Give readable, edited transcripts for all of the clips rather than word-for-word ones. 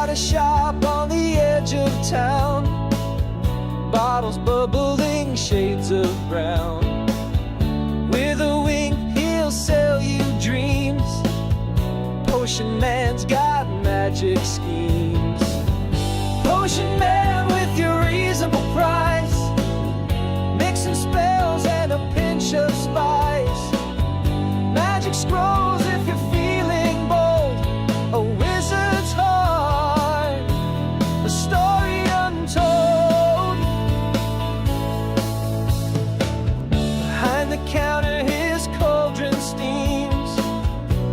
got a shop on the edge of town. Bottles bubbling, shades of brown. With a wink, he'll sell you dreams. Potion man's got magic schemes. Potion man with your reasonable price. Mixing spells and a pinch of spice. Magic scrolls if you're feeling bold. A wizard's heart, a story untold. Behind the counter his cauldron steams.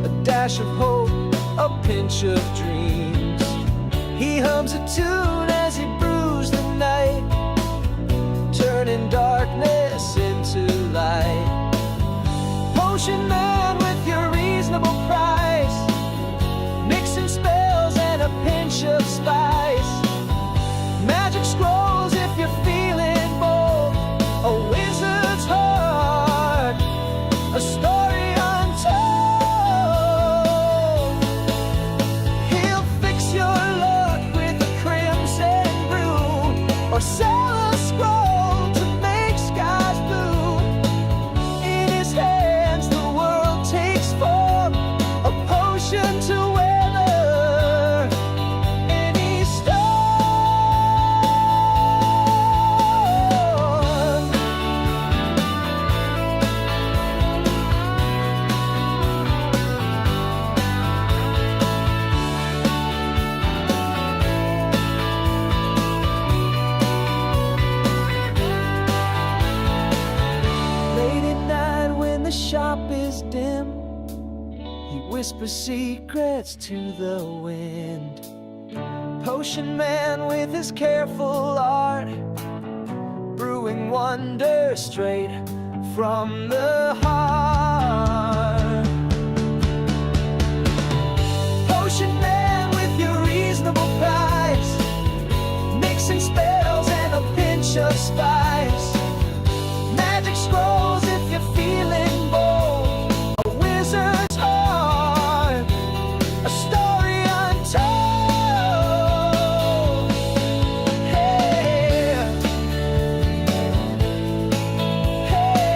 A dash of hope, a pinch of dreams. He hums a tune as he brews the night, turning darkness into light. Potion man with your reasonable price. Mixing spells and a pinch of spice. Magic scrolls if you're feeling bold. A wizard's heart, a story untold. He'll fix your luck with a crimson brew, or sell a scroll to make skies blue. In his hands the world takes form, a potion to weather any storm. Late at night when the shop is dim, he whispers secrets to the wind. Potion man with his careful art, brewing wonder straight from the heart. Potion man with your reasonable price. Mixing spells and a pinch of spice. Magic scrolls if you're feeling bold. A wizard's heart, a story untold. Hey, hey.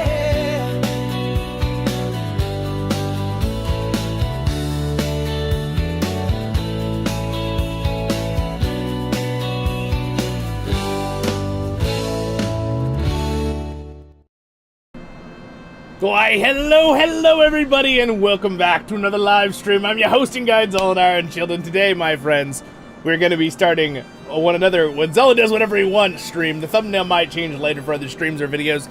Why, hello everybody, and welcome back to another live stream. I'm your hosting guide, Zollin, Ironshield, and today, my friends, we're going to be starting when Zollin does whatever he wants stream. The thumbnail might change later for other streams or videos.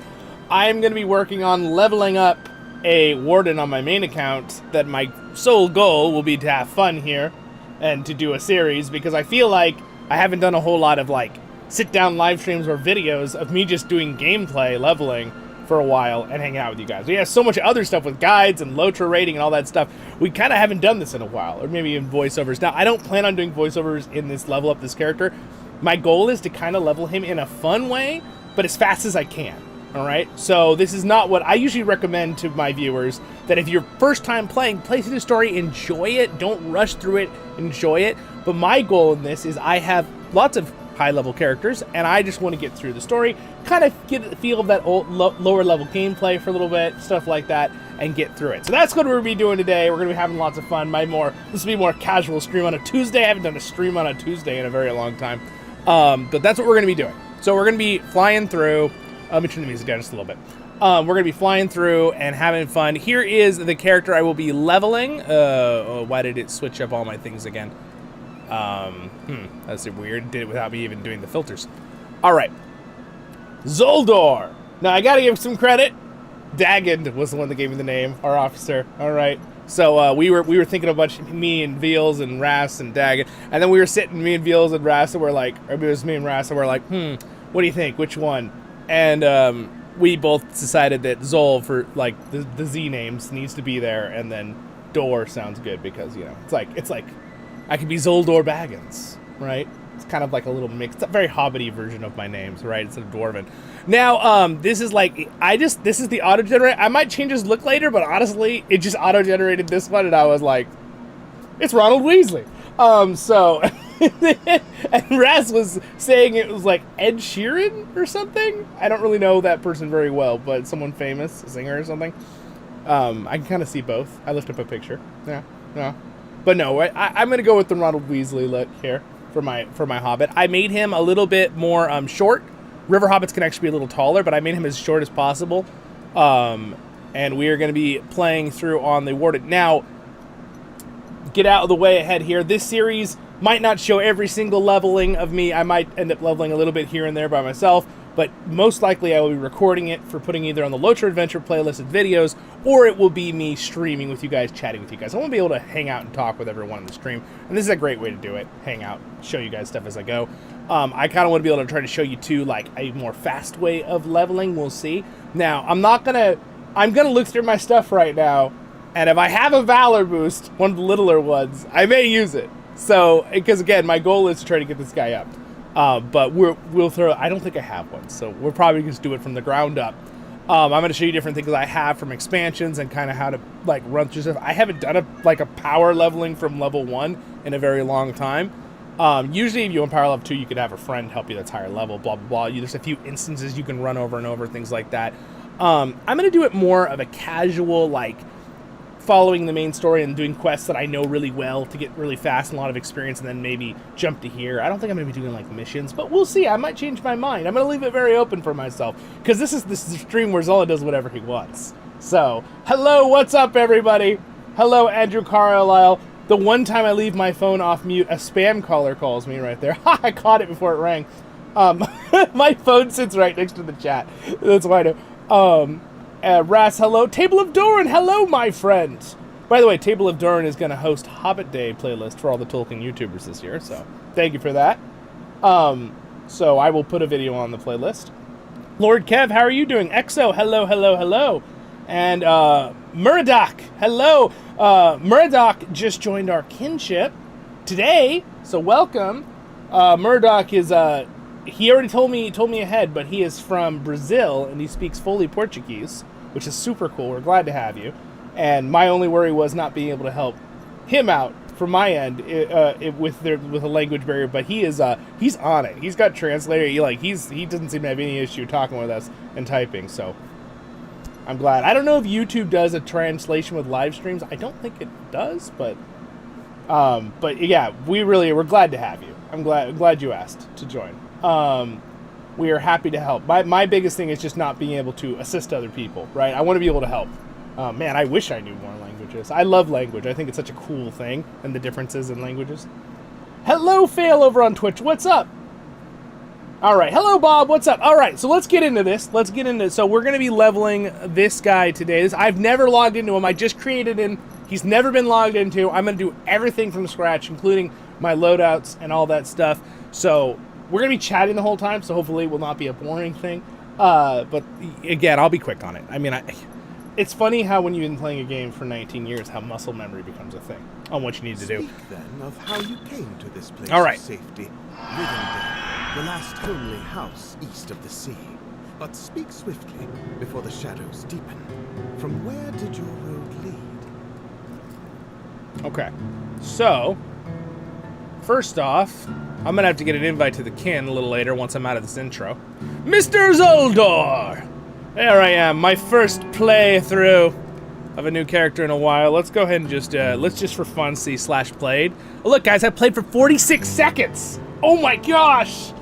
I'm going to be working on leveling up a Warden on my main account. That my sole goal will be to have fun here and to do a series, because I feel like I haven't done a whole lot of like sit-down live streams or videos of me just doing gameplay leveling for a while and hanging out with you guys. We have so much other stuff with guides and LOTRO rating and all that stuff. We kind of haven't done this in a while, or maybe in voiceovers. Now, I don't plan on doing voiceovers in this level up this character. My goal is to kind of level him in a fun way, but as fast as I can. All right, so this is not what I usually recommend to my viewers, that if you're first time playing, play through the story, enjoy it, don't rush through it, enjoy it. But my goal in this is I have lots of high-level characters, and I just want to get through the story, kind of get the feel of that lower-level gameplay for a little bit, stuff like that, and get through it. So that's what we're going to be doing today. We're going to be having lots of fun. This will be more casual stream on a Tuesday. I haven't done a stream on a Tuesday in a very long time, but that's what we're going to be doing. So we're going to be flying through. Let me turn the music down just a little bit. We're going to be flying through and having fun. Here is the character I will be leveling. Why did it switch up all my things again? That's weird. Did it without me even doing the filters. All right, Zoldor. Now I gotta give some credit. Daggend was the one that gave me the name, our officer. All right, so we were thinking a bunch, me and Veals and Ras and Daggend, and then we were sitting, me and Veals and Ras, and we're like, or it was me and Ras, and we're like, what do you think? Which one? And we both decided that Zol for like the Z names needs to be there, and then Door sounds good because it's like. I could be Zoldor Baggins, right? It's kind of like a little mix. It's a very Hobbit-y version of my names, right? Instead of Dwarven. Now, this is like, this is the auto-generate. I might change his look later, but honestly, it just auto-generated this one, and I was like, it's Ronald Weasley. So, And Raz was saying it was like Ed Sheeran or something. I don't really know that person very well, but someone famous, a singer or something. I can kind of see both. I lift up a picture. Yeah. But no, I'm going to go with the Ronald Weasley look here for my Hobbit. I made him a little bit more short. River Hobbits can actually be a little taller, but I made him as short as possible. And we are going to be playing through on the Warden. Now, get out of the way ahead here. This series might not show every single leveling of me. I might end up leveling a little bit here and there by myself, but most likely I will be recording it for putting either on the LOTRO Adventure playlist of videos, or it will be me streaming with you guys, chatting with you guys. I want to be able to hang out and talk with everyone in the stream, and this is a great way to do it. Hang out, show you guys stuff as I go. I kind of want to be able to try to show you too, like a more fast way of leveling. We'll see. Now, I'm gonna look through my stuff right now, and if I have a Valor boost, one of the littler ones, I may use it. So, because again, my goal is to try to get this guy up. But we'll throw, I don't think I have one, so we'll probably just do it from the ground up. I'm going to show you different things I have from expansions and kind of how to like run through stuff. I haven't done a power leveling from level 1 in a very long time. Usually if you on power level 2, you could have a friend help you that's higher level, blah, blah, blah. There's a few instances you can run over and over, things like that. I'm going to do it more of a casual, like, following the main story and doing quests that I know really well to get really fast and a lot of experience, and then maybe jump to here. I don't think I'm going to be doing, like, missions, but we'll see. I might change my mind. I'm going to leave it very open for myself, because this is the stream where Zollin does whatever he wants. So, hello, what's up, everybody? Hello, Andrew Carlisle. The one time I leave my phone off mute, a spam caller calls me right there. I caught it before it rang. My phone sits right next to the chat. That's why I know. Ras, hello. Table of Doran, hello, my friend. By the way, Table of Doran is going to host Hobbit Day playlist for all the Tolkien YouTubers this year, so thank you for that. So I will put a video on the playlist. Lord Kev, how are you doing? Exo, hello, hello, hello. And Murdoch, hello. Murdoch just joined our kinship today, so welcome. Murdoch is he already told me ahead, but he is from Brazil and he speaks Foley Portuguese, which is super cool. We're glad to have you. And my only worry was not being able to help him out from my end with a language barrier. But he is he's on it. He's got translator. He doesn't seem to have any issue talking with us and typing. So I'm glad. I don't know if YouTube does a translation with live streams. I don't think it does, but yeah, we're glad to have you. I'm glad you asked to join. We are happy to help. My biggest thing is just not being able to assist other people, right? I want to be able to help. Man, I wish I knew more languages. I love language. I think it's such a cool thing, and the differences in languages. Hello, Fail over on Twitch. What's up? All right. Hello, Bob. What's up? All right. So let's get into this. So we're going to be leveling this guy today. I've never logged into him. I just created him. He's never been logged into. I'm going to do everything from scratch, including my loadouts and all that stuff. So we're going to be chatting the whole time, so hopefully it will not be a boring thing. But again, I'll be quick on it. I mean, it's funny how when you've been playing a game for 19 years, how muscle memory becomes a thing on what you need to do. Speak then of how you came to this place all right. of safety. Rivendell, the last homely house east of the sea. But speak swiftly before the shadows deepen. From where did your road lead? Okay, so first off, I'm gonna have to get an invite to the kin a little later once I'm out of this intro. Mr. Zoldor! There I am, my first playthrough of a new character in a while. Let's go ahead and let's just for fun see /played. Oh, look, guys, I played for 46 seconds! Oh my gosh!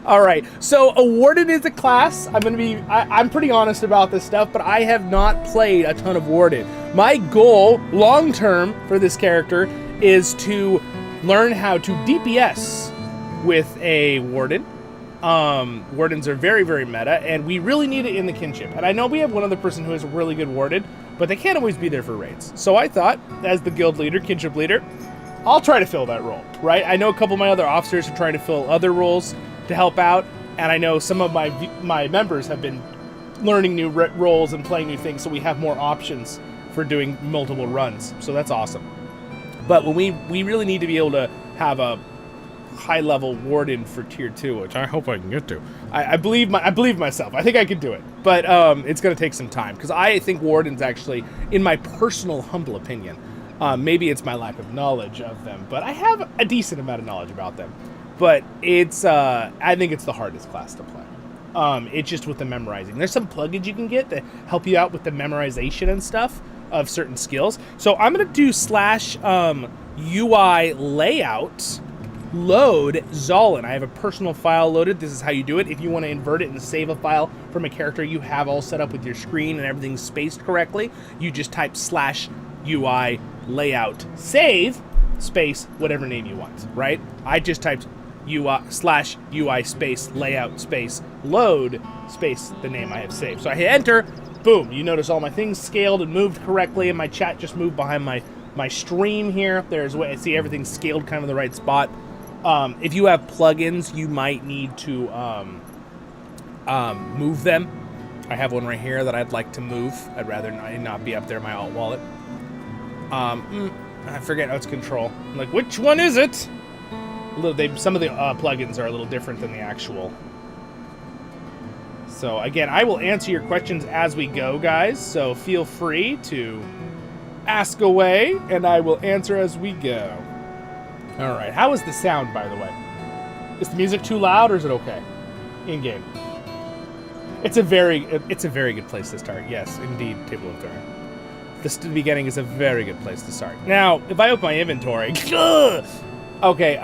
All right, so a Warden is a class. I'm pretty honest about this stuff, but I have not played a ton of Warden. My goal, long term, for this character is to learn how to DPS with a Warden. Wardens are very, very meta, and we really need it in the kinship. And I know we have one other person who is a really good Warden, but they can't always be there for raids. So I thought, as the guild leader, kinship leader, I'll try to fill that role, right? I know a couple of my other officers are trying to fill other roles to help out, and I know some of my members have been learning new roles and playing new things, so we have more options for doing multiple runs. So that's awesome. But when we really need to be able to have a high-level Warden for Tier 2, which I hope I can get to. I believe myself. I think I can do it. But it's going to take some time, because I think Wardens actually, in my personal humble opinion, Maybe it's my lack of knowledge of them, but I have a decent amount of knowledge about them. But it's, I think it's the hardest class to play. It's just with the memorizing. There's some plugins you can get that help you out with the memorization and stuff of certain skills. So I'm going to do / UI layout load Zollin. I have a personal file loaded. This is how you do it. If you want to invert it and save a file from a character you have all set up with your screen and everything's spaced correctly, you just type / UI layout save space whatever name you want, right? I just typed UI / UI space layout space load space the name I have saved. So I hit enter, boom, you notice all my things scaled and moved correctly, and my chat just moved behind my stream here. There's way I see everything scaled kind of in the right spot. If you have plugins, you might need to move them. I have one right here that I'd like to move. I'd rather not be up there in my alt wallet. I forget. Oh, it's control. I'm like, which one is it? Some of the plugins are a little different than the actual. So again, I will answer your questions as we go, guys. So feel free to ask away, and I will answer as we go. All right. How is the sound, by the way? Is the music too loud, or is it okay? In game. It's a very good place to start. Yes, indeed. Table of Throne. The beginning is a very good place to start. Now, if I open my inventory, okay.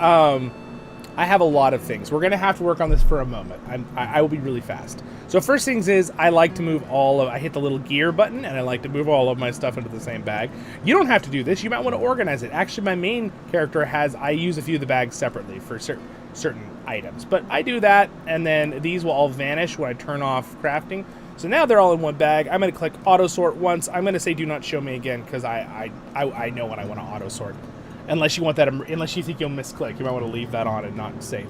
I have a lot of things. We're gonna have to work on this for a moment. I will be really fast. So first things is, I like to move I hit the little gear button, and I like to move all of my stuff into the same bag. You don't have to do this. You might want to organize it. Actually, my main character I use a few of the bags separately for certain items. But I do that, and then these will all vanish when I turn off crafting. So now they're all in one bag. I'm gonna click auto sort once. I'm gonna say do not show me again, because I know when I want to auto sort. Unless you want that, unless you think you'll misclick, you might want to leave that on and not say,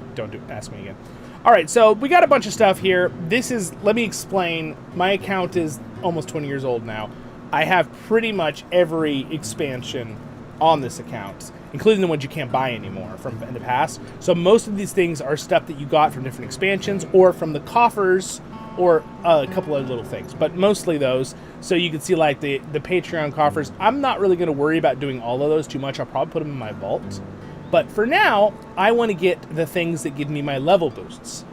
ask me again. All right, so we got a bunch of stuff here. Let me explain. My account is almost 20 years old now. I have pretty much every expansion on this account, including the ones you can't buy anymore from in the past. So most of these things are stuff that you got from different expansions or from the coffers, or a couple of little things, but mostly those. So you can see like the Patreon coffers. I'm not really going to worry about doing all of those too much. I'll probably put them in my vault. But for now, I want to get the things that give me my level boosts.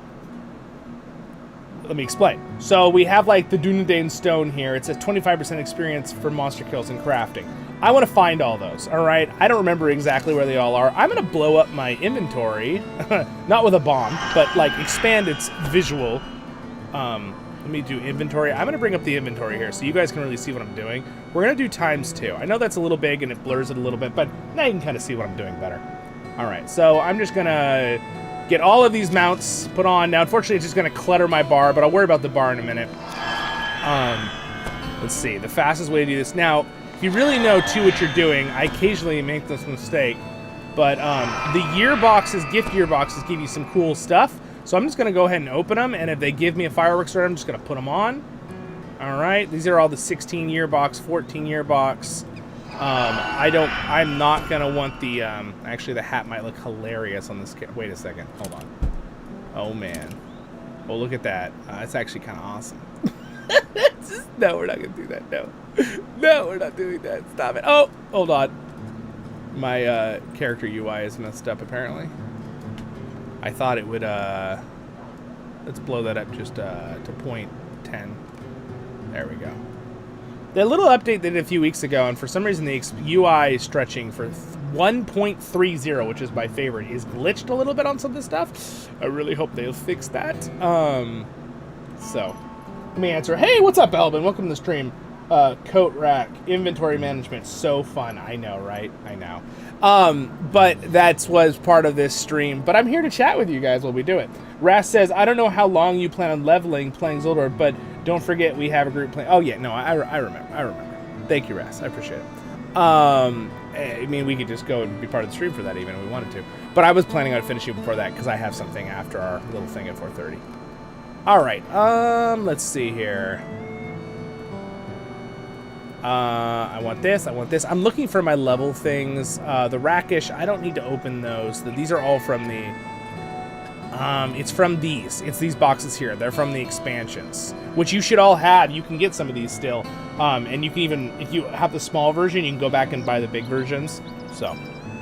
Let me explain. So we have like the Dunedain Stone here. It says 25% experience for monster kills and crafting. I want to find all those, all right? I don't remember exactly where they all are. I'm going to blow up my inventory, not with a bomb, but like expand its visual. Let me do inventory. I'm going to bring up the inventory here so you guys can really see what I'm doing. We're going to do ×2. I know that's a little big and it blurs it a little bit, but now you can kind of see what I'm doing better. All right, so I'm just going to get all of these mounts put on. Now, unfortunately, it's just going to clutter my bar, but I'll worry about the bar in a minute. Let's see. The fastest way to do this. Now, if you really know, too, what you're doing, I occasionally make this mistake, but the gift year boxes give you some cool stuff. So I'm just going to go ahead and open them, and if they give me a fireworks sword, I'm just going to put them on. All right, these are all the 16-year box, 14-year box. I'm not going to want the, actually the hat might look hilarious on this. Wait a second, hold on. Oh, man. Oh, look at that. That's actually kind of awesome. No, we're not going to do that, no. No, we're not doing that, stop it. Oh, hold on. My character UI is messed up, apparently. I thought it would, let's blow that up just to 0.10. There we go. The little update they did a few weeks ago, and for some reason the UI stretching for 1.30, which is my favorite, is glitched a little bit on some of this stuff. I really hope they'll fix that. So, let me answer. Hey, what's up, Alvin? Welcome to the stream. Coat rack, inventory management, so fun. I know, right? I know. But that was part of this stream. But I'm here to chat with you guys while we do it. Ras says, I don't know how long you plan on leveling playing Zollin, but don't forget we have a group playing. Oh, yeah, no, I remember. Thank you, Ras. I appreciate it. I mean, we could just go and be part of the stream for that even if we wanted to. But I was planning on finishing before that because I have something after our little thing at 4:30. All right, let's see here. I want this. I'm looking for my level things. The Rakish, I don't need to open those. These are all from the It's from these. It's these boxes here. They're from the expansions, which you should all have. You can get some of these still. And you can even, if you have the small version, you can go back and buy the big versions. So,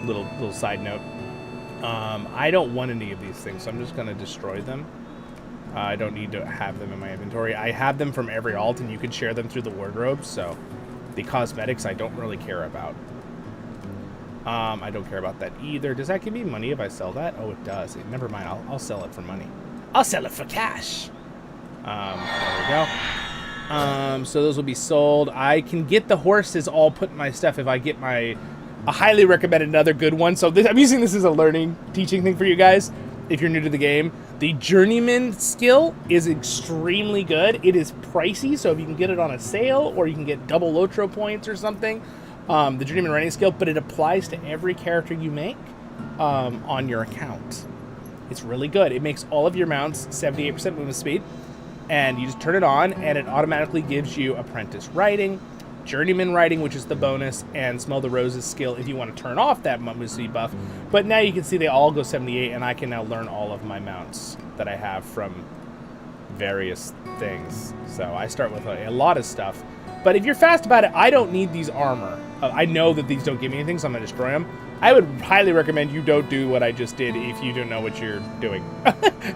little side note. I don't want any of these things, so I'm just going to destroy them. I don't need to have them in my inventory. I have them from every alt, and you can share them through the wardrobe, so the cosmetics I don't really care about. I don't care about that either. Does that give me money if I sell that? Oh, it does. Never mind. I'll sell it for money. I'll sell it for cash. There we go. So those will be sold. I can get the horses all put in my stuff if I get I highly recommend another good one. So I'm using this as a learning, teaching thing for you guys. If you're new to the game, the Journeyman skill is extremely good. It is pricey, so if you can get it on a sale or you can get double LOTRO points or something, the Journeyman riding skill, but it applies to every character you make on your account. It's really good. It makes all of your mounts 78% movement speed, and you just turn it on, and it automatically gives you Apprentice Riding, Journeyman Riding, which is the bonus, and Smell the Roses skill if you want to turn off that movement speed buff. But now you can see they all go 78, and I can now learn all of my mounts that I have from various things. So I start with a lot of stuff. But if you're fast about it, I don't need these armor. I know that these don't give me anything, so I'm going to destroy them. I would highly recommend you don't do what I just did if you don't know what you're doing.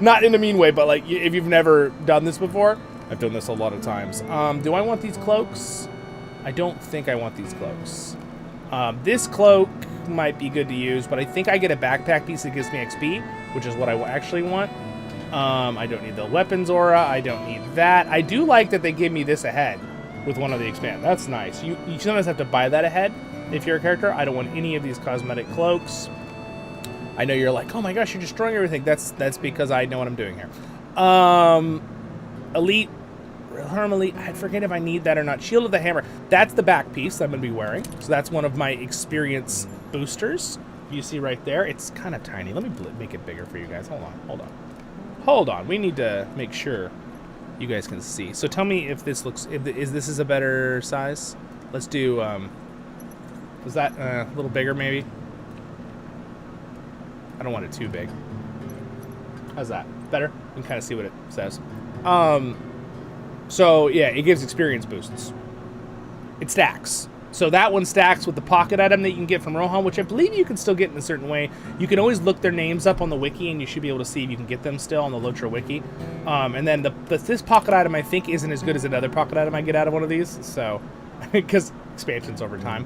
Not in a mean way, but like if you've never done this before. I've done this a lot of times. Do I want these cloaks? I don't think I want these cloaks. This cloak might be good to use, but I think I get a backpack piece that gives me XP, which is what I actually want. I don't need the weapons aura. I don't need that. I do like that they give me this ahead with one of the expand. That's nice. You sometimes have to buy that ahead if you're a character. I don't want any of these cosmetic cloaks. I know you're like, oh my gosh, you're destroying everything. That's because I know what I'm doing here. Elite. Elite, I forget if I need that or not. Shield of the Hammer. That's the back piece I'm going to be wearing. So that's one of my experience boosters. You see right there. It's kind of tiny. Let me make it bigger for you guys. Hold on. We need to make sure you guys can see. So tell me if this looks, this is a better size. Let's do, is that a little bigger maybe? I don't want it too big. How's that? Better? You can kind of see what it says. So, yeah, it gives experience boosts. It stacks. So that one stacks with the pocket item that you can get from Rohan, which I believe you can still get in a certain way. You can always look their names up on the wiki, and you should be able to see if you can get them still on the LOTRO wiki. And then this pocket item, I think, isn't as good as another pocket item I get out of one of these. So, because expansions over time.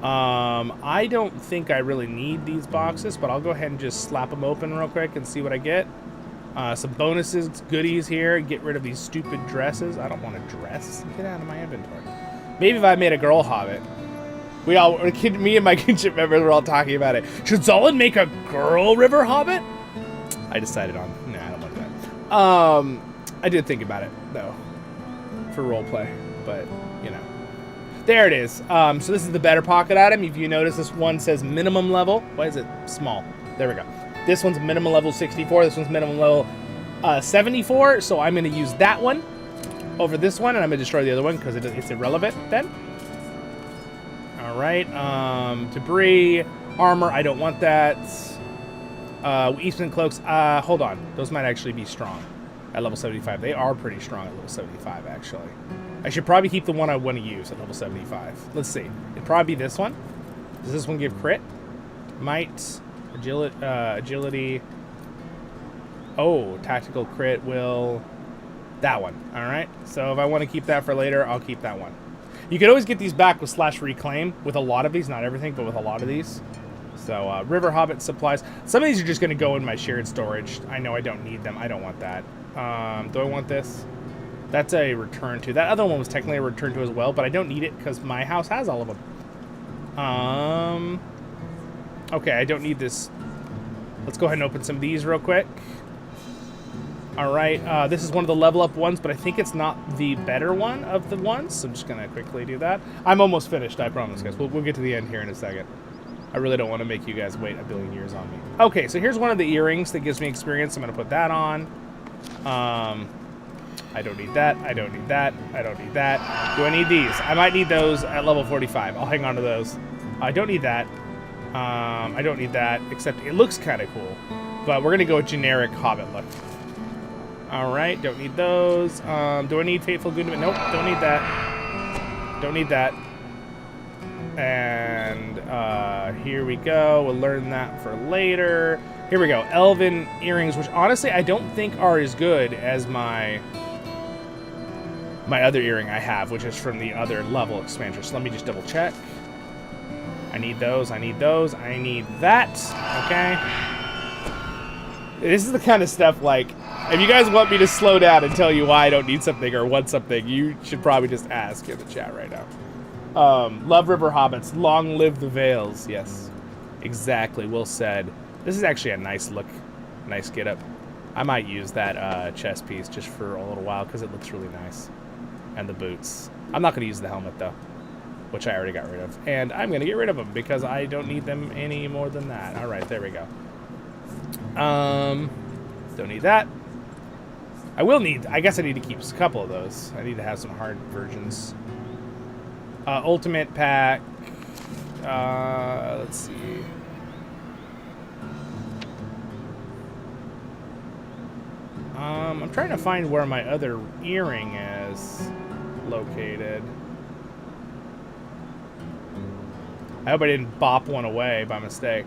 I don't think I really need these boxes, but I'll go ahead and just slap them open real quick and see what I get. Some bonuses, goodies here. Get rid of these stupid dresses. I don't want a dress. Get out of my inventory. Maybe if I made a girl hobbit. Me and my kinship members were all talking about it. Should Zollin make a girl river hobbit? I decided on, nah, I don't want that. I did think about it, though, for roleplay, but, you know. There it is. So this is the better pocket item. If you notice, this one says minimum level. Why is it small? There we go. This one's minimum level 64. This one's minimum level 74. So I'm going to use that one over this one, and I'm going to destroy the other one because it's irrelevant then. All right. Debris, armor. I don't want that. Eastman cloaks. Hold on. Those might actually be strong at level 75. They are pretty strong at level 75, actually. I should probably keep the one I want to use at level 75. Let's see. It'd probably be this one. Does this one give crit? Might. Agility. Oh, tactical crit will. That one. All right. So if I want to keep that for later, I'll keep that one. You can always get these back with /reclaim with a lot of these, not everything, but with a lot of these. So River Hobbit supplies. Some of these are just going to go in my shared storage. I know I don't need them. I don't want that. Do I want this? That's a return to. That other one was technically a return to as well, but I don't need it because my house has all of them. Okay, I don't need this. Let's go ahead and open some of these real quick. All right, this is one of the level up ones, but I think it's not the better one of the ones, so I'm just going to quickly do that. I'm almost finished, I promise, guys. We'll get to the end here in a second. I really don't want to make you guys wait a billion years on me. Okay, so here's one of the earrings that gives me experience. I'm going to put that on. I don't need that. I don't need that. I don't need that. Do I need these? I might need those at level 45. I'll hang on to those. I don't need that. I don't need that, except it looks kind of cool. But we're going to go with generic Hobbit look. Alright, don't need those. Do I need Fateful Goodman? Nope, don't need that. Don't need that. And here we go. We'll learn that for later. Here we go. Elven earrings, which honestly I don't think are as good as my other earring I have, which is from the other level expansion. So let me just double check. I need those. I need those. I need that. Okay. This is the kind of stuff, like, if you guys want me to slow down and tell you why I don't need something or want something, you should probably just ask in the chat right now. Love River Hobbits. Long live the Vales. Yes. Exactly. Well said. This is actually a nice look. Nice get up. I might use that chest piece just for a little while because it looks really nice. And the boots. I'm not going to use the helmet, though, which I already got rid of. And I'm going to get rid of them because I don't need them any more than that. All right, there we go. Don't need that. I guess I need to keep a couple of those. I need to have some hard versions. Ultimate pack. Let's see. I'm trying to find where my other earring is located. I hope I didn't bop one away by mistake.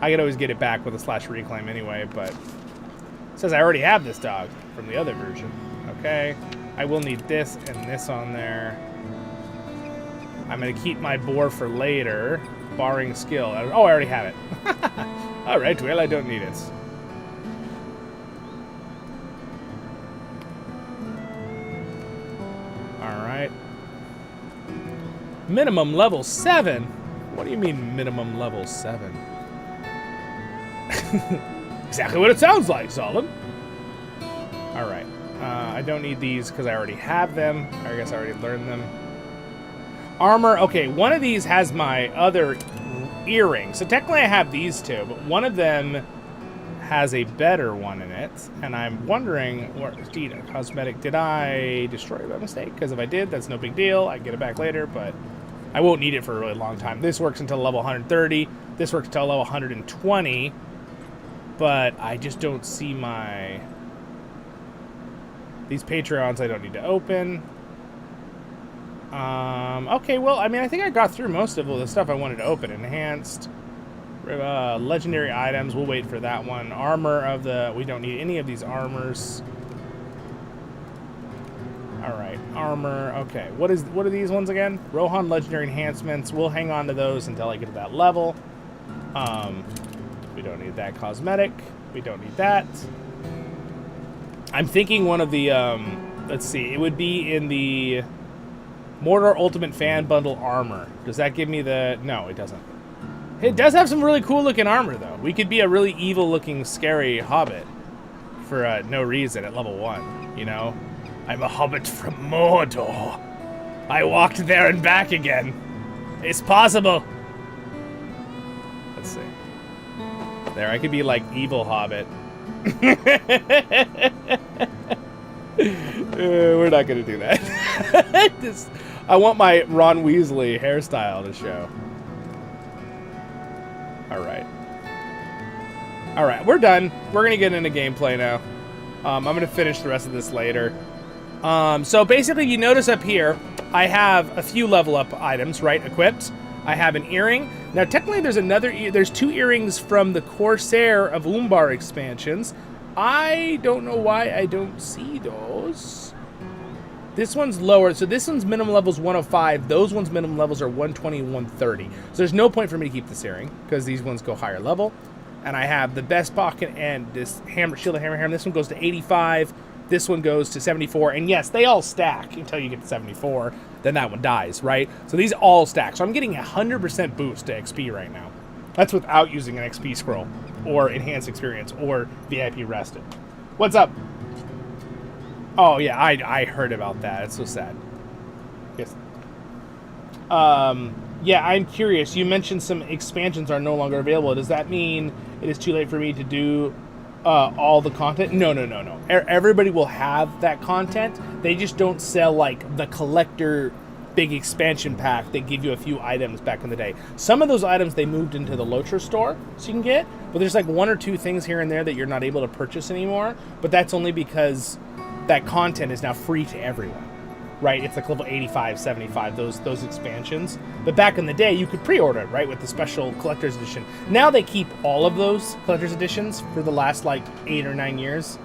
I could always get it back with a /reclaim anyway, but it says I already have this dog from the other version. Okay. I will need this and this on there. I'm going to keep my boar for later, barring skill. Oh, I already have it. All right, well, I don't need it. All right. Minimum level 7? What do you mean minimum level 7? Exactly what it sounds like, Zollin. All right. I don't need these because I already have them. I guess I already learned them. Armor. Okay, one of these has my other earring. So technically I have these two, but one of them has a better one in it. And I'm wondering, cosmetic, did I destroy it by mistake? Because if I did, that's no big deal. I can get it back later, but I won't need it for a really long time. This works until level 130. This works until level 120. But I just don't see my... These Patreons I don't need to open. Okay, well, I mean, I think I got through most of the stuff I wanted to open. Enhanced. Legendary items. We'll wait for that one. Armor of the... We don't need any of these armors. Alright, armor. Okay, what are these ones again? Rohan Legendary Enhancements. We'll hang on to those until I get to that level. We don't need that cosmetic. We don't need that. I'm thinking one of the, let's see, it would be in the Mordor Ultimate Fan Bundle armor. Does that give me the... No, it doesn't. It does have some really cool looking armor, though. We could be a really evil looking, scary hobbit for no reason at level 1, you know? I'm a hobbit from Mordor. I walked there and back again. It's possible. Let's see. There, I could be like evil hobbit. We're not gonna do that. I want my Ron Weasley hairstyle to show. Alright, we're done. We're gonna get into gameplay now. I'm gonna finish the rest of this later. So basically, you notice up here, I have a few level up items, right, equipped. I have an earring. Now, technically, there's 2 earrings from the Corsair of Umbar expansions. I don't know why I don't see those. This one's lower, so this one's minimum level's 105. Those ones minimum levels are 120 and 130. So there's no point for me to keep this earring, because these ones go higher level. And I have the best pocket and this Shield of Hammer. This one goes to 85. This one goes to 74. And yes, they all stack until you get to 74. Then that one dies, right? So these all stack. So I'm getting a 100% boost to XP right now. That's without using an XP scroll or enhanced experience or VIP rested. What's up? Oh yeah, I heard about that. It's so sad. Yes. Yeah, I'm curious. You mentioned some expansions are no longer available. Does that mean it is too late for me to do all the content? No. Everybody will have that content. They just don't sell like the collector big expansion pack that give you a few items back in the day. Some of those items they moved into the LOTRO store, so you can get, but there's like 1 or 2 things here and there that you're not able to purchase anymore, but that's only because that content is now free to everyone, right? It's like level 85, 75, those expansions. But back in the day, you could pre-order it, right, with the special collector's edition. Now they keep all of those collector's editions for the last like 8 or 9 years.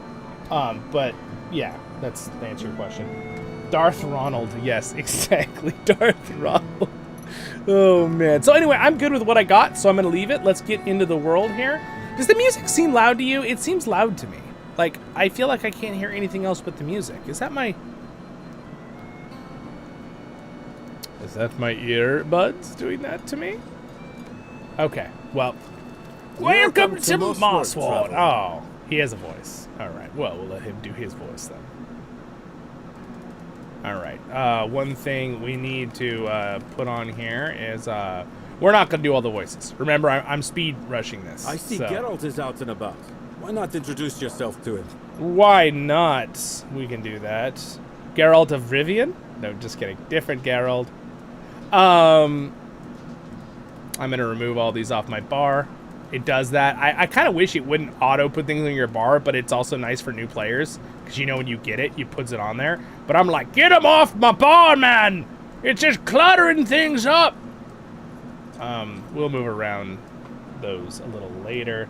But yeah, that's to answer your question. Darth Ronald, yes, exactly, Darth Ronald. Oh man. So anyway, I'm good with what I got, so I'm gonna leave it. Let's get into the world here. Does the music seem loud to you? It seems loud to me. Like, I feel like I can't hear anything else but the music. Is that my earbuds doing that to me? Okay, well, welcome to Mossward. Oh, he has a voice. All right, well, we'll let him do his voice then. All right, one thing we need to put on here is we're not going to do all the voices. Remember, I'm speed rushing this. I see Geralt is out and about. Why not introduce yourself to him? Why not? We can do that. Geralt of Rivian? No, just kidding. Different Geralt. I'm going to remove all these off my bar. It does that. I kind of wish it wouldn't auto put things on your bar, but it's also nice for new players. Because you know when you get it, it puts it on there. But I'm like, get them off my bar, man! It's just cluttering things up! We'll move around those a little later.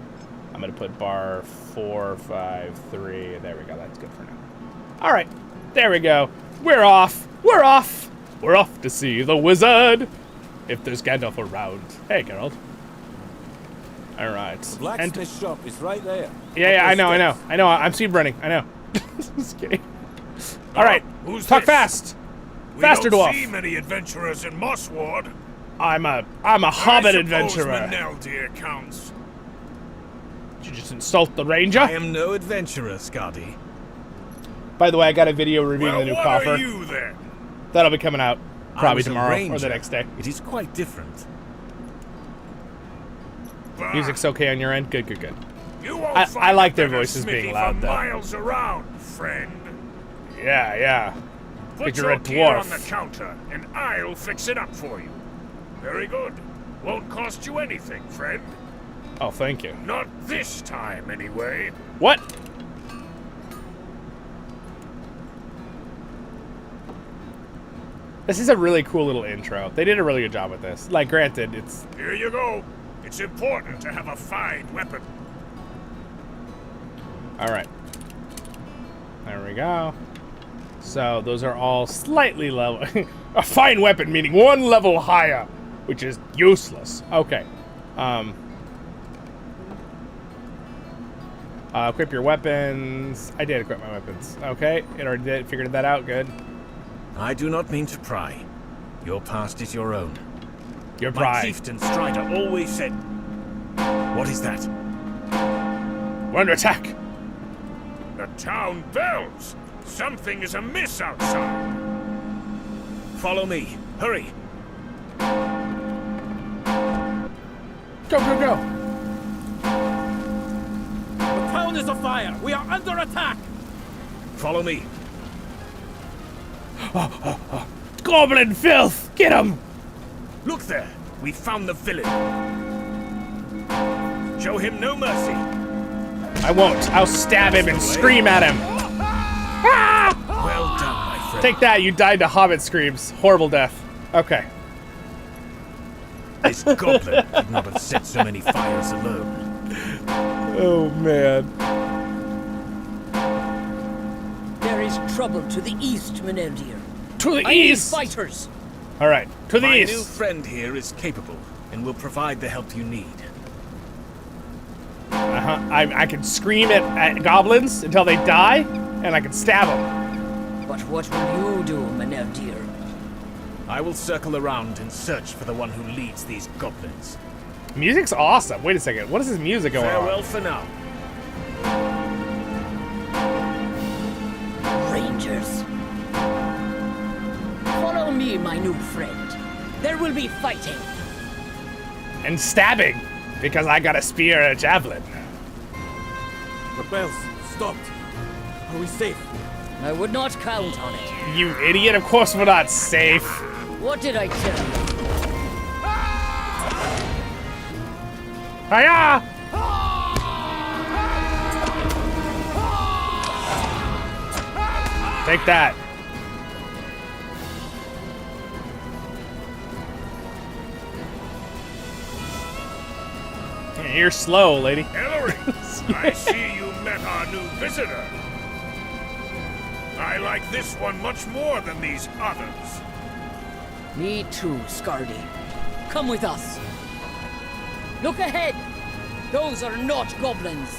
I'm going to put bar 4, 5, 3. There we go. That's good for now. All right. There we go. We're off. We're off. We're off to see the wizard. If there's Gandalf around. Hey, Geralt. All right. The blacksmith shop is right there. Yeah, I know. I'm speed running. I know. Just kidding. All right. Who's Talk this? fast. Faster, we don't dwarf. see many adventurers in Mossward. I'm a Hobbit adventurer. Maneldir counts. Did you just insult the ranger? I am no adventurer, Scotty. By the way, I got a video reviewing Well, the new what coffer. are you then? That'll be coming out probably I was a tomorrow or ranger. the next day. It is quite different. Bah, Music's okay on your end? Good, good, good. you won't I find like a their better voices being smithy loud, for though. miles around, friend. Yeah. Put Picture your a gear on dwarf. the counter, and I'll fix it up for you. Very good. Won't cost you anything, friend. Oh, thank you. Not this time, anyway. What? This is a really cool little intro. They did a really good job with this. Like, granted, it's... Here you go. It's important to have a fine weapon. All right. There we go. So, those are all slightly level... a fine weapon, meaning 1 level higher, which is useless. Okay. Equip your weapons. I did equip my weapons. Okay, it already did. Figured that out. Good. I do not mean to pry. Your past is your own. Your My pride. chieftain Strider always said... What is that? We're under attack. The town bells. Something is amiss outside. Follow me. Hurry. Go, go, go. The town is afire! We are under attack! Follow me. Goblin filth. Get him. Look there. We found the villain. Show him no mercy. I won't. I'll stab him and scream at him. Well done, my friend. Take that. You died to Hobbit screams. Horrible death. Okay. This goblin could not have set so many fires alone. Oh, man. There is trouble to the east, Meneldir. To the I need east. fighters. All right. To the My east. new friend here is capable and will provide the help you need. I can scream at goblins until they die, and I can stab them. But what will you do, Meneldir? I will circle around and search for the one who leads these goblins. Music's awesome. Wait a second. What is this music going Farewell on? for now. Rangers. Follow me, my new friend. There will be fighting. And stabbing, because I got a spear and a javelin. The bells stopped. Are we safe? I would not count on it. You idiot. Of course we're not safe. What did I tell you? Hiya! Take that. Yeah, you're slow, lady. Ellery, I see you met our new visitor. I like this one much more than these others. Me too, Scardy. Come with us. Look ahead. Those are not goblins.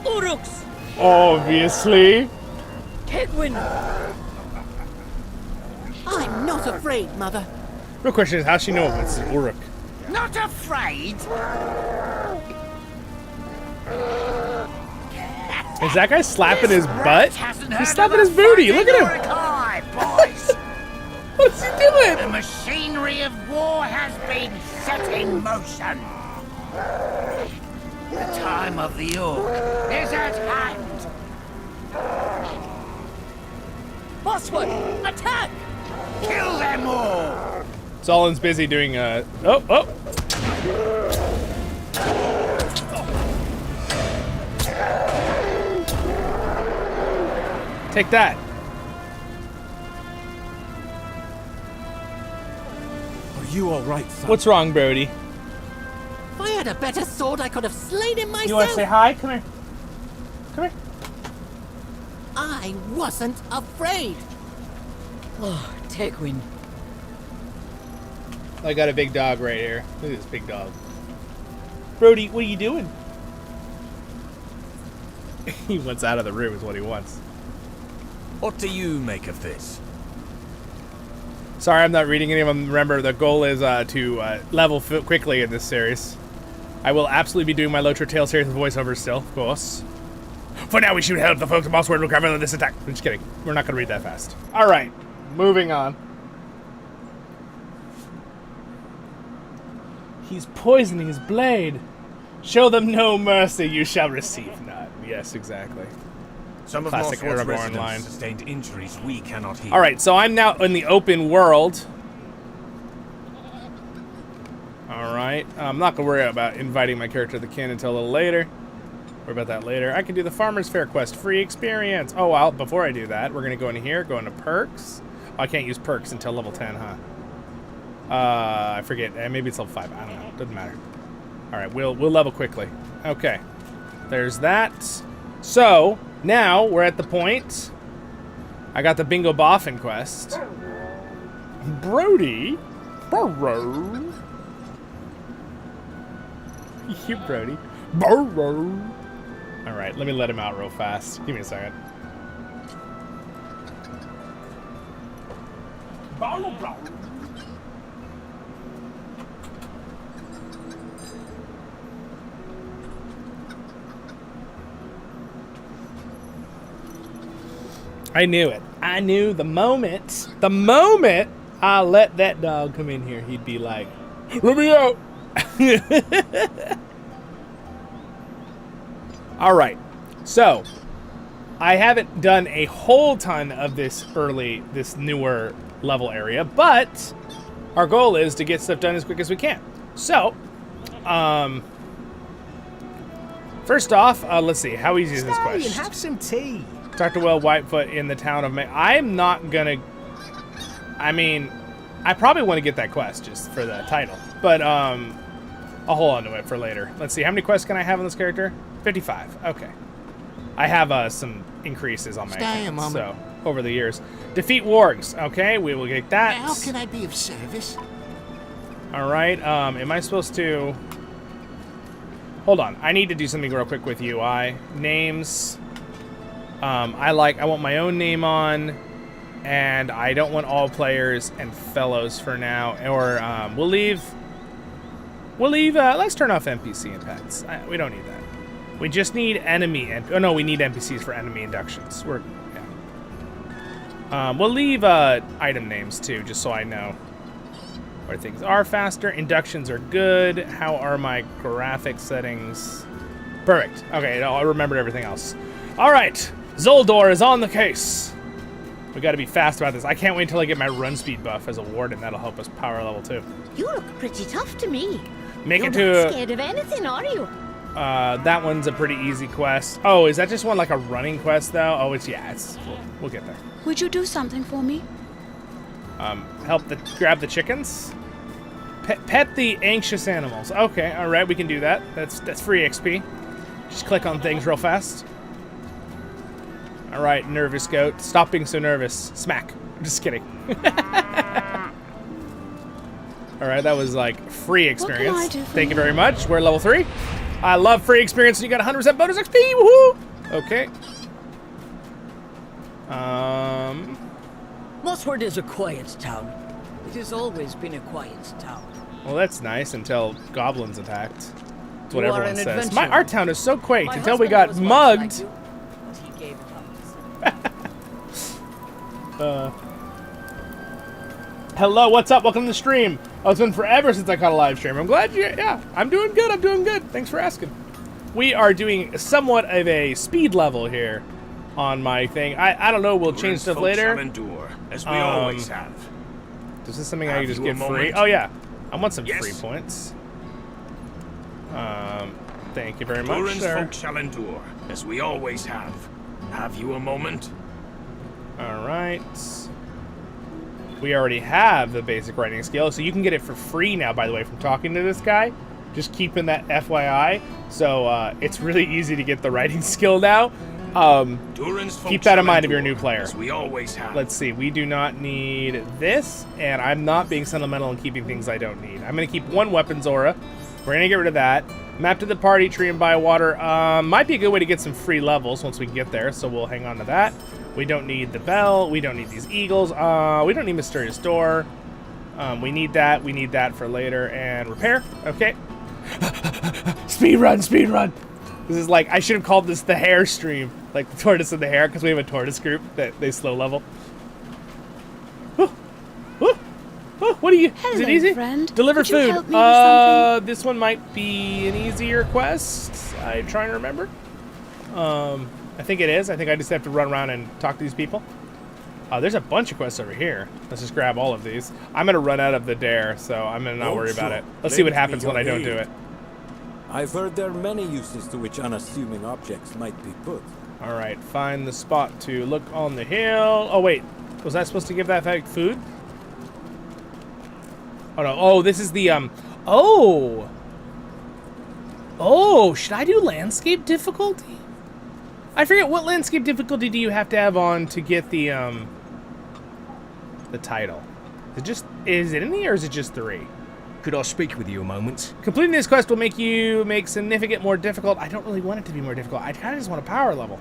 Uruks! Obviously. Tegwin! I'm not afraid, Mother. Real question is, how's she know if it's an Uruk? Not afraid? Is that guy slapping his butt? Hasn't He's heard slapping of his booty. fighting Look at him. or a cry, boys. What's he doing? The machinery of war has been set in motion. The time of the Orc is at hand. Bosswood, attack! Kill them all. Zollin's busy doing oh. Take that. Are you all right, son? What's wrong, Brody? If I had a better sword, I could have slain him myself. You want to say hi? Come here. Come here. I wasn't afraid. Oh, Tegwin. I got a big dog right here. Look at this big dog. Brody, what are you doing? He wants out of the room is what he wants. What do you make of this? Sorry, I'm not reading any of them. Remember, the goal is to level quickly in this series. I will absolutely be doing my LOTRO Tale series with voiceovers still, of course. For now, we should help the folks of Mossword recover this attack. I'm just kidding. We're not going to read that fast. All right, moving on. He's poisoning his blade. Show them no mercy, you shall receive none. Yes, exactly. Some of Classic Mossword's Aragorn residents line. sustained injuries we cannot heal. All right, so I'm now in the open world. All right, I'm not gonna worry about inviting my character to the kin until a little later. Worry about that later. I can do the Farmer's Fair quest, free experience. Oh, well, before I do that, we're gonna go in here, go into perks. Oh, I can't use perks until level 10, huh? I forget. Maybe it's level 5. I don't know. Doesn't matter. All right, we'll level quickly. Okay, there's that. So now we're at the point. I got the Bingo Boffin quest. Brody, Burrow. You Brody, Burrow. All right, let me let him out real fast. Give me a second. Burrow. I knew it. I knew the moment I let that dog come in here, he'd be like, let me out. All right. So, I haven't done a whole ton of this newer level area, but our goal is to get stuff done as quick as we can. So, first off, let's see. How easy is this quest? Have some tea. Talk to Will Whitefoot in the town of May. I'm not gonna. I mean, I probably want to get that quest just for the title, but I'll hold on to it for later. Let's see. How many quests can I have on this character? 55. Okay. I have some increases on my account, so over the years. Defeat wargs. Okay, we will get that. How can I be of service? All right. Am I supposed to? Hold on. I need to do something real quick with UI names. I want my own name on, and I don't want all players and fellows for now. Or we'll leave. Let's turn off NPC and pets. We don't need that. We just need enemy. Oh no, we need NPCs for enemy inductions. We'll leave item names too, just so I know where things are faster. Inductions are good. How are my graphic settings? Perfect. Okay, no, I remembered everything else. All right. Zoldor is on the case. We got to be fast about this. I can't wait until I get my run speed buff as a warden. That'll help us power level too. You look pretty tough to me. Make You're it to not scared of anything, are you? that one's a pretty easy quest. Oh, is that just one like a running quest though? Oh, it's we'll get there. Would you do something for me? Help grab the chickens. Pet the anxious animals. Okay, all right, we can do that. That's free XP. Just click on things real fast. All right, nervous goat. Stop being so nervous. Smack. I'm just kidding. All right, that was like free experience. What can I do for Thank you very much. We're level 3. I love free experience, and you got 100% bonus XP. Woohoo! Okay. Mossford is a quiet town. It has always been a quiet town. Well, that's nice until goblins attacked. That's what You are everyone an says. adventurer. Our town is so quaint My until we husband got was once mugged. like you, but he gave it up. Hello, what's up? Welcome to the stream. Oh, it's been forever since I caught a live stream. I'm glad you, yeah, I'm doing good. I'm doing good. Thanks for asking. We are doing somewhat of a speed level here on my thing. I don't know. We'll change stuff later. Shall endure, as we always have. Is this something I can Have just you a get free? moment? Oh, yeah. I want some Yes. free points. Thank you very much, Durin's sir. folk shall endure, as we always have. Have you a moment? All right. We already have the basic writing skill, so you can get it for free now, by the way, from talking to this guy. Just keeping that FYI. So it's really easy to get the writing skill now. Durin's folk Keep that in shall mind if you're a endure, new player. As we always have. Let's see. We do not need this, and I'm not being sentimental and keeping things I don't need. I'm going to keep one weapons aura. We're going to get rid of that. Map to the party, tree and buy water. Might be a good way to get some free levels once we get there, so we'll hang on to that. We don't need the bell. We don't need these eagles. We don't need mysterious door. We need that. We need that for later. And repair. Okay. Speed run, speed run. This is like, I should have called this the hare stream. Like the tortoise and the hare, because we have a tortoise group that they slow level. What are you? Is it Hello, easy? friend. Deliver Could you food. help me with something? This one might be an easier quest. I'm trying to remember. I think it is. I think I just have to run around and talk to these people. There's a bunch of quests over here. Let's just grab all of these. I'm gonna run out of the dare, so I'm gonna not worry about it. Let's see what happens when I don't do it. I've heard there are many uses to which unassuming objects might be put. All right, find the spot to look on the hill. Oh wait, was I supposed to give that like food? Oh no. Oh, this is the Oh, should I do landscape difficulty? I forget, what landscape difficulty do you have to have on to get the title? Is it any, or is it just 3? Could I speak with you a moment? Completing this quest will make significant more difficult. I don't really want it to be more difficult. I kind of just want a power level.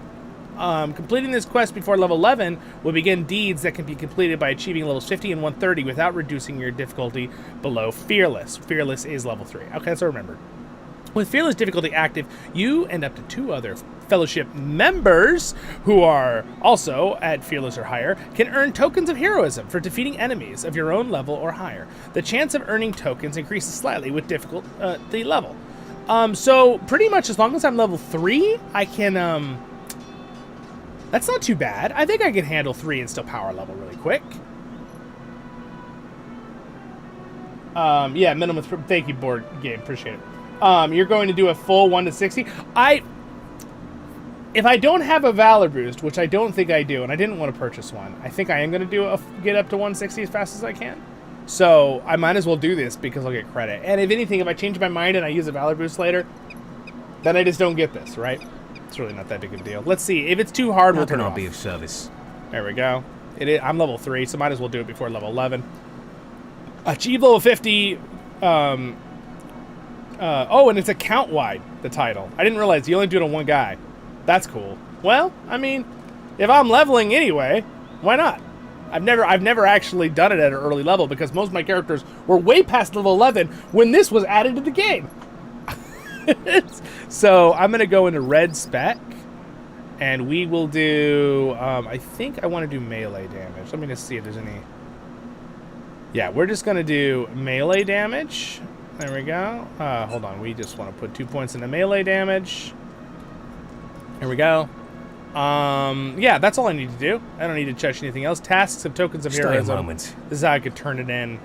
Completing this quest before level 11 will begin deeds that can be completed by achieving levels 50 and 130 without reducing your difficulty below Fearless. Fearless is level 3. Okay, so remember. With Fearless difficulty active, you and up to 2 other Fellowship members who are also at Fearless or higher can earn tokens of heroism for defeating enemies of your own level or higher. The chance of earning tokens increases slightly with difficulty level. So pretty much as long as I'm level 3, I can that's not too bad. I think I can handle 3 and still power level really quick. Yeah, minimum. Thank you, board game. Appreciate it. You're going to do a full 1 to 60. If I don't have a Valor boost, which I don't think I do, and I didn't want to purchase one, I think I am going to get up to 160 as fast as I can. So I might as well do this because I'll get credit. And if anything, if I change my mind and I use a Valor boost later, then I just don't get this, right? It's really not that big of a deal. Let's see. If it's too hard, we'll turn it off. Be of service? There we go. I'm level 3, so might as well do it before level 11. Achieve level 50. Oh, and it's account-wide, the title. I didn't realize you only do it on one guy. That's cool. Well, I mean, if I'm leveling anyway, why not? I've never actually done it at an early level because most of my characters were way past level 11 when this was added to the game. So I'm gonna go into red spec, and we will do. I think I want to do melee damage. Let me just see if there's any. Yeah, we're just gonna do melee damage. There we go. Hold on. We just want to put 2 points into melee damage. Here we go. Yeah, that's all I need to do. I don't need to touch anything else. Tasks of tokens of Stay a heroism. moment. This is how I could turn it in.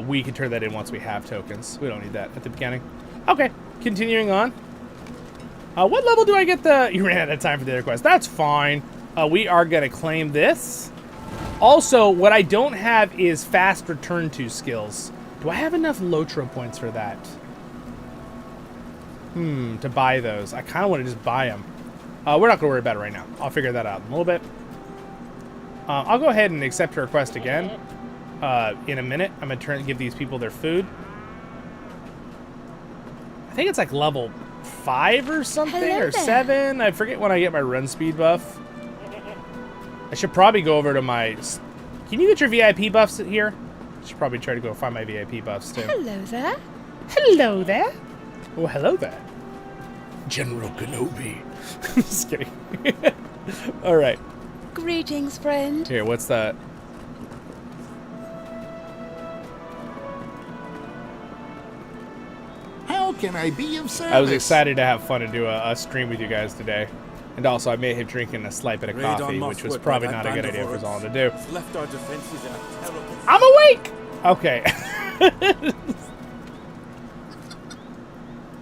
We can turn that in once we have tokens. We don't need that at the beginning. Okay, continuing on. What level do I get the... You ran out of time for the other quest. That's fine. We are going to claim this. Also, what I don't have is fast return to skills. Do I have enough LOTRO points for that? To buy those. I kind of want to just buy them. We're not going to worry about it right now. I'll figure that out in a little bit. I'll go ahead and accept her request again in a minute. I'm going to give these people their food. I think it's like level 5 or something, or 7. I forget when I get my run speed buff. I should probably go over to my... Can you get your VIP buffs here? I should probably try to go find my VIP buffs too. Hello there. Hello there. Oh, hello there. General Kenobi. Just kidding. All right. Greetings, friend. Here, what's that? How can I be of service? I was excited to have fun and do a stream with you guys today. And also, I made him drinking a slight bit of coffee, which was probably not a good idea for Zollin to do. Left our defenses in a terrible... I'm awake! Okay.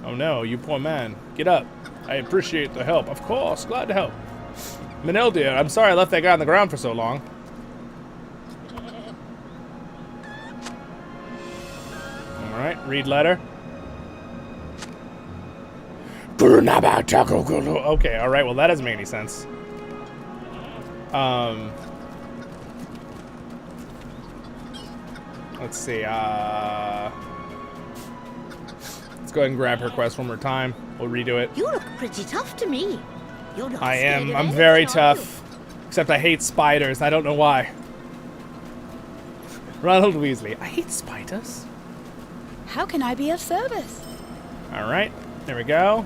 Oh no, you poor man. Get up. I appreciate the help. Of course, glad to help. Manel dear, I'm sorry I left that guy on the ground for so long. Alright, read letter. Okay, alright, well that doesn't make any sense. Let's see, let's go ahead and grab her quest one more time. We'll redo it. You look pretty tough to me. You're not I scared am. of I'm anything, very are tough. Except I hate spiders. I don't know why. Ronald Weasley. I hate spiders. How can I be of service? Alright, there we go.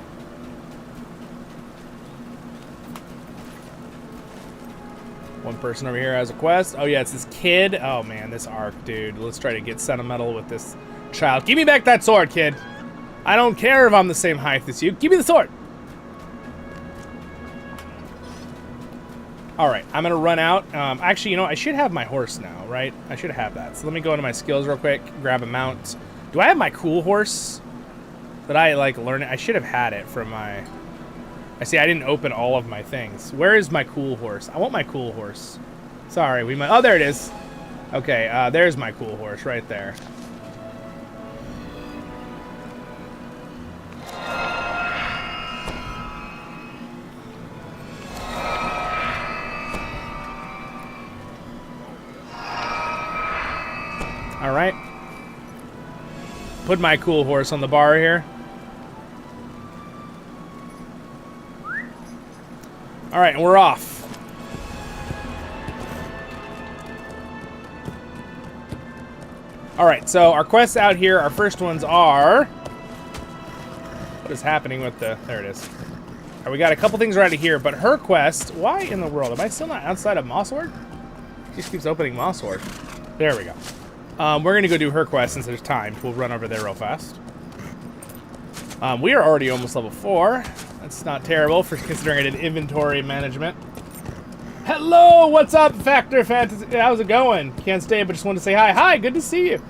One person over here has a quest. Oh yeah, it's this kid. Oh man, this arc, dude. Let's try to get sentimental with this child. Give me back that sword, kid. I don't care if I'm the same height as you. Give me the sword. Alright, I'm going to run out. Actually, you know, I should have my horse now, right? I should have that. So let me go into my skills real quick, grab a mount. Do I have my cool horse? Did I, like, learn it? I should have had it from my... I see, I didn't open all of my things. Where is my cool horse? I want my cool horse. Sorry, we might... Oh, there it is. Okay, there's my cool horse right there. All right. Put my cool horse on the bar here. All right, and we're off. All right, so our quests out here, our first ones are... What is happening with the... There it is. All right, we got a couple things right here, but her quest... Why in the world? Am I still not outside of Mossword? She just keeps opening Mossword. There we go. We're going to go do her quest since there's time. We'll run over there real fast. We are already almost level 4. That's not terrible for considering it an inventory management. Hello, what's up, Factor Fantasy? How's it going? Can't stay, but just wanted to say hi. Hi, good to see you.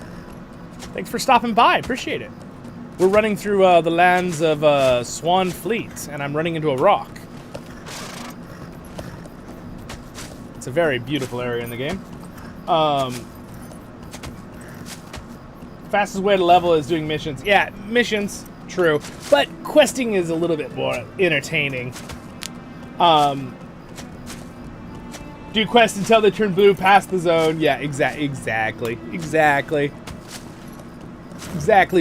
Thanks for stopping by. Appreciate it. We're running through the lands of Swan Fleet, and I'm running into a rock. It's a very beautiful area in the game. Fastest way to level is doing missions. Yeah, missions, true. But questing is a little bit more entertaining. Do quests until they turn blue past the zone. Yeah, exactly. Exactly,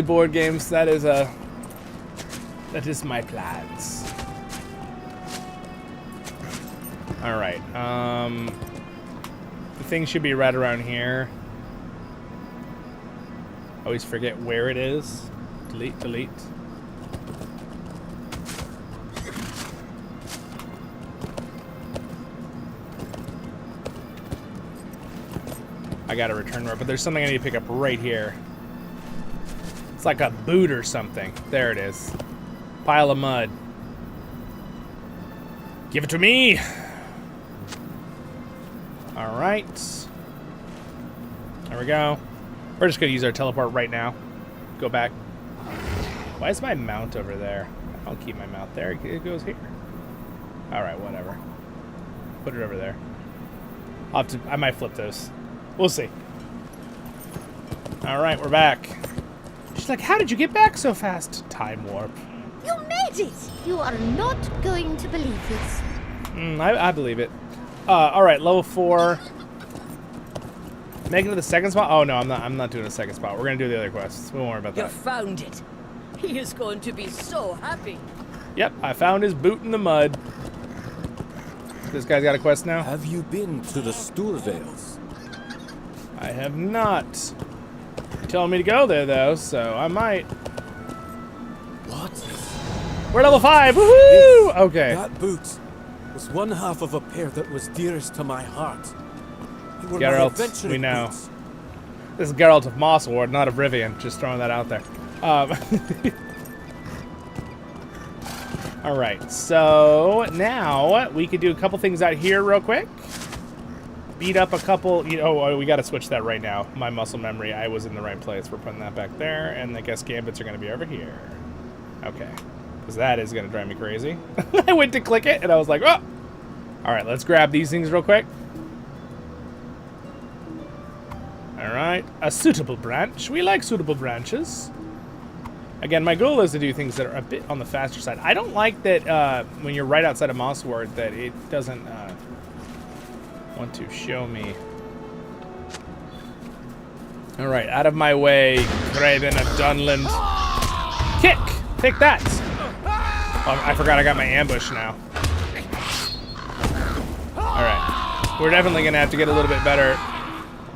board games. That is my plans. Alright, the thing should be right around here. Always forget where it is. Delete, delete. I gotta return more, but there's something I need to pick up right here. It's like a boot or something. There it is. Pile of mud. Give it to me. All right. There we go. We're just gonna use our teleport right now. Go back. Why is my mount over there? I'll keep my mount there. It goes here. All right, whatever. Put it over there. I might flip those. We'll see. All right, we're back. She's like, how did you get back so fast? Time warp. You made it! You are not going to believe this. I believe it. All right, level 4. Make it to the second spot? Oh, no, I'm not doing a second spot. We're going to do the other quests. We won't worry about that. You found it. He is going to be so happy. Yep, I found his boot in the mud. This guy's got a quest now? Have you been to the Sturvales? I have not. You're telling me to go there, though, so I might. What? We're level 5! Woohoo! Okay. That boot was one half of a pair that was dearest to my heart. You were my Geralt, adventuring we know. boots. This is Geralt of Moss Ward, not of Rivian. Just throwing that out there. All right, so now we could do a couple things out here real quick. Beat up a couple. Oh, we got to switch that right now. My muscle memory. I was in the right place. We're putting that back there, and I guess gambits are going to be over here. Okay, because that is going to drive me crazy. I went to click it, and I was like, oh. All right, let's grab these things real quick. All right, a suitable branch. We like suitable branches. Again, my goal is to do things that are a bit on the faster side. I don't like that when you're right outside of Moss Ward that it doesn't want to show me. All right, out of my way, Craven of Dunland. Kick! Take that! Oh, I forgot I got my ambush now. All right, we're definitely gonna have to get a little bit better.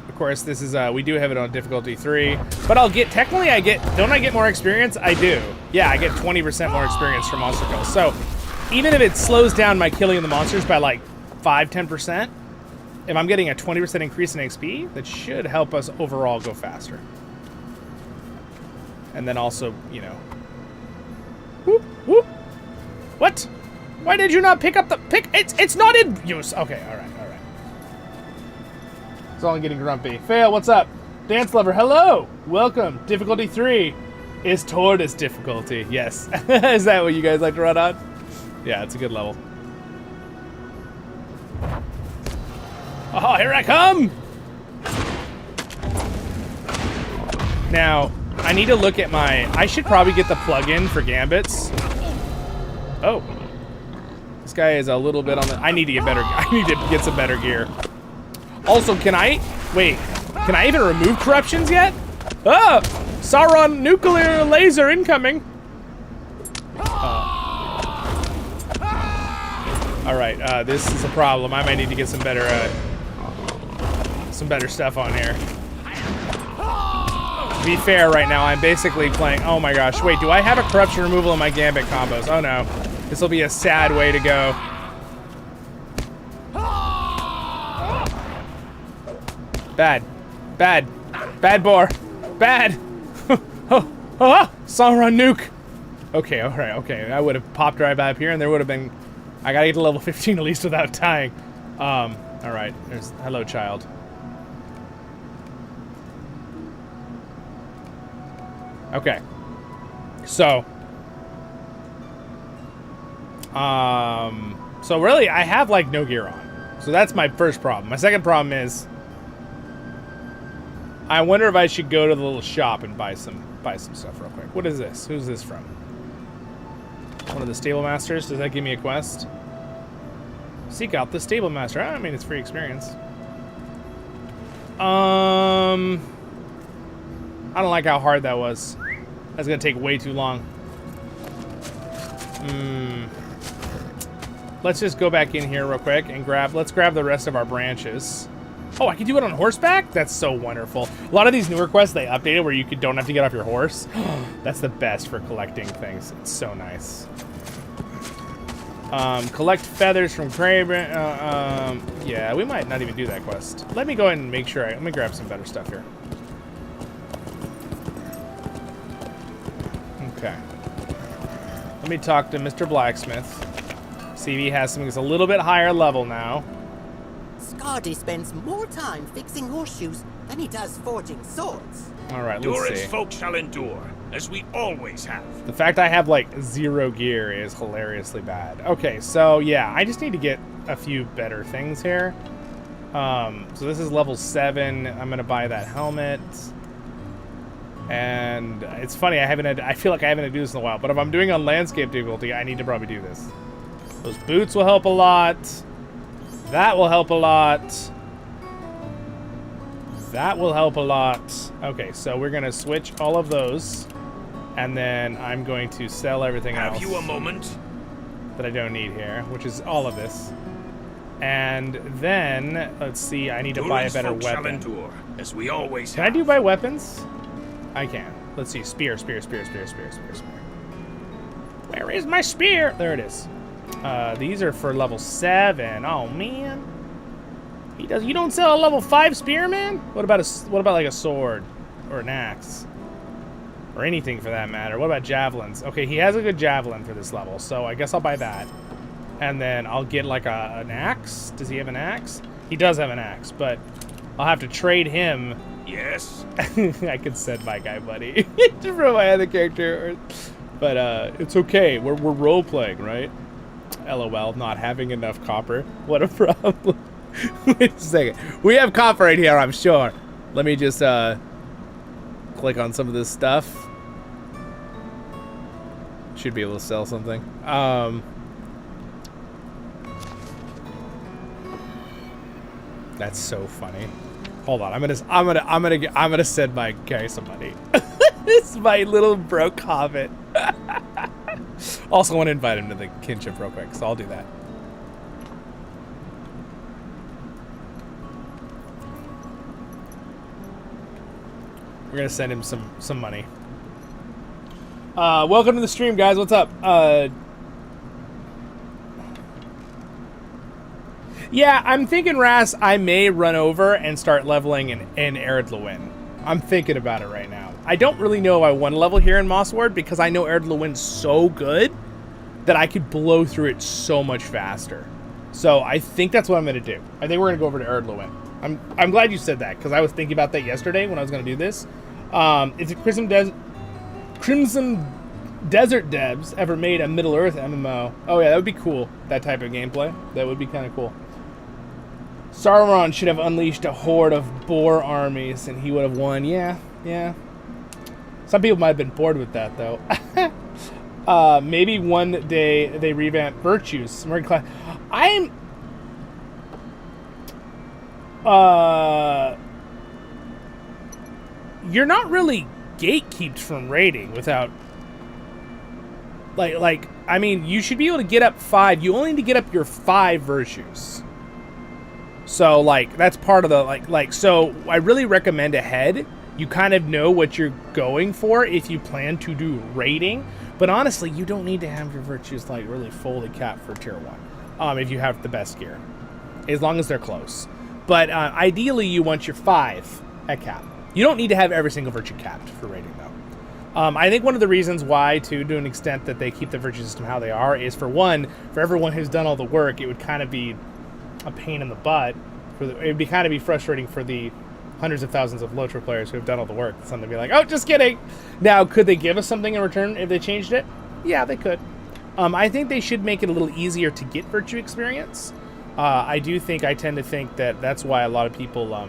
Of course, this is, we do have it on difficulty 3, but technically don't I get more experience? I do. Yeah, I get 20% more experience from monster kills. So, even if it slows down my killing of the monsters by like 5-10%, if I'm getting a 20% increase in XP, that should help us overall go faster. And then also, you know. Whoop, whoop. What? Why did you not pick up the pick? It's not in use. Okay, all right. Zollin getting grumpy. Fail, what's up? Dance Lover, hello! Welcome. Difficulty 3 is Tortoise difficulty. Yes. Is that what you guys like to run on? Yeah, it's a good level. Oh, here I come! Now, I need to look at I should probably get the plug-in for Gambits. Oh. This guy is a little bit on the... I need to get some better gear. Also, can I even remove corruptions yet? Ah! Sauron nuclear laser incoming! Alright, this is a problem. I might need to get some better stuff on here. To be fair, right now, I'm basically playing... Oh my gosh, wait, do I have a corruption removal in my Gambit combos? Oh no. This will be a sad way to go. Bad. Bad. Bad boar. Bad. Sauron nuke. Okay, alright, okay. I would have popped right up here and there would have been... I gotta get to level 15 at least without dying. Alright. There's... Hello, child. Okay. So... So really, I have, like, no gear on. So that's my first problem. My second problem is... I wonder if I should go to the little shop and buy some stuff real quick. What is this? Who's this from? One of the stable masters? Does that give me a quest? Seek out the stable master. I mean, it's free experience. I don't like how hard that was. That's gonna take way too long. Let's just go back in here real quick and let's grab the rest of our branches. Oh, I can do it on horseback? That's so wonderful. A lot of these newer quests they updated where you don't have to get off your horse. That's the best for collecting things. It's so nice. Collect feathers from Craven. Yeah, we might not even do that quest. Let me go ahead and make sure. Let me grab some better stuff here. Okay. Let me talk to Mr. Blacksmith. CV has something that's a little bit higher level now. Scardy spends more time fixing horseshoes than he does forging swords. All right, let's Endurance see. folk shall endure, as we always have. The fact I have like 0 gear is hilariously bad. Okay, so yeah, I just need to get a few better things here. So this is level 7. I'm gonna buy that helmet. And it's funny, I feel like I haven't had to do this in a while, but if I'm doing on landscape difficulty, I need to probably do this. Those boots will help a lot. That will help a lot. That will help a lot. Okay, so we're gonna switch all of those, and then I'm going to sell everything else. Have you a moment? That I don't need here, which is all of this. And then, let's see, I need to buy a better folk shall weapon. endure, as we always Can have. I do buy weapons? I can. Let's see, spear. Where is my spear? There it is. These are for level 7. Oh man. You don't sell a level 5 spearman? What about like a sword or an axe? Or anything for that matter. What about javelins? Okay, he has a good javelin for this level, so I guess I'll buy that. And then I'll get like an axe. Does he have an axe? He does have an axe, but I'll have to trade him. Yes. I could send my guy, buddy, for my other character. But it's okay. We're role playing, right? LOL, not having enough copper. What a problem. Wait a second. We have copper right here, I'm sure. Let me just click on some of this stuff. Should be able to sell something. That's so funny. Hold on, I'm gonna send my guy some money. This is my little broke hobbit. Also, I want to invite him to the kinship real quick, so I'll do that. We're gonna send him some money. Welcome to the stream, guys. What's up? Yeah, I'm thinking, Ras, I may run over and start leveling in Ered Luin. I'm thinking about it right now. I don't really know if I want to level here in Mossward because I know Ered Luin's so good that I could blow through it so much faster. So I think that's what I'm going to do. I think we're going to go over to Ered Luin. I'm glad you said that because I was thinking about that yesterday when I was going to do this. If the Crimson Desert devs ever made a Middle-earth MMO, oh yeah, that would be cool. That type of gameplay. That would be kind of cool. Sauron should have unleashed a horde of boar armies and he would have won. Yeah. Some people might have been bored with that, though. Maybe one day they revamp Virtues. I'm... You're not really gatekeeped from raiding without... Like, I mean, you should be able to get up 5. You only need to get up your 5 Virtues. So, like, that's part of the, so I really recommend ahead. You kind of know what you're going for if you plan to do raiding. But honestly, you don't need to have your Virtues, like, really fully capped for Tier 1. If you have the best gear. As long as they're close. But ideally, you want your 5 at cap. You don't need to have every single Virtue capped for raiding, though. I think one of the reasons why, too, to an extent that they keep the Virtue system how they are, is for one, for everyone who's done all the work, it would kind of be a pain in the butt. It would be kind of be frustrating for the hundreds of thousands of LOTRO players who have done all the work. Something to be like, oh, just kidding. Now, could they give us something in return if they changed it? Yeah, they could. I think they should make it a little easier to get Virtue experience. I tend to think that that's why a lot of people,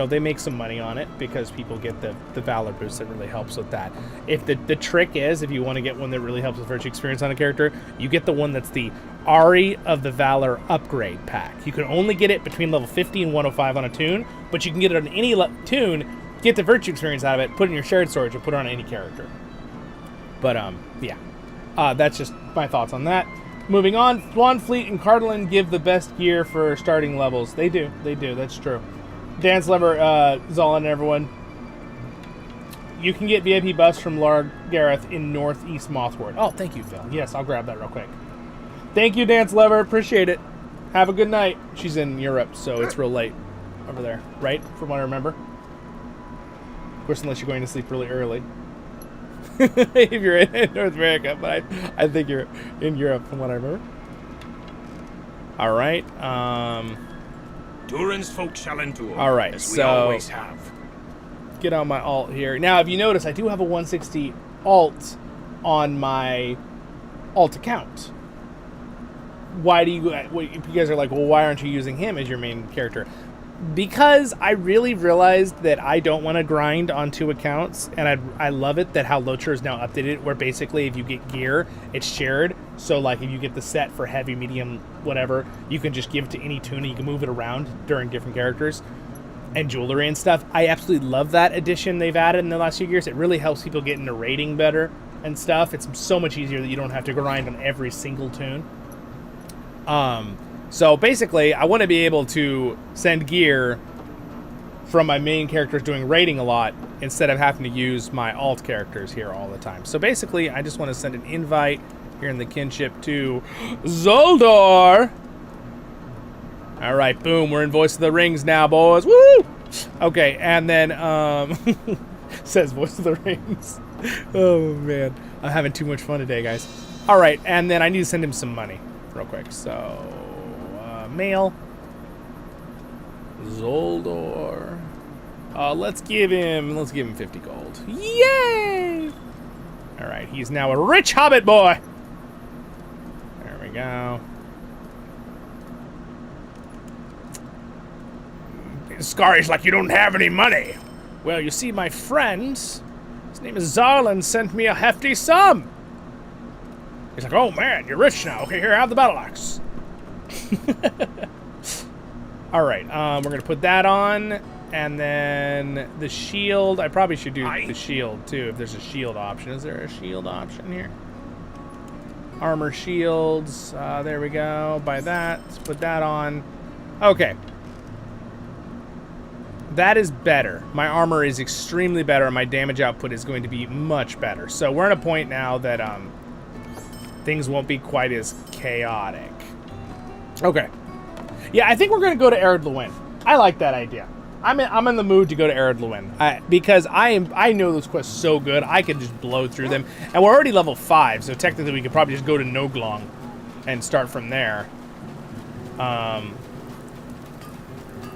they make some money on it because people get the Valor boost that really helps with that. If the trick is, if you want to get one that really helps with Virtue experience on a character, you get the one that's the Ari of the Valor upgrade pack. You can only get it between level 50 and 105 on a tune, but you can get it on any tune, get the Virtue experience out of it, put it in your shared storage, and put it on any character. But, yeah. That's just my thoughts on that. Moving on, Swanfleet and Cardinal give the best gear for starting levels. They do, that's true. Dance Lever, Zollin, and everyone. You can get VIP buffs from Larg Gareth in Northeast Mothward. Oh, thank you, Phil. Yes, I'll grab that real quick. Thank you, Dance Lever. Appreciate it. Have a good night. She's in Europe, so it's real late over there, right? From what I remember. Of course, unless you're going to sleep really early. If you're in North America, but I think you're in Europe from what I remember. All right. Durin's folk shall endure. All right, as we so always have. get on my alt here. Now, if you notice, I do have a 160 alt on my alt account. Why do you guys are like, well, why aren't you using him as your main character? Because I really realized that I don't want to grind on 2 accounts, and I love it that how LOTRO is now updated, where basically if you get gear, it's shared. So like if you get the set for heavy, medium, whatever, you can just give it to any toon and you can move it around during different characters and jewelry and stuff. I absolutely love that addition they've added in the last few years. It really helps people get into rating better and stuff. It's so much easier that you don't have to grind on every single toon. So basically, I want to be able to send gear from my main characters doing raiding a lot instead of having to use my alt characters here all the time. So basically, I just want to send an invite here in the kinship to Zoldor. All right, boom, we're in Voice of the Rings now, boys. Woo! Okay, and then, says Voice of the Rings. Oh, man. I'm having too much fun today, guys. All right, and then I need to send him some money real quick. So, mail. Zoldor. Let's give him 50 gold. Yay! All right, he's now a rich hobbit boy. There we go. Scary's like, you don't have any money. Well, you see, my friend, his name is Zollin, sent me a hefty sum. He's like, oh man, you're rich now. Okay, here, have the battle axe. All right, we're gonna put that on, and then the shield. I probably should do the shield too, if there's a shield option. Is there a shield option here? Armor shields. There we go. Buy that. Let's put that on. Okay. That is better. My armor is extremely better, and my damage output is going to be much better. So we're at a point now that things won't be quite as chaotic. Okay. Yeah, I think we're going to go to Ered Luin. I like that idea. I'm in the mood to go to Ered Luin because I know those quests so good. I can just blow through them, and we're already level 5, so technically we could probably just go to Noglong and start from there.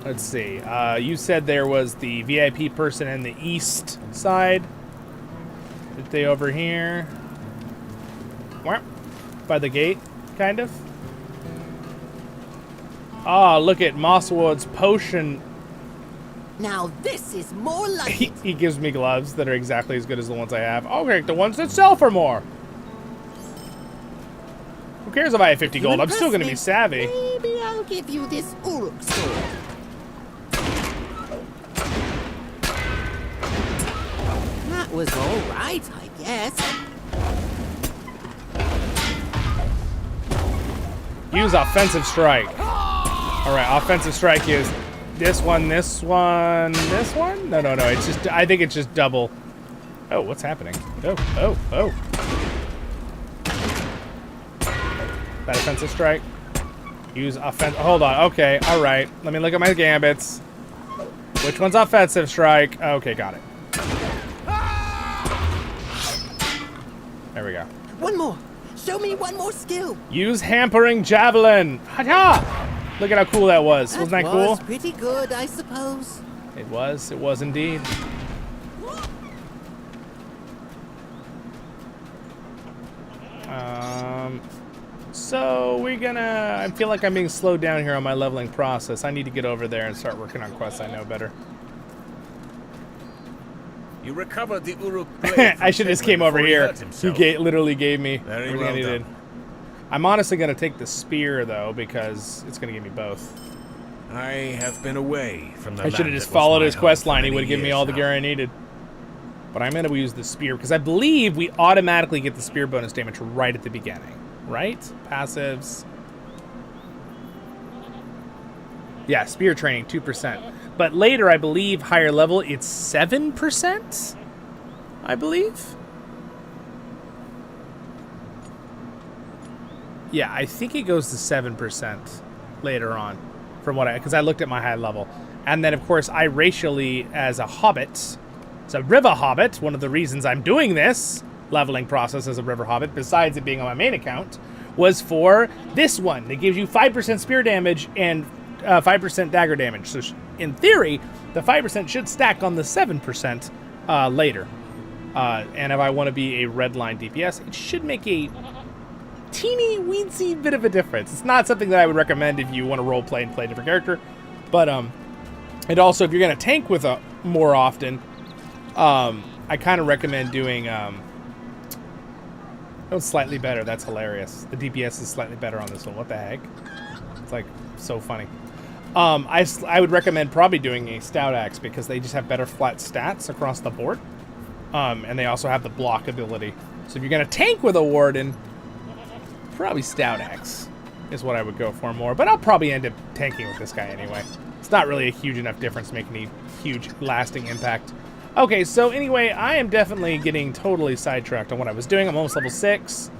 Let's see. You said there was the VIP person in the east side. Are they over here? By the gate, kind of. Oh, look at Mosswood's potion. Now this is more like he gives me gloves that are exactly as good as the ones I have. Okay, the ones that sell for more. Who cares if I have 50 gold? I'm still going to be savvy. Maybe I'll give you this Uruk sword. That was all right, I guess. Use offensive strike. All right, offensive strike is this one, this one, this one? No. It's just, I think it's just double. Oh, what's happening? Oh. That offensive strike. Use offensive. Hold on. Okay. All right. Let me look at my gambits. Which one's offensive strike? Okay, got it. There we go. One more. Show me one more skill. Use hampering javelin. Ha-ha! Look at how cool that was. Wasn't that cool? That was pretty good, I suppose. It was. It was indeed. So we're gonna... I feel like I'm being slowed down here on my leveling process. I need to get over there and start working on quests I know better. You recovered the Uruk blade. I should have just came over here. He literally gave me Very everything well I needed. done. I'm honestly gonna take the spear though because it's gonna give me both. I have been away from the I should have just followed his quest line. He would have given me all the gear I needed. But I'm gonna use the spear because I believe we automatically get the spear bonus damage right at the beginning. Right? Passives. Yeah, spear training, 2%. But later, I believe, higher level, it's 7%? I believe? Yeah, I think it goes to 7% later on. From what because I looked at my high level. And then, of course, I racially, as a hobbit, as a river hobbit, one of the reasons I'm doing this leveling process as a river hobbit, besides it being on my main account, was for this one. It gives you 5% spear damage and 5% dagger damage. So in theory, the 5% should stack on the 7% later. And if I want to be a red line DPS, it should make a teeny weensy bit of a difference. It's not something that I would recommend if you want to role play and play a different character. But and also if you're going to tank with more often, I kind of recommend doing oh, slightly better. That's hilarious. The DPS is slightly better on this one. What the heck? It's like so funny. I would recommend probably doing a stout axe because they just have better flat stats across the board. And they also have the block ability. So if you're going to tank with a Warden, probably stout axe is what I would go for more. But I'll probably end up tanking with this guy anyway. It's not really a huge enough difference to make any huge lasting impact. Okay, so anyway, I am definitely getting totally sidetracked on what I was doing. I'm almost level 6.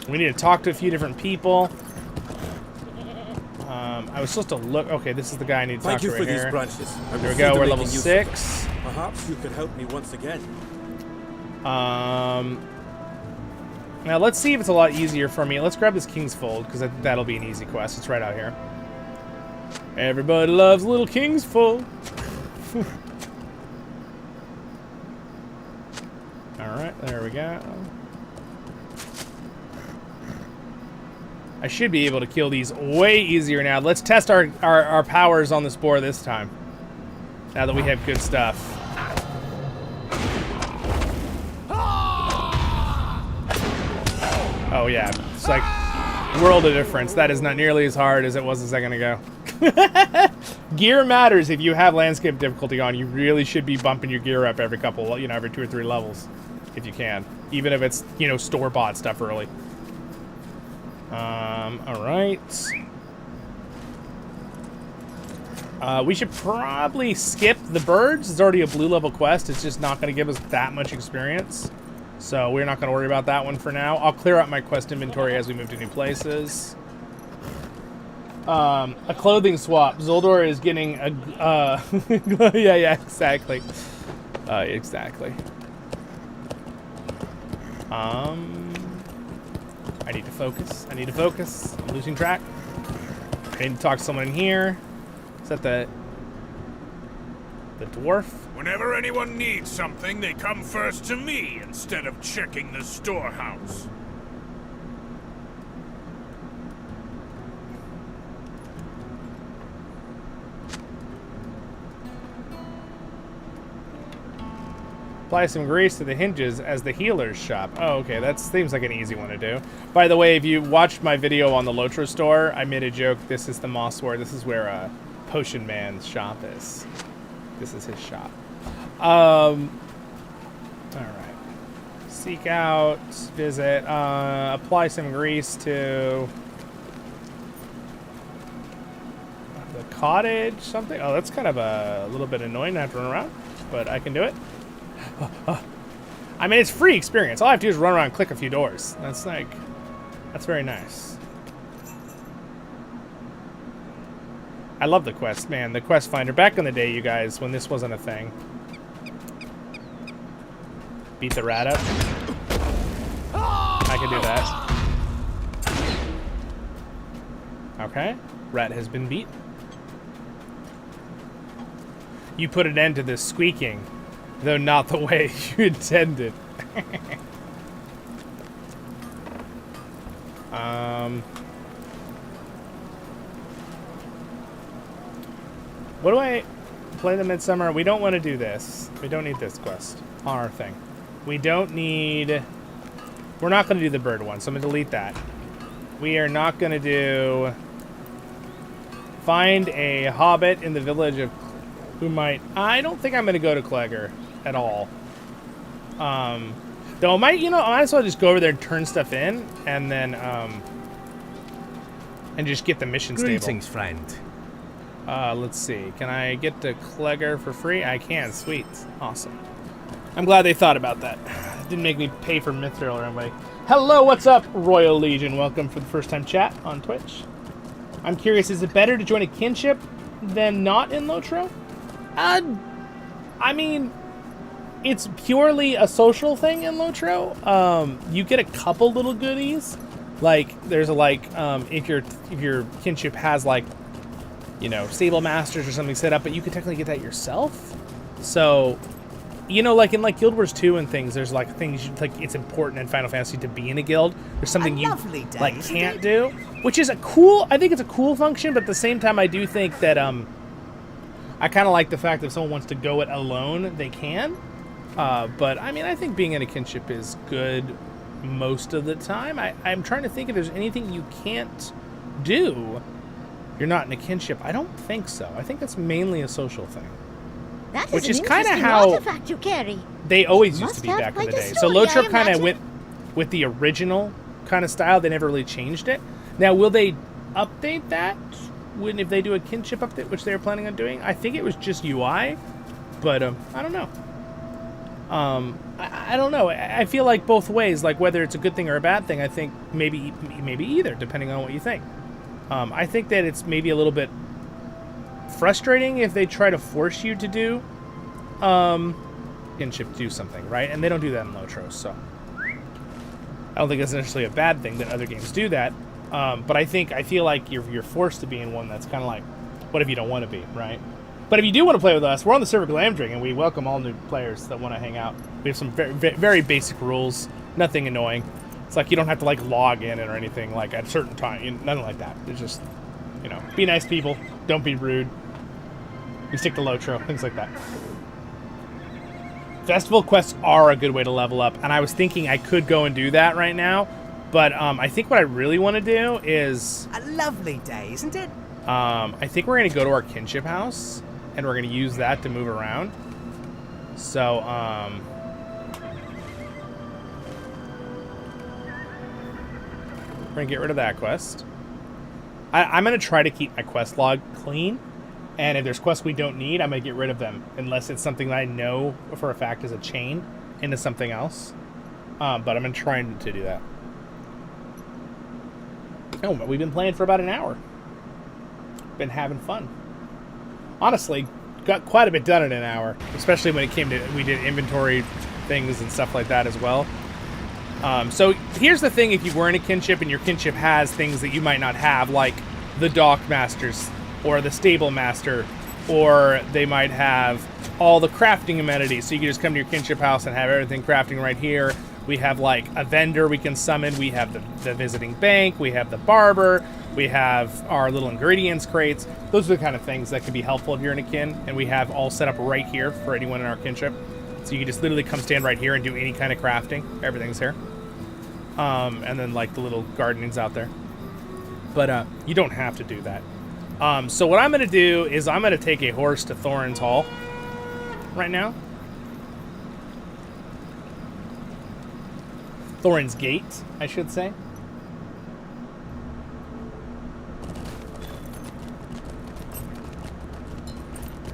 We need to talk to a few different people. I was supposed to look... Okay, this is the guy I need to talk to right here. Thank you for these branches. There we go, we're level 6. Perhaps you could help me once again. Now let's see if it's a lot easier for me. Let's grab this King's Fold, because that'll be an easy quest. It's right out here. Everybody loves little King's Fold. Alright, there we go. I should be able to kill these way easier now. Let's test our powers on this boar this time. Now that we have good stuff. Oh yeah, it's like world of difference. That is not nearly as hard as it was a second ago. Gear matters if you have landscape difficulty on. You really should be bumping your gear up every couple, every 2 or 3 levels, if you can. Even if it's, store-bought stuff early. All right. We should probably skip the birds. It's already a blue level quest. It's just not going to give us that much experience. So we're not going to worry about that one for now. I'll clear out my quest inventory as we move to new places. A clothing swap. Zoldor is getting a... yeah, exactly. Exactly. I need to focus. I'm losing track. I need to talk to someone in here. Is that the dwarf? Whenever anyone needs something, they come first to me instead of checking the storehouse. Apply some grease to the hinges as the healer's shop. Oh, okay, that seems like an easy one to do. By the way, if you watched my video on the LOTRO store, I made a joke. This is the Moss Sword. This is where Potion Man's shop is. This is his shop. All right. Seek out, visit, apply some grease to the cottage, something. Oh, that's kind of a little bit annoying to have to run around, but I can do it. I mean, it's free experience. All I have to do is run around and click a few doors. That's very nice. I love the quest, man. The quest finder. Back in the day, you guys, when this wasn't a thing. Beat the rat up. I can do that. Okay. Rat has been beat. You put an end to this squeaking. Though not the way you intended. What do I play the Midsummer? We don't want to do this. We don't need this quest on our thing. We don't need... We're not going to do the bird one, so I'm going to delete that. We are not going to do... Find a hobbit in the village of... Who might... I don't think I'm going to go to Clegger at all. Though I might, I might as well just go over there and turn stuff in, and then, and just get the mission stable. Greetings, friend. Let's see. Can I get to Clegger for free? I can. Sweet. Awesome. I'm glad they thought about that. Didn't make me pay for Mithril or anybody. Hello, what's up, Royal Legion? Welcome for the first time chat on Twitch. I'm curious, is it better to join a kinship than not in LOTRO? I mean... it's purely a social thing in LOTRO. You get a couple little goodies. Like, there's a, like, if your kinship has, like, you know, stable masters or something set up, but you can technically get that yourself. So, you know, like in like Guild Wars 2 and things, there's like things you, like it's important in Final Fantasy to be in a guild. There's something you like can't do, which is a cool. I think it's a cool function, but at the same time, I do think that I kind of like the fact that if someone wants to go it alone, they can. But I mean, I think being in a kinship is good most of the time. I'm trying to think if there's anything you can't do. You're not in a kinship. I don't think so. I think it's mainly a social thing. That is which an is kind of interesting how artifact you carry. they always used Must to be have back in the quite a day. So story, LOTRO I kind of imagine. went with the original kind of style. They never really changed it. Now, will they update that if they do a kinship update, which they were planning on doing? I think it was just UI, but I don't know. I don't know. I feel like both ways, like whether it's a good thing or a bad thing. I think maybe either, depending on what you think. I think that it's maybe a little bit frustrating if they try to force you to do kinship do something, right? And they don't do that in LOTRO, so I don't think that's necessarily a bad thing that other games do that. But I feel like you're forced to be in one that's kind of like, what if you don't want to be, right? But if you do want to play with us, we're on the server Glamdring, and we welcome all new players that want to hang out. We have some very, very basic rules, nothing annoying. It's like you don't have to like log in or anything like at a certain time, nothing like that. It's just, you know, be nice people, don't be rude. We stick to LOTRO, things like that. Festival quests are a good way to level up, and I was thinking I could go and do that right now, but I think what I really want to do is... A lovely day, isn't it? I think we're going to go to our kinship house, and we're going to use that to move around. So, we're going to get rid of that quest. I'm going to try to keep my quest log clean. And if there's quests we don't need, I'm going to get rid of them. Unless it's something that I know for a fact is a chain into something else. But I'm going to try to do that. Oh, we've been playing for about an hour. Been having fun. Honestly, got quite a bit done in an hour. Especially when it came to, we did inventory things and stuff like that as well. So here's the thing, if you were in a kinship and your kinship has things that you might not have, like the dock masters or the stable master, or they might have all the crafting amenities. So you can just come to your kinship house and have everything crafting right here. We have like a vendor we can summon. We have the visiting bank. We have the barber. We have our little ingredients crates. Those are the kind of things that can be helpful if you're in a kin. And we have all set up right here for anyone in our kinship. So you can just literally come stand right here and do any kind of crafting. Everything's here. And then like the little gardening's out there. But you don't have to do that. So what I'm going to do is I'm going to take a horse to Thorin's Hall right now. Thorin's Gate, I should say.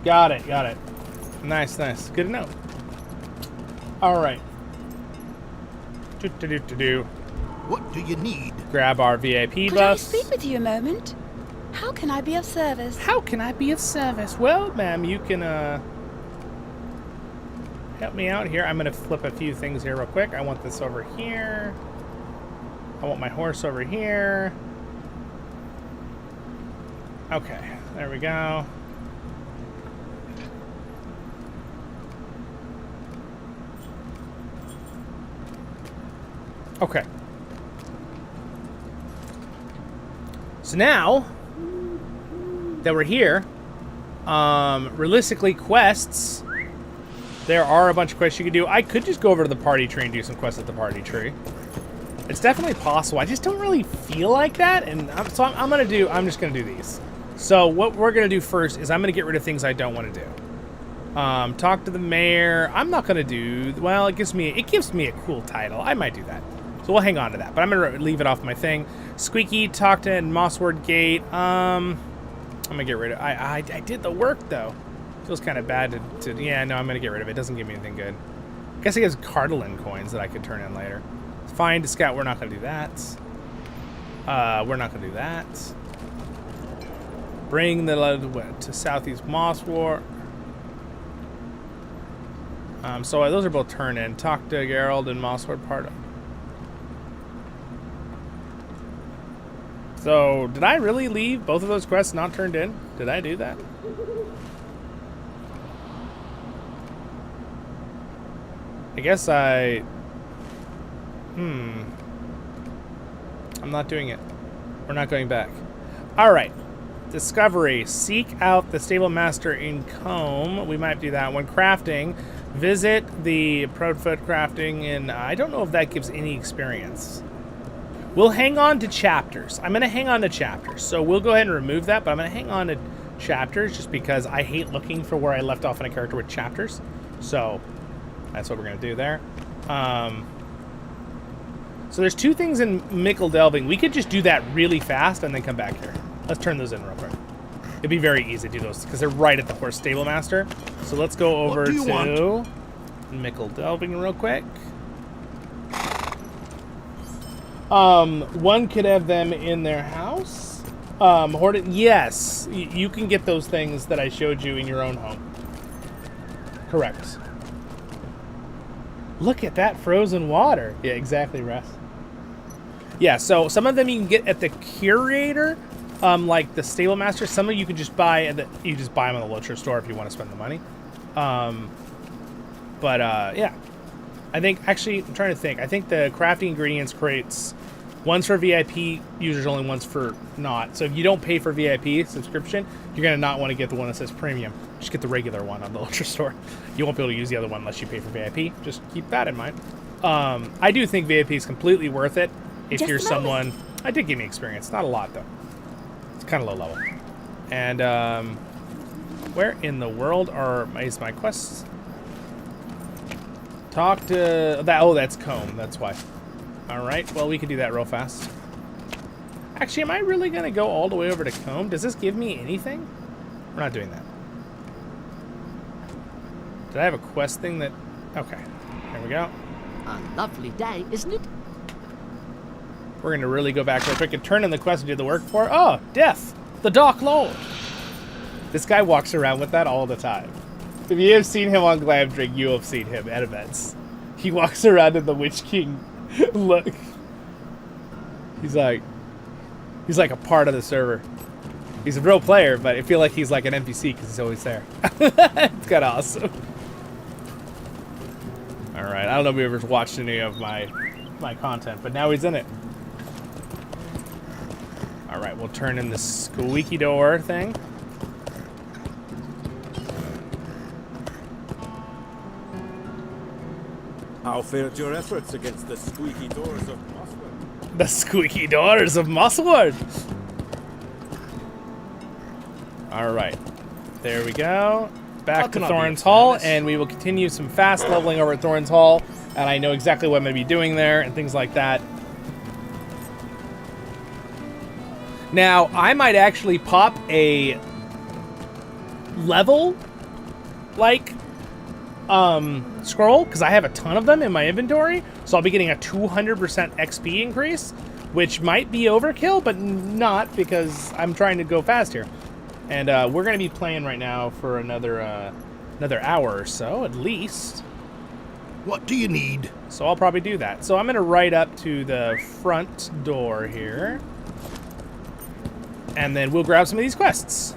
Got it, got it. Nice, nice. Good to know. All right. What do you need? Grab our VIP Could bus. I speak with you a moment? How can I be of service? How can I be of service? Well, ma'am, you can help me out here. I'm going to flip a few things here real quick. I want this over here. I want my horse over here. Okay, there we go. Okay. So now that we're here, realistically, quests, there are a bunch of quests you can do. I could just go over to the party tree and do some quests at the party tree. It's definitely possible. I just don't really feel like that, and so I'm just gonna do these. So what we're gonna do first is I'm gonna get rid of things I don't want to do. Talk to the mayor. I'm not gonna do. Well, it gives me a cool title. I might do that. So we'll hang on to that, but I'm gonna leave it off my thing. Squeaky, talk to Mossword Gate. I'm gonna get rid of. I did the work though. Feels kind of bad to. Yeah, no, I'm gonna get rid of it. It doesn't give me anything good. I guess it gives Cardalin coins that I could turn in later. Find a scout. We're not gonna do that. We're not gonna do that. Bring the to Southeast Mosswort. So those are both turn in. Talk to Geralt and Mossword Pardo. So, did I really leave both of those quests not turned in? Did I do that? I guess I'm not doing it. We're not going back. Alright. Discovery. Seek out the stable master in Combe. We might do that one. Crafting. Visit the Proudfoot crafting, and I don't know if that gives any experience. We'll hang on to chapters. I'm going to hang on to chapters. So we'll go ahead and remove that, but I'm going to hang on to chapters just because I hate looking for where I left off in a character with chapters. So that's what we're going to do there. So there's two things in Mickle Delving. We could just do that really fast and then come back here. Let's turn those in real quick. It'd be very easy to do those because they're right at the horse stable master. So let's go over to Mickle Delving real quick. One could have them in their house. Hoarded, yes, you can get those things that I showed you in your own home. Correct. Look at that frozen water. Yeah, exactly, Russ. Yeah, so some of them you can get at the curator, like the stable master. Some of you can just buy at you just buy them in the LOTRO store if you want to spend the money. Yeah. I think, actually, I'm trying to think. I think the crafting ingredients crates, one's for VIP users only, one's for not. So if you don't pay for VIP subscription, you're going to not want to get the one that says premium. Just get the regular one on the LOTRO store. You won't be able to use the other one unless you pay for VIP. Just keep that in mind. I do think VIP is completely worth it if you're someone... I did give me experience. Not a lot, though. It's kind of low level. And where in the world is my quests? Talk to that. Oh, that's Combe. That's why. All right. Well, we could do that real fast. Actually, am I really going to go all the way over to Combe? Does this give me anything? We're not doing that. Did I have a quest thing that... Okay. There we go. A lovely day, isn't it? We're going to really go back real quick and turn in the quest we did the work for. Oh, Death. The Dark Lord. This guy walks around with that all the time. If you have seen him on Glamdring, you have seen him at events. He walks around in the Witch King look. He's like a part of the server. He's a real player, but I feel like he's like an NPC because he's always there. It's kind of awesome. All right, I don't know if you ever watched any of my content, but now he's in it. All right, we'll turn in the squeaky door thing. How fared your efforts against the squeaky doors of Mossword? The squeaky doors of Mossword. All right, there we go. Back to Thorn's Hall, and we will continue some fast leveling over at Thorn's Hall. And I know exactly what I'm going to be doing there and things like that. Now, I might actually pop a level, like, scroll, because I have a ton of them in my inventory. So I'll be getting a 200% XP increase, which might be overkill, but not, because I'm trying to go fast here. And we're going to be playing right now for another hour or so, at least. What do you need? So I'll probably do that. So I'm going to ride up to the front door here. And then we'll grab some of these quests.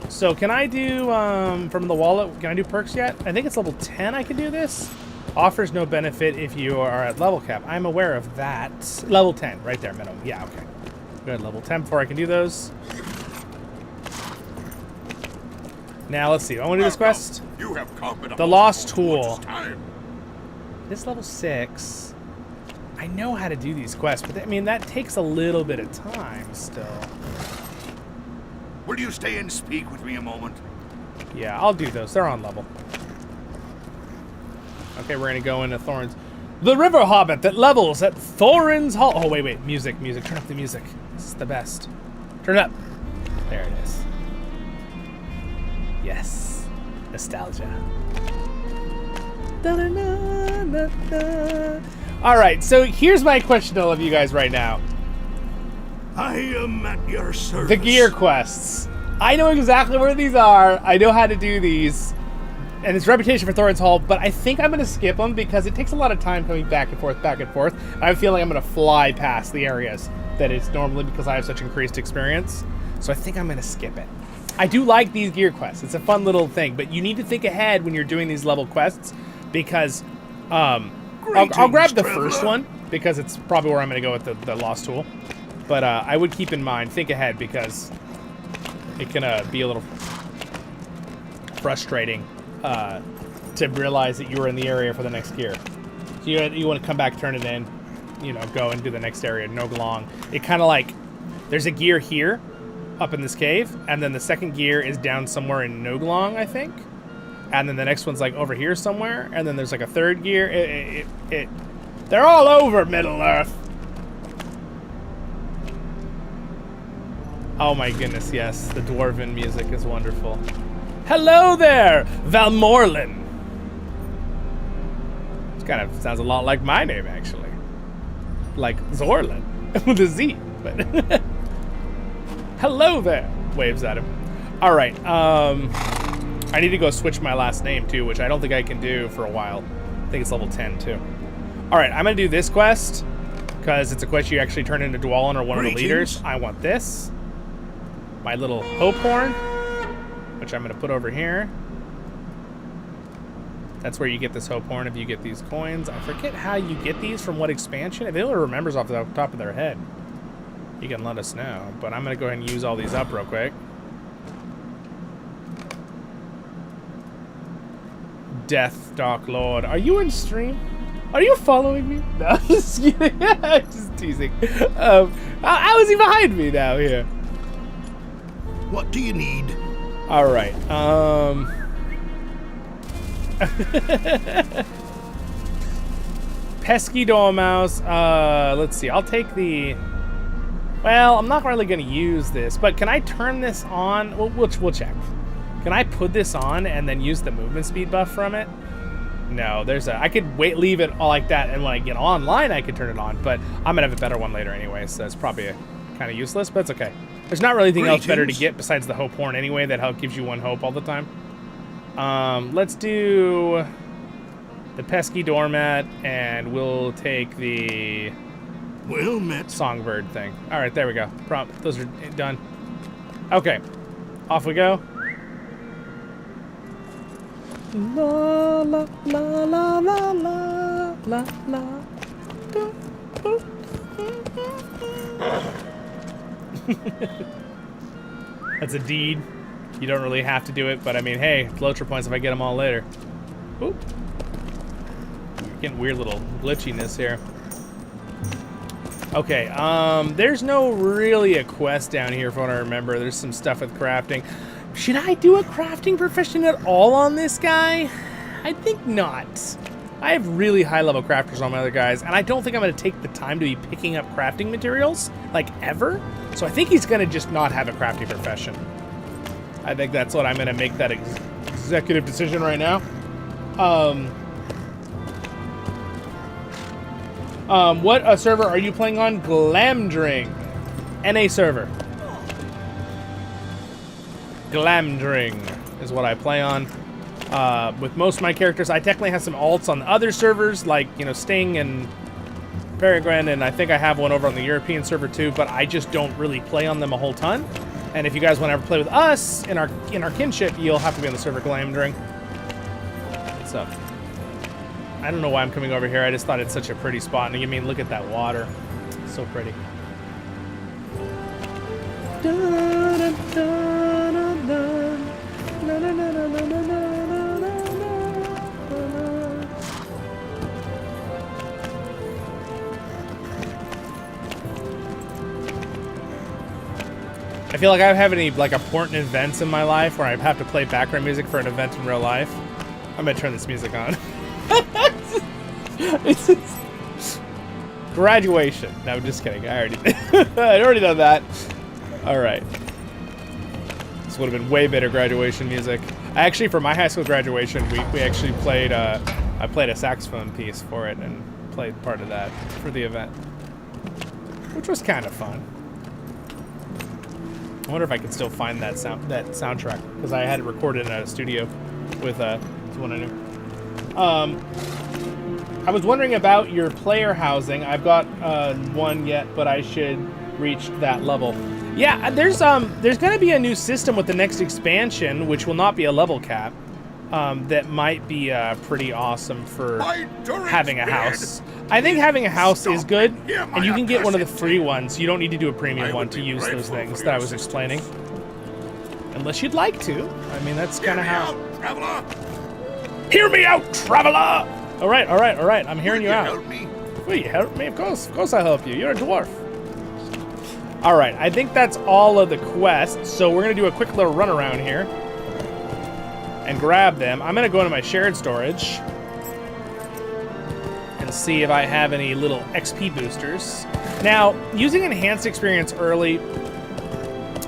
So can I do, from the wallet, can I do perks yet? I think it's level 10 I can do this. Offers no benefit if you are at level cap. I'm aware of that. Level 10, right there, minimum. Yeah, okay. Good, level 10 before I can do those. Now, let's see. I want to do this quest. You have the Lost Tool. This level 6. I know how to do these quests, but I mean, that takes a little bit of time still. Will you stay and speak with me a moment? Yeah, I'll do those. They're on level. Okay, we're going to go into Thorns. The River Hobbit that levels at Thorin's Hall. Oh, wait. Music. Turn up the music. This is the best. Turn it up. There it is. Yes. Nostalgia. All right, so here's my question to all of you guys right now. I am at your service. The gear quests. I know exactly where these are. I know how to do these. and it's Reputation for Thorin's Hall, but I think I'm going to skip them because it takes a lot of time coming back and forth, back and forth. I feel like I'm going to fly past the areas that it's normally because I have such increased experience. So I think I'm going to skip it. I do like these gear quests. It's a fun little thing, but you need to think ahead when you're doing these level quests because I'll grab the first one because it's probably where I'm going to go with the Lost Tool. But I would keep in mind, think ahead because it can be a little frustrating to realize that you were in the area for the next gear. So you want to come back, turn it in, you know, go and do the next area, no long. It kind of like, there's a gear here up in this cave, and then the second gear is down somewhere in Noglong, I think. And then the next one's like over here somewhere, and then there's like a third gear. They're all over Middle-earth. Oh my goodness, yes, the Dwarven music is wonderful. Hello there, Valmorlin. It kind of sounds a lot like my name, actually. Like Zorlin, with a Z, but... Hello there, waves at him. All right, I need to go switch my last name too, which I don't think I can do for a while. I think it's level 10 too. All right, I'm gonna do this quest because it's a quest you actually turn into Dwalin or one of the leaders. I want this, my little hope horn, which I'm gonna put over here. That's where you get this hope horn if you get these coins. I forget how you get these from what expansion. If anyone remembers off the top of their head, you can let us know, but I'm gonna go ahead and use all these up real quick. Death Dark Lord, are you in stream? Are you following me? No, I'm just kidding. I'm just teasing. How is he behind me now here? What do you need? All right. Pesky Dormouse. Let's see. I'll take the. Well, I'm not really going to use this, but can I turn this on? We'll check. Can I put this on and then use the movement speed buff from it? No, I could leave it all like that, and when I get online, I could turn it on, but I'm going to have a better one later anyway, so it's probably kind of useless, but it's okay. There's not really anything else better to get besides the hope horn anyway that gives you one hope all the time. Let's do the pesky doormat, and we'll take the... Well met. Songbird thing. All right, there we go. Those are done. Okay, off we go. La la la la la la la la. That's a deed. You don't really have to do it, but I mean, hey, LOTRO points if I get them all later. Oop. Getting weird little glitchiness here. Okay, there's no really a quest down here from what I remember. There's some stuff with crafting. Should I do a crafting profession at all on this guy? I think not. I have really high level crafters on my other guys, and I don't think I'm gonna take the time to be picking up crafting materials, like ever. So I think he's gonna just not have a crafting profession. I think that's what I'm gonna make that executive decision right now. What server are you playing on? Glamdring. NA server. Glamdring is what I play on. With most of my characters, I technically have some alts on other servers, like, you know, Sting and Peregrine, and I think I have one over on the European server too, but I just don't really play on them a whole ton. And if you guys want to ever play with us in our kinship, you'll have to be on the server Glamdring. What's up? I don't know why I'm coming over here. I just thought it's such a pretty spot. And I mean, look at that water. It's so pretty. I feel like I have any like important events in my life where I have to play background music for an event in real life. I'm gonna turn this music on. It's just... Graduation. No, I'm just kidding. I'd already done that. All right. This would have been way better graduation music. Actually, for my high school graduation, we actually played. I played a saxophone piece for it and played part of that for the event, which was kind of fun. I wonder if I can still find that soundtrack because I had it recorded in a studio with That's what I knew. I was wondering about your player housing. I've got one yet, but I should reach that level. Yeah, there's going to be a new system with the next expansion, which will not be a level cap. That might be pretty awesome for having a house. I think having a house is good, and you can get one of the free ones. You don't need to do a premium one to use those things that I was explaining. Unless you'd like to. I mean, that's kind of how... Hear me out, traveler! All right. I'm hearing you out. Will you help me? Of course I'll help you. You're a dwarf. All right, I think that's all of the quests. So we're gonna do a quick little run around here and grab them. I'm gonna go into my shared storage and see if I have any little XP boosters. Now, using enhanced experience early,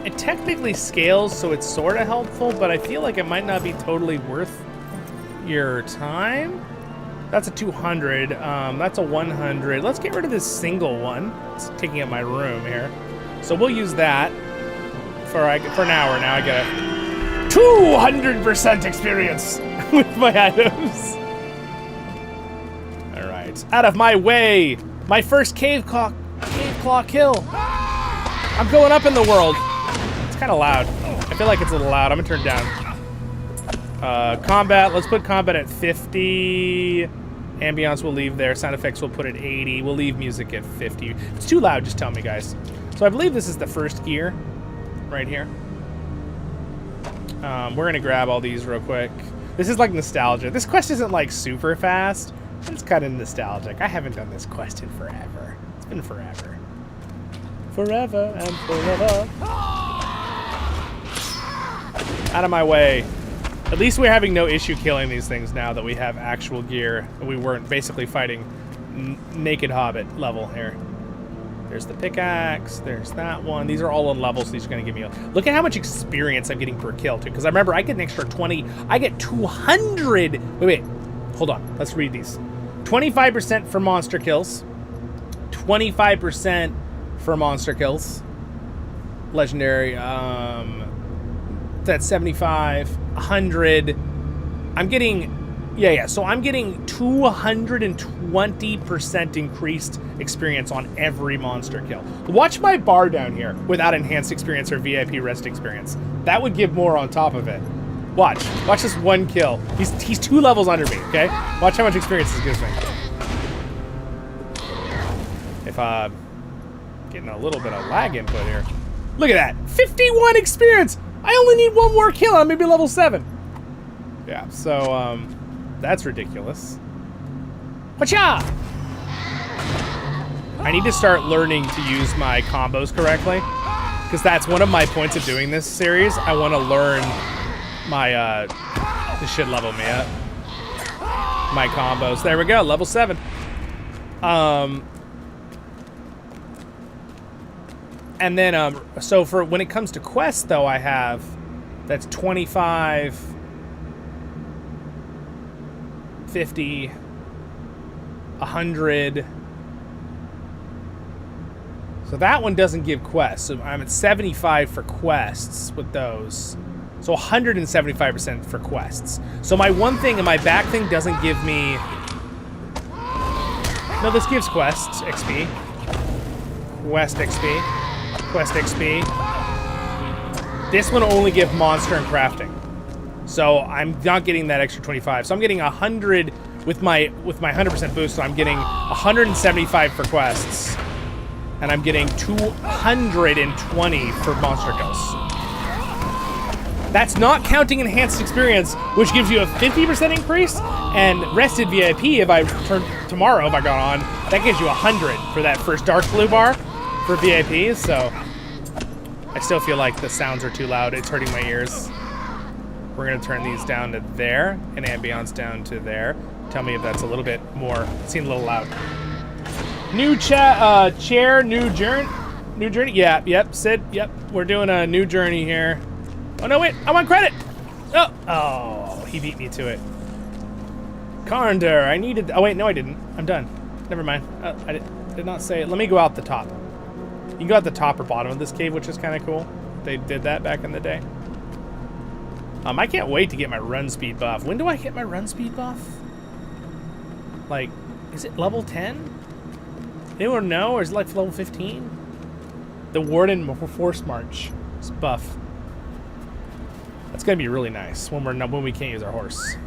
it technically scales, so it's sort of helpful, but I feel like it might not be totally worth your time. That's a 200, that's a 100. Let's get rid of this single one. It's taking up my room here. So we'll use that for an hour now. I get a 200% experience with my items. All right, out of my way. My first cave claw kill. I'm going up in the world. It's kind of loud. I feel like it's a little loud. I'm gonna turn it down. Combat, let's put combat at 50. Ambience we'll leave there. Sound effects we'll put at 80. We'll leave music at 50. If it's too loud, just tell me, guys. So I believe this is the first gear right here. We're gonna grab all these real quick. This is like nostalgia. This quest isn't like super fast, but it's kind of nostalgic. I haven't done this quest in forever. It's been forever. Forever and forever. Out of my way. At least we're having no issue killing these things now that we have actual gear. We weren't basically fighting naked Hobbit level here. There's the pickaxe, there's that one. These are all on levels, so these are gonna give me look at how much experience I'm getting per kill too. Because I remember I get an extra 20, I get 200. Wait, hold on, let's read these. 25% for monster kills. 25% for monster kills. Legendary, that's 75, 100. I'm getting, so I'm getting 220% increased experience on every monster kill. Watch my bar down here without enhanced experience or VIP rest experience. That would give more on top of it. Watch this one kill. He's 2 levels under me, okay? Watch how much experience this gives me. If getting a little bit of lag input here. Look at that, 51 experience. I only need 1 more kill. I'm maybe level 7. Yeah, so that's ridiculous. Wacha! I need to start learning to use my combos correctly, because that's one of my points of doing this series. I want to learn my this should level me up. My combos. There we go, level 7. And then, so for when it comes to quests, though, I have, that's 25, 50, 100. So that one doesn't give quests. So I'm at 75 for quests with those. So 175% for quests. So my one thing and my back thing doesn't give me... No, this gives quests XP. Quest XP. Quest XP. This one only gives monster and crafting. So I'm not getting that extra 25. So I'm getting 100 with my 100% boost. So I'm getting 175 for quests. And I'm getting 220 for monster kills. That's not counting enhanced experience, which gives you a 50% increase, and rested VIP if I turn tomorrow if I got on, that gives you 100 for that first dark blue bar for VIPs. So I still feel like the sounds are too loud. It's hurting my ears. We're gonna turn these down to there and ambience down to there. Tell me if that's a little bit more. It seemed a little loud. New chair, new journey. New journey. Yeah. Yep. Sid. Yep. We're doing a new journey here. Oh no! Wait. I'm on credit. Oh, he beat me to it. Carnder, I needed. Oh wait, no, I didn't. I'm done. Never mind. I did not say it. Let me go out the top. You can go out the top or bottom of this cave, which is kind of cool. They did that back in the day. I can't wait to get my run speed buff. When do I get my run speed buff? Like, is it level 10? Anyone know, or is it like level 15? The Warden Force March buff. That's gonna be really nice when we can't use our horse.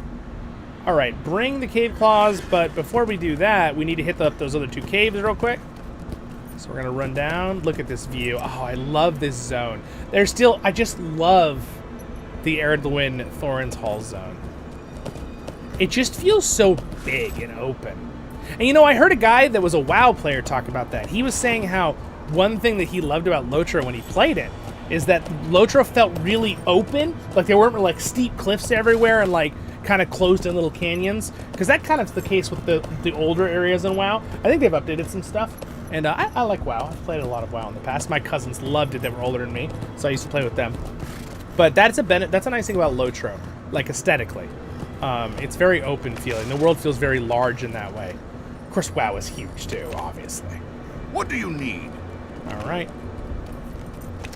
All right, bring the cave claws, but before we do that, we need to hit up those other 2 caves real quick. So we're gonna run down. Look at this view. Oh, I love this zone. There's still, I just love the Erdwin Thorin's Hall zone. It just feels so big and open. And you know, I heard a guy that was a WoW player talk about that. He was saying how one thing that he loved about LOTRO when he played it is that LOTRO felt really open. Like there weren't like steep cliffs everywhere and like kind of closed in little canyons. Because that kind of is the case with the older areas in WoW. I think they've updated some stuff. And I like WoW. I've played a lot of WoW in the past. My cousins loved it that were older than me. So I used to play with them. But that's a nice thing about LOTRO, like aesthetically. It's very open feeling. The world feels very large in that way. Of course, WoW is huge too, obviously. What do you need? All right.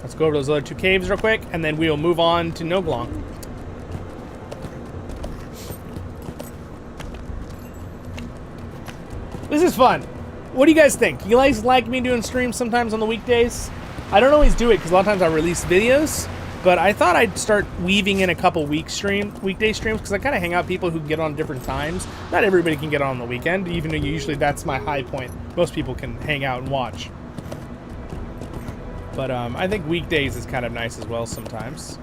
Let's go over those other 2 caves real quick, and then we'll move on to Noglong. This is fun. What do you guys think? You guys like me doing streams sometimes on the weekdays? I don't always do it because a lot of times I release videos, but I thought I'd start weaving in a couple weekday streams because I kind of hang out with people who get on different times. Not everybody can get on the weekend, even though usually that's my high point. Most people can hang out and watch. But I think weekdays is kind of nice as well sometimes.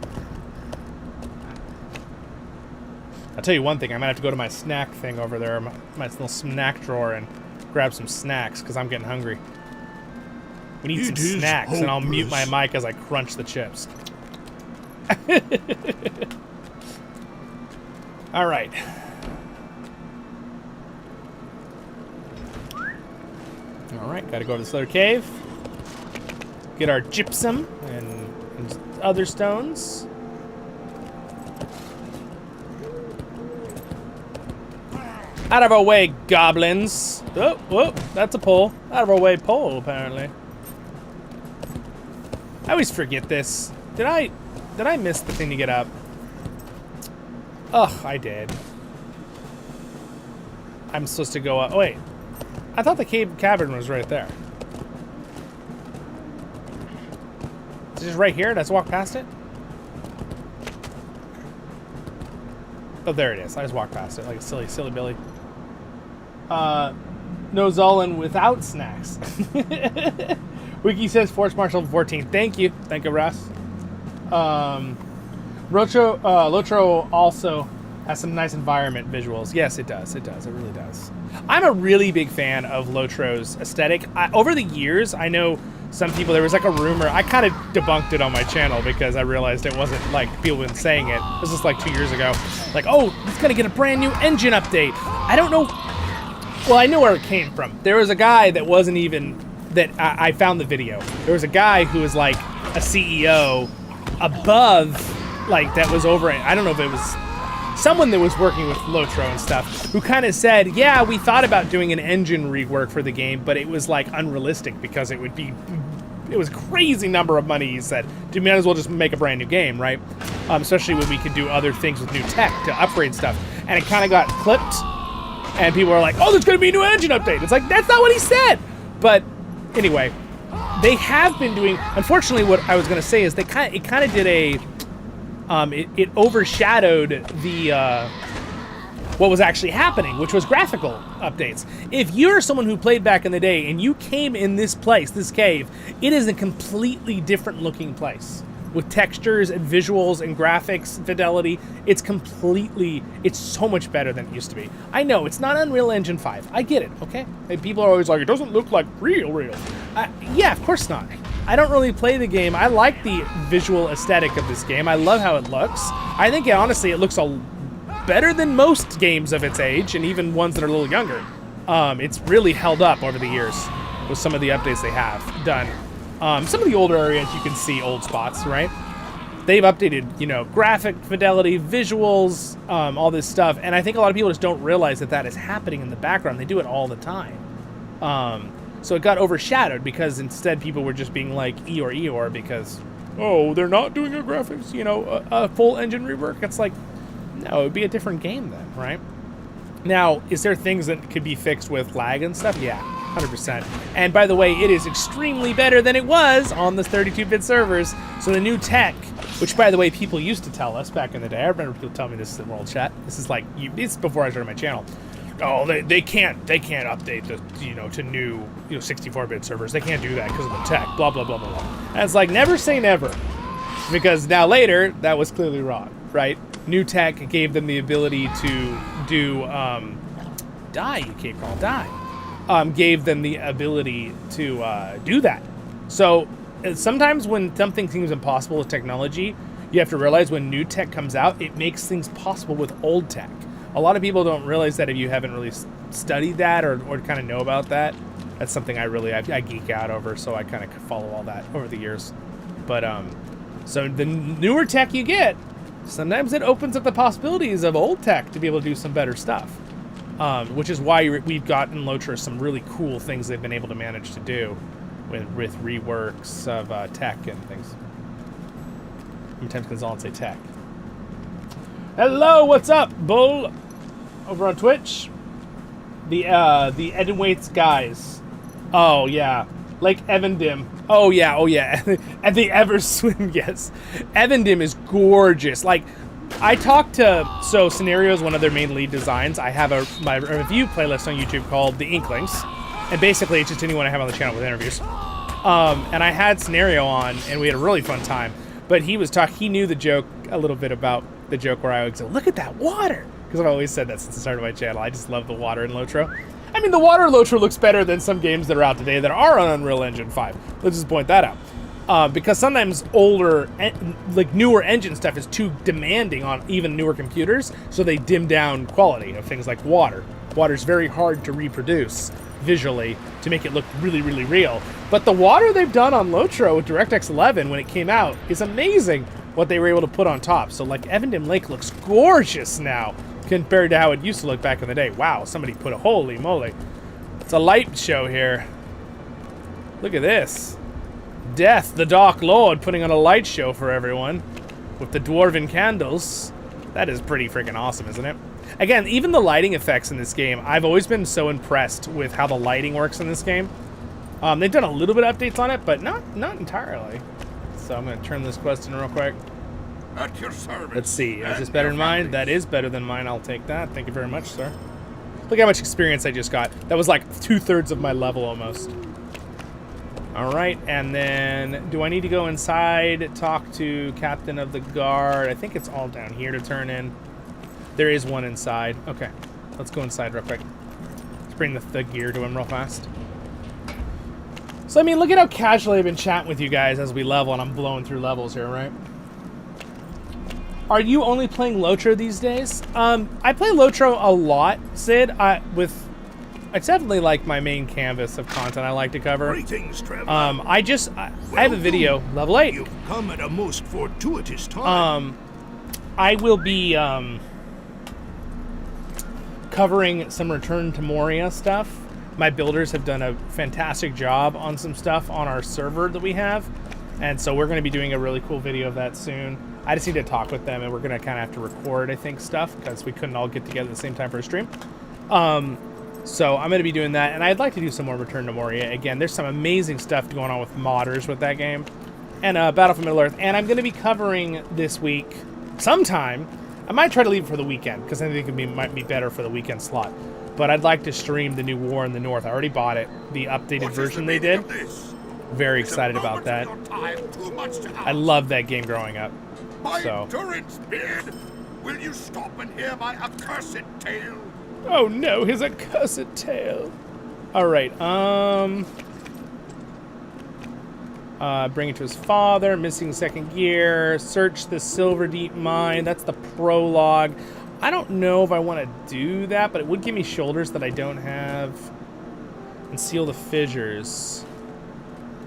I'll tell you one thing, I might have to go to my snack thing over there, my little snack drawer, and grab some snacks because I'm getting hungry. We need some snacks, and I'll mute my mic as I crunch the chips. All right. All right, gotta go to this other cave. Get our gypsum and other stones. Out of our way, goblins. Oh, whoa, that's a pole. Out of our way pole, apparently. I always forget this. Did I miss the thing to get up? Ugh, I did. I'm supposed to go up. Oh, wait. I thought the cavern was right there. Is it just right here? Let's walk past it. Oh, there it is. I just walked past it like a silly Billy. No Zollin without snacks. Wiki says Force Marshal 14. Thank you, Russ. LOTRO also has some nice environment visuals. Yes, it does. It really does. I'm a really big fan of LOTRO's aesthetic. Over the years, I know some people, there was like a rumor, I kind of debunked it on my channel because I realized it wasn't like people have been saying it. This was like 2 years ago. Like, oh, it's gonna get a brand new engine update. I don't know. Well, I know where it came from. There was a guy that wasn't even, that I found the video. There was a guy who was like a CEO above, like that was over, I don't know if it was someone that was working with LOTRO and stuff, who kind of said, yeah, we thought about doing an engine rework for the game, but it was like unrealistic because it was a crazy number of money, he said. You might as well just make a brand new game, right? Especially when we could do other things with new tech to upgrade stuff. And it kind of got clipped, and people were like, oh, there's going to be a new engine update. It's like, that's not what he said. But anyway, they have been doing, unfortunately, what I was going to say is it kind of did a, it overshadowed the, what was actually happening, which was graphical updates. If you're someone who played back in the day and you came in this place, this cave, it is a completely different looking place with textures and visuals and graphics fidelity. It's so much better than it used to be. I know it's not Unreal Engine 5. I get it, okay? And people are always like, it doesn't look like real. Yeah, of course not. I don't really play the game. I like the visual aesthetic of this game. I love how it looks. I think, honestly, it looks better than most games of its age, and even ones that are a little younger. It's really held up over the years with some of the updates they have done. Some of the older areas, you can see old spots, right? They've updated, graphic fidelity, visuals, all this stuff, and I think a lot of people just don't realize that is happening in the background. They do it all the time. So it got overshadowed because instead people were just being like Eeyore because, oh, they're not doing a graphics, you know, a full engine rework. It's like, no, it would be a different game then, right? Now, is there things that could be fixed with lag and stuff? Yeah, 100%. And by the way, it is extremely better than it was on the 32-bit servers. So the new tech, which by the way, people used to tell us back in the day. I remember people telling me this in World Chat. This is like, it's before I started my channel. Oh, they can't update the, you know, to new, you know, 64-bit servers. They can't do that because of the tech, blah, blah, blah, blah, blah. And it's like, never say never. Because now later, that was clearly wrong, right? New tech gave them the ability to do, gave them the ability to do that. So sometimes when something seems impossible with technology, you have to realize when new tech comes out, it makes things possible with old tech. A lot of people don't realize that if you haven't really studied that or kind of know about that. That's something I geek out over, so I kind of follow all that over the years. But so the newer tech you get, sometimes it opens up the possibilities of old tech to be able to do some better stuff. Which is why we've got in LOTRO some really cool things they've been able to manage to do with reworks of tech and things. Sometimes can Zollin say tech. Hello, what's up, Bull? Over on Twitch. The Edenwaits guys. Oh yeah, like Evendim. Oh yeah. And the Everswim, yes. Evendim is gorgeous. Like, I talked to, so Scenario is one of their main lead designs. I have my review playlist on YouTube called The Inklings, and basically it's just anyone I have on the channel with interviews. And I had Scenario on, and we had a really fun time. But he knew the joke a little bit about the joke where I would say, look at that water, because I've always said that since the start of my channel. I just love the water in LOTRO. I mean, the water in LOTRO looks better than some games that are out today that are on Unreal Engine 5. Let's just point that out. Because sometimes older, like newer engine stuff is too demanding on even newer computers, so they dim down quality of things like water. Water's very hard to reproduce visually to make it look really, really real. But the water they've done on LOTRO with DirectX 11 when it came out is amazing what they were able to put on top. So like Evendim Lake looks gorgeous now compared to how it used to look back in the day. Wow, somebody put a, holy moly. It's a light show here. Look at this. Death, the Dark Lord, putting on a light show for everyone with the dwarven candles. That is pretty freaking awesome, isn't it? Again, even the lighting effects in this game, I've always been so impressed with how the lighting works in this game. They've done a little bit of updates on it, but not entirely. So I'm going to turn this quest in real quick. At your service. Let's see. Is this better than mine? That is better than mine. I'll take that. Thank you very much, sir. Look how much experience I just got. That was like 2/3 of my level almost. All right, and then do I need to go inside, talk to Captain of the Guard? I think it's all down here to turn in. There is one inside. Okay, let's go inside real quick. Let's bring the gear to him real fast. So, I mean, look at how casually I've been chatting with you guys as we level, and I'm blowing through levels here, right? Are you only playing LOTRO these days? I play LOTRO a lot, Sid. It's definitely like my main canvas of content I like to cover. Greetings, Trevor. I have a video, level 8. You've come at a most fortuitous time. I will be covering some Return to Moria stuff. My builders have done a fantastic job on some stuff on our server that we have, and so we're going to be doing a really cool video of that soon. I just need to talk with them, and we're going to kind of have to record, I think, stuff, because we couldn't all get together at the same time for a stream. So I'm going to be doing that, and I'd like to do some more Return to Moria. Again, there's some amazing stuff going on with modders with that game, and Battle for Middle-earth. And I'm going to be covering this week sometime. I might try to leave it for the weekend, because I think it might be better for the weekend slot. But I'd like to stream the new War in the North. I already bought it, the updated version they did. Very excited about that. I loved that game growing up. So. Durance beard, will you stop and hear my accursed tale? Oh no, his accursed tale. Alright, bring it to his father, missing second gear, search the Silver Deep Mine, that's the prologue. I don't know if I want to do that, but it would give me shoulders that I don't have. And seal the fissures.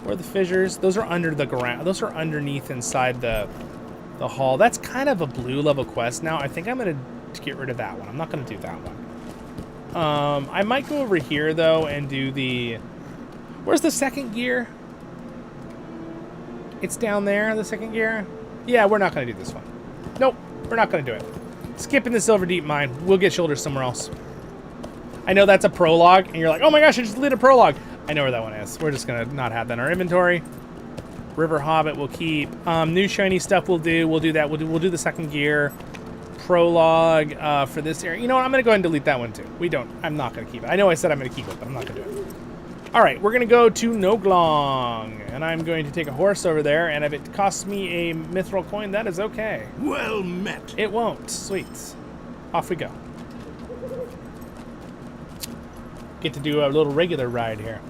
Where are the fissures? Those are under the ground. Those are underneath inside the hall. That's kind of a blue level quest now. I think I'm going to get rid of that one. I'm not going to do that one. I might go over here, though, and do the... Where's the second gear? It's down there, the second gear. Yeah, we're not going to do this one. Nope, we're not going to do it. Skipping the Silver Deep Mine. We'll get shoulders somewhere else. I know that's a prologue, and you're like, oh my gosh, I just deleted a prologue. I know where that one is. We're just going to not have that in our inventory. River Hobbit we'll keep. New shiny stuff we'll do. We'll do that. We'll do the second gear. Prologue for this area. You know what? I'm going to go ahead and delete that one too. I'm not going to keep it. I know I said I'm going to keep it, but I'm not going to do it. All right, we're going to go to Noglong, and I'm going to take a horse over there, and if it costs me a mithril coin, that is okay. Well met. It won't. Sweet. Off we go. Get to do a little regular ride here.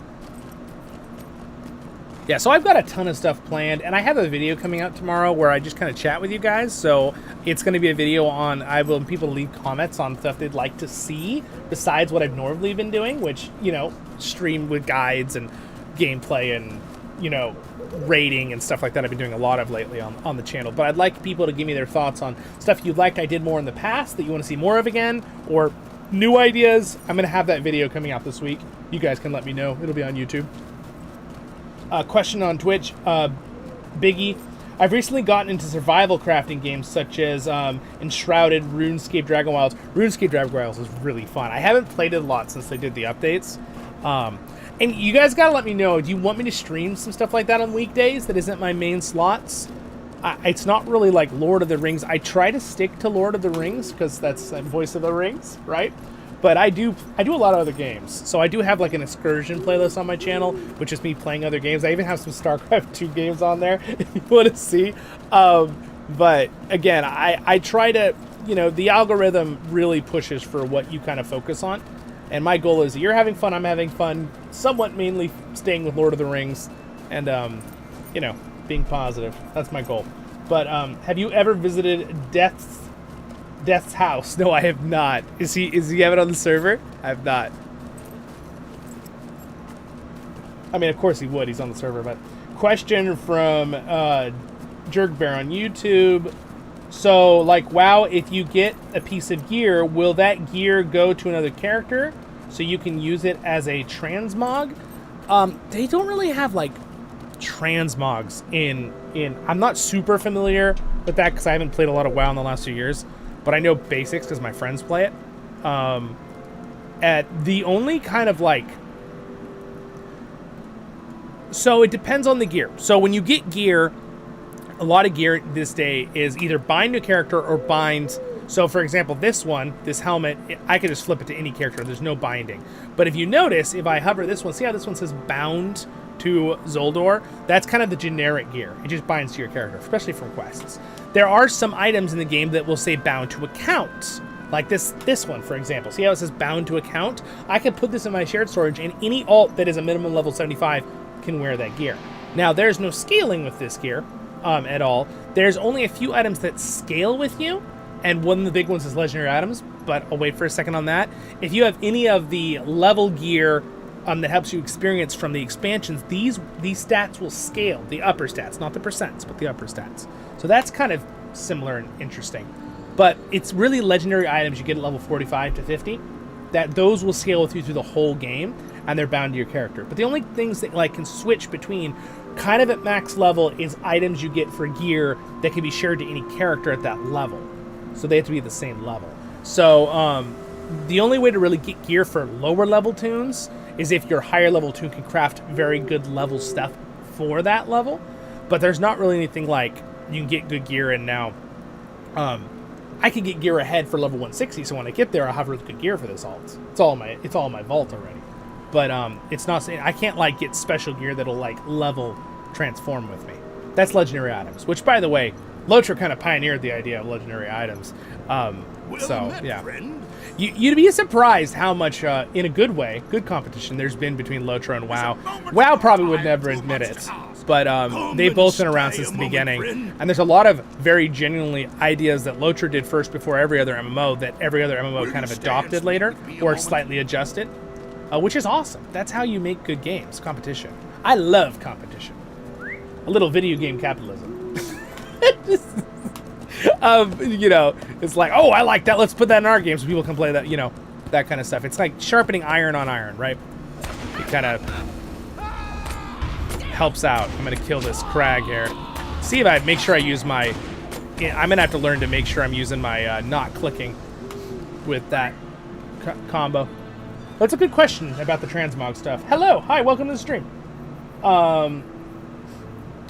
Yeah, so I've got a ton of stuff planned, and I have a video coming out tomorrow where I just kind of chat with you guys. So it's going to be a video on, I will people leave comments on stuff they'd like to see besides what I've normally been doing, which, you know, stream with guides and gameplay and, you know, rating and stuff like that I've been doing a lot of lately on the channel. But I'd like people to give me their thoughts on stuff you'd like I did more in the past that you want to see more of again, or new ideas. I'm going to have that video coming out this week. You guys can let me know. It'll be on YouTube. Question on Twitch, Biggie. I've recently gotten into survival crafting games such as Enshrouded, RuneScape, Dragon Wilds. RuneScape Dragon Wilds is really fun. I haven't played it a lot since they did the updates. And you guys gotta let me know, do you want me to stream some stuff like that on weekdays that isn't my main slots? It's not really like Lord of the Rings. I try to stick to Lord of the Rings because that's Voice of the Rings, right? But I do a lot of other games. So I do have like an excursion playlist on my channel, which is me playing other games. I even have some StarCraft 2 games on there if you want to see. But again, I try to, you know, the algorithm really pushes for what you kind of focus on. And my goal is you're having fun, I'm having fun, somewhat mainly staying with Lord of the Rings and, you know, being positive. That's my goal. But have you ever visited Death's house? No, I have not. Is he have it on the server? I have not. I mean, of course he would. He's on the server. But question from Jerkbear on YouTube. So, like, WoW, if you get a piece of gear, will that gear go to another character so you can use it as a transmog? They don't really have like transmogs in. I'm not super familiar with that because I haven't played a lot of WoW in the last few years. But I know basics because my friends play it. At the only kind of like... So it depends on the gear. So when you get gear, a lot of gear this day is either bind to a character or bind... So for example, this one, this helmet, I could just flip it to any character. There's no binding. But if you notice, if I hover this one, see how this one says bound to Zoldor? That's kind of the generic gear. It just binds to your character, especially from quests. There are some items in the game that will say bound to account. Like this one, for example. See how it says bound to account? I can put this in my shared storage, and any alt that is a minimum level 75 can wear that gear. Now, there's no scaling with this gear at all. There's only a few items that scale with you, and one of the big ones is legendary items, but I'll wait for a second on that. If you have any of the level gear that helps you experience from the expansions, these stats will scale. The upper stats, not the percents, but the upper stats. So that's kind of similar and interesting. But it's really legendary items you get at level 45 to 50, that those will scale with you through the whole game, and they're bound to your character. But the only things that like can switch between kind of at max level is items you get for gear that can be shared to any character at that level. So they have to be at the same level. So the only way to really get gear for lower level tunes is if your higher level tune can craft very good level stuff for that level. But there's not really anything like you can get good gear, and now I can get gear ahead for level 160, so when I get there I'll have really good gear for this alt. It's all in my vault already. But it's not saying I can't like get special gear that'll like level transform with me. That's legendary items, which by the way, LOTRO kind of pioneered the idea of legendary items. You'd be surprised how much, in a good way, good competition there's been between LOTRO and WoW. WoW probably would never admit it, but they've both been around since the beginning. And there's a lot of very genuinely ideas that LOTRO did first before every other MMO that every other MMO kind of adopted later or slightly adjusted, which is awesome. That's how you make good games, competition. I love competition. A little video game capitalism. You know, it's like, oh, I like that. Let's put that in our game so people can play that, you know, that kind of stuff. It's like sharpening iron on iron, right? It kind of helps out. I'm going to kill this crag here. see if I make sure I use my... I'm going to have to learn to make sure I'm using my not clicking with that combo. That's a good question about the transmog stuff. Hello. Hi. Welcome to the stream.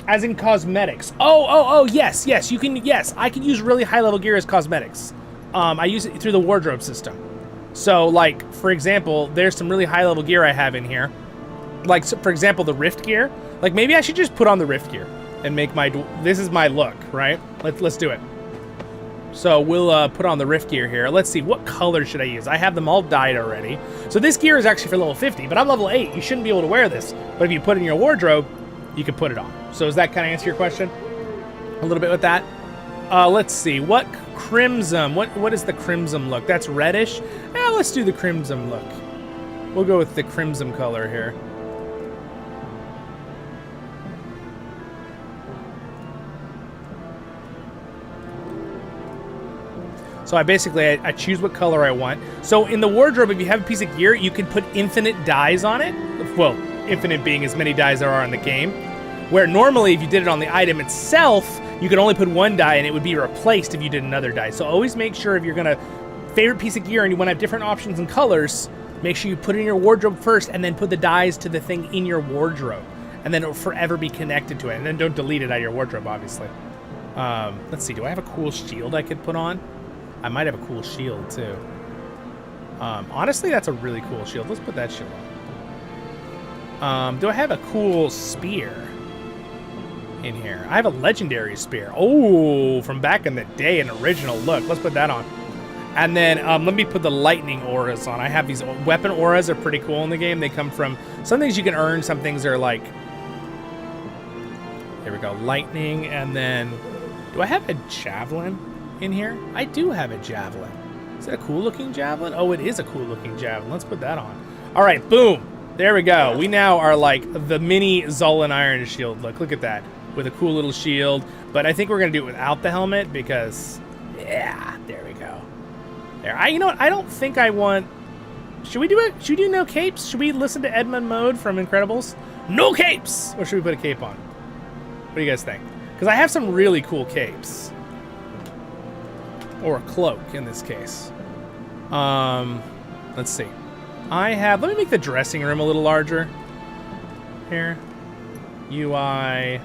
As in cosmetics. Oh, yes. You can, yes. I can use really high-level gear as cosmetics. I use it through the wardrobe system. So, like, for example, there's some really high-level gear I have in here. Like, so, for example, the Rift gear. Like, maybe I should just put on the Rift gear and make my... This is my look, right? Let's do it. So we'll put on the Rift gear here. Let's see, what color should I use? I have them all dyed already. So this gear is actually for level 50, but I'm level 8. You shouldn't be able to wear this. But if you put it in your wardrobe, you can put it on. So does that kind of answer your question? A little bit with that? Let's see, what crimson? What is the crimson look? That's reddish? Let's do the crimson look. We'll go with the crimson color here. So I choose what color I want. So in the wardrobe, if you have a piece of gear, you can put infinite dyes on it. Well, infinite being as many dyes there are in the game. Where normally, if you did it on the item itself, you could only put one dye and it would be replaced if you did another dye. So always make sure if you're gonna favorite piece of gear and you want to have different options and colors, make sure you put it in your wardrobe first and then put the dyes to the thing in your wardrobe. And then it'll forever be connected to it. And then don't delete it out of your wardrobe, obviously. Let's see, do I have a cool shield I could put on? I might have a cool shield, too. Honestly, that's a really cool shield. Let's put that shield on. Do I have a cool spear in here? I have a legendary spear. Oh, from back in the day, an original look. Let's put that on. And then let me put the lightning auras on. I have these weapon auras are pretty cool in the game. They come from some things you can earn. Some things are like... There we go. Lightning. And then... Do I have a javelin in here? I do have a javelin. Is it a cool looking javelin? Oh, it is a cool looking javelin. Let's put that on. All right, boom. There we go. We now are like the mini Zollin Ironshield look. Look at that. With a cool little shield. But I think we're going to do it without the helmet because, yeah, there we go. There. You know what? I don't think I want... Should we do it? Should we do no capes? Should we listen to Edmund Mode from Incredibles? No capes! Or should we put a cape on? What do you guys think? Because I have some really cool capes. Or a cloak, in this case. Let's see. Let me make the dressing room a little larger. Here. UI.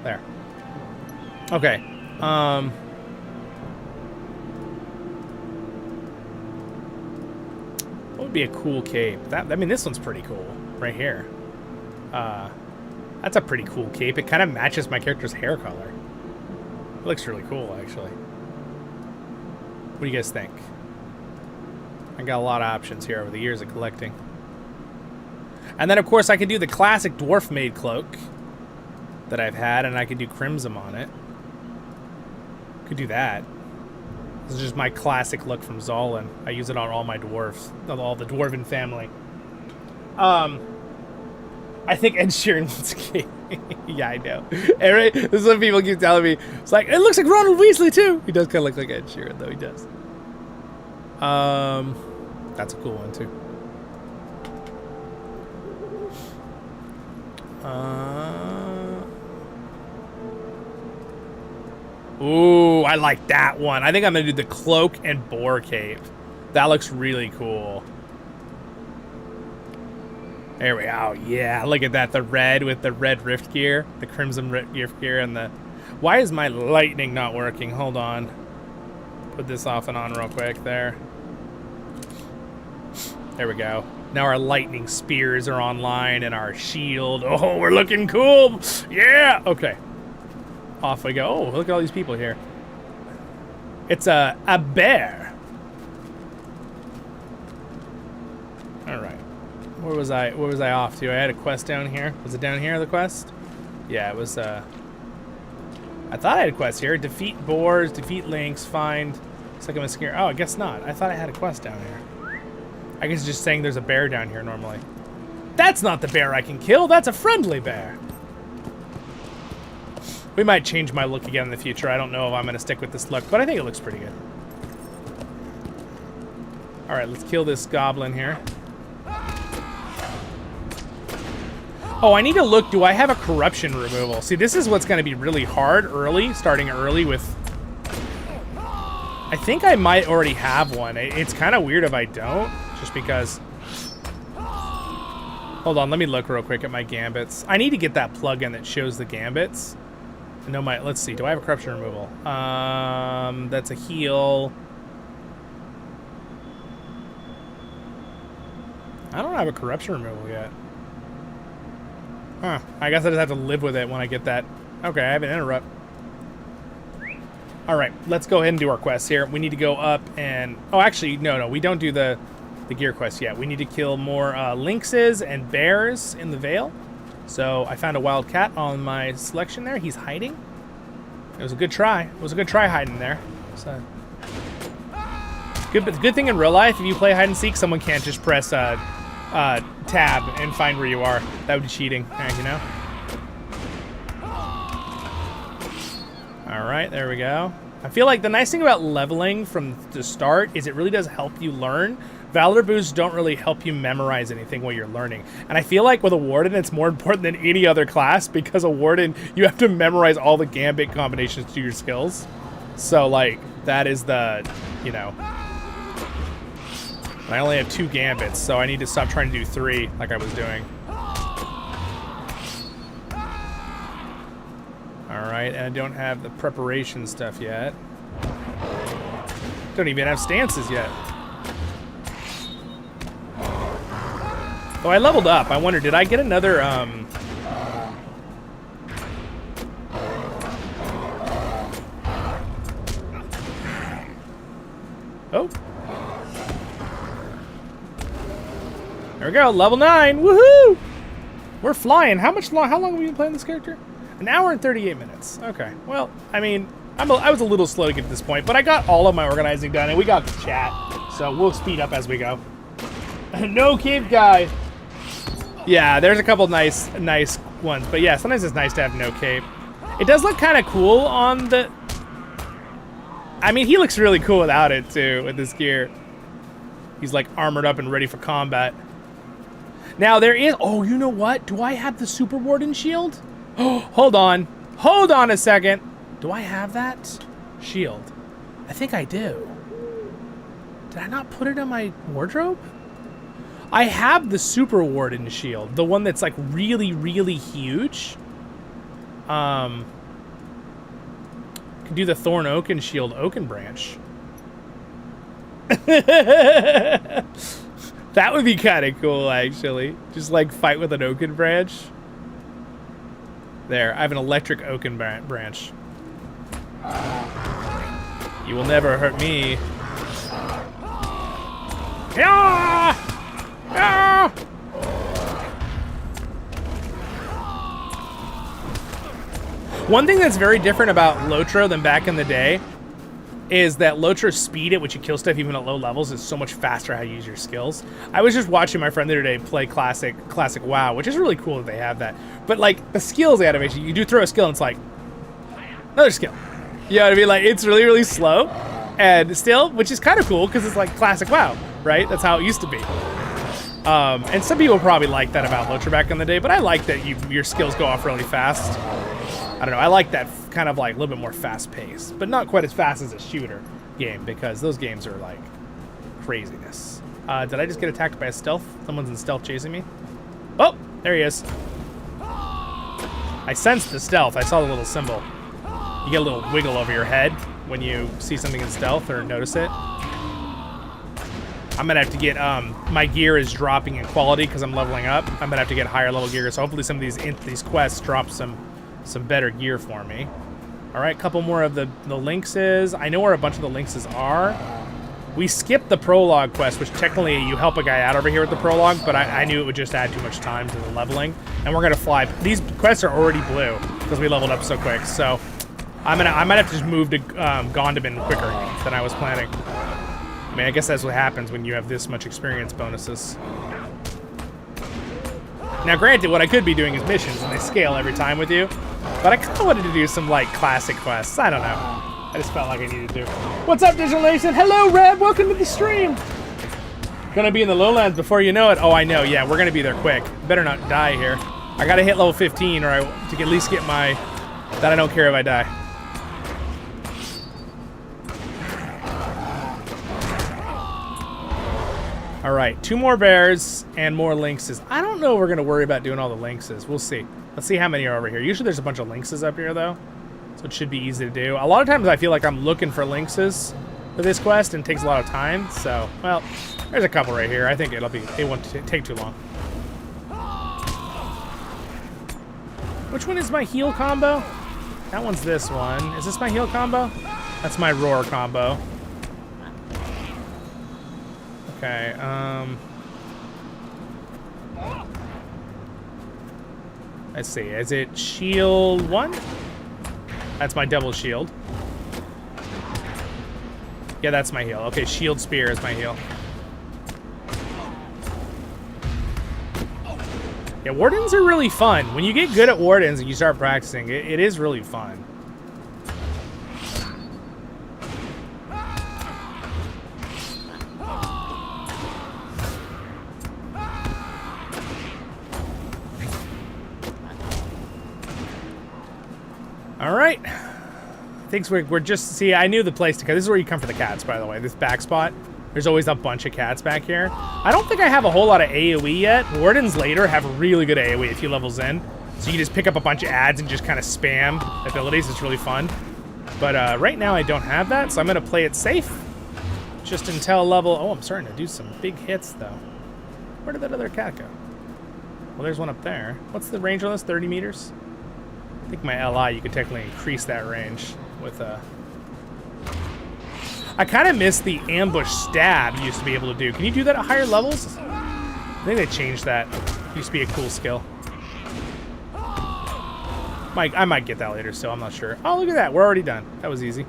There. Okay. What would be a cool cape? I mean, this one's pretty cool. Right here. That's a pretty cool cape. It kind of matches my character's hair color. It looks really cool, actually. What do you guys think? I got a lot of options here over the years of collecting. And then, of course, I could do the classic dwarf-made cloak that I've had, and I could do crimson on it. Could do that. This is just my classic look from Zollin. I use it on all my dwarves, all the dwarven family. I think Ed Sheeran wants a cape. Yeah, I know. And right, this is what people keep telling me. It's like, it looks like Ronald Weasley, too. He does kind of look like Ed Sheeran, though. He does. That's a cool one, too. Ooh, I like that one. I think I'm going to do the cloak and boar cape. That looks really cool. There we go. Yeah, look at that. The red with the red rift gear. The crimson rift gear and the... Why is my lightning not working? Hold on. Put this off and on real quick there. There we go. Now our lightning spears are online and our shield. Oh, we're looking cool. Yeah. Okay. Off we go. Oh, look at all these people here. It's a bear. All right. Where was I off to? I had a quest down here. Was it down here, the quest? Yeah, it was, I thought I had a quest here. Defeat boars, defeat lynx, find... It's like I'm scared. Oh, I guess not. I thought I had a quest down here. I guess it's just saying there's a bear down here normally. That's not the bear I can kill. That's a friendly bear. We might change my look again in the future. I don't know if I'm going to stick with this look, but I think it looks pretty good. All right, let's kill this goblin here. Oh, I need to look. Do I have a corruption removal? See, this is what's going to be really hard early, starting early with... I think I might already have one. It's kind of weird if I don't, just because... Hold on, let me look real quick at my gambits. I need to get that plugin that shows the gambits. No, let's see. Do I have a corruption removal? That's a heal. I don't have a corruption removal yet. Huh. I guess I just have to live with it when I get that. Okay, I have an interrupt. All right, let's go ahead and do our quests here. We need to go up and... Oh, actually, no, we don't do the gear quest yet. We need to kill more lynxes and bears in the Vale. So I found a wild cat on my selection there. He's hiding. It was a good try. It was a good try hiding there. So good thing in real life, if you play hide and seek, someone can't just press tab and find where you are. That would be cheating, you know? All right, there we go. I feel like the nice thing about leveling from the start is it really does help you learn. Valor boosts don't really help you memorize anything while you're learning. And I feel like with a Warden, it's more important than any other class because a Warden, you have to memorize all the gambit combinations to your skills. So, like, that is the, you know... I only have 2 gambits, so I need to stop trying to do 3 like I was doing. Alright, and I don't have the preparation stuff yet. Don't even have stances yet. Oh, I leveled up. I wonder, did I get another, Oh. There we go, level 9, woohoo! We're flying. How long have we been playing this character? An hour and 38 minutes. Okay, well, I mean, I was a little slow to get to this point, but I got all of my organizing done, and we got the chat, so we'll speed up as we go. No cave guy. Yeah, there's a couple nice ones, but yeah, sometimes it's nice to have no cape. It does look kind of cool on the... I mean, he looks really cool without it, too, with this gear. He's, like, armored up and ready for combat. Now, there is... Oh, you know what? Do I have the Super Warden shield? Oh, hold on. Hold on a second. Do I have that shield? I think I do. Did I not put it in my wardrobe? I have the Super Warden shield, the one that's like really, really huge. Could do the Thorn Oaken shield, Oaken Branch. That would be kind of cool, actually. Just like fight with an Oaken Branch. There, I have an electric Oaken Branch. You will never hurt me. Yeah! Ah! One thing that's very different about LOTRO than back in the day is that LOTRO's speed at which you kill stuff even at low levels is so much faster how you use your skills. I was just watching my friend the other day play classic WoW, which is really cool that they have that. But like the skills animation, you do throw a skill and it's like another skill. You know what I mean? Like it's really, really slow and still, which is kind of cool because it's like classic WoW, right? That's how it used to be. And some people probably like that about LOTRO back in the day, but I like that your skills go off really fast. I don't know, I like that kind of like a little bit more fast paced, but not quite as fast as a shooter game because those games are like craziness. Did I just get attacked by a stealth? Someone's in stealth chasing me. Oh, there he is. I sensed the stealth, I saw the little symbol. You get a little wiggle over your head when you see something in stealth or notice it. I'm gonna have to get, my gear is dropping in quality because I'm leveling up. I'm gonna have to get higher level gear, so hopefully some of these quests drop some better gear for me. All right, couple more of the lynxes. I know where a bunch of the lynxes are. We skipped the prologue quest, which technically you help a guy out over here with the prologue, but I knew it would just add too much time to the leveling. And we're gonna fly. These quests are already blue because we leveled up so quick. So I might have to just move to Gondaman quicker than I was planning. I mean, I guess that's what happens when you have this much experience bonuses. Now, granted, what I could be doing is missions, and they scale every time with you. But I kind of wanted to do some, like, classic quests. I don't know. I just felt like I needed to. What's up, Digital Nation? Hello, Reb. Welcome to the stream. Gonna be in the lowlands before you know it. Oh, I know. Yeah, we're gonna be there quick. Better not die here. I gotta hit level 15 or to at least get my... That I don't care if I die. Alright, 2 more bears and more lynxes. I don't know if we're going to worry about doing all the lynxes. We'll see. Let's see how many are over here. Usually there's a bunch of lynxes up here, though. So it should be easy to do. A lot of times I feel like I'm looking for lynxes for this quest, and it takes a lot of time. So, well, there's a couple right here. I think it won't take too long. Which one is my heal combo? That one's this one. Is this my heal combo? That's my roar combo. Okay, let's see. Is it shield 1? That's my double shield. Yeah, that's my heal. Okay, shield spear is my heal. Yeah, wardens are really fun. When you get good at wardens and you start practicing, it is really fun. All right. Thinks we're just... See, I knew the place to go. This is where you come for the cats, by the way. This back spot. There's always a bunch of cats back here. I don't think I have a whole lot of AoE yet. Wardens later have really good AoE a few levels in. So you just pick up a bunch of ads and just kind of spam abilities. It's really fun. But right now I don't have that, so I'm going to play it safe. Just until level... Oh, I'm starting to do some big hits, though. Where did that other cat go? Well, there's one up there. What's the range on this? 30 meters? I think my LI, you could technically increase that range with a... I kind of miss the ambush stab you used to be able to do. Can you do that at higher levels? I think they changed that. It used to be a cool skill. I might get that later, so I'm not sure. Oh, look at that. We're already done. That was easy.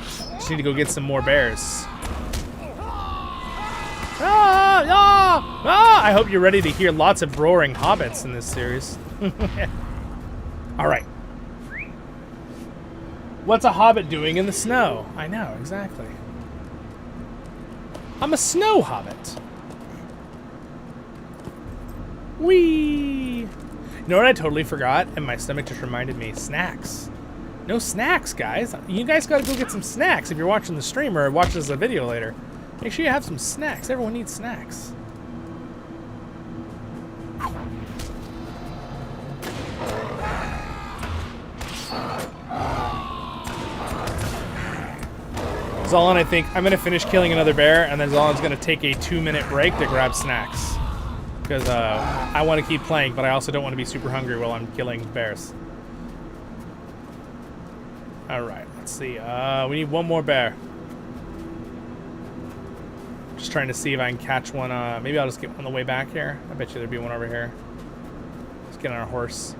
Just need to go get some more bears. Ah, ah, ah! I hope you're ready to hear lots of roaring hobbits in this series. All right. What's a hobbit doing in the snow? I know, exactly. I'm a snow hobbit. Whee! You know what I totally forgot? And my stomach just reminded me, snacks. No snacks, guys. You guys gotta go get some snacks if you're watching the stream or watch this as a video later. Make sure you have some snacks. Everyone needs snacks. Zollin, I think I'm going to finish killing another bear, and then Zollin's going to take a 2-minute break to grab snacks. Because I want to keep playing, but I also don't want to be super hungry while I'm killing bears. Alright, let's see. We need one more bear. Just trying to see if I can catch one. Maybe I'll just get one on the way back here. I bet you there'd be one over here. Let's get on our horse.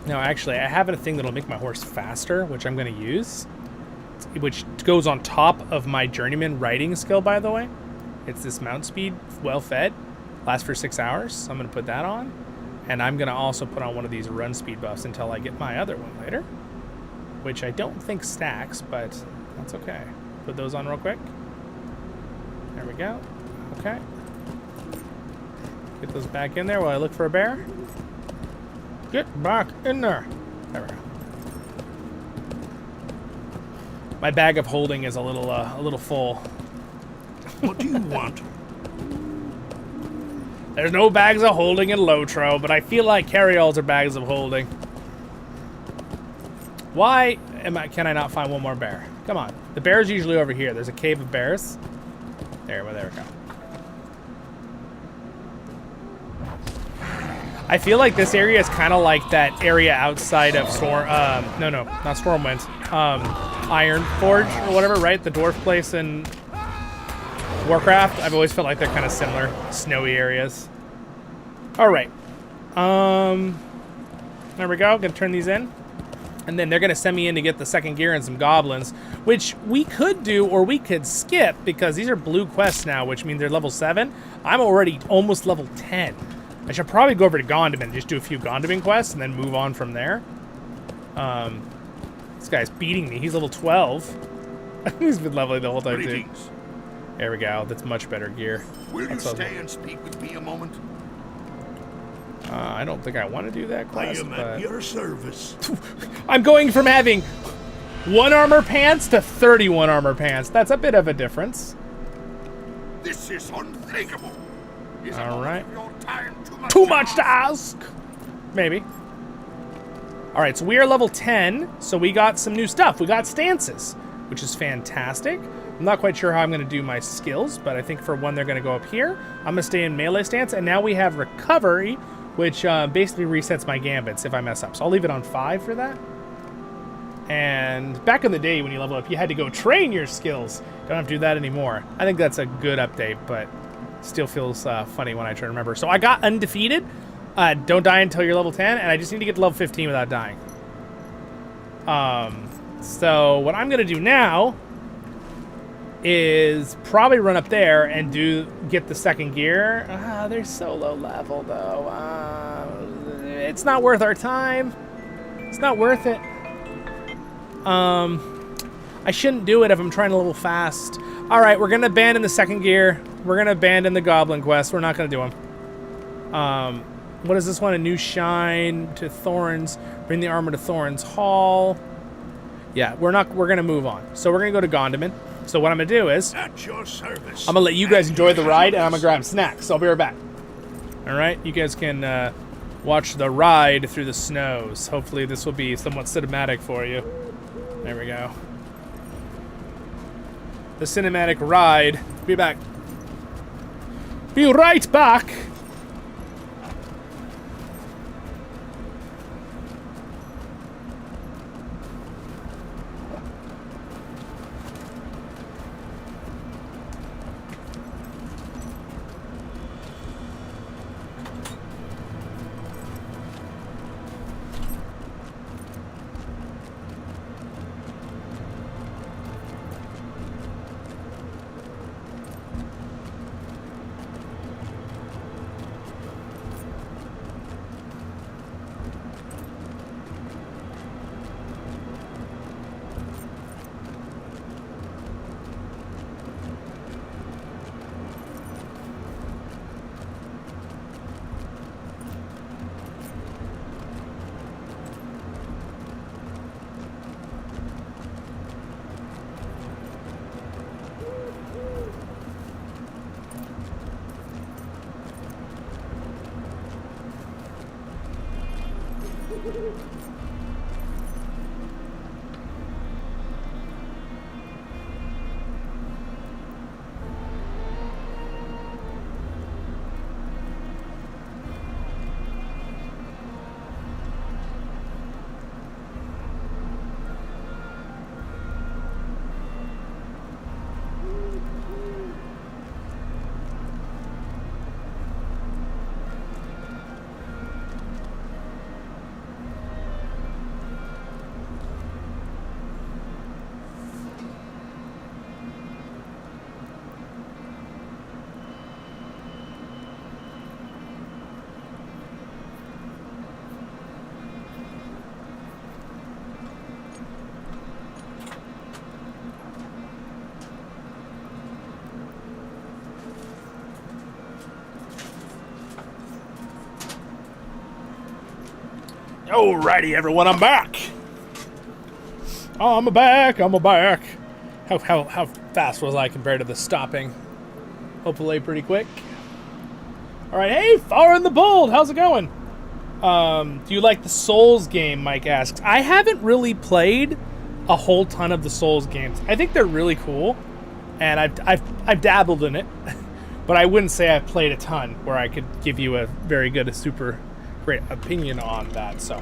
No, actually, I have a thing that'll make my horse faster, which I'm going to use. Which goes on top of my journeyman riding skill, by the way. It's this mount speed, well fed. Lasts for 6 hours, so I'm going to put that on. And I'm going to also put on one of these run speed buffs until I get my other one later. Which I don't think stacks, but that's okay. Put those on real quick. There we go. Okay. Get those back in there while I look for a bear. Get back in there. There we go. My bag of holding is a little full. What do you want? There's no bags of holding in LOTRO, but I feel like carry-alls are bags of holding. Why can I not find one more bear? Come on. The bear's usually over here. There's a cave of bears. There we go. I feel like this area is kind of like that area outside of no, not Stormwind. Ironforge or whatever, right? The dwarf place in Warcraft. I've always felt like they're kind of similar, snowy areas. All right. There we go. Gonna turn these in. And then they're gonna send me in to get the second gear and some goblins, which we could do or we could skip because these are blue quests now, which means they're level 7. I'm already almost level 10. I should probably go over to Gondaman and just do a few Gondaman quests and then move on from there. This guy's beating me. He's level 12. He's been leveling the whole time, too. There we go. That's much better gear. Will you stay and speak with me a moment? I don't think I want to do that class. I am at your service. I'm going from having 1 armor pants to 31 armor pants. That's a bit of a difference. This is unthinkable. Is All right. your time Too much to ask. Maybe. All right, so we are level 10, so we got some new stuff. We got stances, which is fantastic. I'm not quite sure how I'm going to do my skills, but I think for one, they're going to go up here. I'm going to stay in melee stance, and now we have recovery, which basically resets my gambits if I mess up. So I'll leave it on 5 for that. And back in the day when you level up, you had to go train your skills. Don't have to do that anymore. I think that's a good update, but still feels funny when I try to remember. So I got undefeated. Don't die until you're level 10, and I just need to get to level 15 without dying. So what I'm going to do now is probably run up there and get the second gear. They're so low level, though. It's not worth our time. It's not worth it. I shouldn't do it if I'm trying to level fast. All right, we're going to abandon the second gear. We're going to abandon the Goblin Quest. We're not going to do them. What is this one? A new shine to Thorns. Bring the armor to Thorns Hall. Yeah, we're going to move on. So we're going to go to Gondaman. So what I'm going to do is At your service. I'm going to let you guys enjoy the ride, and I'm going to grab snacks. So I'll be right back. All right, you guys can watch the ride through the snows. Hopefully this will be somewhat cinematic for you. There we go. The cinematic ride. Be back. Be right back. Alrighty, everyone, I'm back. I'm back. How fast was I compared to the stopping? Hopefully pretty quick. All right, hey, Far and the Bold, how's it going? Do you like the Souls game, Mike asks. I haven't really played a whole ton of the Souls games. I think they're really cool, and I've dabbled in it, but I wouldn't say I've played a ton where I could give you a very good, super great opinion on that. So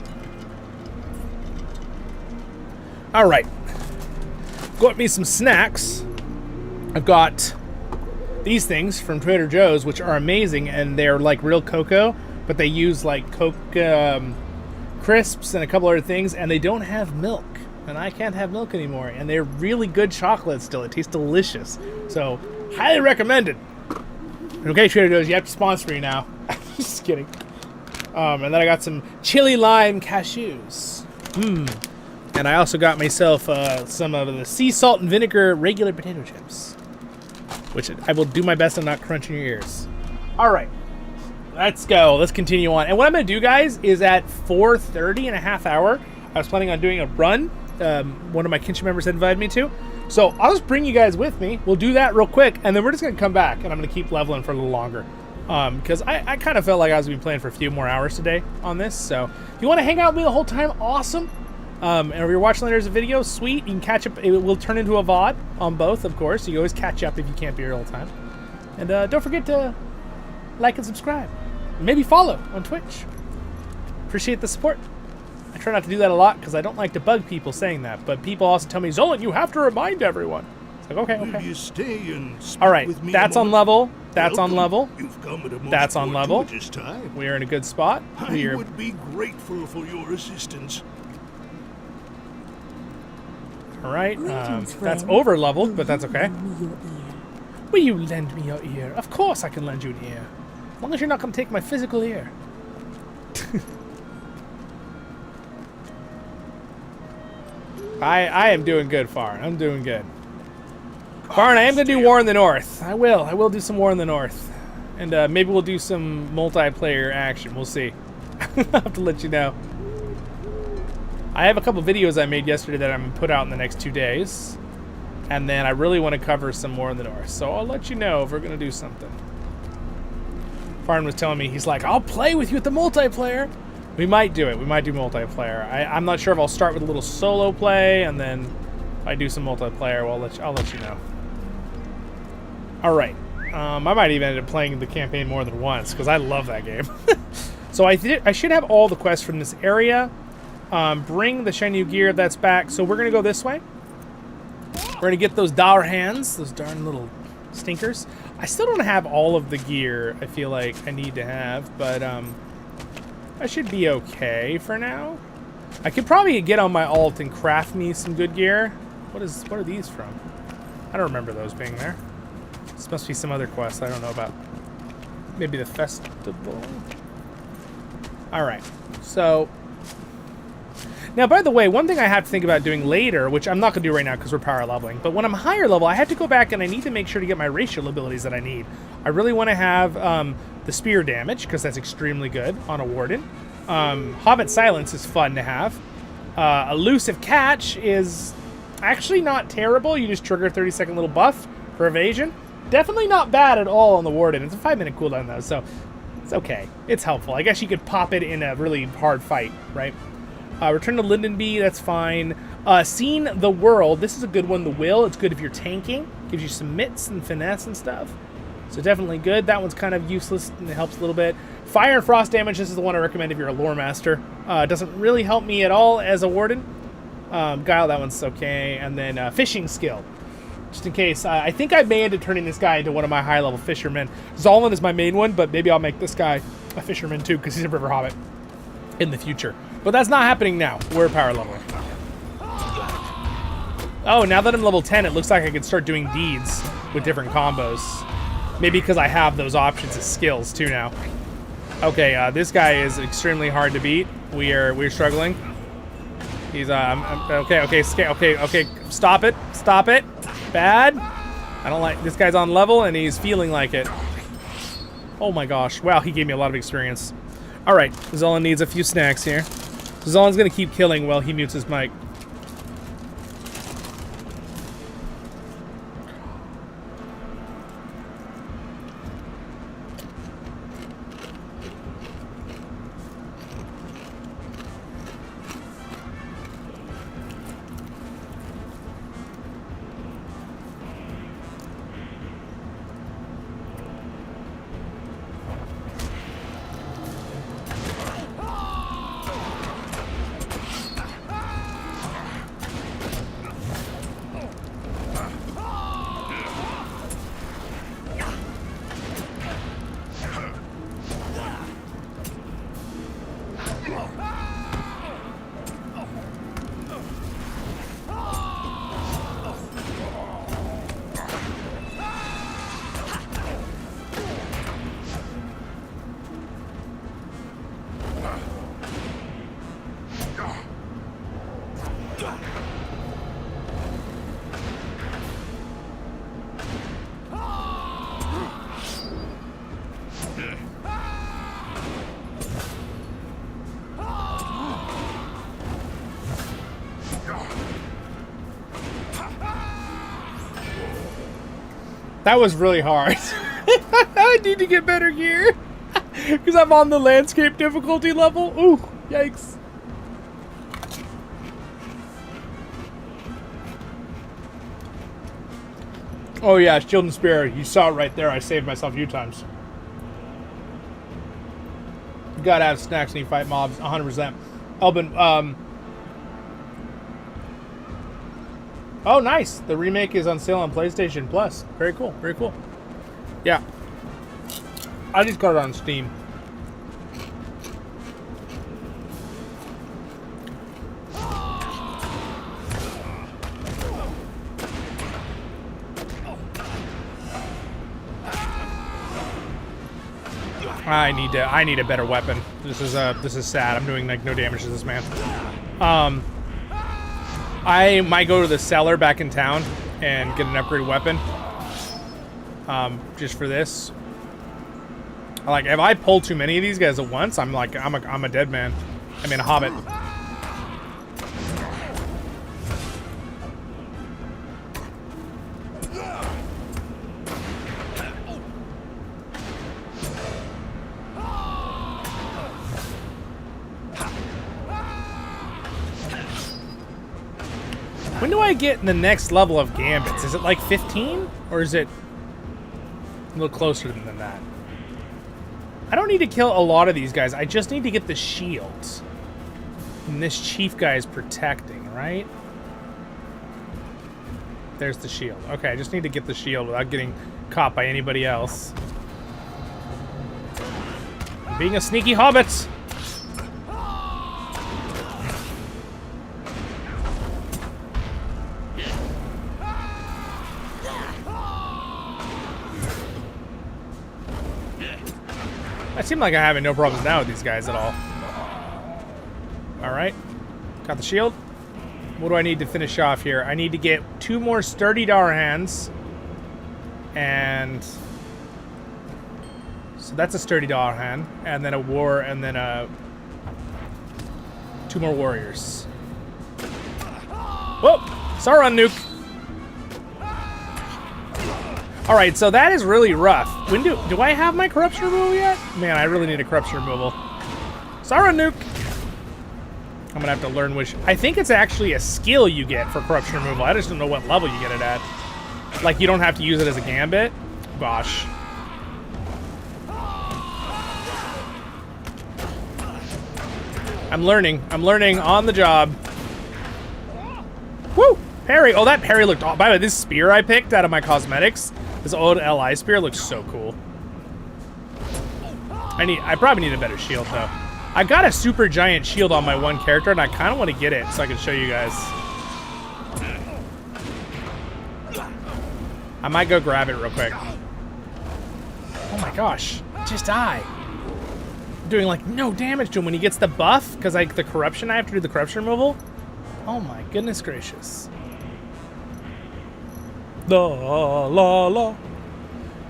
all right, got me some snacks. I've got these things from Trader Joe's, which are amazing, and they're like real cocoa, but they use like Coke crisps and a couple other things, and they don't have milk, and I can't have milk anymore, and they're really good chocolate still. It tastes delicious, so highly recommended. Okay, Trader Joe's, you have to sponsor me now. Just kidding. And then I got some chili lime cashews. And I also got myself some of the sea salt and vinegar regular potato chips. which I will do my best to not crunch in your ears. All right, let's go. Let's continue on. And what I'm going to do, guys, is at 4:30 in a half hour, I was planning on doing a run. One of my kinship members had invited me to. So I'll just bring you guys with me. We'll do that real quick, and then we're just going to come back, and I'm going to keep leveling for a little longer. Because I kind of felt like I was going to be playing for a few more hours today on this. So if you want to hang out with me the whole time, awesome. And if you're watching later as a video, sweet. You can catch up. It will turn into a VOD on both, of course. So you always catch up if you can't be here all the time. And don't forget to like and subscribe. And maybe follow on Twitch. Appreciate the support. I try not to do that a lot because I don't like to bug people saying that. But people also tell me, Zollin, you have to remind everyone. It's like, okay, Will okay. you stay and speak All right, with me that's a on moment? level. That's on Welcome. level. You've come at a most That's on level. fortuitous time. We are in a good spot. We I are. would be grateful for your assistance. All right, Greetings, that's friend. over leveled, but that's okay. Lend me your ear. Will you lend me your ear? Of course I can lend you an ear. As long as you're not going to take my physical ear. I am doing good, Farn. I'm doing good. Farn, I am going to do War in the North. I will do some War in the North. And maybe we'll do some multiplayer action. We'll see. I'll have to let you know. I have a couple videos I made yesterday that I'm going to put out in the next 2 days. And then I really want to cover some more in the North. So I'll let you know if we're going to do something. Farn was telling me, he's like, I'll play with you at the multiplayer. We might do it. We might do multiplayer. I'm not sure if I'll start with a little solo play, and then if I do some multiplayer, well, I'll let you know. All right. I might even end up playing the campaign more than once, because I love that game. So I should have all the quests from this area. Bring the shiny new gear that's back. So we're going to go this way. We're going to get those dour hands, those darn little stinkers. I still don't have all of the gear I feel like I need to have, but I should be okay for now. I could probably get on my alt and craft me some good gear. What are these from? I don't remember those being there. This must be some other quest I don't know about. Maybe the festival. All right, so now, by the way, one thing I have to think about doing later, which I'm not going to do right now because we're power leveling, but when I'm higher level, I have to go back and I need to make sure to get my racial abilities that I need. I really want to have the spear damage, because that's extremely good on a Warden. Hobbit Silence is fun to have. Elusive Catch is actually not terrible. You just trigger a 30-second little buff for evasion. Definitely not bad at all on the Warden. It's a 5-minute cooldown, though, so it's okay. It's helpful. I guess you could pop it in a really hard fight, right? Return to Lindenby, that's fine. Seen the World, this is a good one. The Will, it's good if you're tanking. Gives you some mitts and finesse and stuff. So definitely good. That one's kind of useless and it helps a little bit. Fire and Frost damage, this is the one I recommend if you're a lore master. Doesn't really help me at all as a Warden. Guile, that one's okay. And then Fishing Skill. Just in case. I think I may end up turning this guy into one of my high-level fishermen. Zollin is my main one, but maybe I'll make this guy a fisherman too, because he's a river hobbit in the future. But that's not happening now. We're power leveling. Oh, now that I'm level 10, it looks like I can start doing deeds with different combos. Maybe because I have those options as skills too now. Okay, this guy is extremely hard to beat. We're struggling. He's okay. Stop it. Stop it. Bad. I don't like this guy's on level and he's feeling like it. Oh my gosh. Wow, he gave me a lot of experience. All right, Zollin needs a few snacks here. Zollin's gonna keep killing while he mutes his mic. That was really hard. I need to get better gear. Because I'm on the landscape difficulty level. Ooh, yikes. Oh yeah, shield and spear. You saw it right there. I saved myself a few times. You gotta have snacks when you fight mobs, 100%. Elbin, oh, nice. The remake is on sale on PlayStation Plus. Very cool. Very cool. Yeah. I just got it on Steam. I need a better weapon. This is sad. I'm doing like no damage to this man. I might go to the cellar back in town and get an upgraded weapon. Just for this. Like, if I pull too many of these guys at once, I'm a dead man. I mean, a hobbit. When do I get the next level of gambits? Is it like 15? Or is it a little closer than that? I don't need to kill a lot of these guys. I just need to get the shields. And this chief guy is protecting, right? There's the shield. Okay, I just need to get the shield without getting caught by anybody else. I'm being a sneaky hobbit! I seem like I'm having no problems now with these guys at all. Alright. Got the shield. What do I need to finish off here? I need to get 2 more sturdy Dar hands. And... so that's a sturdy Dar hand. And then a war, and then a... 2 more warriors. Whoa! Sauron nuke! Alright, so that is really rough. When do I have my corruption removal yet? Man, I really need a corruption removal. Sauron nuke! I'm gonna have to learn which... I think it's actually a skill you get for corruption removal. I just don't know what level you get it at. Like, you don't have to use it as a gambit? Gosh. I'm learning. I'm learning on the job. Woo! Parry! Oh, that parry looked... by the way, this spear I picked out of my cosmetics, this old LI spear, looks so cool. I probably need a better shield, though. I got a super giant shield on my one character, and I kind of want to get it so I can show you guys. I might go grab it real quick. Oh my gosh. Just die. I'm doing, like, no damage to him when he gets the buff, because, like, the corruption, I have to do the corruption removal. Oh my goodness gracious. La la la.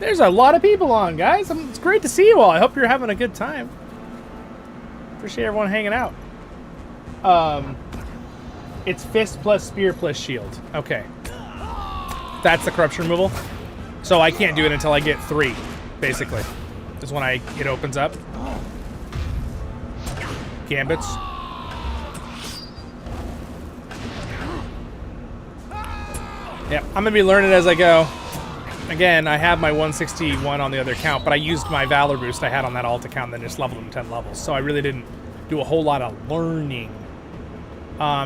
There's a lot of people on, guys. It's great to see you all. I hope you're having a good time. Appreciate everyone hanging out. It's fist plus spear plus shield. Okay. That's the corruption removal. So I can't do it until I get 3, basically. Is when it opens up. Gambits. Yep, I'm gonna be learning as I go. Again, I have my 161 on the other account, but I used my Valor boost I had on that alt account and then just leveled them 10 levels. So I really didn't do a whole lot of learning.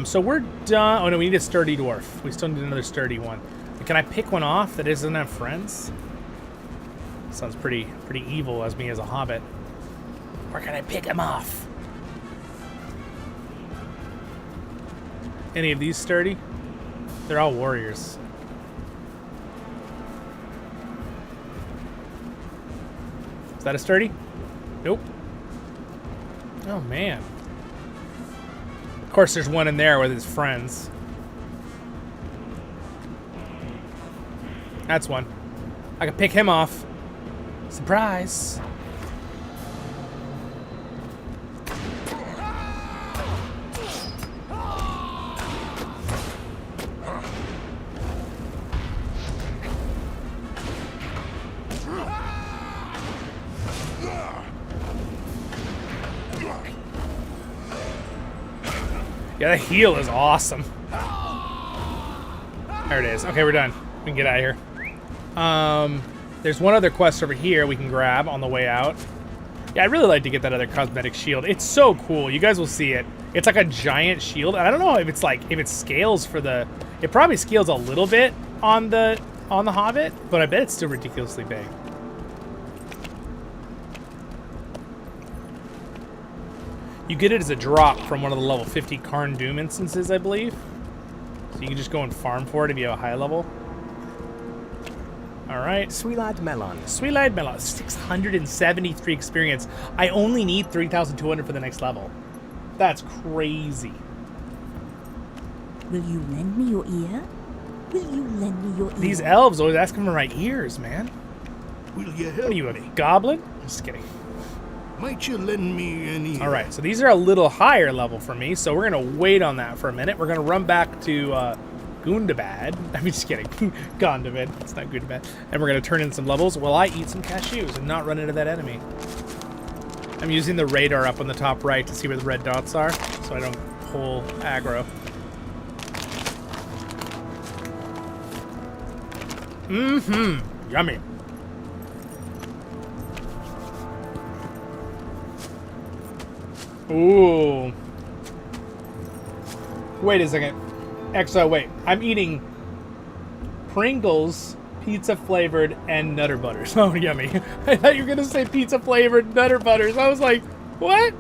So we're done. Oh no, we need a sturdy dwarf. We still need another sturdy one. Can I pick one off that doesn't have friends? Sounds pretty evil as me as a hobbit. Or can I pick him off? Any of these sturdy? They're all warriors. Is that a sturdy? Nope. Oh man. Of course there's one in there with his friends. That's one. I can pick him off. Surprise. Yeah, the heal is awesome. There it is. Okay, we're done. We can get out of here. There's one other quest over here we can grab on the way out. Yeah, I'd really like to get that other cosmetic shield. It's so cool. You guys will see it. It's like a giant shield. And I don't know if it's like, if it scales for the... It probably scales a little bit on the Hobbit, but I bet it's still ridiculously big. You get it as a drop from one of the level 50 Khazad-Dum instances, I believe. So you can just go and farm for it if you have a high level. All right. Sweet-eyed melon. Sweet-eyed melon. 673 experience. I only need 3,200 for the next level. That's crazy. Will you lend me your ear? Will you lend me your ear? These elves always asking for my ears, man. Will you help What are you, a me? goblin? Just kidding. Might you lend me an ear? All right, so these are a little higher level for me, so we're going to wait on that for a minute. We're going to run back to Gundabad. I'm just kidding. Gondabad. It's not Gundabad. And we're going to turn in some levels while I eat some cashews and not run into that enemy. I'm using the radar up on the top right to see where the red dots are, so I don't pull aggro. Mm-hmm. Yummy. Ooh. Wait a second. Exo, wait. I'm eating Pringles, pizza flavored, and Nutter Butters. Oh, yummy. I thought you were going to say pizza flavored Nutter Butters. I was like, what?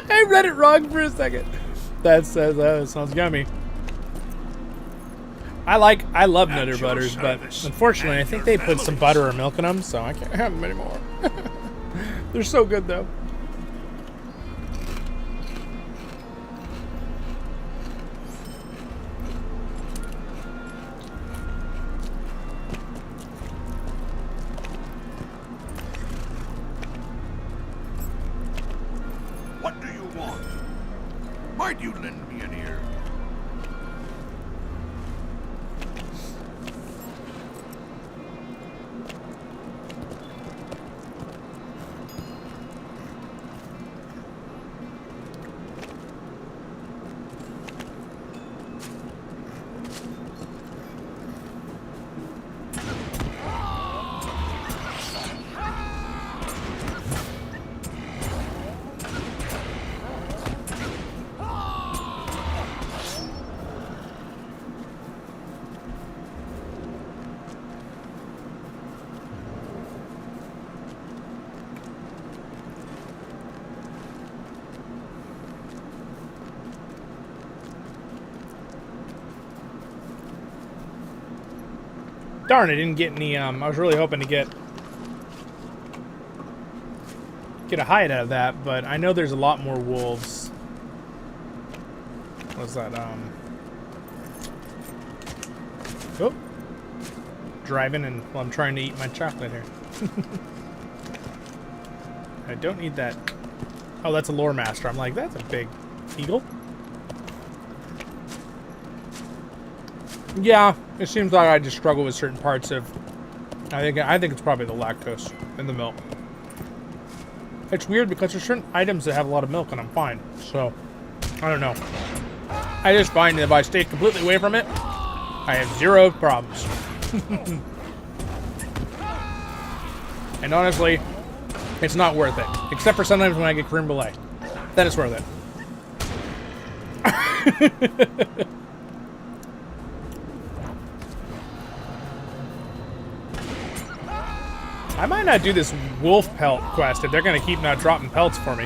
I read it wrong for a second. That sounds yummy. I love Nutter Butters, but unfortunately, I think they put some butter or milk in them, so I can't have them anymore. They're so good, though. What do you want? Might you lend me an ear? Darn, I didn't get any, I was really hoping to get a hide out of that, but I know there's a lot more wolves. What's that, oh. Driving and, well, I'm trying to eat my chocolate here. I don't need that. Oh, that's a lore master. I'm like, that's a big eagle. Yeah, it seems like I just struggle with certain parts of. I think it's probably the lactose in the milk. It's weird because there's certain items that have a lot of milk and I'm fine. So, I don't know. I just find that if I stay completely away from it, I have zero problems. And honestly, it's not worth it. Except for sometimes when I get creme brulee. Then it's worth it. I might not do this wolf pelt quest if they're going to keep not dropping pelts for me.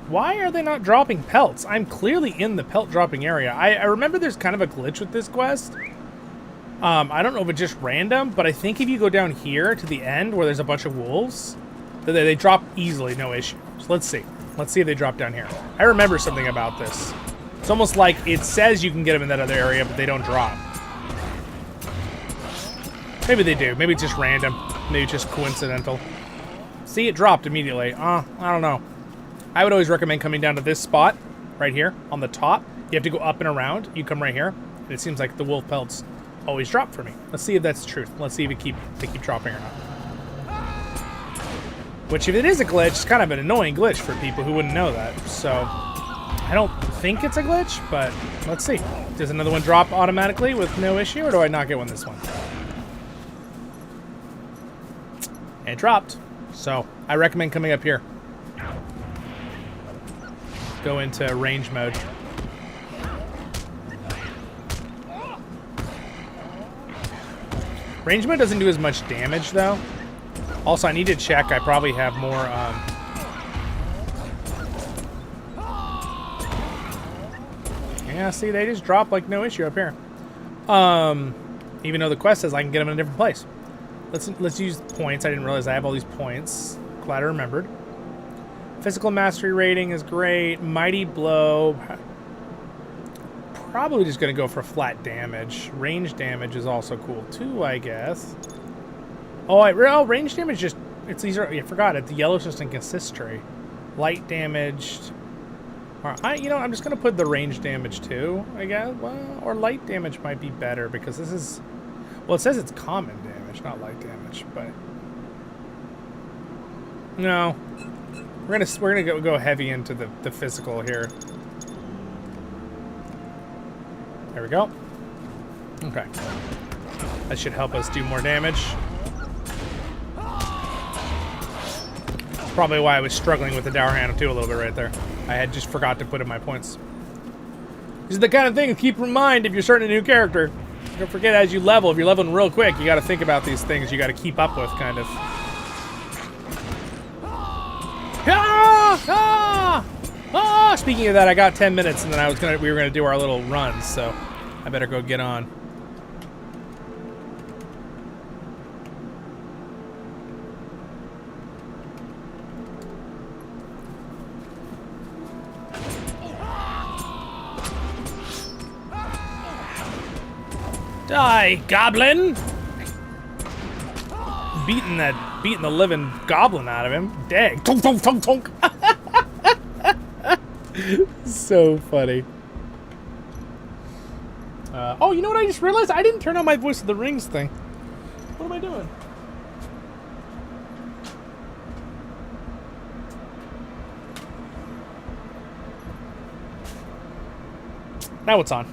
Why are they not dropping pelts? I'm clearly in the pelt dropping area. I remember there's kind of a glitch with this quest. I don't know if it's just random, but I think if you go down here to the end where there's a bunch of wolves, they drop easily, no issue. So let's see. Let's see if they drop down here. I remember something about this. It's almost like it says you can get them in that other area, but they don't drop. Maybe they do. Maybe it's just random. Maybe it's just coincidental. See, it dropped immediately. I don't know. I would always recommend coming down to this spot right here on the top. You have to go up and around. You come right here. And it seems like the wolf pelts always drop for me. Let's see if that's the truth. Let's see if they keep dropping or not. Which, if it is a glitch, it's kind of an annoying glitch for people who wouldn't know that. So, I don't think it's a glitch, but let's see. Does another one drop automatically with no issue, or do I not get one this one? It dropped. So, I recommend coming up here. Go into range mode. Range mode doesn't do as much damage, though. Also, I need to check. I probably have more, yeah, see, they just drop like no issue up here. Even though the quest says I can get them in a different place. Let's use points. I didn't realize I have all these points. Glad I remembered. Physical mastery rating is great. Mighty blow. Probably just going to go for flat damage. Range damage is also cool too, I guess. Oh, range damage just... It's these are... I forgot it. The yellow's just in consistory. Light damaged. You know, I'm just going to put the range damage too, I guess. Well, or light damage might be better because this is... Well, it says it's common damage, not light damage, but... No. We're gonna go heavy into the physical here. There we go. Okay. That should help us do more damage. Probably why I was struggling with the Dower Handle too a little bit right there. I had just forgot to put in my points. This is the kind of thing to keep in mind if you're starting a new character. Don't forget, as you level, if you're leveling real quick, you got to think about these things you got to keep up with, kind of. Speaking of that, I got 10 minutes, and then we were gonna do our little run, so I better go get on. Die, goblin! Beating the living goblin out of him. Dang. Tonk, tonk, tonk, tonk. So funny. Oh, you know what I just realized? I didn't turn on my Voice of the Rings thing. What am I doing? Now it's on.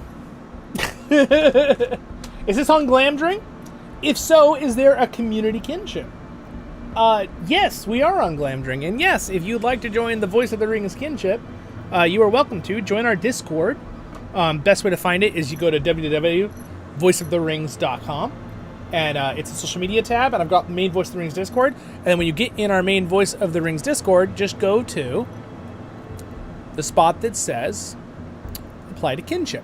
Is this on Glamdring? If so, is there a community kinship? Yes, we are on Glamdring. And yes, if you'd like to join the Voice of the Rings kinship, you are welcome to. Join our Discord. Best way to find it is you go to www.voiceoftherings.com. And it's a social media tab. And I've got the main Voice of the Rings Discord. And then when you get in our main Voice of the Rings Discord, just go to the spot that says apply to kinship.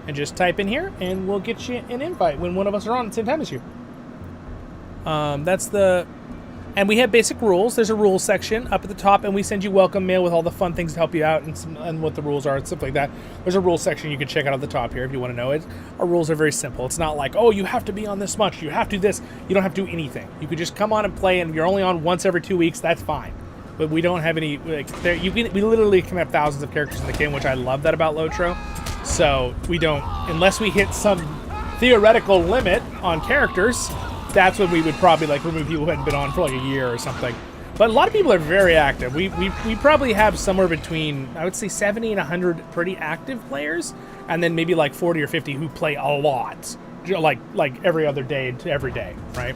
And just type in here, and we'll get you an invite when one of us are on at the same time as you. And we have basic rules. There's a rules section up at the top, and we send you welcome mail with all the fun things to help you out and what the rules are and stuff like that. There's a rules section you can check out at the top here if you want to know it. Our rules are very simple. It's not like, oh, you have to be on this much, you have to do this. You don't have to do anything. You could just come on and play, and if you're only on once every 2 weeks, that's fine. But we don't have any, we literally can have thousands of characters in the game, which I love that about LOTRO. So we don't, unless we hit some theoretical limit on characters, that's when we would probably like remove people who hadn't been on for like a year or something. But a lot of people are very active. We probably have somewhere between, I would say 70 and 100 pretty active players, and then maybe like 40 or 50 who play a lot, like every other day to every day, right?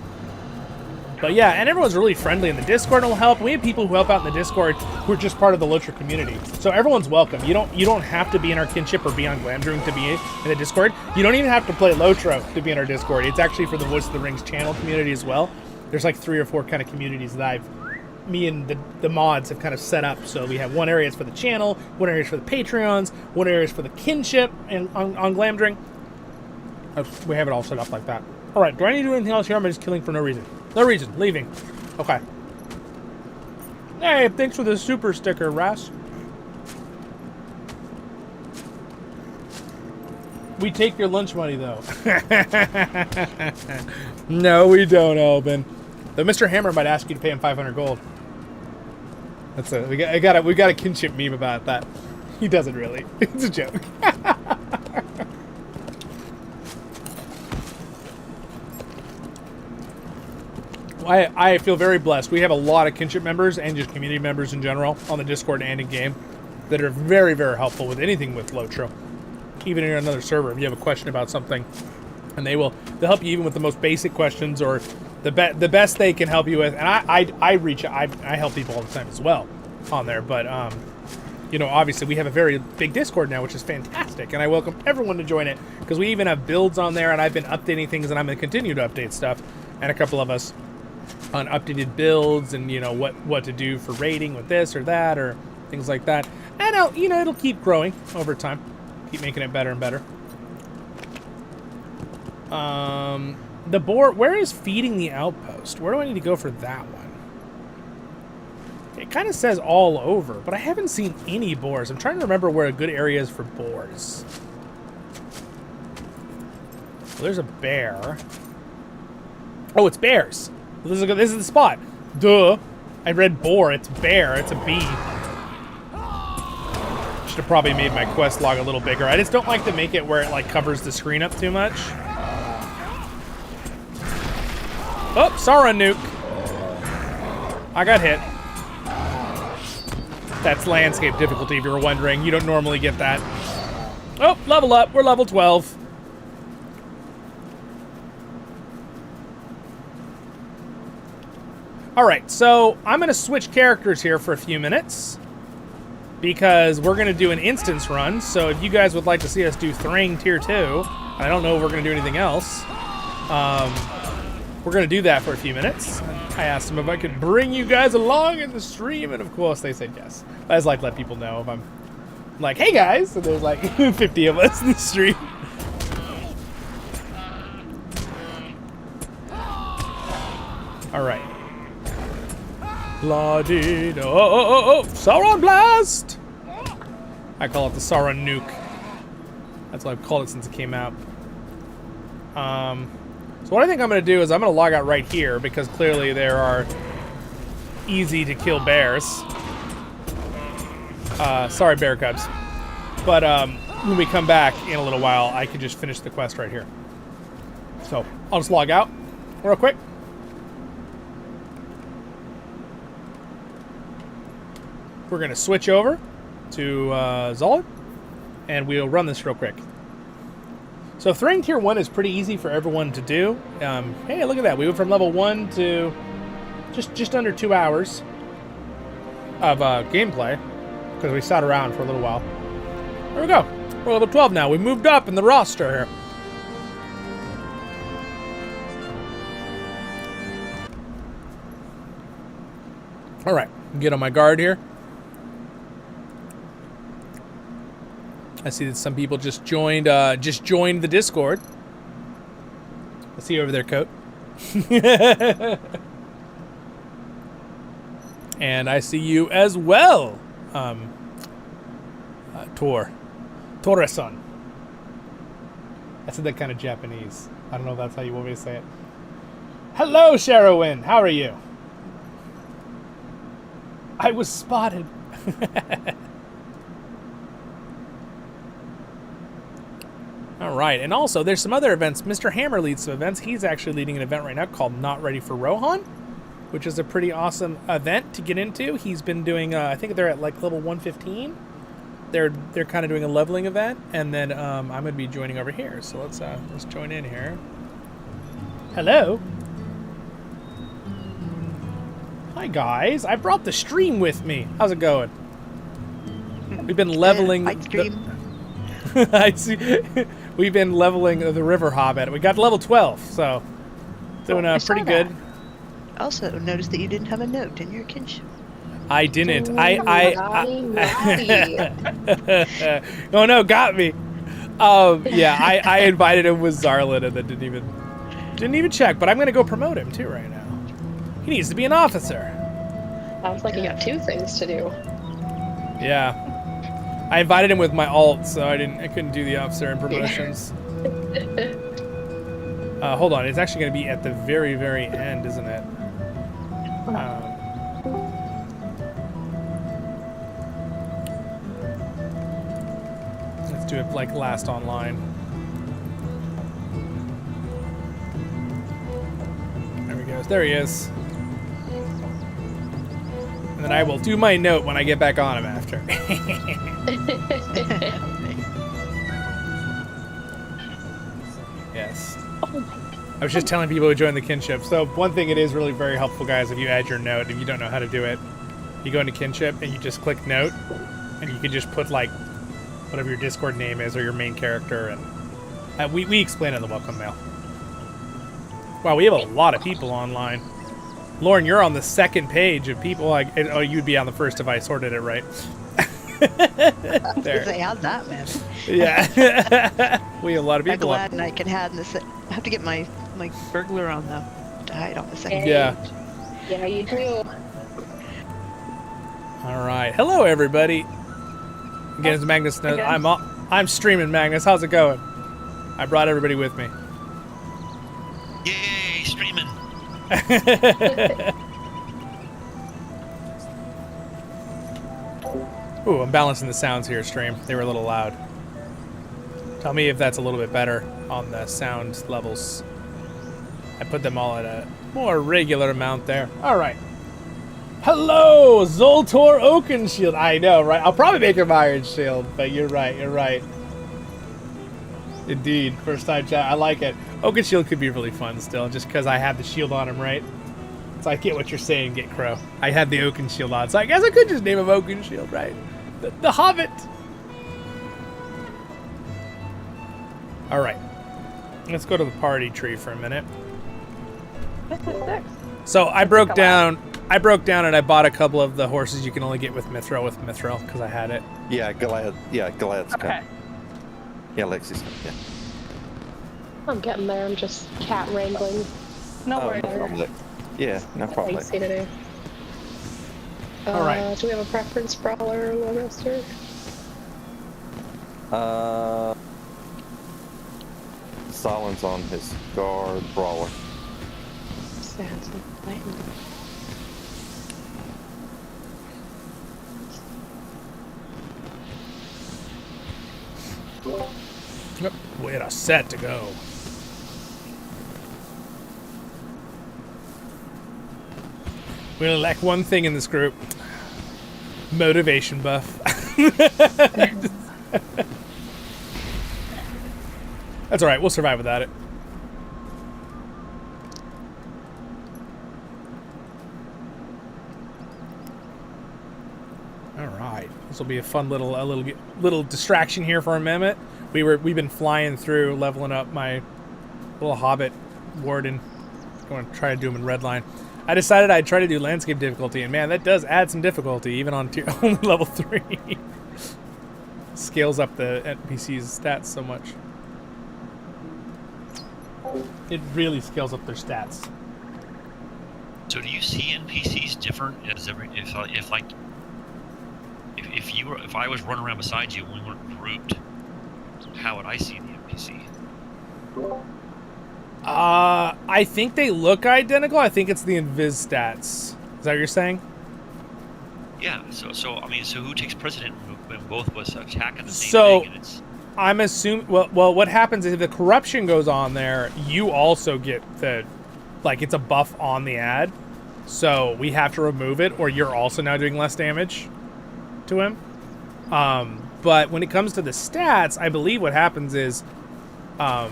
But yeah, and everyone's really friendly in the Discord and will help. We have people who help out in the Discord who are just part of the LOTRO community. So everyone's welcome. You don't have to be in our kinship or be on Glamdring to be in the Discord. You don't even have to play LOTRO to be in our Discord. It's actually for the Voice of the Rings channel community as well. There's like 3 or 4 kind of communities that me and the mods have kind of set up. So we have one area is for the channel, one area is for the Patreons, one area is for the kinship and on Glamdring. We have it all set up like that. All right, do I need to do anything else here? I'm just killing for no reason. No reason. Leaving. Okay. Hey, thanks for the super sticker, Ras. We take your lunch money, though. No, we don't, Albin. Though Mr. Hammer might ask you to pay him 500 gold. That's a we got a kinship meme about that. He doesn't really. It's a joke. I feel very blessed. We have a lot of kinship members and just community members in general on the Discord and in game that are very, very helpful with anything with LOTRO. Even in another server, if you have a question about something, and they'll help you even with the most basic questions or the best they can help you with. And I help people all the time as well on there. But you know, obviously we have a very big Discord now, which is fantastic, and I welcome everyone to join it because we even have builds on there, and I've been updating things, and I'm going to continue to update stuff, and a couple of us on updated builds and, you know, what to do for raiding with this or that or things like that. And you know, it'll keep growing over time, keep making it better and better. The boar, where is feeding the outpost? Where do I need to go for that one? It kind of says all over, but I haven't seen any boars. I'm trying to remember where a good area is for boars. Well, there's a bear. Oh, it's bears. This is the spot. Duh. I read boar. It's bear. It's a bee. Should have probably made my quest log a little bigger. I just don't like to make it where it like covers the screen up too much. Oh, Sauron nuke. I got hit. That's landscape difficulty, if you were wondering. You don't normally get that. Oh, level up. We're level 12. Alright, so I'm going to switch characters here for a few minutes because we're going to do an instance run. So if you guys would like to see us do Thring Tier 2, I don't know if we're going to do anything else. We're going to do that for a few minutes. I asked them if I could bring you guys along in the stream, and of course they said yes. I just like to let people know if I'm like, hey guys, and there's like 50 of us in the stream. Alright. La-dee-da. Oh, Sauron Blast! I call it the Sauron Nuke. That's what I've called it since it came out. So what I think I'm going to do is I'm going to log out right here because clearly there are easy to kill bears. Sorry, bear cubs. But when we come back in a little while, I can just finish the quest right here. So I'll just log out real quick. We're going to switch over to Zollin, and we'll run this real quick. So Thring Tier 1 is pretty easy for everyone to do. Hey, look at that. We went from level 1 to just under 2 hours of gameplay because we sat around for a little while. There we go. We're level 12 now. We moved up in the roster here. All right, get on my guard here. I see that some people just joined the Discord. I see you over there, Coat. And I see you as well, Torason. I said that kind of Japanese. I don't know if that's how you want me to say it. Hello, Sherowin. How are you? I was spotted. All right, and also there's some other events. Mr. Hammer leads some events. He's actually leading an event right now called Not Ready for Rohan, which is a pretty awesome event to get into. He's been doing, I think they're at like level 115. They're kind of doing a leveling event, and then I'm going to be joining over here. So let's join in here. Hello. Hi guys, I brought the stream with me. How's it going? We've been leveling. I see. We've been leveling the River Hobbit. We got to level 12, so doing pretty good. I also noticed that you didn't have a note in your kinship. I didn't. Oh no, got me. Yeah, I invited him with Zarlin and then didn't even check. But I'm gonna go promote him too right now. He needs to be an officer. Sounds like you got 2 things to do. Yeah. I invited him with my alt, so I couldn't do the officer and promotions. Hold on, it's actually going to be at the very, very end, isn't it? Let's do it like last online. There we go. goes. There he is. And then I will do my note when I get back on him after. Yes. I was just telling people to join the kinship. So one thing it is really very helpful, guys, if you add your note, if you don't know how to do it, you go into kinship and you just click note, and you can just put like whatever your Discord name is or your main character, and we explain it in the welcome mail. Wow, we have a lot of people online. Lauren, you're on the second page of people. Like, oh, you'd be on the first if I sorted it right. There. They had that, man. Yeah. We have a lot of I'm people. glad, and I can hide in this. I have to get my burglar on though to hide on the second. Yeah. Yeah, you do. All right. Hello, everybody. Again, it's Magnus. I'm streaming, Magnus. How's it going? I brought everybody with me. Yay, streaming. Ooh, I'm balancing the sounds here, stream. They were a little loud. Tell me if that's a little bit better on the sound levels. I put them all at a more regular amount there. All right. Hello, Zoltor Oakenshield. I know, right? I'll probably make him Ironshield, but you're right. You're right. Indeed, first time chat. I like it. Oakenshield could be really fun still, just because I have the shield on him, right? So I get what you're saying, Get Crow. I had the Oakenshield on, so I guess I could just name him Oakenshield, right? The Hobbit. All right, let's go to the party tree for a minute. So I broke down and I bought a couple of the horses you can only get with Mithril because I had it. Yeah, Galad's Okay. Yeah, Lexi's yeah. I'm getting there. I'm just cat wrangling. No worries. No problem. Yeah, no problem. Easy to do. All right. Do we have a preference, Brawler or Lormaster? Zollin's on his guard, Brawler. Sounds like Yep, we had a set to go. We only lack one thing in this group. Motivation buff. That's alright, we'll survive without it. Alright. This will be a fun little distraction here for a minute. We've been flying through, leveling up my little Hobbit Warden. Going to try to do him in Redline. I decided I'd try to do landscape difficulty, and man, that does add some difficulty, even on only level 3. Scales up the NPC's stats so much. It really scales up their stats. So do you see NPCs different as if I was running around beside you and we weren't grouped, how would I see the NPC? I think they look identical. I think it's the invis stats. Is that what you're saying? Yeah. So I mean, so who takes precedent when both of us attack at the same thing? And it's... I'm assuming. Well, what happens is if the corruption goes on there, you also get the, like, it's a buff on the ad. So we have to remove it, or you're also now doing less damage to him. But when it comes to the stats, I believe what happens is, I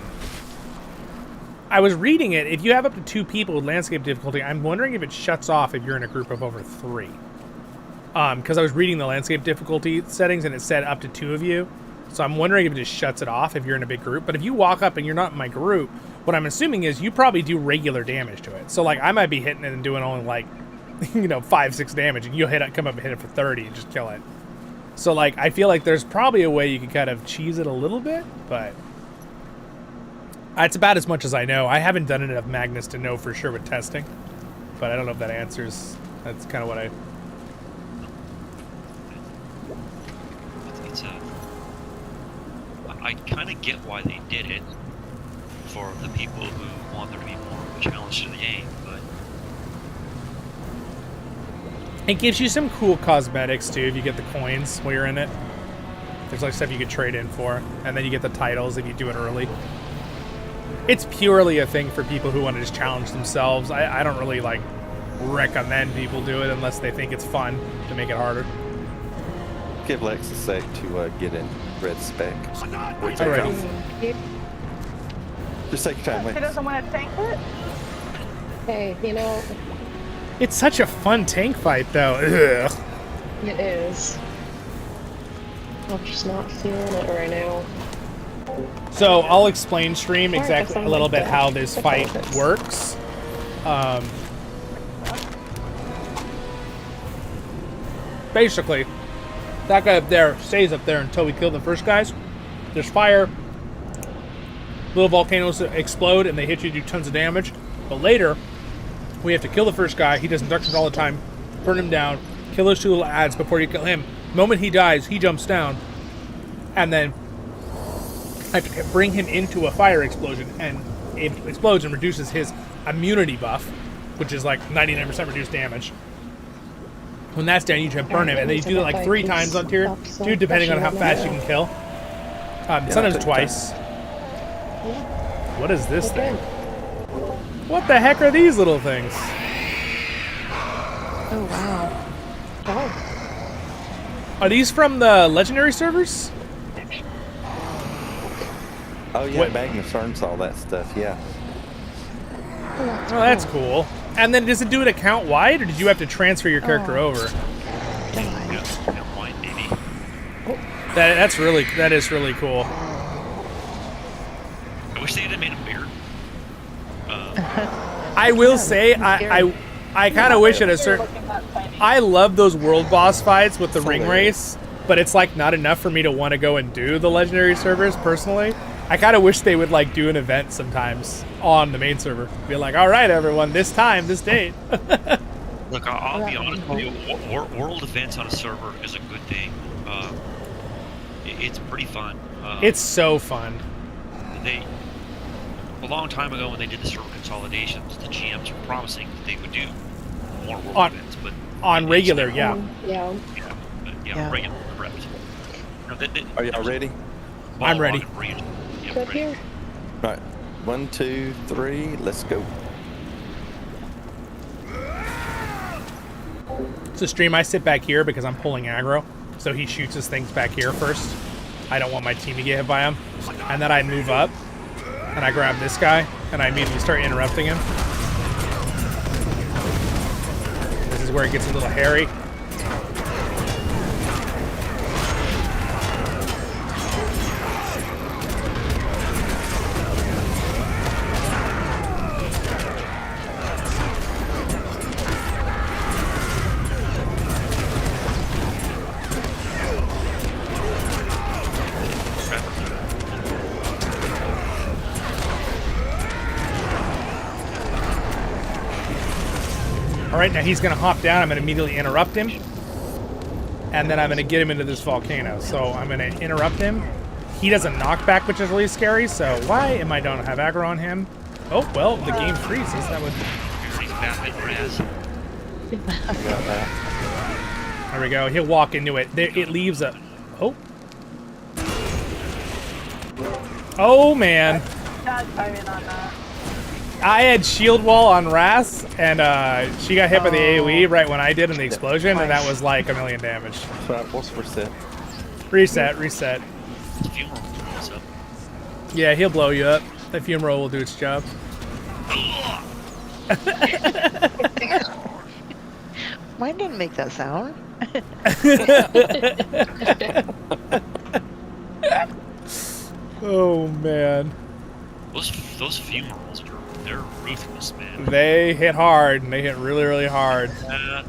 was reading it. If you have up to 2 people with landscape difficulty, I'm wondering if it shuts off if you're in a group of over 3. Because I was reading the landscape difficulty settings and it said up to 2 of you. So I'm wondering if it just shuts it off if you're in a big group. But if you walk up and you're not in my group, what I'm assuming is you probably do regular damage to it. So like I might be hitting it and doing only like, 5-6 damage, and you'll come up and hit it for 30 and just kill it. So like I feel like there's probably a way you can kind of cheese it a little bit, but it's about as much as I know. I haven't done enough Magnus to know for sure with testing, but I don't know if that answers. That's kind of what I kind of get why they did it for the people who want there to be more of a challenge to the game, but it gives you some cool cosmetics too if you get the coins while you're in it. There's like stuff you could trade in for, and then you get the titles if you do it early. It's purely a thing for people who want to just challenge themselves. I don't really like recommend people do it unless they think it's fun to make it harder. Give Lex a sec to get in red spec. Or take Alright. off. Just take your time, He Lex. doesn't want to tank it? Hey, you know, It's such a fun tank fight, though. Ugh. it is. I'm just not feeling it right now. So I'll explain stream Alright, exactly that a little sounds bit like how that. this That's fight all it is. works. Basically, that guy up there stays up there until we kill the first guys. There's fire. Little volcanoes explode and they hit you, do tons of damage. But later, we have to kill the first guy. He does inductions all the time. Burn him down. Kill those two little ads before you kill him. The moment he dies, he jumps down. And then I have to bring him into a fire explosion. And it explodes and reduces his immunity buff, which is like 99% reduced damage. When that's done, you just burn him. And then you do that like 3 times on tier 2, depending on how fast you can kill. Sometimes twice. What is this thing? What the heck are these little things? Oh, wow. Oh. Are these from the legendary servers? Oh yeah, What? Magnus earns all that stuff, yeah. Oh, that's cool. And then does it do it account wide, or did you have to transfer your character over? That is really cool. I wish they had made him bigger. I will say, I kind of wish at a certain... I love those world boss fights with the ring race, but it's like not enough for me to want to go and do the legendary servers personally. I kind of wish they would like do an event sometimes on the main server. Be like, all right, everyone, this time, this date. Look, I'll be honest with you. World events on a server is a good thing. It's pretty fun. It's so fun. A long time ago when they did the server consolidations, the GMs were promising that they would do more world events, but on regular, yeah. Yeah. Regular, correct. Are y'all ready? I'm ready. Good here. Right. 1, 2, 3, let's go. So stream, I sit back here because I'm pulling aggro, so he shoots his things back here first. I don't want my team to get hit by him. And then I move up, and I grab this guy, and I immediately start interrupting him. This is where it gets a little hairy. Alright, now he's going to hop down. I'm going to immediately interrupt him. And then I'm going to get him into this volcano. So I'm going to interrupt him. He does a knockback, which is really scary. So why am I don't have aggro on him? Oh, well, the game freezes. That would... There we go. He'll walk into it. There, it leaves a... Oh. Oh, man. I had shield wall on Ras, and she got hit by the AoE right when I did in the explosion, and that was like 1,000,000 damage. What's reset? Reset. Yeah, he'll blow you up. The fumarole will do its job. Mine didn't make that sound. Oh, man. Those fumaroles, they're ruthless, man. They hit hard, and they hit really, really hard.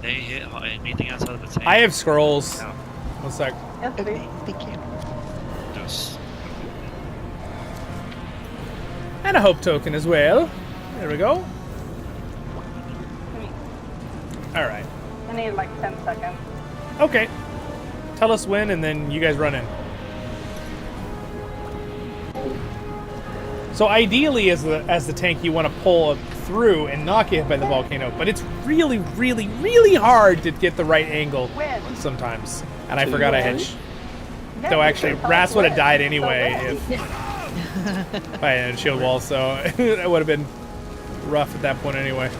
They hit anything outside of the tank. I have scrolls. Yeah. 1 sec. Okay, thank you. Those. And a hope token as well. There we go. Alright. I need like 10 seconds. Okay. Tell us when, and then you guys run in. So ideally, as the tank, you want to pull through and not get hit by the volcano, but it's really, really, really hard to get the right angle sometimes. And I forgot I had... Though actually, Ras would have died anyway if... I had a shield wall, so it would have been rough at that point anyway.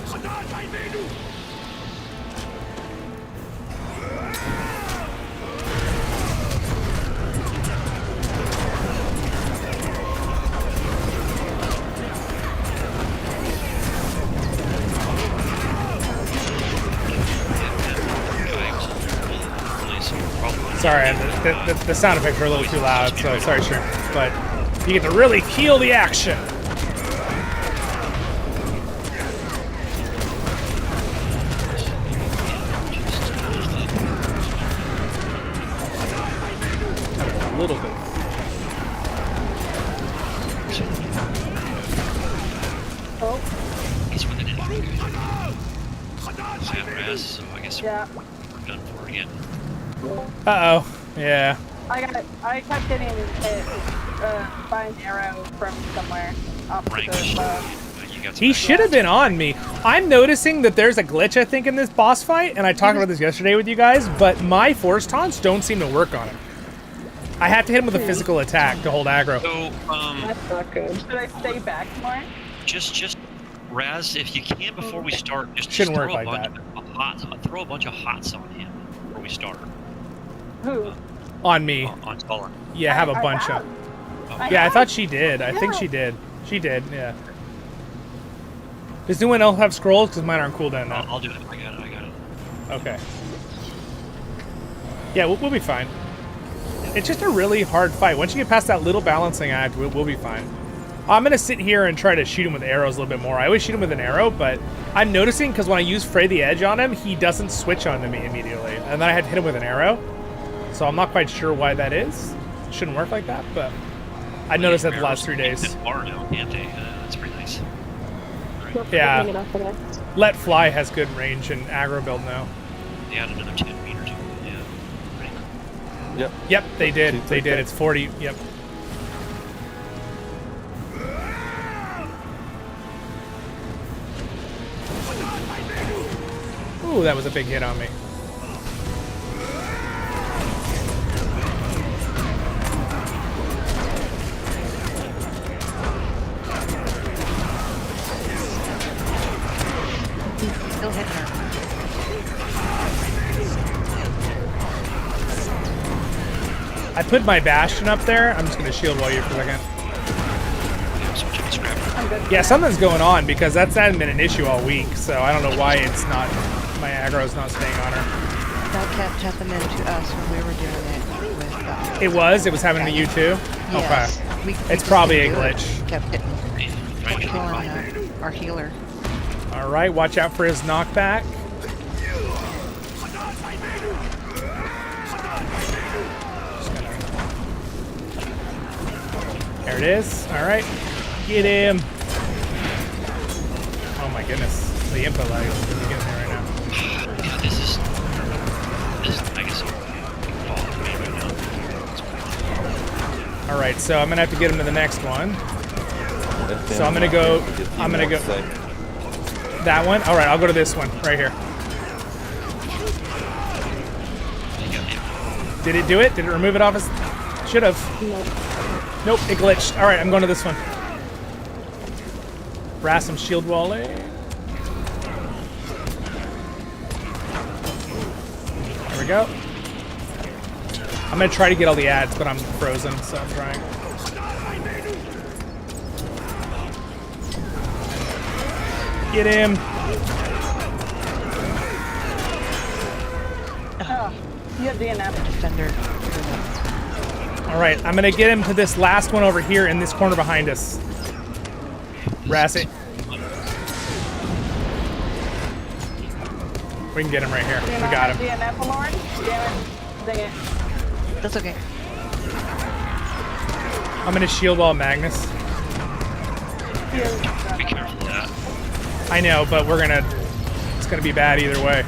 Sorry, the sound effects are a little too loud, so sorry, sure. But you get to really feel the action. A little bit. Oh. He's within it. So I guess we're done for again. Uh-oh. Yeah. I kept getting hit by an arrow from somewhere off to the He should have been on me. I'm noticing that there's a glitch, I think, in this boss fight, and I talked about this yesterday with you guys, but my force taunts don't seem to work on him. I have to hit him with a physical attack to hold aggro. So, that's not good. Should I stay back more? Just Raz, if you can before we start, just Shouldn't throw work like that. Throw a bunch of hots on him before we start. Who? On me. On Zollin. Yeah, have a bunch of. Yeah, I thought she did. I think she did. She did, yeah. Does anyone else have scrolls? Because mine are on cooldown now. I'll do it. I got it. Okay. Yeah, we'll be fine. It's just a really hard fight. Once you get past that little balancing act, we'll be fine. I'm going to sit here and try to shoot him with arrows a little bit more. I always shoot him with an arrow, but I'm noticing because when I use Fray the Edge on him, he doesn't switch onto me immediately. And then I had to hit him with an arrow. So I'm not quite sure why that is. It shouldn't work like that, but I noticed that the last 3 days. That's pretty nice. Yeah. Let Fly has good range and aggro build now. They added another 10 meters. Yeah. Yep. Yep, they did. They did. It's 40. Yep. Ooh, that was a big hit on me. Still hitting her. I put my Bastion up there. I'm just going to shield wall you for a second. Yeah, something's going on because that's hadn't been an issue all week, so I don't know why it's not, my aggro's not staying on her. That kept happening to us when we were doing it with... It was happening to you too? Yes. Okay. It's probably a glitch. Kept killing our healer. Alright, watch out for his knockback. There it is. Alright. Get him. Oh my goodness. The input lag is really getting there right now. Yeah, this is I guess Alright, so I'm gonna have to get him to the next one. So I'm gonna go that one? Alright, I'll go to this one right here. Did it do it? Did it remove it off his... Should have. Nope, it glitched. Alright, I'm going to this one. Brass some shield walling. There we go. I'm going to try to get all the ads, but I'm frozen, so I'm trying. Get him. Oh, you have DNF. Defender. Alright, I'm going to get him to this last one over here in this corner behind us. Rassy. We can get him right here. We got him. DNF, Lauren? Damn it. Dang it. That's okay. I'm going to shield wall Magnus. Be careful of that. I know, but we're going to... It's going to be bad either way.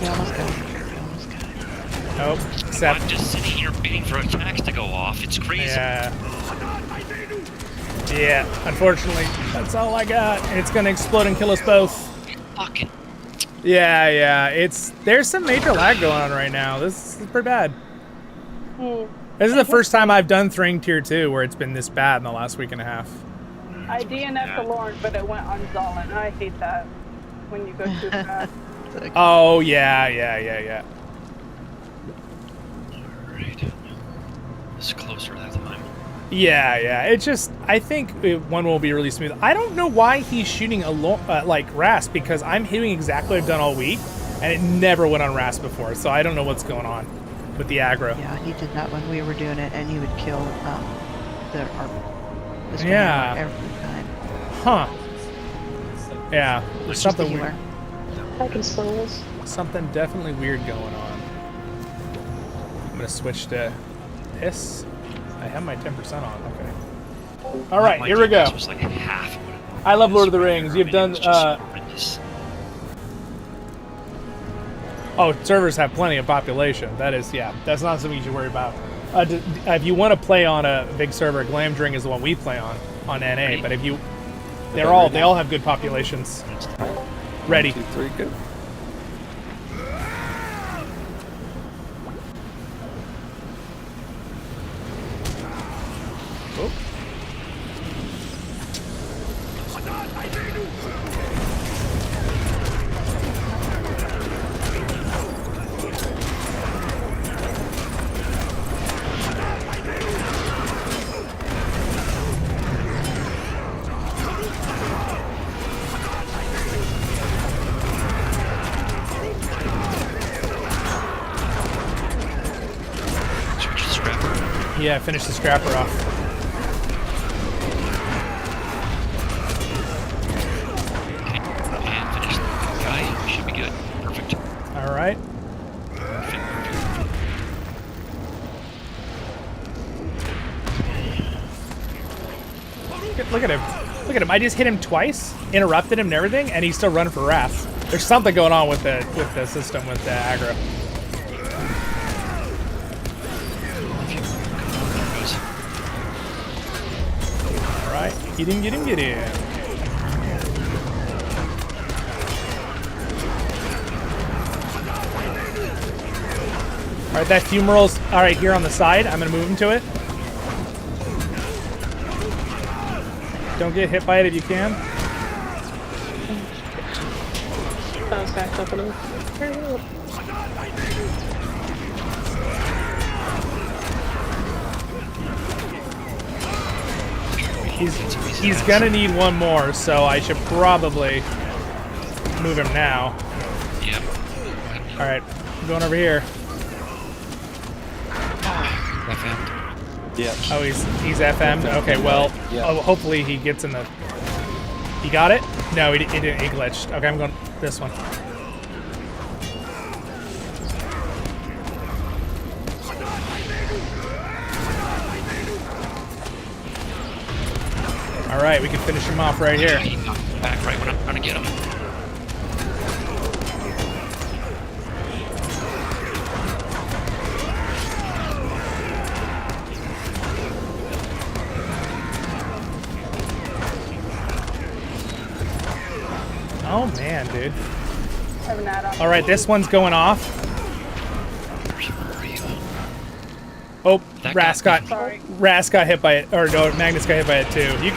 You almost got it. Nope. Except... I'm just sitting here waiting for attacks to go off. It's crazy. Yeah. Yeah, unfortunately, that's all I got. And it's going to explode and kill us both. Fucking... Yeah, there's some major lag going on right now. This is pretty bad. This is the first time I've done Thring Tier 2 where it's been this bad in the last week and a half. I DNF'd the Lord, but it went on Zollin. I hate that when you go too fast. Oh, yeah. Alright. It's closer that time. Yeah. It's just, I think one will be really smooth. I don't know why he's shooting like Rasp, because I'm hitting exactly what I've done all week, and it never went on Rasp before, so I don't know what's going on with the aggro. Yeah, he did that when we were doing it, and he would kill this Yeah. every time. Huh. Yeah, there's something weird. I can slow this. Something definitely weird going on. I'm gonna switch to this. I have my 10% on. Okay. All right, here we go. Was like half. I love Lord of the Rings. You've done. Oh, servers have plenty of population. That is, yeah. That's not something you should worry about. If you want to play on a big server, Glamdring is the one we play on NA. But if you, they all have good populations. Ready. 1, 2, 3, go. Oh. Yeah, finish the scrapper off. Okay, and finish the guy. We should be good. Perfect. All right. Look at him. Look at him. I just hit him twice, interrupted him and everything, and he's still running for wrath. There's something going on with the system with the aggro. Get him. Alright, that fumeral's alright here on the side. I'm gonna move him to it. Don't get hit by it if you can. I was backed up enough. He's gonna need one more, so I should probably move him now. Yep. Alright, I'm going over here. FM'd. Yep. Oh, he's FM'd? Okay, well, hopefully he gets in the... He got it? No, he didn't. He glitched. Okay, I'm going this one. Alright, we can finish him off right here. He knocked me back right when I'm trying to get him. Oh man, dude. Have an add-on. Alright, this one's going off. Oh, Ras got hit by it, or no, Magnus got hit by it too.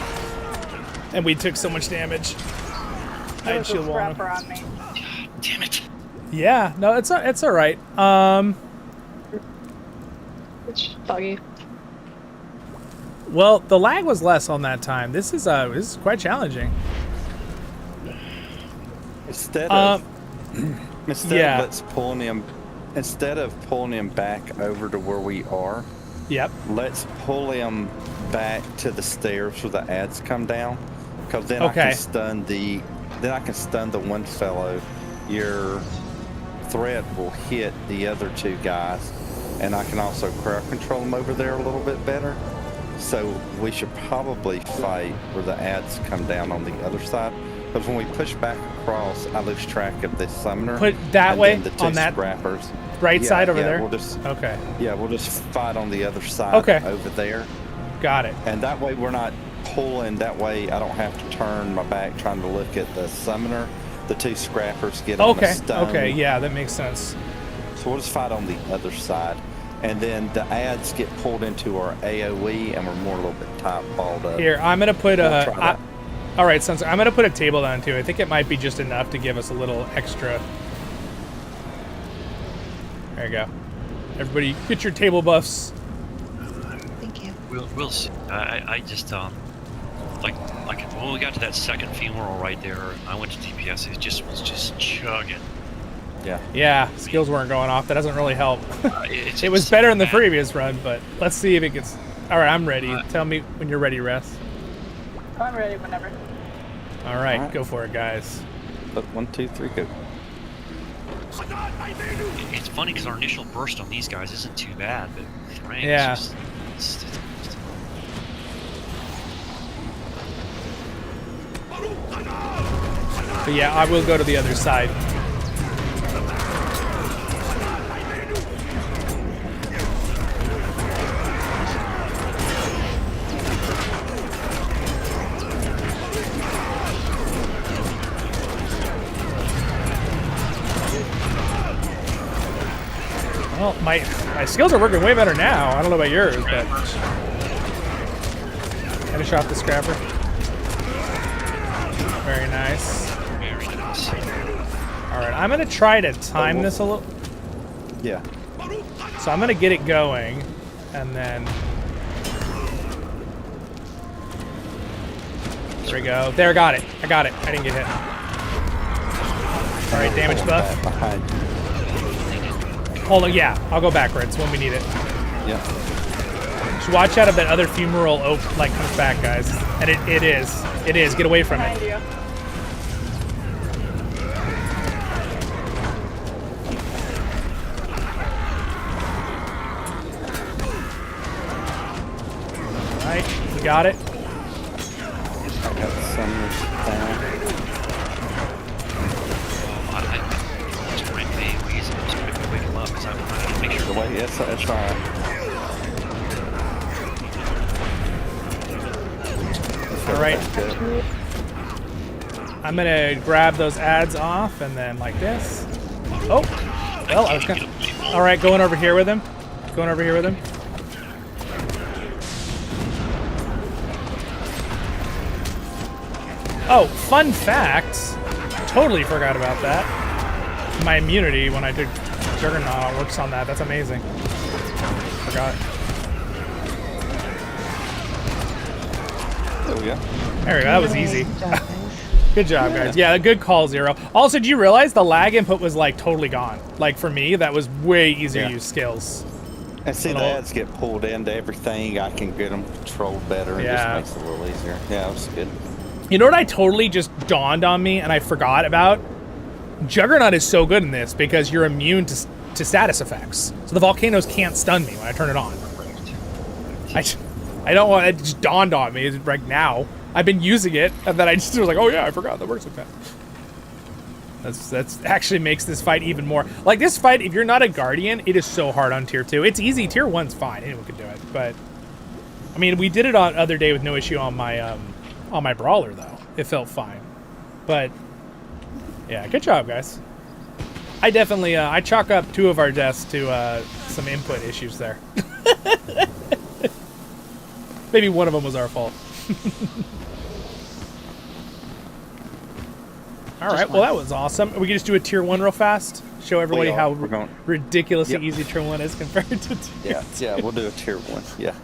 And we took so much damage. I had shield wall on me. Damn it. Yeah, no, it's all right. It's buggy. Well, the lag was less on that time. This is quite challenging. Instead of pulling him back over to where we are. Yep. Let's pull him back to the stairs where the ads come down, because then I can stun the one fellow. Your threat will hit the other two guys, and I can also crowd control them over there a little bit better. So we should probably fight where the ads come down on the other side. Because when we push back across, I lose track of this summoner. Put that way the two on that scrappers. Right side over there? We'll just, okay. Yeah, we'll just fight on the other side over there. Got it. And that way we're not pulling. That way I don't have to turn my back trying to look at the summoner. The two scrappers get on the stone. Okay, yeah, that makes sense. So we'll just fight on the other side. and then the ads get pulled into our AoE, and we're more a little bit tight balled up. Here, I'm gonna put a. All right, Sons. I'm gonna put a table down too. I think it might be just enough to give us a little extra. There you go. Everybody, get your table buffs. Thank you. We'll see. I just like when we got to that second funeral right there, I went to DPS. It just was just chugging. Yeah. Yeah, skills weren't going off. That doesn't really help. It was better in the previous run, but let's see if it gets. All right, I'm ready. Tell me when you're ready, Ress. I'm ready whenever. All right, go for it, guys. Look, 1, 2, 3, go. It's funny because our initial burst on these guys isn't too bad, but Frank, yeah. But yeah, I will go to the other side. Well, my skills are working way better now. I don't know about yours, but I just shot the scrapper. Very nice. Very nice. All right, I'm gonna try to time this a little. Yeah. So I'm gonna get it going, and then there we go. There, got it. I got it. I didn't get hit. All right, damage buff. Hold on, yeah, I'll go backwards when we need it. Yeah. Just watch out if that other funeral like comes back, guys. And it is. It is. Get away from it. Alright, we got it. I got some down. Wait, yes, that's fine. All right. I'm gonna grab those ads off and then like this. Oh, well, I was gonna. All right, going over here with him. Going over here with him. Oh, fun fact. Totally forgot about that. My immunity when I did Juggernaut works on that. That's amazing. Forgot. There we go. There we go. That was easy. Good job, guys. Yeah, good call, Zero. Also, did you realize the lag input was like totally gone? Like for me, that was way easier to use skills. And see, the ads get pulled into everything. I can get them controlled better. And just makes it a little easier. Yeah, that was good. You know what I totally just dawned on me and I forgot about? Juggernaut is so good in this because you're immune to status effects. So the volcanoes can't stun me when I turn it on. I don't want it, just dawned on me right now. I've been using it and then I just was like, oh yeah, I forgot that works like that. That's actually makes this fight even more. Like this fight, if you're not a Guardian, it is so hard on tier 2. It's easy, tier 1's fine, anyone can do it. But I mean, we did it on other day with no issue on my brawler though. It felt fine. But yeah, good job, guys. I definitely, I chalk up 2 of our deaths to some input issues there. Maybe one of them was our fault. All right, well that was awesome. We can just do a tier 1 real fast. Show everybody how ridiculously easy tier 1 is compared to tier 2. Yeah, we'll do a tier 1. Yeah.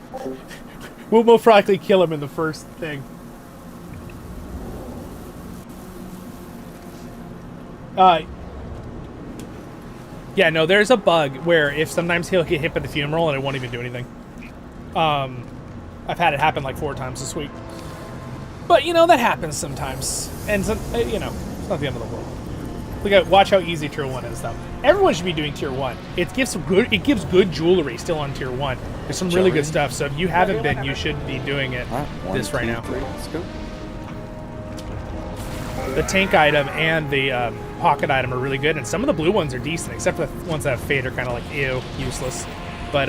We'll most likely kill him in the first thing. Yeah, no, there's a bug where if sometimes he'll get hit by the funeral and it won't even do anything. I've had it happen like 4 times this week. But, you know, that happens sometimes. And, you know, it's not the end of the world. Watch how easy tier 1 is, though. Everyone should be doing tier 1. It gives good jewelry still on tier 1. There's some really good stuff. So if you haven't been, you should be doing it this right now. Let's go. The tank item and the pocket item are really good, and some of the blue ones are decent, except for the ones that have fade are kind of like, ew, useless. But,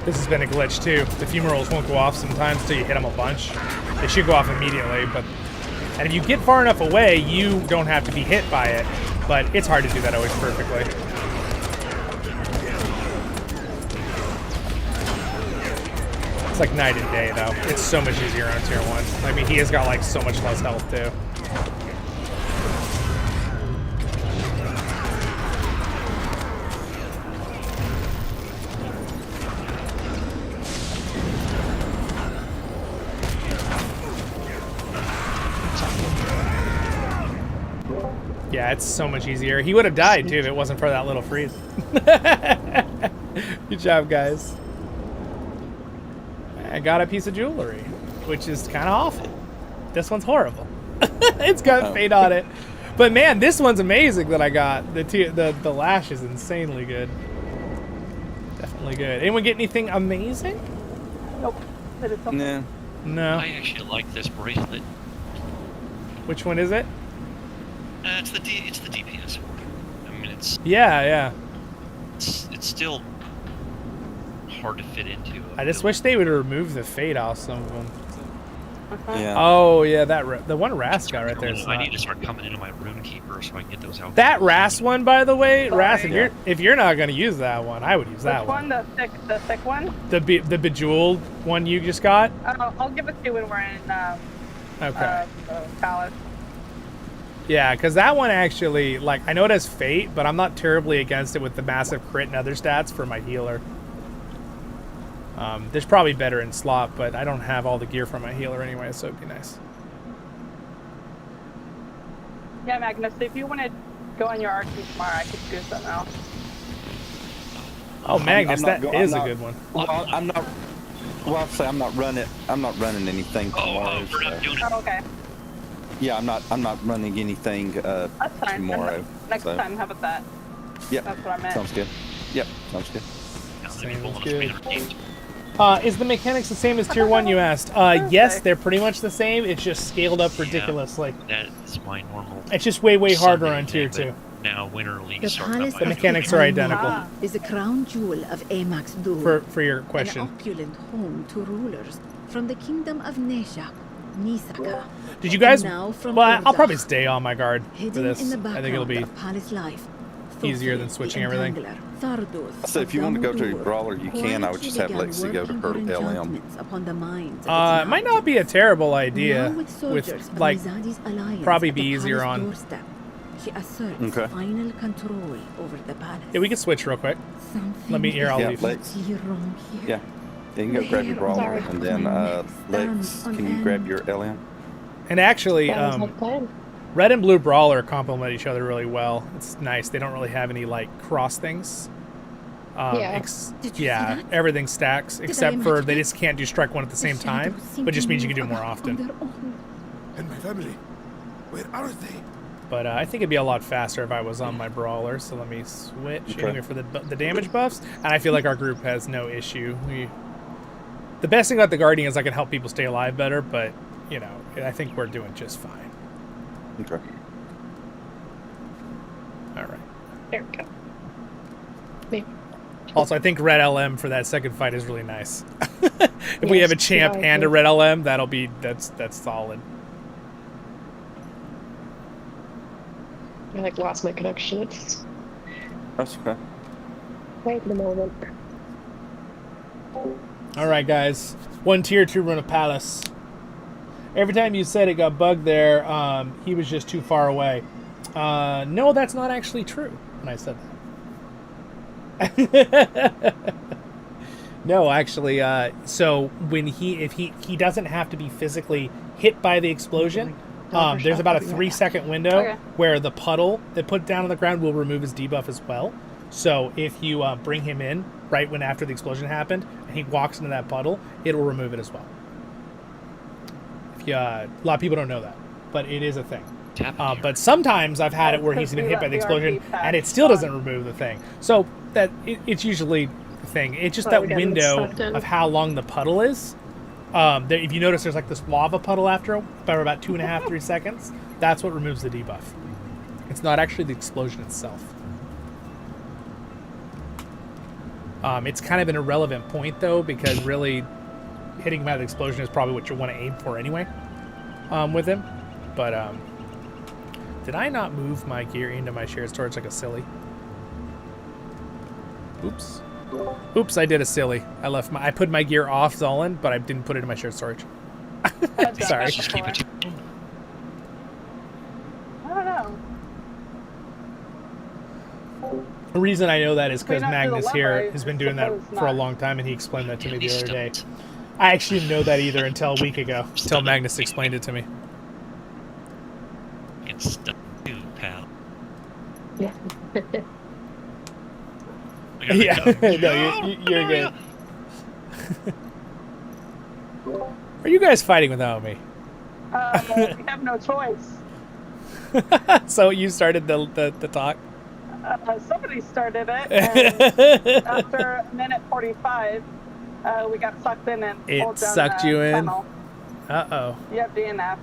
This has been a glitch too. The fumerals won't go off sometimes until you hit them a bunch. They should go off immediately, but... And if you get far enough away, you don't have to be hit by it. But it's hard to do that always perfectly. It's like night and day, though. It's so much easier on tier 1. I mean, he has got like so much less health, too. Yeah, it's so much easier. He would have died, too, if it wasn't for that little freeze. Good job, guys. I got a piece of jewelry, which is kind of awful. This one's horrible. It's got fade on it. But man, this one's amazing that I got. The lash is insanely good. Definitely good. Anyone get anything amazing? Nope. No. No. I actually like this bracelet. Which one is it? It's the DPS one. I mean, it's... Yeah. It's still hard to fit into. I just wish they would remove the fade off some of them. Yeah. Oh yeah, the one Ras got right there. I need to start coming into my Runekeeper so I can get those out. That Ras one, by the way, Ras, if you're not gonna use that one, I would use that one. The thick one? The bejeweled one you just got. I'll give it to you when we're in okay. Palace. Yeah, because that one actually, like, I know it has fate, but I'm not terribly against it with the massive crit and other stats for my healer. There's probably better in slot, but I don't have all the gear for my healer anyway, so it'd be nice. Yeah, Magnus, if you want to go on your RT tomorrow, I could do something else. Oh, Magnus, that is a good one. Well, I'm not. Well, I'll say I'm not running anything tomorrow. Oh, okay. Yeah, I'm not running anything That's fine. tomorrow. Next time, how about that? Yep. That's what I meant. Sounds good. Yep, sounds good. Sounds good. Is the mechanics the same as tier 1, you asked? Yes, they're pretty much the same. It's just scaled up ridiculously. That's my normal. It's just way harder on tier 2. Now Winter League The mechanics are identical. Is a crown jewel of Amax-Dum. For your question. An opulent home to rulers from the kingdom of Neshak, Nisaka. Did you guys? Well, I'll probably stay on my guard for this. In the I think it'll be palace life, easier than switching everything. So if you want to go to a brawler, you can. I would just have Lexi go to her LM. It might not be a terrible idea. With like, probably be easier on. She asserts final control over the palace. Yeah, we can switch real quick. Let me hear. I'll leave. Lex. Yeah, you can go grab your brawler, and then Lex, can you grab your LM? And actually, Red and Blue Brawler complement each other really well. It's nice. They don't really have any like cross things. Everything stacks except for they just can't do strike one at the same time, but just means you can do it more often. And my family, where are they? But I think it'd be a lot faster if I was on my Brawler. So let me switch anyway for the damage buffs, and I feel like our group has no issue. The best thing about the Guardian is I can help people stay alive better, but you know, I think we're doing just fine. Okay. All right. There we go. Maybe. Also, I think Red LM for that second fight is really nice. If we have a champ and a Red LM, that's solid. I like lost my connection. That's okay. Wait a moment. All right, guys. 1 tier 2 run of Palace. Every time you said it got bugged there, he was just too far away. No, that's not actually true when I said that. No, actually, so when if he doesn't have to be physically hit by the explosion, there's about a 3-second window where the puddle that put down on the ground will remove his debuff as well. So if you bring him in right when after the explosion happened and he walks into that puddle, it'll remove it as well. A lot of people don't know that, but it is a thing. But sometimes I've had it where he's been hit by the explosion and it still doesn't remove the thing. So that it's usually the thing. It's just that window of how long the puddle is. If you notice, there's like this lava puddle after about 2.5-3 seconds. That's what removes the debuff. It's not actually the explosion itself. It's kind of an irrelevant point, though, because really hitting him out of the explosion is probably what you want to aim for anyway with him. But did I not move my gear into my shared storage like a silly? Oops. Oops, I did a silly. I put my gear off Zollin, but I didn't put it in my shared storage. Sorry. Just keep it. I don't know. The reason I know that is because Clean up to the Magnus left, here right? has been doing that Suppose for a not. long time, and he explained that to me the He's other day. stumped. I actually didn't know that either until a week ago, until Magnus explained it to me. It's stuck too, pal. Yeah. Yeah, no, you're good. Are you guys fighting without me? We have no choice. So you started the talk? Somebody started it, and after a minute 45, we got sucked in and pulled It down sucked the you in? tunnel. Uh-oh. You have DNF.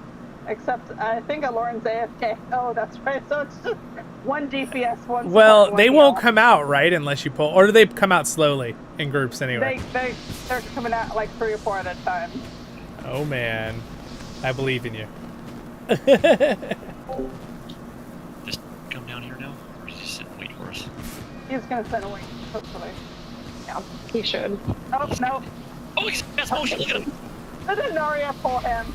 Except, I think Lauren's AFK. Oh, that's right. So it's just one DPS, one Well, support, they one won't heal. come out, right, unless you pull... Or do they come out slowly in groups anyway? They're coming out like 3 or 4 at a time. Oh, man. I believe in you. Just come down here now, or does he sit and wait for us? He's gonna send away, hopefully. Yeah, he should. Oh, no. Oh, he's got motion, look at him! Didn't Narya pull him?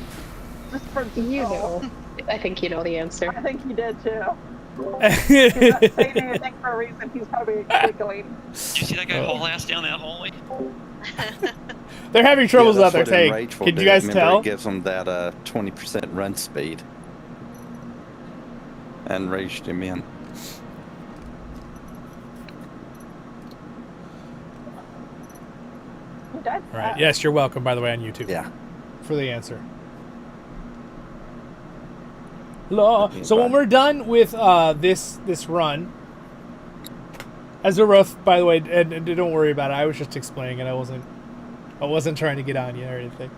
Just for You know. I think you know the answer. I think he did too. He's not saying anything for a reason. He's probably giggling. Did you see that guy haul ass down that hallway? They're having troubles out there. that's what Hey, Enrage will can do. you guys Remember, tell? It gives them that 20% run speed. And raged him in. He died. All right. Yes, you're welcome, by the way, on YouTube. Yeah. For the answer. So when we're done with this run, Azeroth, by the way, and don't worry about it. I was just explaining it. I wasn't trying to get on you or anything.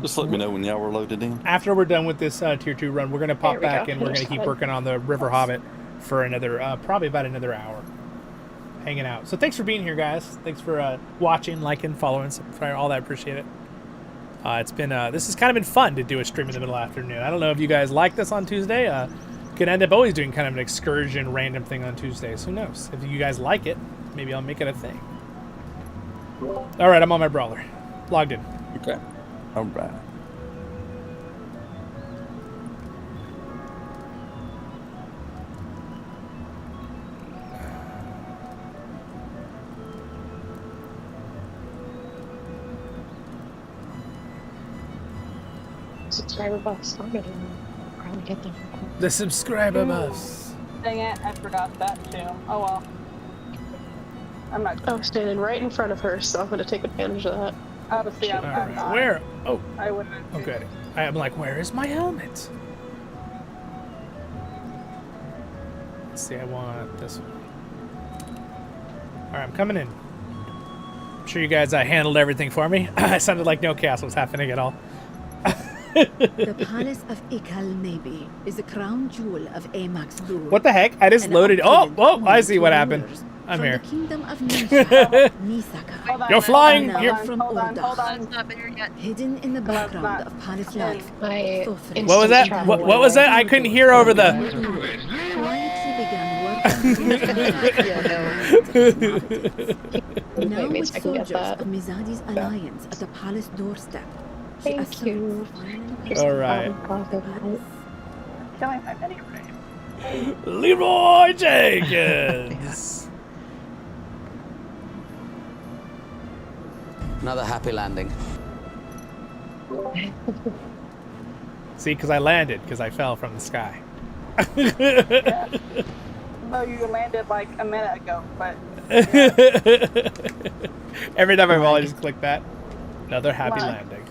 Just let me know when y'all were loaded in. After we're done with this tier 2 run, we're gonna pop back and we're gonna keep working on the River Hobbit for another probably about another hour. Hanging out. So thanks for being here, guys. Thanks for watching, liking, following, subscribing, all that. Appreciate it. It's been this has kind of been fun to do a stream in the middle of the afternoon. I don't know if you guys like this on Tuesday. Could end up always doing kind of an excursion, random thing on Tuesdays. Who knows? If you guys like it, maybe I'll make it a thing. All right, I'm on my brawler, logged in. Okay. All right. Subscriber buffs. I'm gonna probably get them. The subscriber buffs. Dang it, I forgot that too. Oh well. I'm not. I'm standing right in front of her, so I'm gonna take advantage of that. Obviously, I'm All right. not. Where? Oh. I wouldn't. Okay. I'm like, where is my helmet? Let's see. I want this one. All right, I'm coming in. I'm sure you guys handled everything for me. I sounded like no chaos was happening at all. The Palace of Ikal Nebi is the crown jewel of Amax Dur. What the heck? I just loaded. Oh, I see what happened. I'm here. The kingdom of Nisaka. You're flying. Hold You're on, from hold on. It's not there yet. Hidden in the background of palace life. What was that? What was that? I couldn't hear over the. Now with soldiers of Mizadi's alliance at the palace doorstep. Thank you. All right. Killing my mini raid. Leroy Jenkins. Another happy landing. See, because I landed, because I fell from the sky. Yeah. No, you landed like a minute ago, but. Every time I fall, I just click that. Another happy landing.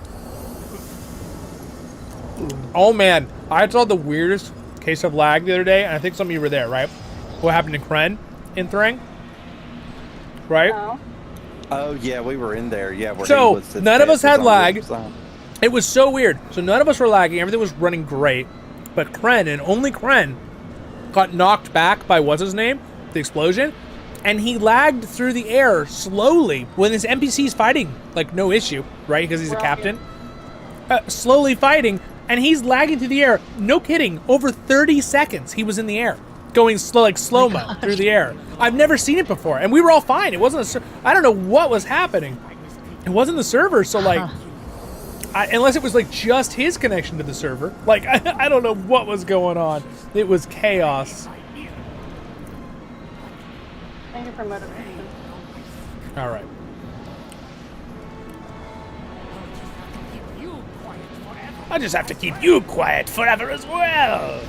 Oh man, I saw the weirdest case of lag the other day, and I think some of you were there, right? What happened to Kren in Thring? Right? No. Oh yeah, we were in there. Yeah. Where So he was none of us had lag. Zone. It was so weird. So none of us were lagging. Everything was running great. But Kren, and only Kren, got knocked back by what's his name, the explosion, and he lagged through the air slowly when his NPC's fighting, like no issue, right? Because he's a captain. Slowly fighting, and he's lagging through the air. No kidding, over 30 seconds he was in the air, going slow, like slow-mo through the air. I've never seen it before, and we were all fine. It wasn't. I don't know what was happening. It wasn't the server, so like, unless it was like just his connection to the server. Like I don't know what was going on. It was chaos. Thank you for motivation. All right. I just have to keep you quiet forever as well.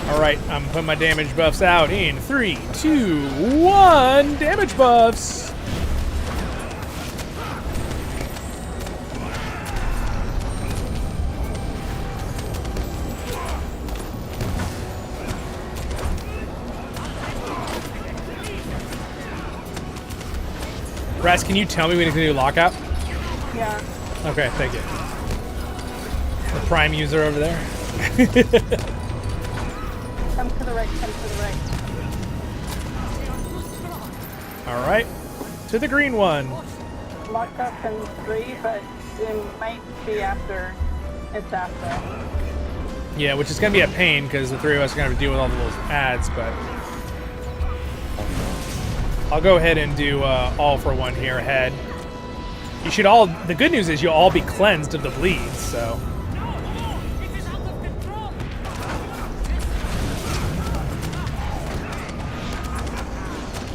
All right, I'm putting my damage buffs out in 3, 2, 1. Damage buffs. Raz, can you tell me when he's gonna do lockout? Yeah. Okay, thank you. The prime user over there. Come to the right, come to the right. All right, to the green one. Locked up in 3, but it might be after. It's after. Yeah, which is gonna be a pain because the three of us are gonna deal with all those ads, but I'll go ahead and do all for one here ahead. You should all, the good news is you'll all be cleansed of the bleeds, so.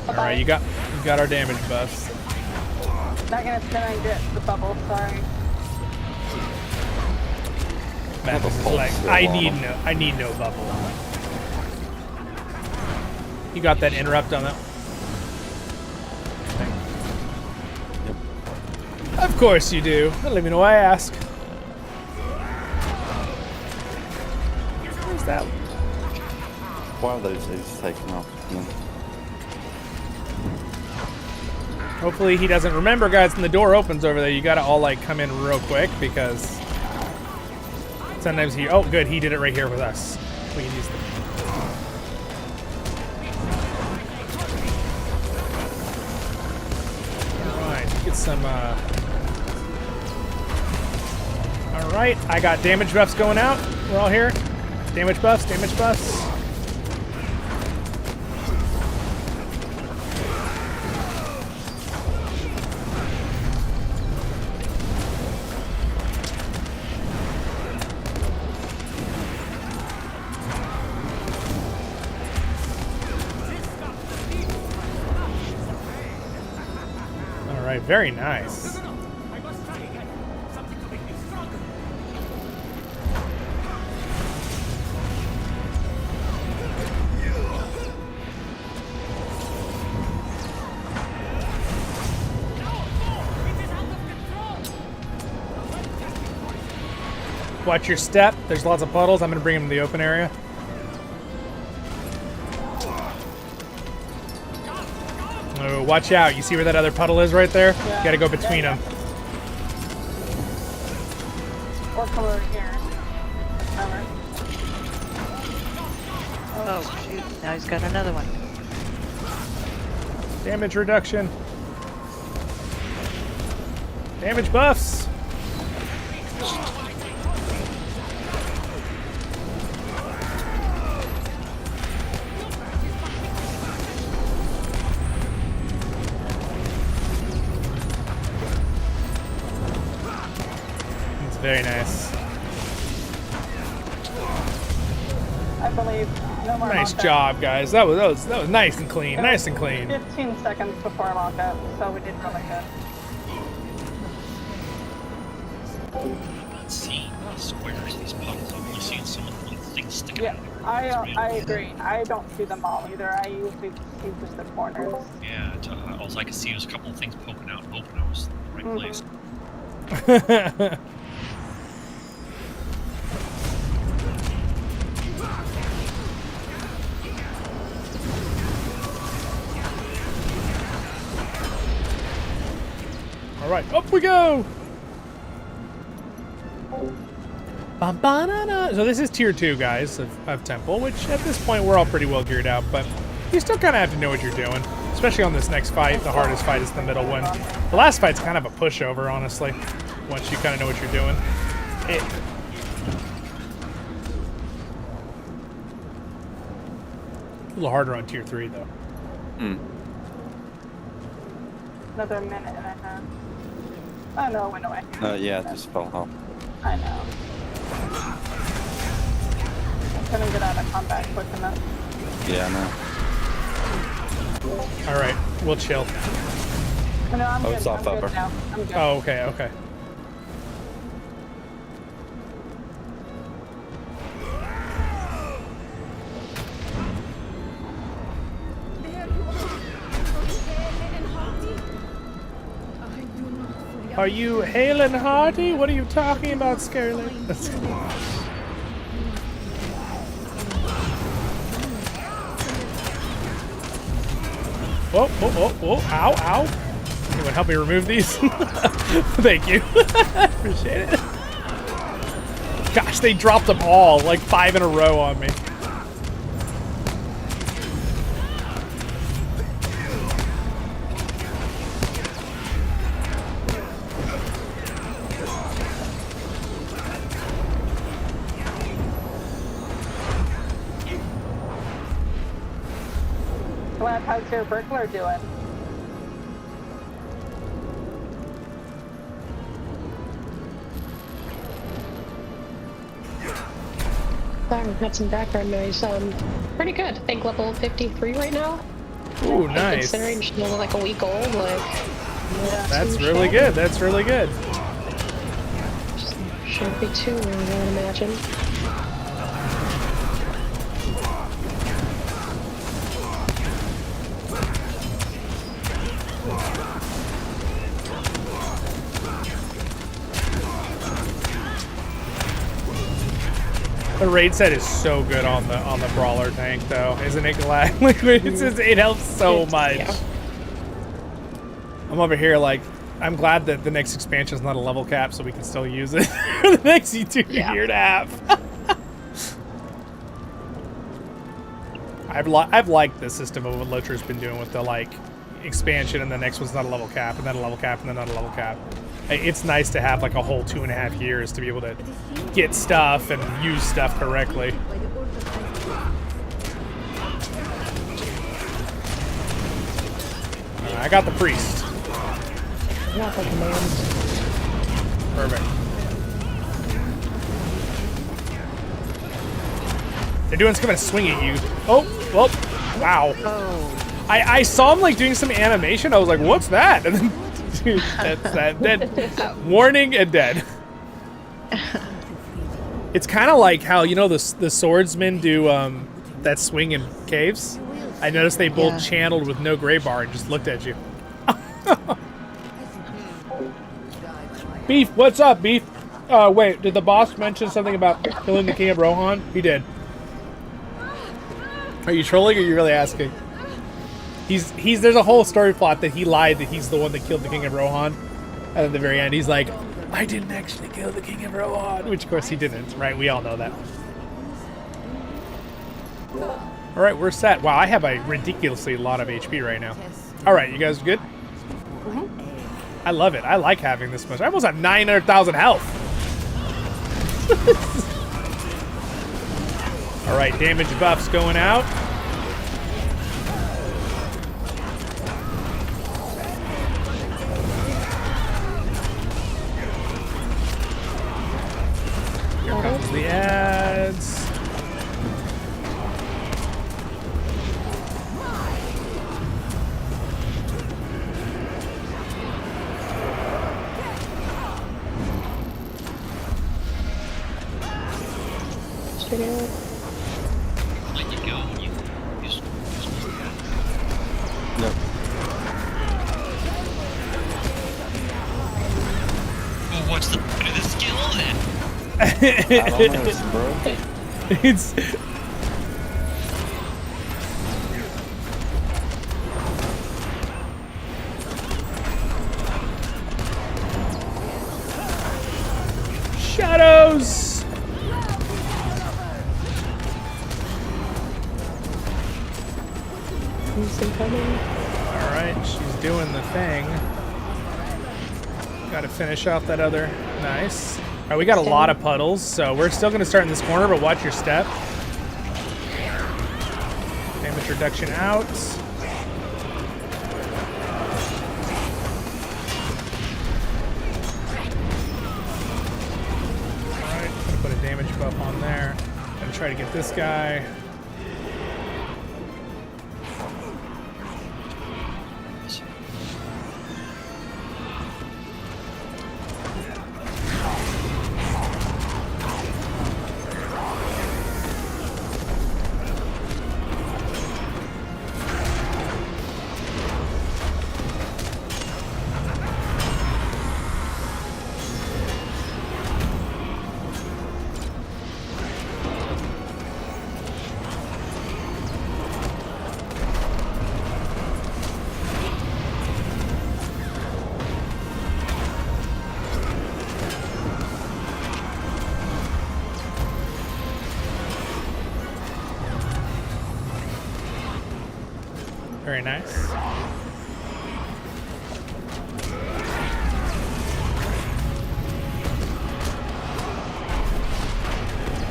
All right, you got our damage buffs. Not gonna spin and get the bubble, sorry. Man, this is like, I need no bubble. You got that interrupt on that? Of course you do. I don't even know why I ask. Where's that? Why are those dudes taking off? Hopefully he doesn't remember, guys, when the door opens over there, you gotta all like come in real quick because sometimes he, oh good, he did it right here with us. We can use them. Alright, get some Alright, I got damage buffs going out. We're all here. Damage buffs, damage buffs. Alright, very nice. Watch your step. There's lots of puddles. I'm going to bring him to the open area. Oh, watch out. You see where that other puddle is right there? Yeah. You got to go between them. Or come over here. Over. Oh, shoot. Now he's got another one. Damage reduction. Damage buffs. Very nice. I believe no more. Nice lockout. job, guys. That was nice and clean. Nice and clean. 15 seconds before lockout, so we did really good. I'm not seeing these squares, these puddles. I'm only seeing some of the little things sticking out. I agree. I don't see them all either. I usually see just the corners. Yeah, all I can see was a couple of things poking out and hoping I was in the right place. All right, up we go. So this is tier 2, guys, of Temple, which at this point we're all pretty well geared out, but you still kind of have to know what you're doing, especially on this next fight. The hardest fight is the middle one. The last fight's kind of a pushover, honestly, once you kind of know what you're doing. A little harder on tier 3, though. Another minute and a half. Oh no, it went away. Yeah, it just fell off. I know. I couldn't get out of combat quick enough. Yeah, I know. Alright, we'll chill. No, I'm good. It's off I'm upper. good now. I'm good. Oh, okay, okay. Are you hale and hearty? What are you talking about, Scary Lady? Whoa, whoa, whoa, whoa, ow, ow. Anyone help me remove these? Thank you. Appreciate it. Gosh, they dropped them all, like 5 in a row on me. How's your burglar doing? Sorry, we've got some background noise. Pretty good. I think level 53 right now. Ooh, nice. Considering she's only like a week old, like. That's really good. That's really good. Shouldn't be too long, I would imagine. The raid set is so good on the brawler tank, though, isn't it? Glad it helps so much. Yeah. I'm over here like I'm glad that the next expansion is not a level cap, so we can still use it for the next year and a half. I've liked the system of what LOTRO's been doing with the like expansion, and the next one's not a level cap, and then a level cap, and then not a level cap. It's nice to have like a whole 2.5 years to be able to get stuff and use stuff correctly. I got the priest. Perfect. They're doing some kind of swing at you. Oh, well, wow. I saw him like doing some animation. I was like, what's that? And then, dude, that's that. Dead. Warning and dead. It's kind of like how, you know, the swordsmen do that swing in caves. I noticed they both channeled with no gray bar and just looked at you. Beef, what's up, Beef? Wait, did the boss mention something about killing the King of Rohan? He did. Are you trolling or are you really asking? There's a whole story plot that he lied that he's the one that killed the King of Rohan. And at the very end, he's like, I didn't actually kill the King of Rohan, which of course he didn't, right? We all know that. All right, we're set. Wow, I have a ridiculously lot of HP right now. All right, you guys good? I love it. I like having this much. I almost have 900,000 health. All right, damage buffs going out. Here comes the ads. Let you go when you use Nope. Well, what's the point of the skill then? I don't know, it's broken. It's... Shadows! doing the thing. Got to finish out that other. Nice. All right, we got a lot of puddles, so we're still going to start in this corner, but watch your step. Damage reduction out. Alright, gonna put a damage buff on there. Gonna try to get this guy. Very nice.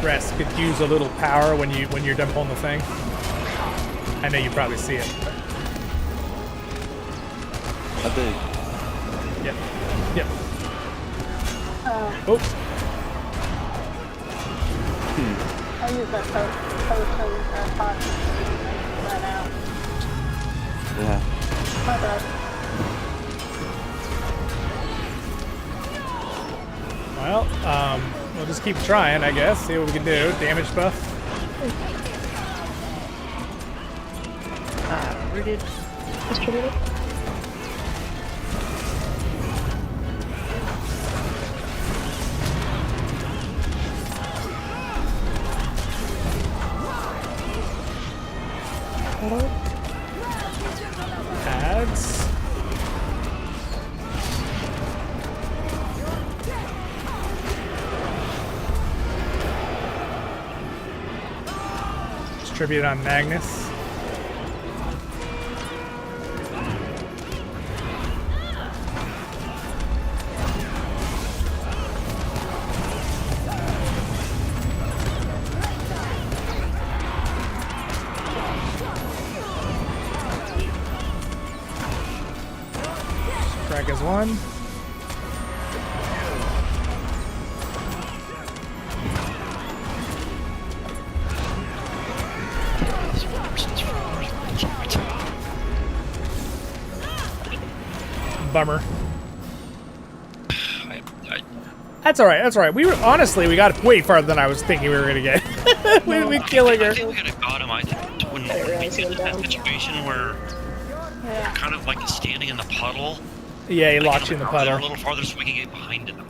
Rest could use a little power when you're done pulling the thing. I know you probably see it. I do. Yep. Yep. Oh. I use that potion pot right now. Yeah. My bad. Well, we'll just keep trying, I guess. See what we can do. Damage buff. Rooted. Distributed. Ads. Distribute on Magnus. Crack is one. Bummer. That's all right. That's all right. We were honestly, we got way farther than I was thinking we were gonna get. we killing her. I think we could have got him. I think when that situation where you're kind of like standing in the puddle. Yeah, he locked you in the puddle. A little farther so we can get behind him.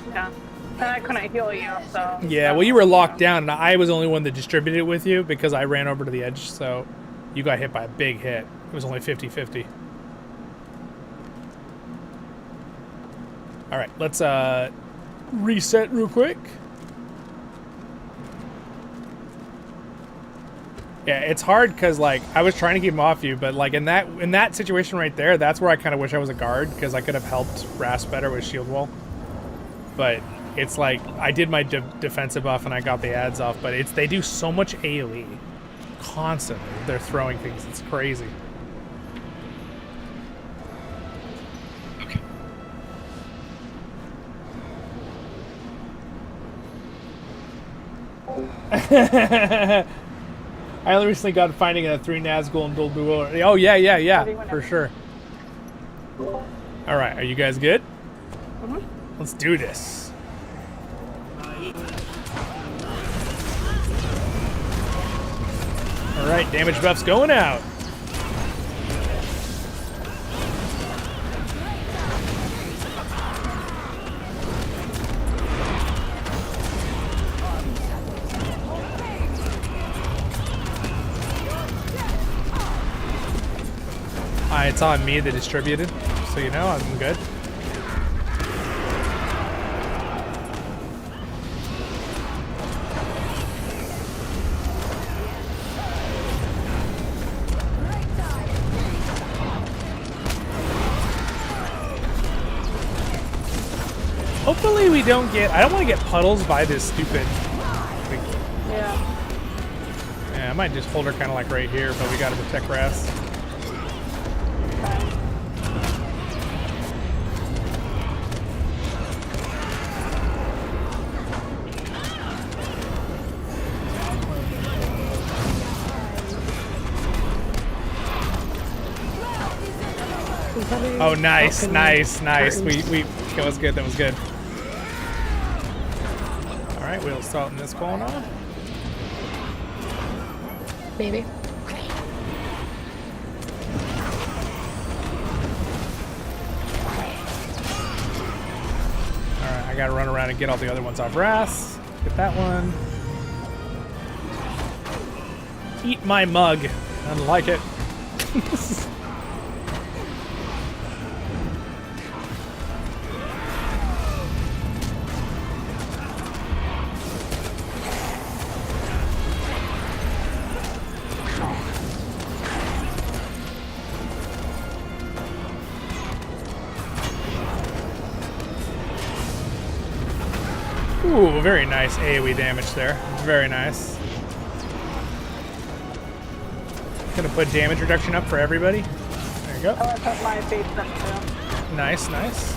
Yeah. And I couldn't heal you, so. Yeah, well, you were locked down, and I was the only one that distributed it with you because I ran over to the edge, so you got hit by a big hit. It was only 50-50. All right, let's reset real quick. Yeah, it's hard because like I was trying to keep him off you, but like in that situation right there, that's where I kind of wish I was a guard because I could have helped Rasp better with shield wall. But it's like I did my defensive buff and I got the ads off, but they do so much AoE constantly. They're throwing things. It's crazy. I only recently got finding a 3 Nazgul and Dol Duel. Oh yeah, for sure. All right, are you guys good? Mm-hmm. Let's do this. All right, damage buff's going out. It's on me, the distributed, so you know I'm good. Hopefully we don't get... I don't want to get puddles by this stupid... Yeah. Yeah, I might just hold her kind of like right here, but we gotta protect grass. Oh, nice, nice, nice. That was good, that was good. All right, we'll start in this corner. Maybe. Alright, I gotta run around and get all the other ones off grass. Get that one. Eat my mug. I don't like it. Ooh, very nice AoE damage there. Very nice. Gonna put damage reduction up for everybody. There you go. Oh, I put my face up too. Nice, nice.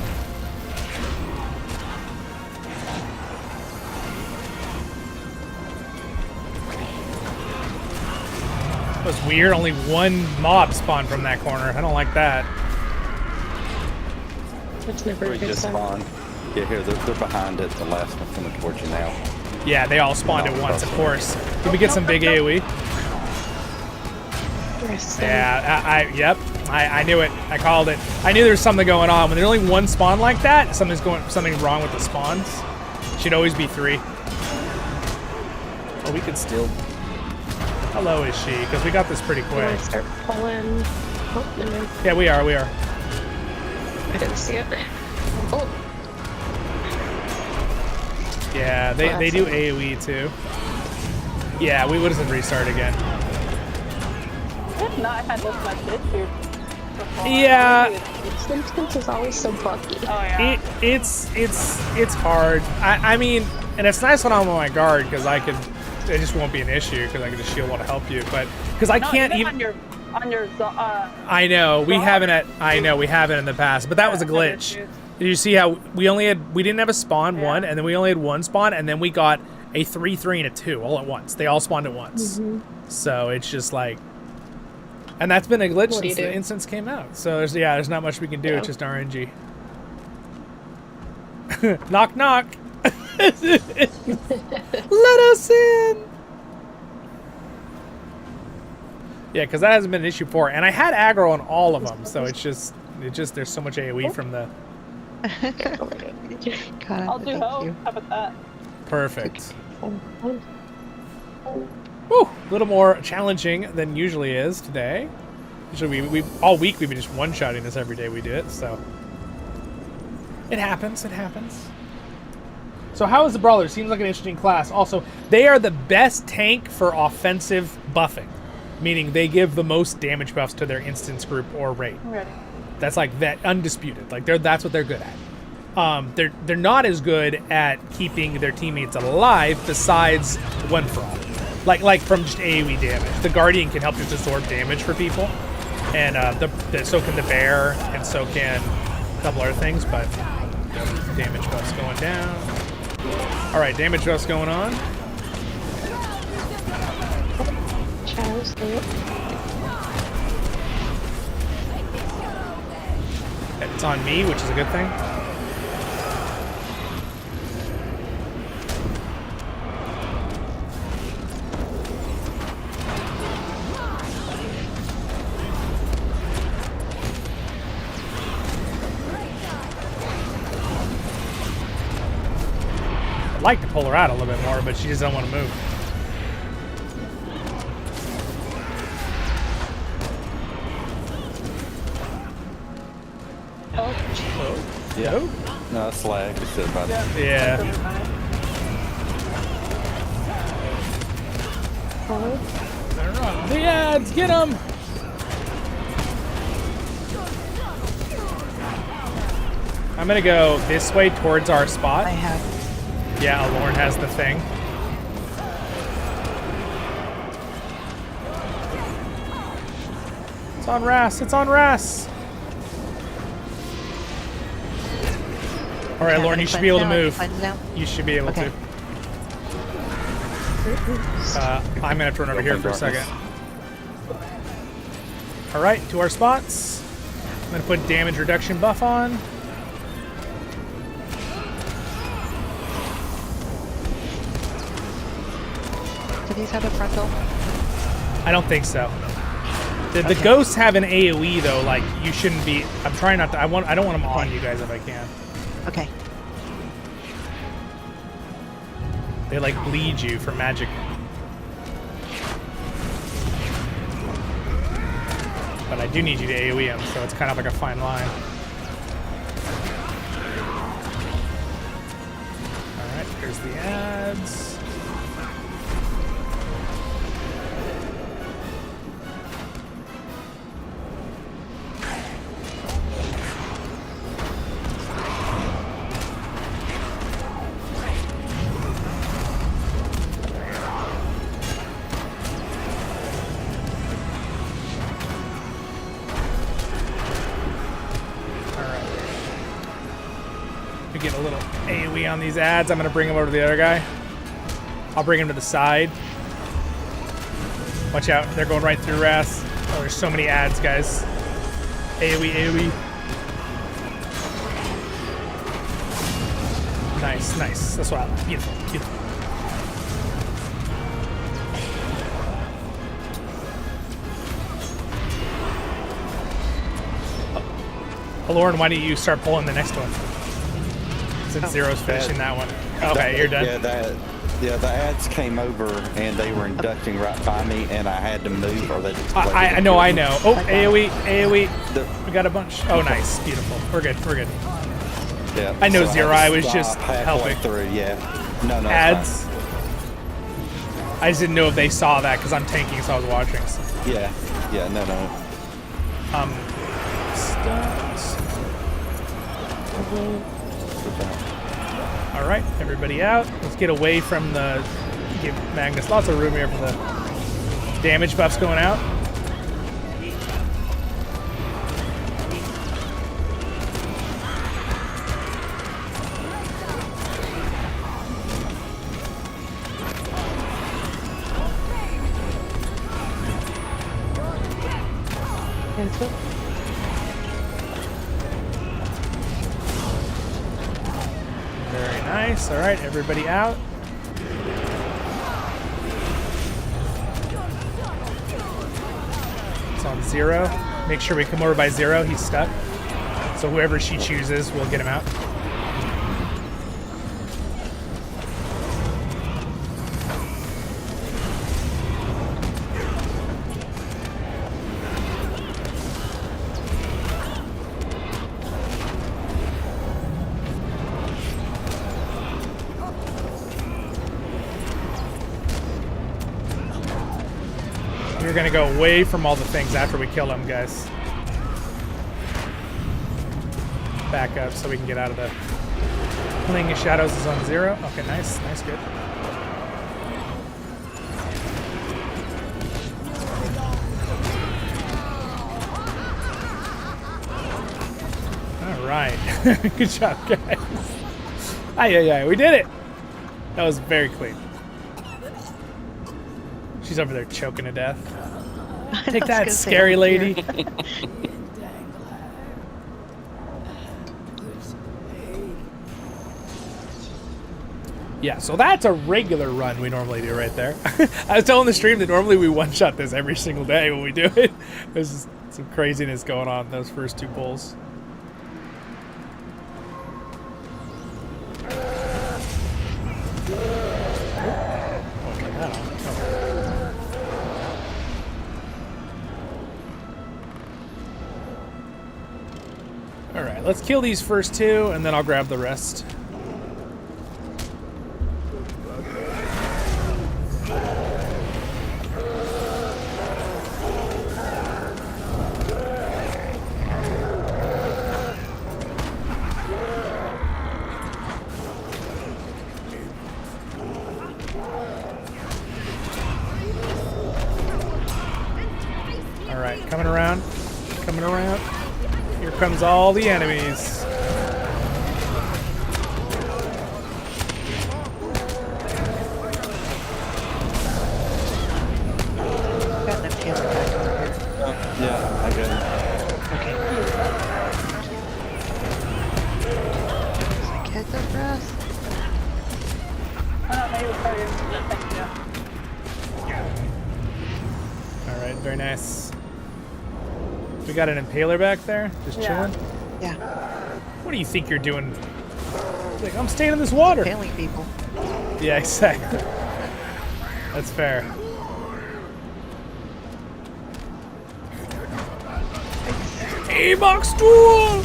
That was weird. Only one mob spawned from that corner. I don't like that. That's never a good sign. Yeah, here, they're behind it. The last one coming towards you now. Yeah, they all spawned at once, of course. Did we get some big AoE? Yeah, yep. I knew it. I called it. I knew there was something going on. When there's only one spawn like that, something wrong with the spawns. Should always be 3. Oh, we could still... How low is she? Because we got this pretty quick. Start pulling. Oh, no. Yeah, we are. I didn't see it. Oh. Yeah, they do AoE too. Yeah, we would have restart again. I've not had this much issue before. Yeah. This instance is always so buggy. Oh yeah. It's hard. I mean, and it's nice when I'm on my guard because I can. It just won't be an issue because I can just shield while to help you. But because I can't even. On your. I know we haven't. I know we haven't in the past, but that was a glitch. Did you see how we didn't have a spawn one, and then we only had one spawn, and then we got a 3, 3, and a 2 all at once. They all spawned at once. So it's just like, and that's been a glitch since the instance came out. So there's not much we can do. It's just RNG. Knock knock. Let us in. Yeah, because that hasn't been an issue before, and I had aggro on all of them. So it's just there's so much AoE from the. I'll do hope. How about that? Perfect. Woo! A little more challenging than usually is today. Usually we all week we've been just one-shotting this every day we do it, so it happens. It happens. So how is the Brawler? Seems like an interesting class. Also, they are the best tank for offensive buffing, meaning they give the most damage buffs to their instance group or raid. Ready. That's like that undisputed. Like that's what they're good at. They're not as good at keeping their teammates alive besides one for all. Like from just AoE damage. The Guardian can help just absorb damage for people. And so can the Bear, and so can a couple other things, but damage buffs going down. Alright, damage buffs going on. It's on me, which is a good thing. I'd like to pull her out a little bit more, but she just doesn't want to move. Yeah. No, that's lag. It's about yeah. The ads, get them! I'm gonna go this way towards our spot. I have. Yeah, Lauren has the thing. It's on Ras. It's on Ras. All right, Lauren, you should be able to move. You should be able to. I'm gonna have to run over here for a second. All right, to our spots. I'm gonna put damage reduction buff on. Do these have a frontal? I don't think so. The ghosts have an AoE though. Like you shouldn't be. I'm trying not to. I don't want them on you guys if I can. Okay. They like bleed you for magic. But I do need you to AoE them, so it's kind of like a fine line. Alright, here's the ads. Get a little AoE on these ads. I'm gonna bring him over to the other guy. I'll bring him to the side. Watch out, they're going right through Ras. Oh, there's so many ads, guys. AoE, AoE. Nice, nice. That's what I like. Beautiful, beautiful. Oh, Lauren, why don't you start pulling the next one? Since Zero's finishing that one. Okay, you're done. Yeah, the ads came over and they were inducting right by me, and I had to move or they. I know. Oh, AoE, AoE. We got a bunch. Oh, nice, beautiful. We're good. We're good. Yeah. I know so Zero. I was just helping. Through. Yeah. No. Ads. I just didn't know if they saw that because I'm tanking, so I was watching. So. Yeah. Yeah. No. Stats. All right, everybody out. Let's get away from the. Give Magnus lots of room here for the damage buffs going out. Very nice. All right, everybody out. It's on Zero. Make sure we come over by Zero. He's stuck. So whoever she chooses, we'll get him out. We're gonna go away from all the things after we kill them, guys. Back up so we can get out of the Fling of Shadows is on Zero. Okay, nice, nice, good. All right, good job, guys. Aye, we did it. That was very clean. She's over there choking to death. Take that, scary lady. Yeah, so that's a regular run we normally do right there. I was telling the stream that normally we one-shot this every single day when we do it. There's just some craziness going on in those first two pulls. Alright, let's kill these first two, and then I'll grab the rest. comes all the enemies. Got an impaler back over here. Yeah, I got it. Okay. Catch up for us. Alright, very nice. We got an impaler back there, just chilling. Yeah. What do you think you're doing? Like, I'm staying in this water. Impaling people. Yeah, exactly. That's fair. A-box duel!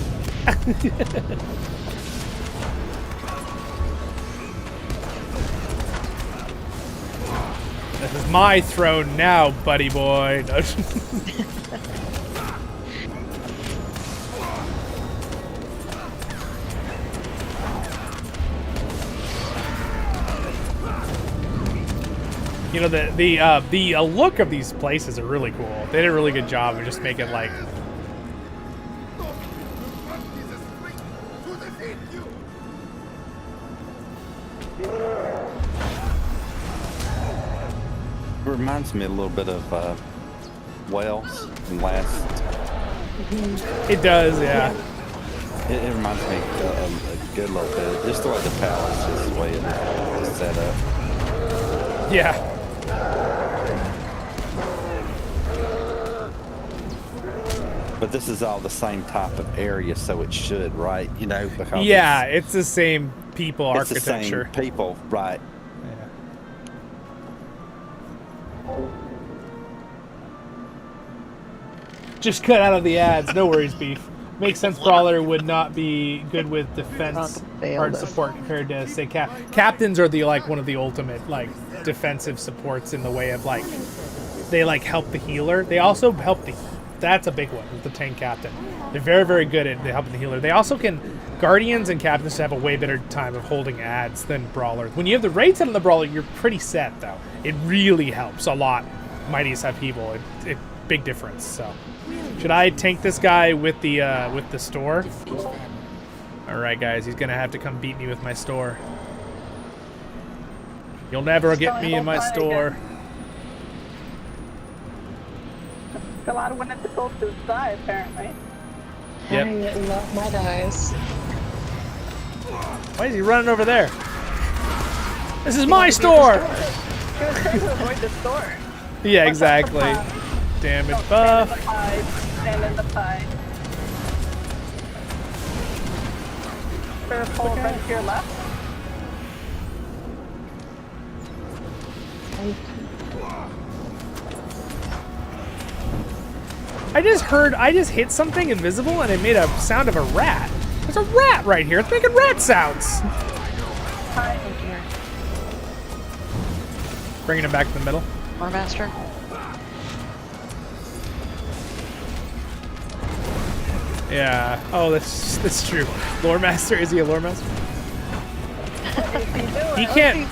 This is my throne now, buddy boy. No. You know, the look of these places are really cool. They did a really good job of just making like. It reminds me a little bit of Wales from last. It does, yeah. It reminds me a good little bit. Just the way the palace is the way it's set up. Yeah. But this is all the same type of area, so it should, right? You know, because yeah, it's the same people it's architecture. The same people, right? Just cut out of the ads. No worries, Beef. Makes sense. Brawler would not be good with defense hard support compared to say captains are the like one of the ultimate like defensive supports in the way of like they like help the healer. They also help the. That's a big one with the tank captain. They're very, very good at helping the healer. They also can guardians and captains have a way better time of holding ads than brawlers. When you have the raid set on the brawler, you're pretty set though. It really helps a lot. Mighty's upheaval. It big difference. So. Should I tank this guy with the store? All right, guys, he's gonna have to come beat me with my store. You'll never get me in my store. A lot of when it's gold to die, apparently. Yep. I love my dies. Why is he running over there? This is my store. He was trying to avoid the store. Yeah, exactly. Damage buff. Stand in the pie. Better pull right to your left. I just hit something invisible and it made a sound of a rat. There's a rat right here. It's making rat sounds. Hi. Bringing him back to the middle. War Master. Yeah. Oh, that's true. Lore Master, is he a Lore Master? He can't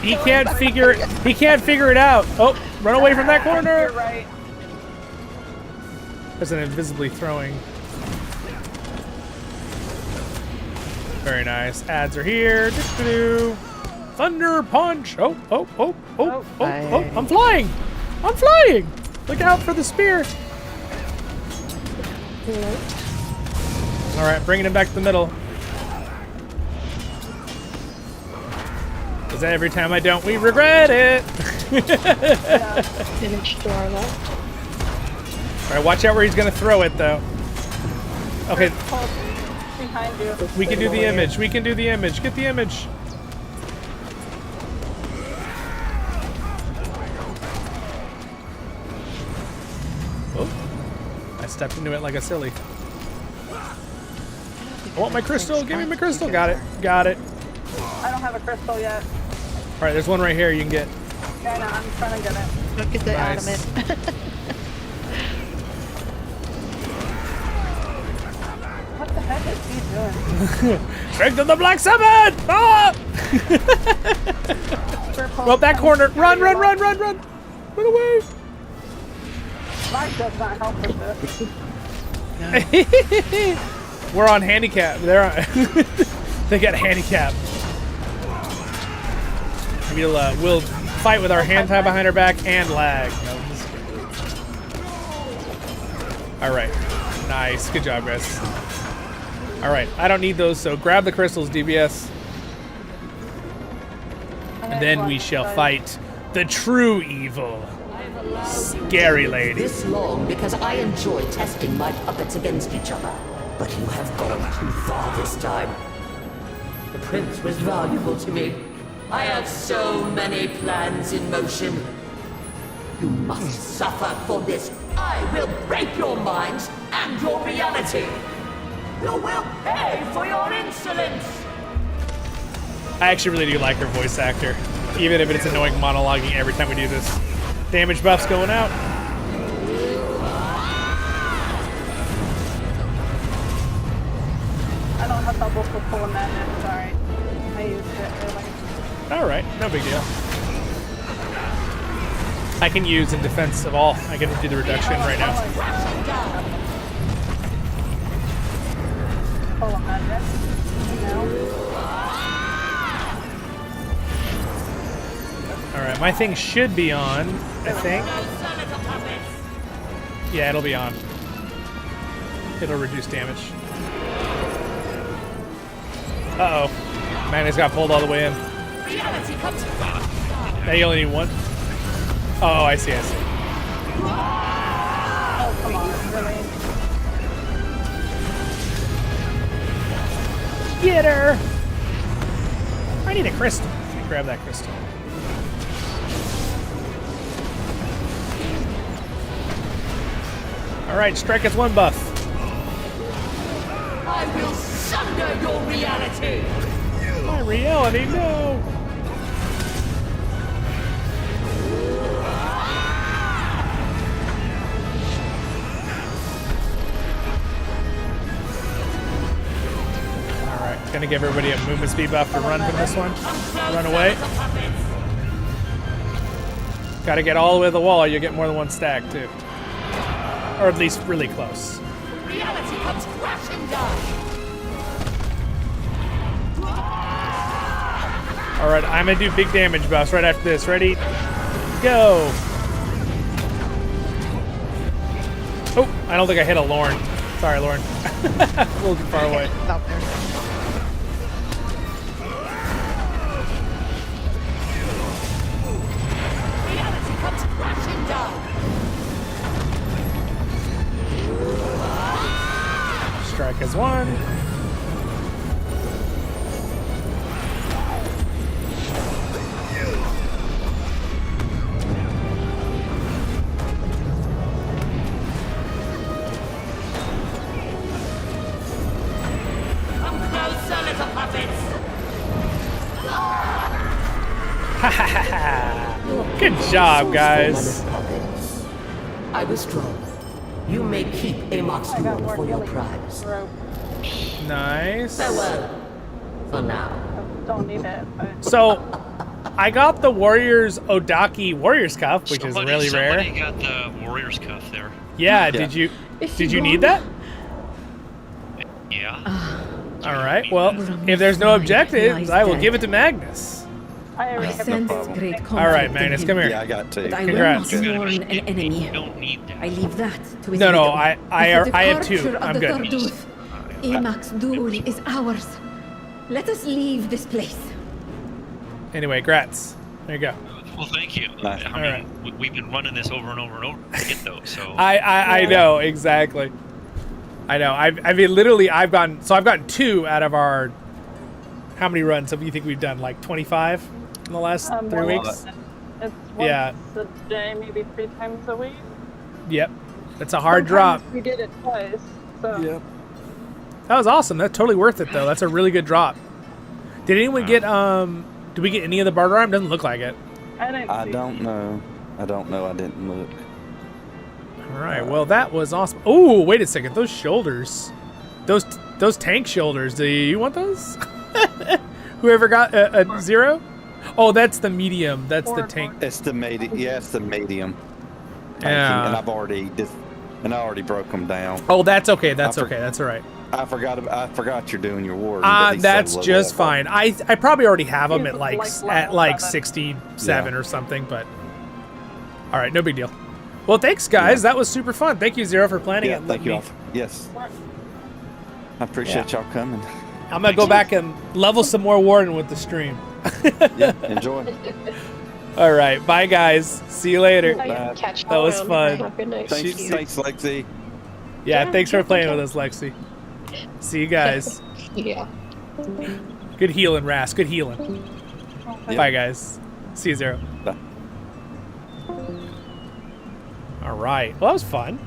figure it out. Oh, run away from that corner. You're right. There's an invisibly throwing. Very nice. Ads are here. Doo-doo-doo. Thunder punch. Oh. I'm flying. I'm flying. Look out for the spear. All right, bringing him back to the middle. Because every time I don't, we regret it. Image to our left. All right, watch out where he's gonna throw it, though. Okay. Behind you. We can do the image. We can do the image. Get the image. Oh, I stepped into it like a silly. I want my crystal. Give me my crystal. Got it. Got it. I don't have a crystal yet. All right, there's one right here you can get. Yeah, I know. I'm trying to get it. Look at the Nice. adamant. What the heck is he doing? Strength of the Black Summon! Ah! Well, that corner. Run, run, run, run, run. Run away. Mine does not help with this. We're on handicap. They're on they got handicap. We'll fight with our hand tied behind our back and lag. No, all right, nice, good job, guys. All right, I don't need those, so grab the crystals, DBS, and then we shall fight the true evil, Scary Lady. This long because I enjoy testing my puppets against each other. But you have gone too far this time. The prince was valuable to me. I have so many plans in motion. You must suffer for this. I will break your minds and your reality. You will pay for your insolence. I actually really do like her voice actor, even if it's annoying monologuing every time we do this. Damage buff's going out. I don't have double for pulling that in, sorry. I used it earlier. Alright, no big deal. I can use in defense of all. I can do the reduction right now. Pull on that, Alright, my thing should be on, I think. Yeah, it'll be on. It'll reduce damage. Uh-oh. Man, he's got pulled all the way in. Now you only need one. Oh, I see, I see. Oh, come on, really? Get her! I need a crystal. Let me grab that crystal. Alright, strike us one buff. I will sunder your reality. My reality, no! Alright, gonna give everybody a movement speed buff to run from this one. Run away. Gotta get all the way to the wall, you'll get more than one stack, too. Or at least really close. Reality comes crashing down. Alright, I'm gonna do big damage buffs right after this. Ready? Go! Oh, I don't think I hit a Lorne. Sorry, Lorne. A little too far away. Out there. Reality comes crashing down. Strike as one. Good job, guys. I withdraw. You may keep Amok's Duel for your prize. Nice. Farewell. For now. Don't need it. So, I got the Warriors Odaki Warriors Cuff, which is really rare. Somebody got the Warriors Cuff there. Yeah, did you need that? Yeah. All right. Well, if there's no objectives, I will give it to Magnus. I sense great conflict. All right, Magnus, come here. Yeah, I got two. But I Congrats. will not mourn an enemy. You don't need that. I leave that to his No, widow. I have two. With the I'm departure of good. the Tarduth, Amok's Duel is ours. Let us leave this place. Anyway, grats. There you go. Well, thank you. Nice. I mean, we've been running this over and over and over to get those. So I know exactly. I know. I mean, literally, I've gotten two out of our. How many runs have you think we've done? Like 25 in the last 3 weeks? It's once Yeah. a day, maybe 3 times a week. Yep. That's a hard drop. We did it twice, so. Yep. That was awesome. That's totally worth it, though. That's a really good drop. Did anyone get did we get any of the barter arm? Doesn't look like it. I don't know. I didn't look. All right. Well, that was awesome. Oh, wait a second. Those shoulders, those tank shoulders. Do you want those? Whoever got a 0? Oh, that's the medium. That's the tank. It's the medium. Yeah, it's the medium. Yeah. And I already broke them down. Oh, that's okay. That's okay. That's all right. I forgot you're doing your Warden. But he's that's so just level. fine. I probably already have him He's at like level 67 or something, but all right, no big deal. Well, thanks guys. That was super fun. Thank you, Zero, for planning it. Thank you all. Yes. I appreciate y'all coming. I'm gonna go back and level some more Warden with the stream. Yeah, enjoy. All right, bye guys. See you later. Bye. Catch you That was around. fun. Have a good night. Thanks, Lexi. Yeah, thanks for playing with us, Lexi. See you guys. Yeah. Good healing, Ras. Good healing. Yep. Bye, guys. See you, Zero. Bye. All right. Well, that was fun.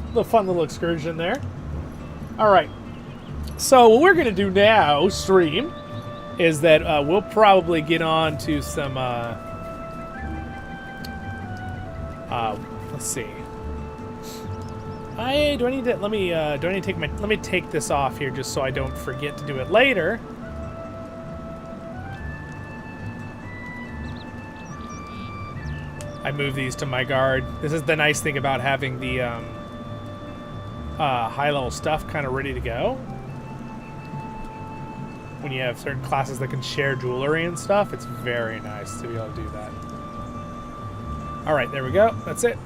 A little fun little excursion there. All right. So what we're going to do now, stream, is that we'll probably get on to some... let's see. Do I need to... Let me take this off here just so I don't forget to do it later. I move these to my guard. This is the nice thing about having the high-level stuff kind of ready to go. When you have certain classes that can share jewelry and stuff, it's very nice to be able to do that. All right, there we go. That's it.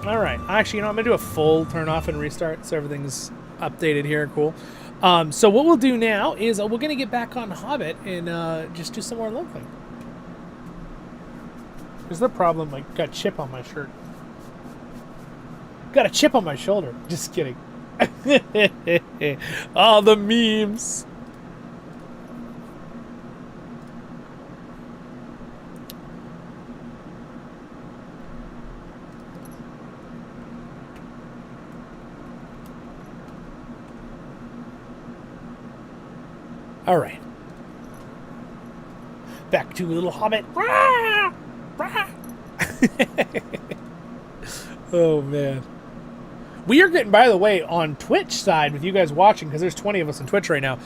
All right. Actually, you know, I'm going to do a full turn off and restart so everything's updated here. Cool. So what we'll do now is we're going to get back on Hobbit and just do some more leveling. There's the problem, like, got a chip on my shirt. Got a chip on my shoulder. Just kidding. All the memes. All right. Back to little Hobbit. Oh, man. We are getting, by the way, on Twitch side with you guys watching, because there's 20 of us on Twitch right now.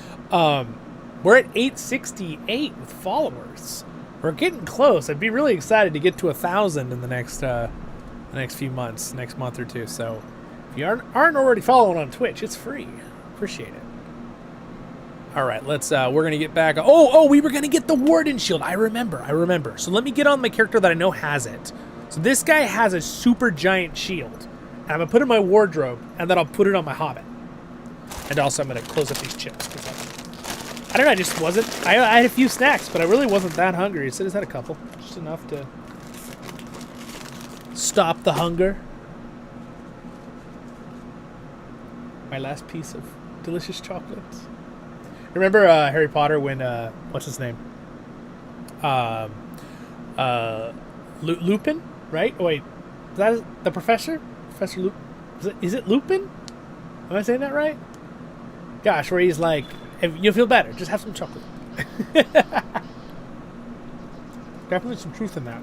We're at 868 with followers. We're getting close. I'd be really excited to get to 1,000 in the next few months, next month or two. So if you aren't already following on Twitch, it's free. Appreciate it. All right, let's. We're gonna get back. Oh, we were gonna get the Warden shield. I remember. So let me get on my character that I know has it. So this guy has a super giant shield. And I'm gonna put it in my wardrobe, and then I'll put it on my Hobbit. And also, I'm gonna close up these chips. I don't know. I just wasn't. I had a few snacks, but I really wasn't that hungry. So I just had a couple, just enough to stop the hunger. My last piece of delicious chocolate. Remember Harry Potter when what's his name? Lupin, right? Oh, wait, is that the professor? Professor Lupin? Is it Lupin? Am I saying that right? Gosh, where he's like, you'll feel better. Just have some chocolate. Definitely some truth in that.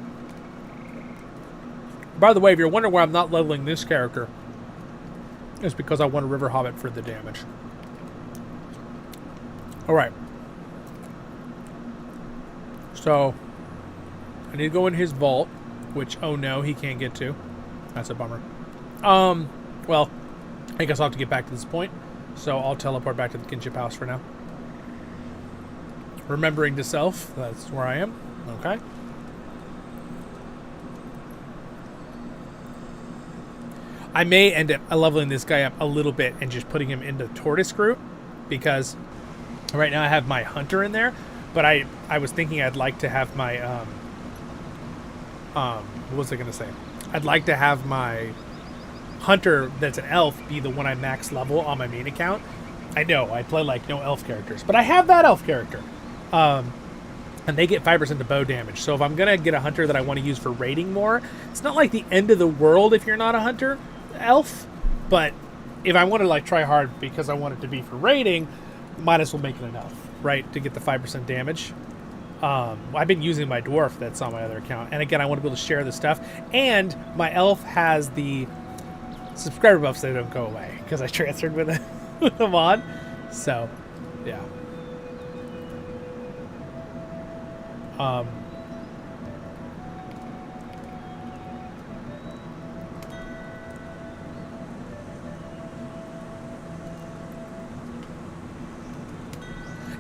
By the way, if you're wondering why I'm not leveling this character, it's because I want a River Hobbit for the damage. All right. So, I need to go in his vault, which, oh no, he can't get to. That's a bummer. Well, I guess I'll have to get back to this point. So I'll teleport back to the kinship house for now. Remembering to self, that's where I am. Okay. I may end up leveling this guy up a little bit and just putting him into Tortoise group, because right now I have my hunter in there, but I was thinking I'd like to have my what was I gonna say? I'd like to have my hunter that's an elf be the one I max level on my main account. I know I play like no elf characters, but I have that elf character, and they get 5% to bow damage. So if I'm gonna get a hunter that I want to use for raiding more, it's not like the end of the world if you're not a hunter elf, but if I want to like try hard because I want it to be for raiding, might as well make it an elf, right, to get the 5% damage. I've been using my dwarf that's on my other account, and again, I want to be able to share the stuff, and my elf has the subscriber buffs that don't go away because I transferred with them on. So yeah.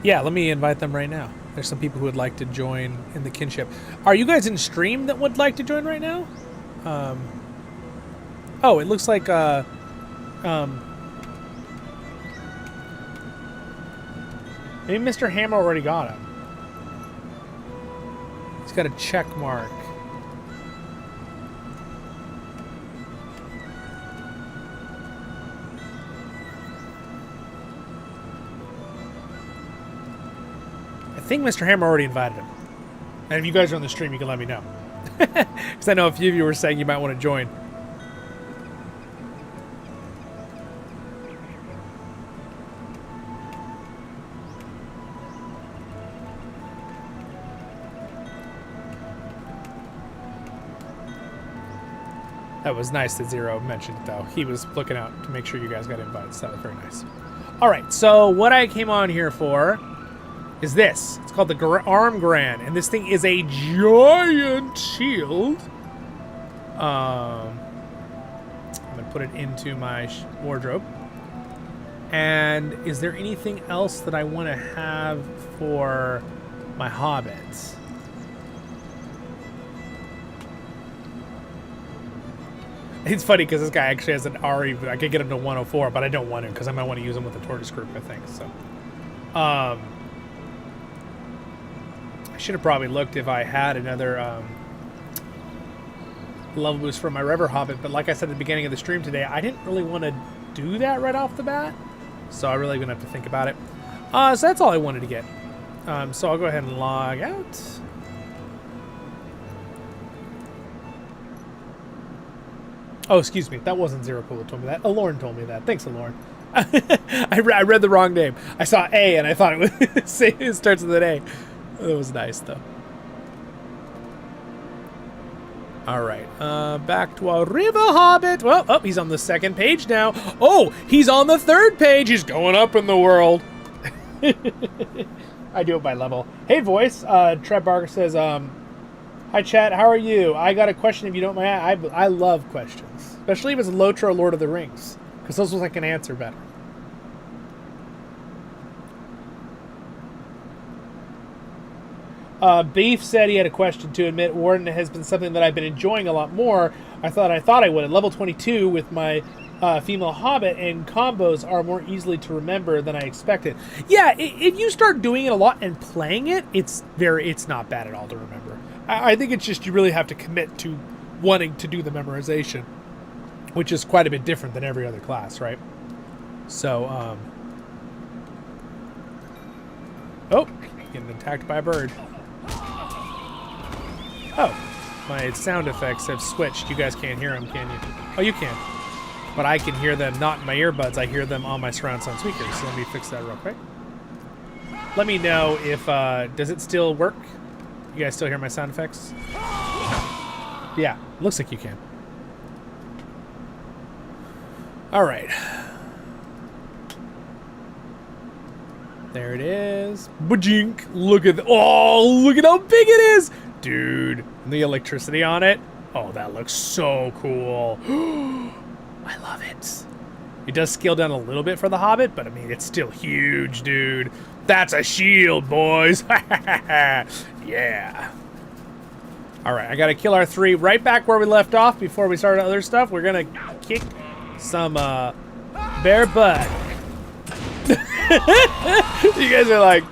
Yeah, let me invite them right now. There's some people who would like to join in the kinship. Are you guys in stream that would like to join right now? Oh, it looks like maybe Mr. Hammer already got him. He's got a check mark. I think Mr. Hammer already invited him. And if you guys are on the stream, you can let me know. Because I know a few of you were saying you might want to join. That was nice that Zero mentioned it, though. He was looking out to make sure you guys got invited, so that was very nice. All right, so what I came on here for is this. It's called the Arm Grand, and this thing is a giant shield. I'm going to put it into my wardrobe. And is there anything else that I want to have for my hobbits? It's funny because this guy actually has an RE. I could get him to 104, but I don't want him because I might want to use him with the Tortoise group, I think. So, I should have probably looked if I had another level boost for my Rever Hobbit, but like I said at the beginning of the stream today, I didn't really want to do that right off the bat, so I'm really gonna have to think about it. So that's all I wanted to get. So I'll go ahead and log out. Oh, excuse me. That wasn't Zero Cool that told me that. Alorn told me that. Thanks, Alorn. I read the wrong name. I saw A and I thought it was it starts with an A. That was nice, though. All right. Back to our River Hobbit. Well, oh, he's on the second page now. Oh, he's on the third page. He's going up in the world. I do it by level. Hey, voice. Trev Barker says, hi, chat. How are you? I got a question if you don't mind. I love questions, especially if it's LOTRO or Lord of the Rings, because those ones I can answer better. Beef said he had a question to admit. Warden has been something that I've been enjoying a lot more. I thought I would. At level 22 with my female hobbit, and combos are more easily to remember than I expected. Yeah, if you start doing it a lot and playing it, it's not bad at all to remember. I think it's just you really have to commit to wanting to do the memorization, which is quite a bit different than every other class, right? So, oh, getting attacked by a bird. Oh, my sound effects have switched. You guys can't hear them, can you? Oh, you can. But I can hear them not in my earbuds. I hear them on my surround sound speakers. So let me fix that real quick. Let me know if, does it still work? You guys still hear my sound effects? Yeah, looks like you can. All right. There it is. Bajink. Look at look at how big it is. Dude, and the electricity on it. Oh, that looks so cool. I love it. It does scale down a little bit for the Hobbit, but I mean, it's still huge, dude. That's a shield, boys. Yeah. All right, I got to kill our 3 right back where we left off before we start other stuff. We're going to kick some bear butt. You guys are like...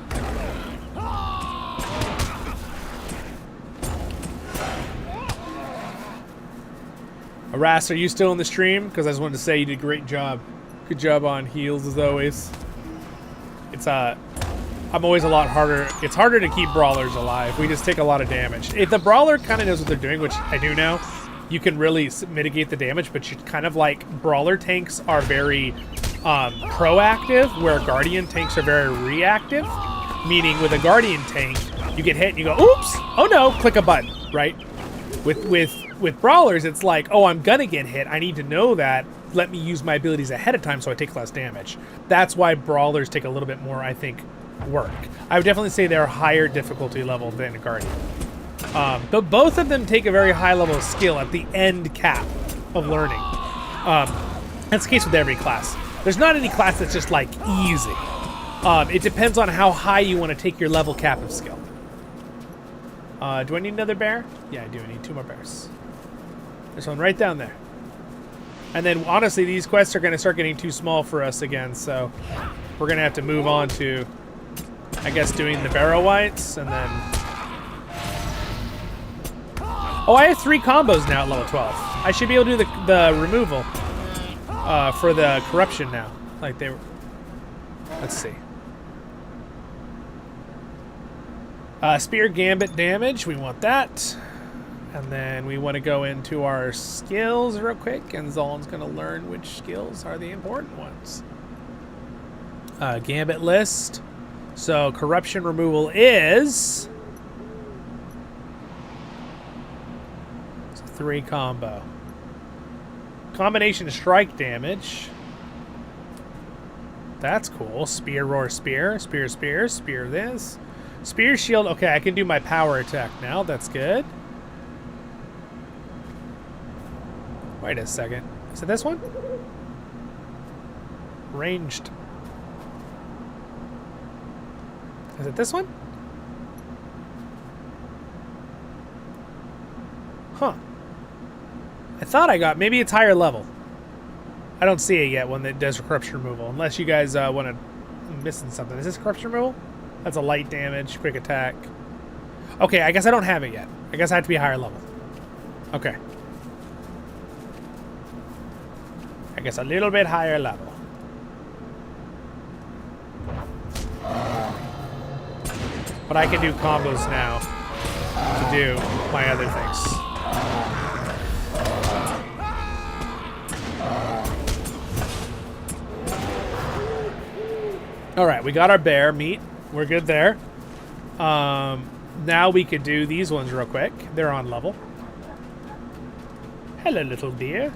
Aras, are you still in the stream? Because I just wanted to say you did a great job. Good job on heals, as always. It's, I'm always a lot harder. It's harder to keep brawlers alive. We just take a lot of damage. If the brawler kind of knows what they're doing, which I do now, you can really mitigate the damage, but you kind of like brawler tanks are very proactive, where guardian tanks are very reactive. Meaning with a guardian tank, you get hit and you go, oops, oh no, click a button, right? With brawlers, it's like, oh, I'm gonna get hit. I need to know that. Let me use my abilities ahead of time so I take less damage. That's why brawlers take a little bit more, I think, work. I would definitely say they're a higher difficulty level than a guardian. But both of them take a very high level of skill at the end cap of learning. That's the case with every class. There's not any class that's just like easy. It depends on how high you want to take your level cap of skill. Do I need another bear? Yeah, I do. I need 2 more bears. There's one right down there. And then, honestly, these quests are going to start getting too small for us again, so we're going to have to move on to, I guess, doing the barrow whites, and then... Oh, I have 3 combos now at level 12. I should be able to do the removal for the corruption now. Like they were... Let's see. Spear Gambit damage, we want that. And then we want to go into our skills real quick, and Zollin's going to learn which skills are the important ones. Gambit list. So corruption removal is... It's a 3 combo. Combination strike damage. That's cool. Spear, roar, spear. Spear, spear. Spear this. Spear shield. Okay, I can do my power attack now. That's good. Wait a second. Is it this one? Ranged. Is it this one? Huh. I thought I got... Maybe it's higher level. I don't see it yet when it does corruption removal. Unless you guys want to... I'm missing something. Is this corruption removal? That's a light damage, quick attack. Okay, I guess I don't have it yet. I guess I have to be higher level. Okay. I guess a little bit higher level. But I can do combos now to do my other things. Alright, we got our bear meat. We're good there. Now we could do these ones real quick. They're on level. Hello, little deer.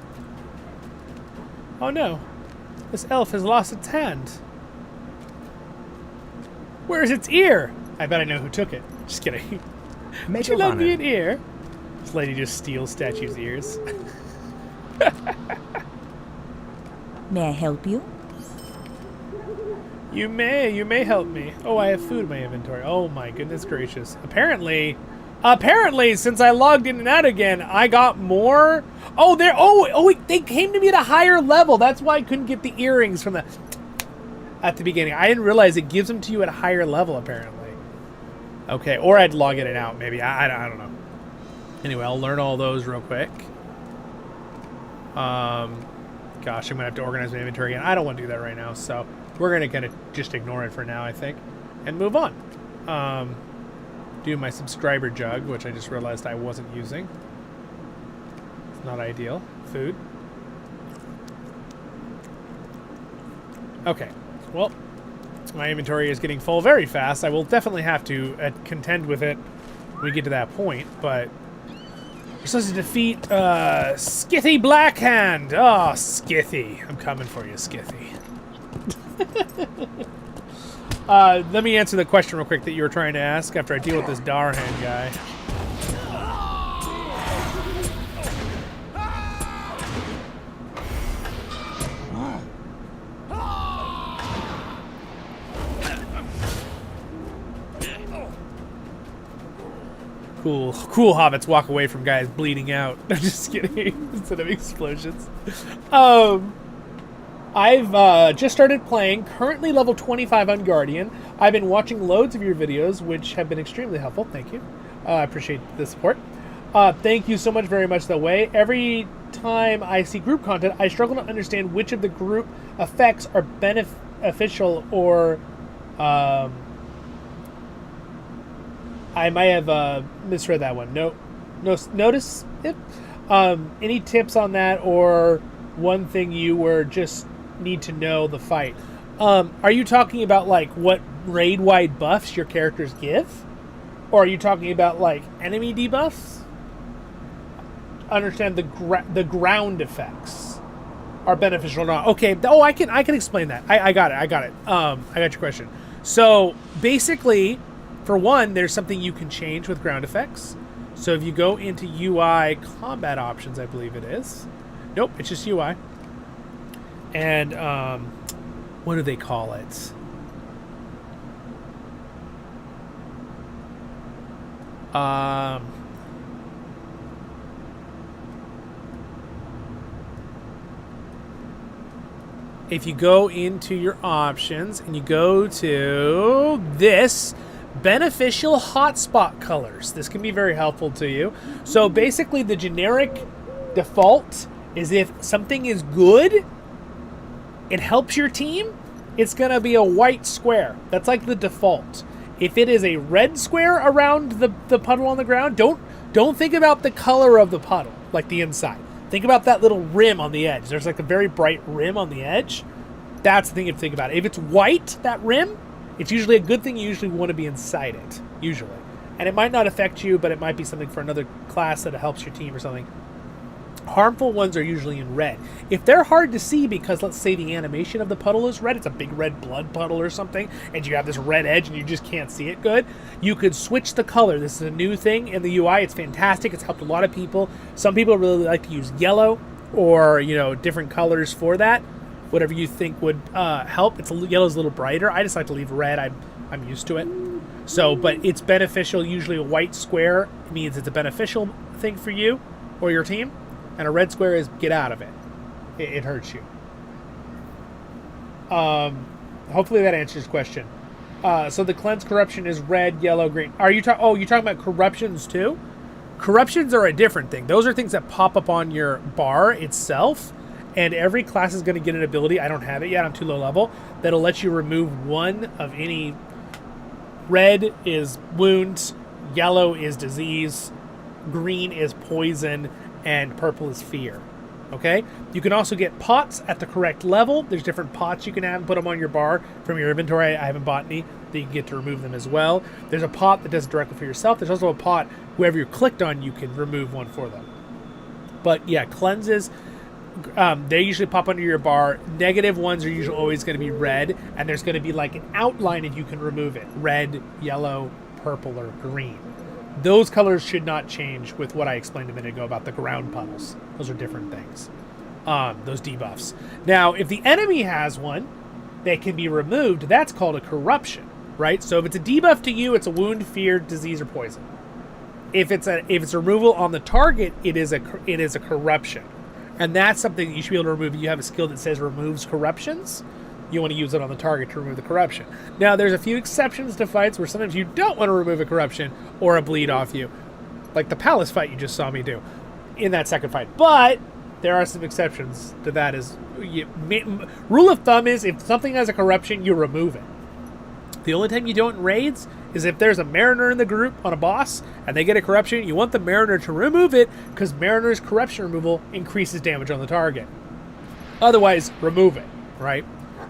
Oh no. This elf has lost its hand. Where's its ear? I bet I know who took it. Just kidding. Would you lend me an ear? This lady just steals statues' ears. May I help you? You may help me. Oh, I have food in my inventory. Oh my goodness gracious. Apparently, since I logged in and out again, I got more. Oh, they came to me at a higher level. That's why I couldn't get the earrings from at the beginning. I didn't realize it gives them to you at a higher level, apparently. Okay, or I'd log in and out, maybe. I don't know. Anyway, I'll learn all those real quick. Gosh, I'm gonna have to organize my inventory again. I don't want to do that right now, so we're gonna kind of just ignore it for now, I think, and move on. Do my subscriber jug, which I just realized I wasn't using. It's not ideal. Food. Okay, well, my inventory is getting full very fast. I will definitely have to contend with it when we get to that point, but we're supposed to defeat Skithy Blackhand. Oh, Skithy. I'm coming for you, Skithy. Let me answer the question real quick that you were trying to ask after I deal with this Darhan guy. Cool hobbits walk away from guys bleeding out. I'm just kidding. Instead of explosions. I've just started playing, currently level 25 on Guardian. I've been watching loads of your videos, which have been extremely helpful. Thank you. I appreciate the support. Thank you so much, very much that way. Every time I see group content, I struggle to understand which of the group effects are beneficial or... I might have misread that one. Notice it? Any tips on that, or one thing you were just need to know the fight? Are you talking about like what raid-wide buffs your characters give? Or are you talking about like enemy debuffs? Understand the ground effects are beneficial or not. Okay, I can explain that. I got it. I got your question. So basically, for one, there's something you can change with ground effects. So if you go into UI combat options, I believe it is. Nope, it's just UI. And what do they call it? If you go into your options and you go to this beneficial hotspot colors, this can be very helpful to you. So basically the generic default is if something is good, it helps your team, it's going to be a white square. That's like the default. If it is a red square around the puddle on the ground, don't think about the color of the puddle, like the inside. Think about that little rim on the edge. There's like a very bright rim on the edge. That's the thing you have to think about. If it's white, that rim, it's usually a good thing. You usually want to be inside it, usually. And it might not affect you, but it might be something for another class that helps your team or something. Harmful ones are usually in red. If they're hard to see because, let's say, the animation of the puddle is red, it's a big red blood puddle or something, and you have this red edge and you just can't see it good, you could switch the color. This is a new thing in the UI. It's fantastic. It's helped a lot of people. Some people really like to use yellow or, you know, different colors for that. Whatever you think would help. Yellow's a little brighter. I just like to leave red. I'm used to it. So, but it's beneficial. Usually a white square means it's a beneficial thing for you or your team. And a red square is get out of it. It hurts you. Hopefully that answers your question. So the cleanse corruption is red, yellow, green. Are you talking? Oh, you're talking about corruptions too? Corruptions are a different thing. Those are things that pop up on your bar itself. And every class is going to get an ability. I don't have it yet. I'm too low level. That'll let you remove one of any. Red is wounds. Yellow is disease. Green is poison. And purple is fear. Okay? You can also get pots at the correct level. There's different pots you can have and put them on your bar from your inventory. I haven't bought any. That you can get to remove them as well. There's a pot that does it directly for yourself. There's also a pot, whoever you clicked on, you can remove one for them. But yeah, cleanses, they usually pop under your bar. Negative ones are usually always going to be red. And there's going to be like an outline if you can remove it. Red, yellow, purple, or green. Those colors should not change with what I explained a minute ago about the ground puddles. Those are different things. Those debuffs. Now, if the enemy has one that can be removed, that's called a corruption, right? So if it's a debuff to you, it's a wound, fear, disease, or poison. If it's removal on the target, it is a corruption, and that's something that you should be able to remove. If you have a skill that says removes corruptions, you want to use it on the target to remove the corruption. Now, there's a few exceptions to fights where sometimes you don't want to remove a corruption or a bleed off you. Like the palace fight you just saw me do in that second fight. But there are some exceptions to that. Rule of thumb is if something has a corruption, you remove it. The only time you don't in raids is if there's a Mariner in the group on a boss and they get a corruption, you want the Mariner to remove it because Mariner's corruption removal increases damage on the target. Otherwise, remove it, right?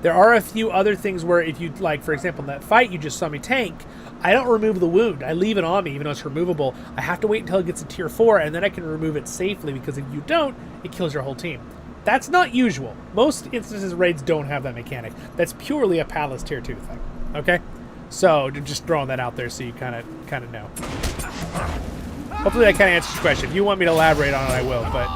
There are a few other things where if you, like, for example, in that fight you just saw me tank, I don't remove the wound. I leave it on me even though it's removable. I have to wait until it gets to tier 4 and then I can remove it safely because if you don't, it kills your whole team. That's not usual. Most instances raids don't have that mechanic. That's purely a palace tier 2 thing. Okay? So, just throwing that out there so you kind of know. Hopefully that kind of answers your question. If you want me to elaborate on it, I will, but...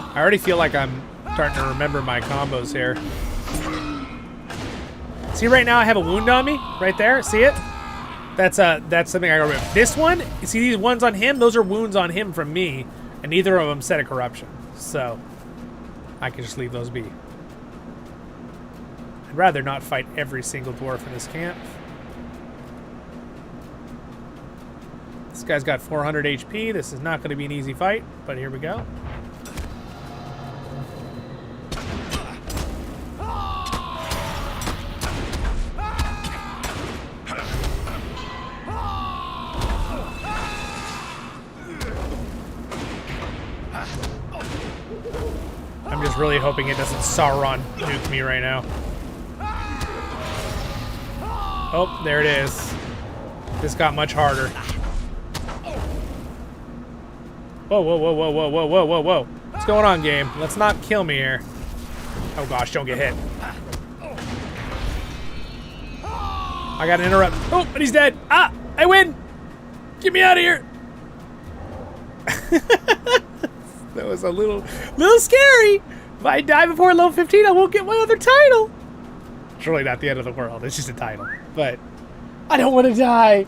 I already feel like I'm starting to remember my combos here. See, right now I have a wound on me, right there. See it? That's something I remember. This one, you see these ones on him? Those are wounds on him from me, and neither of them set a corruption. So I can just leave those be. I'd rather not fight every single dwarf in this camp. This guy's got 400 HP. This is not going to be an easy fight, but here we go. I'm just really hoping it doesn't Sauron nuke me right now. Oh, there it is. This got much harder. Whoa, whoa, whoa, whoa, whoa, whoa, whoa, whoa, whoa. What's going on, game? Let's not kill me here. Oh gosh, don't get hit. I got to interrupt. Oh, but he's dead. Ah, I win. Get me out of here. That was a little scary. If I die before level 15, I won't get my other title. It's really not the end of the world. It's just a title. But I don't want to die.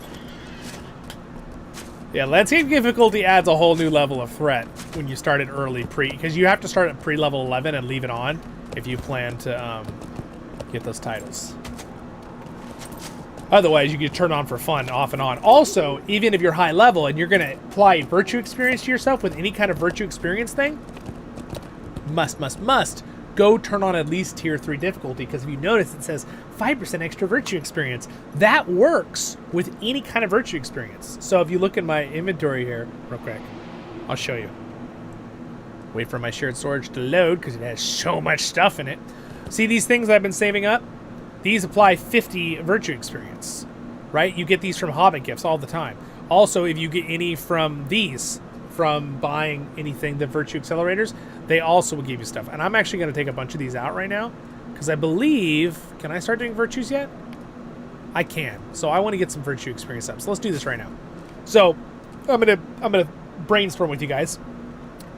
Yeah, landscape difficulty adds a whole new level of threat when you start it early because you have to start at pre-level 11 and leave it on if you plan to get those titles. Otherwise, you can turn on for fun, off and on. Also, even if you're high level and you're going to apply virtue experience to yourself with any kind of virtue experience thing, must go turn on at least tier 3 difficulty, because if you notice it says 5% extra virtue experience. That works with any kind of virtue experience. So if you look in my inventory here real quick, I'll show you. Wait for my shared storage to load because it has so much stuff in it. See these things I've been saving up? These apply 50 virtue experience, right? You get these from Hobbit gifts all the time. Also, if you get any from these, from buying anything, the virtue accelerators, they also will give you stuff. And I'm actually going to take a bunch of these out right now because I believe, can I start doing virtues yet? I can. So I want to get some virtue experience up. So let's do this right now. So I'm gonna brainstorm with you guys.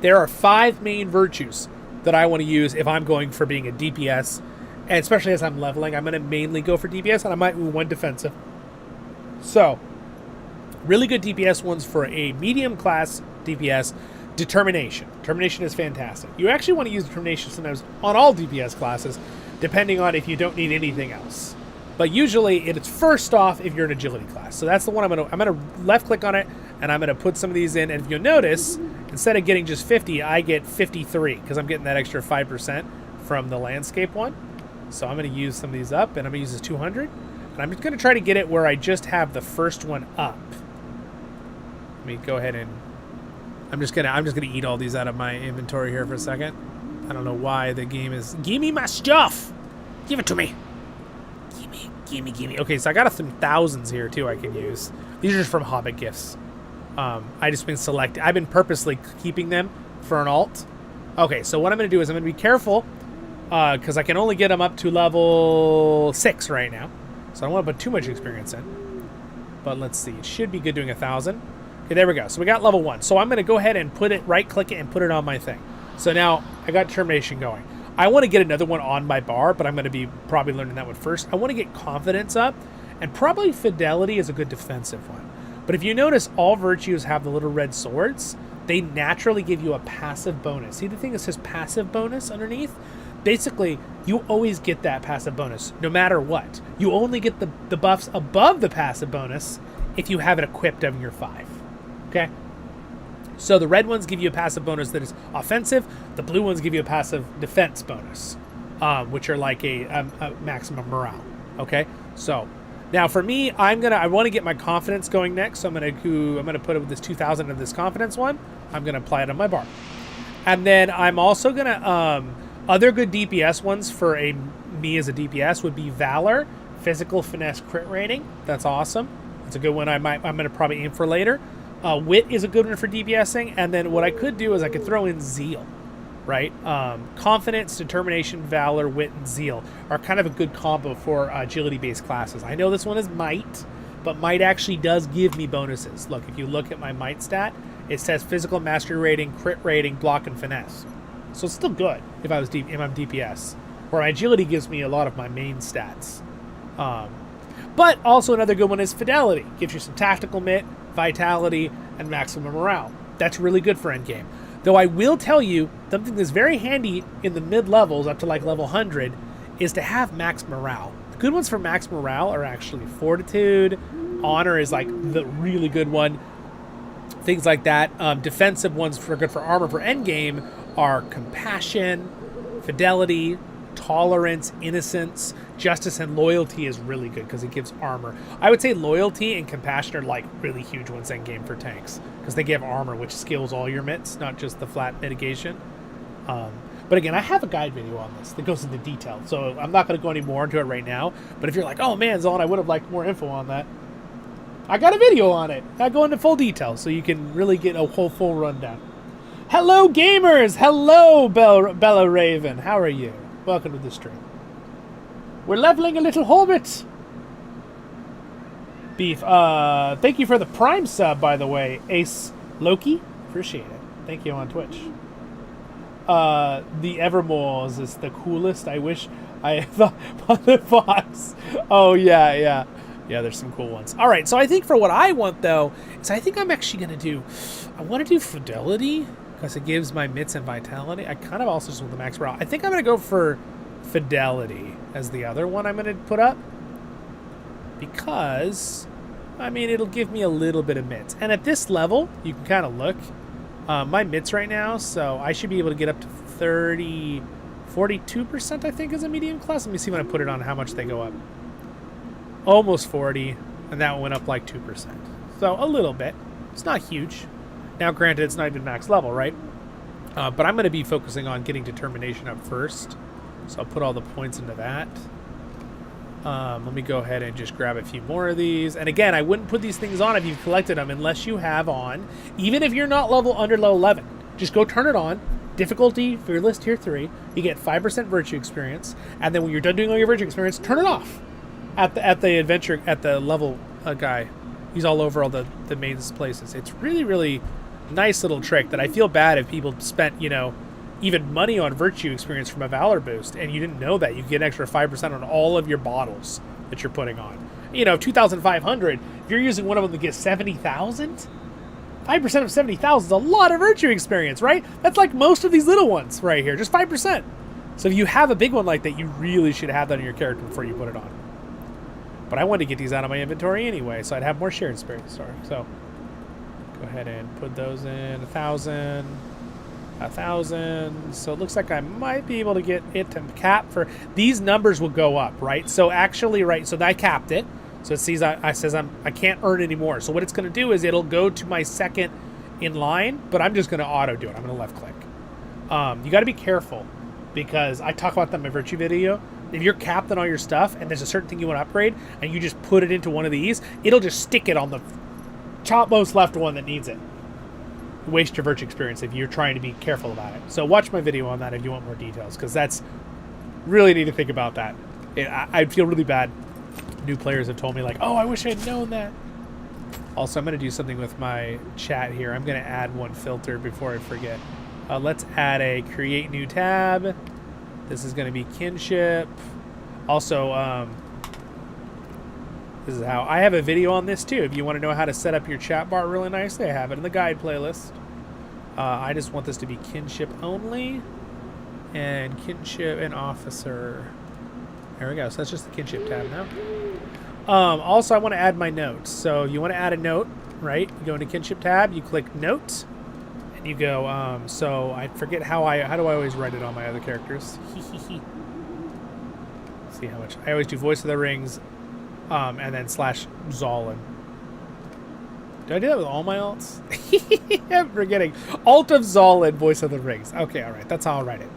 There are 5 main virtues that I want to use if I'm going for being a DPS. And especially as I'm leveling, I'm going to mainly go for DPS, and I might move 1 defensive. So, really good DPS ones for a medium class DPS. Determination. Determination is fantastic. You actually want to use Determination sometimes on all DPS classes, depending on if you don't need anything else. But usually, it's first off if you're an agility class. So that's the one I'm gonna left click on it, and I'm gonna put some of these in. And if you'll notice, instead of getting just 50, I get 53 because I'm getting that extra 5% from the landscape one. So I'm going to use some of these up, and I'm going to use this 200. And I'm just going to try to get it where I just have the first one up. Let me go ahead and I'm just gonna eat all these out of my inventory here for a second. I don't know why the game is. Give me my stuff. Give it to me. Gimme. Okay, so I got some thousands here too I can use. These are just from Hobbit gifts. I just been selected. I've been purposely keeping them for an alt. Okay, so what I'm gonna do is I'm gonna be careful. Because I can only get them up to level 6 right now. So I don't want to put too much experience in. But let's see. It should be good doing 1,000. Okay, there we go. So we got level 1. So I'm going to go ahead and put it, right-click it, and put it on my thing. So now I got Determination going. I want to get another one on my bar, but I'm going to be probably learning that one first. I want to get Confidence up, and probably Fidelity is a good defensive one. But if you notice, all virtues have the little red swords. They naturally give you a passive bonus. See the thing that says passive bonus underneath? Basically, you always get that passive bonus, no matter what. You only get the buffs above the passive bonus if you have it equipped on your 5. Okay? So the red ones give you a passive bonus that is offensive. The blue ones give you a passive defense bonus, which are like a maximum morale. Okay? So now for me, I want to get my confidence going next. So I'm gonna put it with this 2,000 of this confidence one. I'm gonna apply it on my bar, and then I'm also gonna other good DPS ones for me as a DPS would be Valor, Physical Finesse Crit Rating. That's awesome. That's a good one. I'm going to probably aim for later. Wit is a good one for DPSing. And then what I could do is I could throw in Zeal, right? Confidence, Determination, Valor, Wit, and Zeal are kind of a good combo for agility-based classes. I know this one is Might, but Might actually does give me bonuses. Look, if you look at my Might stat, it says Physical Mastery Rating, Crit Rating, Block, and Finesse. So it's still good if I'm DPS. Where my agility gives me a lot of my main stats. But also another good one is Fidelity. Gives you some tactical mit, vitality, and maximum morale. That's really good for endgame. Though I will tell you, something that's very handy in the mid-levels up to like level 100 is to have max morale. The good ones for max morale are actually Fortitude. Honor is like the really good one. Things like that. Defensive ones for good for armor for endgame are Compassion, Fidelity, Tolerance, Innocence, Justice, and Loyalty is really good because it gives armor. I would say Loyalty and Compassion are like really huge ones in game for tanks because they give armor, which skills all your mitts, not just the flat mitigation. But again, I have a guide video on this that goes into detail, so I'm not going to go any more into it right now. But if you're like, oh man, Zollin, I would have liked more info on that, I got a video on it. I go into full detail so you can really get a whole full rundown. Hello, gamers! Hello, Bella Raven. How are you? Welcome to the stream. We're leveling a little Hobbit. Beef. Thank you for the Prime sub, by the way. Ace Loki. Appreciate it. Thank you on Twitch. The Evermore's is the coolest. I wish I thought on the box. Oh, yeah, yeah. Yeah, there's some cool ones. All right, so I think for what I want, though, is I think I'm actually going to do... I want to do Fidelity, because it gives my Mitts and Vitality. I kind of also just want the Max Morale. I think I'm going to go for Fidelity as the other one I'm going to put up. Because, I mean, it'll give me a little bit of Mitts. And at this level, you can kind of look. My Mitts right now, so I should be able to get up to 42%, I think, as a medium class. Let me see when I put it on how much they go up. Almost 40, and that went up like 2%. So a little bit. It's not huge. Now, granted, it's not even max level, right? But I'm going to be focusing on getting determination up first. So I'll put all the points into that. Let me go ahead and just grab a few more of these. And again, I wouldn't put these things on if you've collected them unless you have on, even if you're not under level 11. Just go turn it on. Difficulty, Fearless Tier 3. You get 5% virtue experience. And then when you're done doing all your virtue experience, turn it off. At the level guy. He's all over all the main places. It's really, really nice little trick that I feel bad if people spent, you know, even money on virtue experience from a Valor boost, and you didn't know that. You get an extra 5% on all of your bottles that you're putting on. You know, 2,500, if you're using one of them to get 70,000, 5% of 70,000 is a lot of virtue experience, right? That's like most of these little ones right here, just 5%. So if you have a big one like that, you really should have that on your character before you put it on. But I wanted to get these out of my inventory anyway, so I'd have more shared experience. Sorry. So go ahead and put those in. 1,000. 1,000. So it looks like I might be able to get it to cap for these numbers will go up, right? So actually, right, so I capped it. So it sees I can't earn anymore. So what it's going to do is it'll go to my second in line, but I'm just going to auto do it. I'm going to left click. You got to be careful because I talk about that in my virtue video. If you're capped on all your stuff and there's a certain thing you want to upgrade and you just put it into one of these, it'll just stick it on the topmost left one that needs it. Waste your virtue experience if you're trying to be careful about it. So watch my video on that if you want more details, because that's really need to think about that. I'd feel really bad. New players have told me like, oh, I wish I'd known that. Also, I'm going to do something with my chat here. I'm going to add one filter before I forget. Let's add a create new tab. This is going to be kinship. Also, this is how I have a video on this too. If you want to know how to set up your chat bar really nicely, I have it in the guide playlist. I just want this to be kinship only and kinship and officer. There we go. So that's just the kinship tab now. Also, I want to add my notes. So you want to add a note, right? You go into kinship tab, you click note, and you go. So I forget how do I always write it on my other characters. See how much I always do. Voice of the Rings. And then / Zollin. Do I do that with all my alts? I'm forgetting. Alt of Zollin, Voice of the Rings. Okay, all right. That's how I'll write it.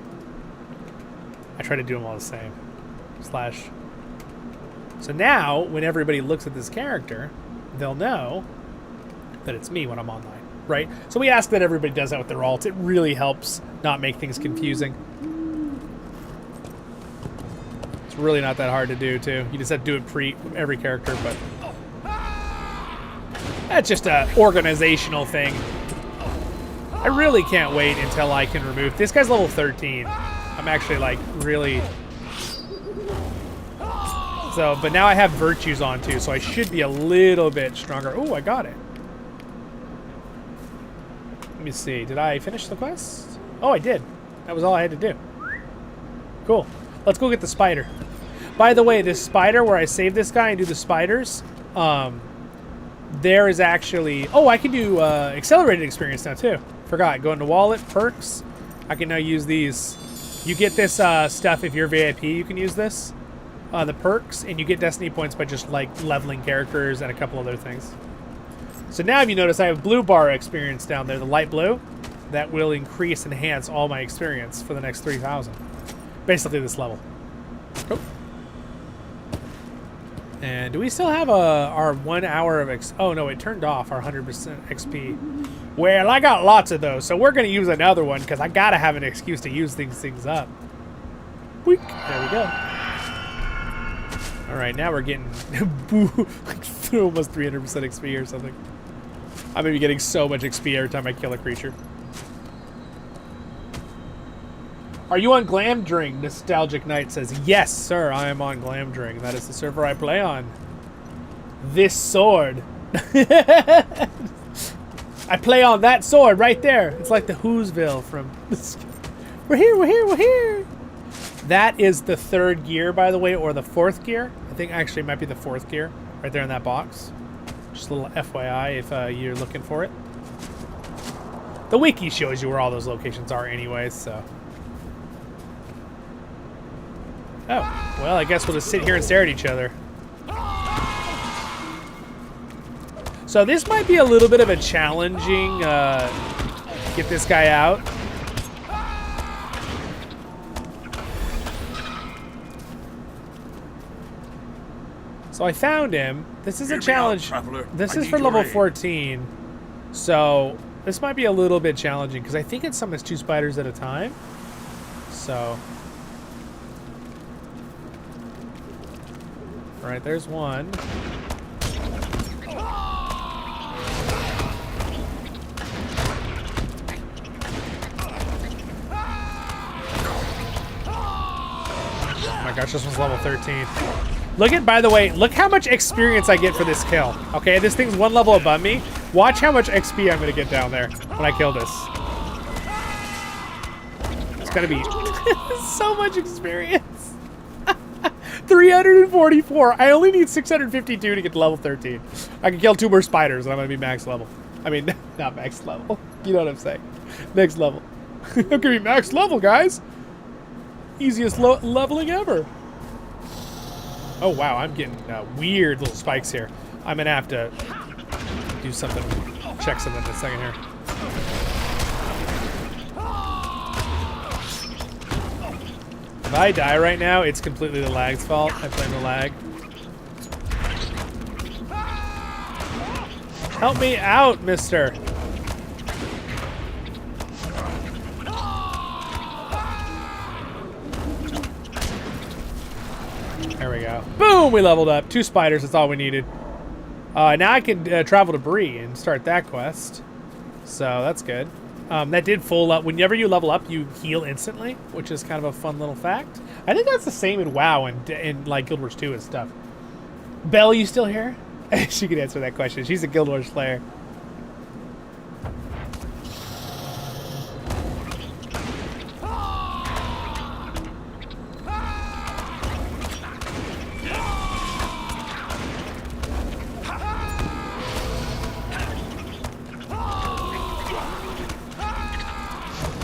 I try to do them all the same. / So now, when everybody looks at this character, they'll know that it's me when I'm online, right? So we ask that everybody does that with their alts. It really helps not make things confusing. It's really not that hard to do, too. You just have to do it pre every character, but that's just an organizational thing. I really can't wait until I can remove... This guy's level 13. I'm actually, like, really... So, but now I have virtues on, too, so I should be a little bit stronger. Oh, I got it. Let me see. Did I finish the quest? Oh, I did. That was all I had to do. Cool. Let's go get the spider. By the way, this spider where I save this guy and do the spiders, there is actually... Oh, I can do accelerated experience now, too. Forgot. Go into wallet, perks. I can now use these. You get this stuff if you're VIP. You can use this. The perks, and you get destiny points by just, like, leveling characters and a couple other things. So now, if you notice, I have blue bar experience down there, the light blue. That will enhance all my experience for the next 3,000. Basically this level. Oh. And do we still have our 1 hour of oh no, it turned off our 100% XP. Well, I got lots of those, so we're gonna use another one because I gotta have an excuse to use things up. Week. There we go. All right, now we're getting like Almost 300% XP or something. I'm gonna be getting so much XP every time I kill a creature. Are you on Glamdring? Nostalgic Knight says, yes, sir, I am on Glamdring. That is the server I play on. This sword. I play on that sword right there. It's like the Whoville from... We're here, we're here, we're here. That is the 3rd gear, by the way, or the 4th gear. I think actually it might be the 4th gear right there in that box. Just a little FYI if you're looking for it. The wiki shows you where all those locations are anyways, so... Oh, well, I guess we'll just sit here and stare at each other. So this might be a little bit of a challenging, get this guy out. So I found him. This is a challenge. This is for level 14. So this might be a little bit challenging because I think it summons 2 spiders at a time. So... All right, there's one. Oh my gosh, this one's level 13. Look at, by the way, look how much experience I get for this kill. Okay, this thing's 1 level above me. Watch how much XP I'm gonna get down there when I kill this. It's gonna be so much experience. 344. I only need 652 to get to level 13. I can kill 2 more spiders and I'm gonna be max level. I mean, not max level. You know what I'm saying? Next level. I'm gonna be max level, guys. Easiest leveling ever. Oh wow, I'm getting weird little spikes here. I'm gonna have to do something, check something in a second here. If I die right now, it's completely the lag's fault. I blame the lag. Help me out, mister. There we go. Boom! We leveled up. 2 spiders, that's all we needed. Now I can travel to Bree and start that quest. So that's good. That did full up. Whenever you level up, you heal instantly, which is kind of a fun little fact. I think that's the same in WoW and like Guild Wars 2 and stuff. Belle, you still here? She can answer that question. She's a Guild Wars player.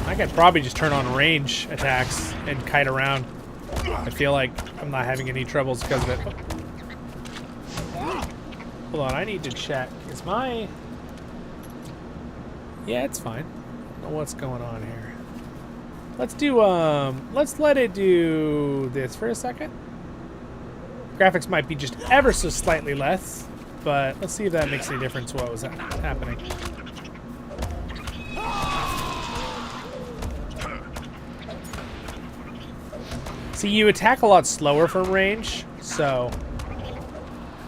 I could probably just turn on range attacks and kite around. I feel like I'm not having any troubles because of it. Hold on, I need to check. Is my... Yeah, it's fine. I don't know what's going on here. Let's do, let's let it do this for a second. Graphics might be just ever so slightly less, but let's see if that makes any difference what was happening. See, you attack a lot slower from range, so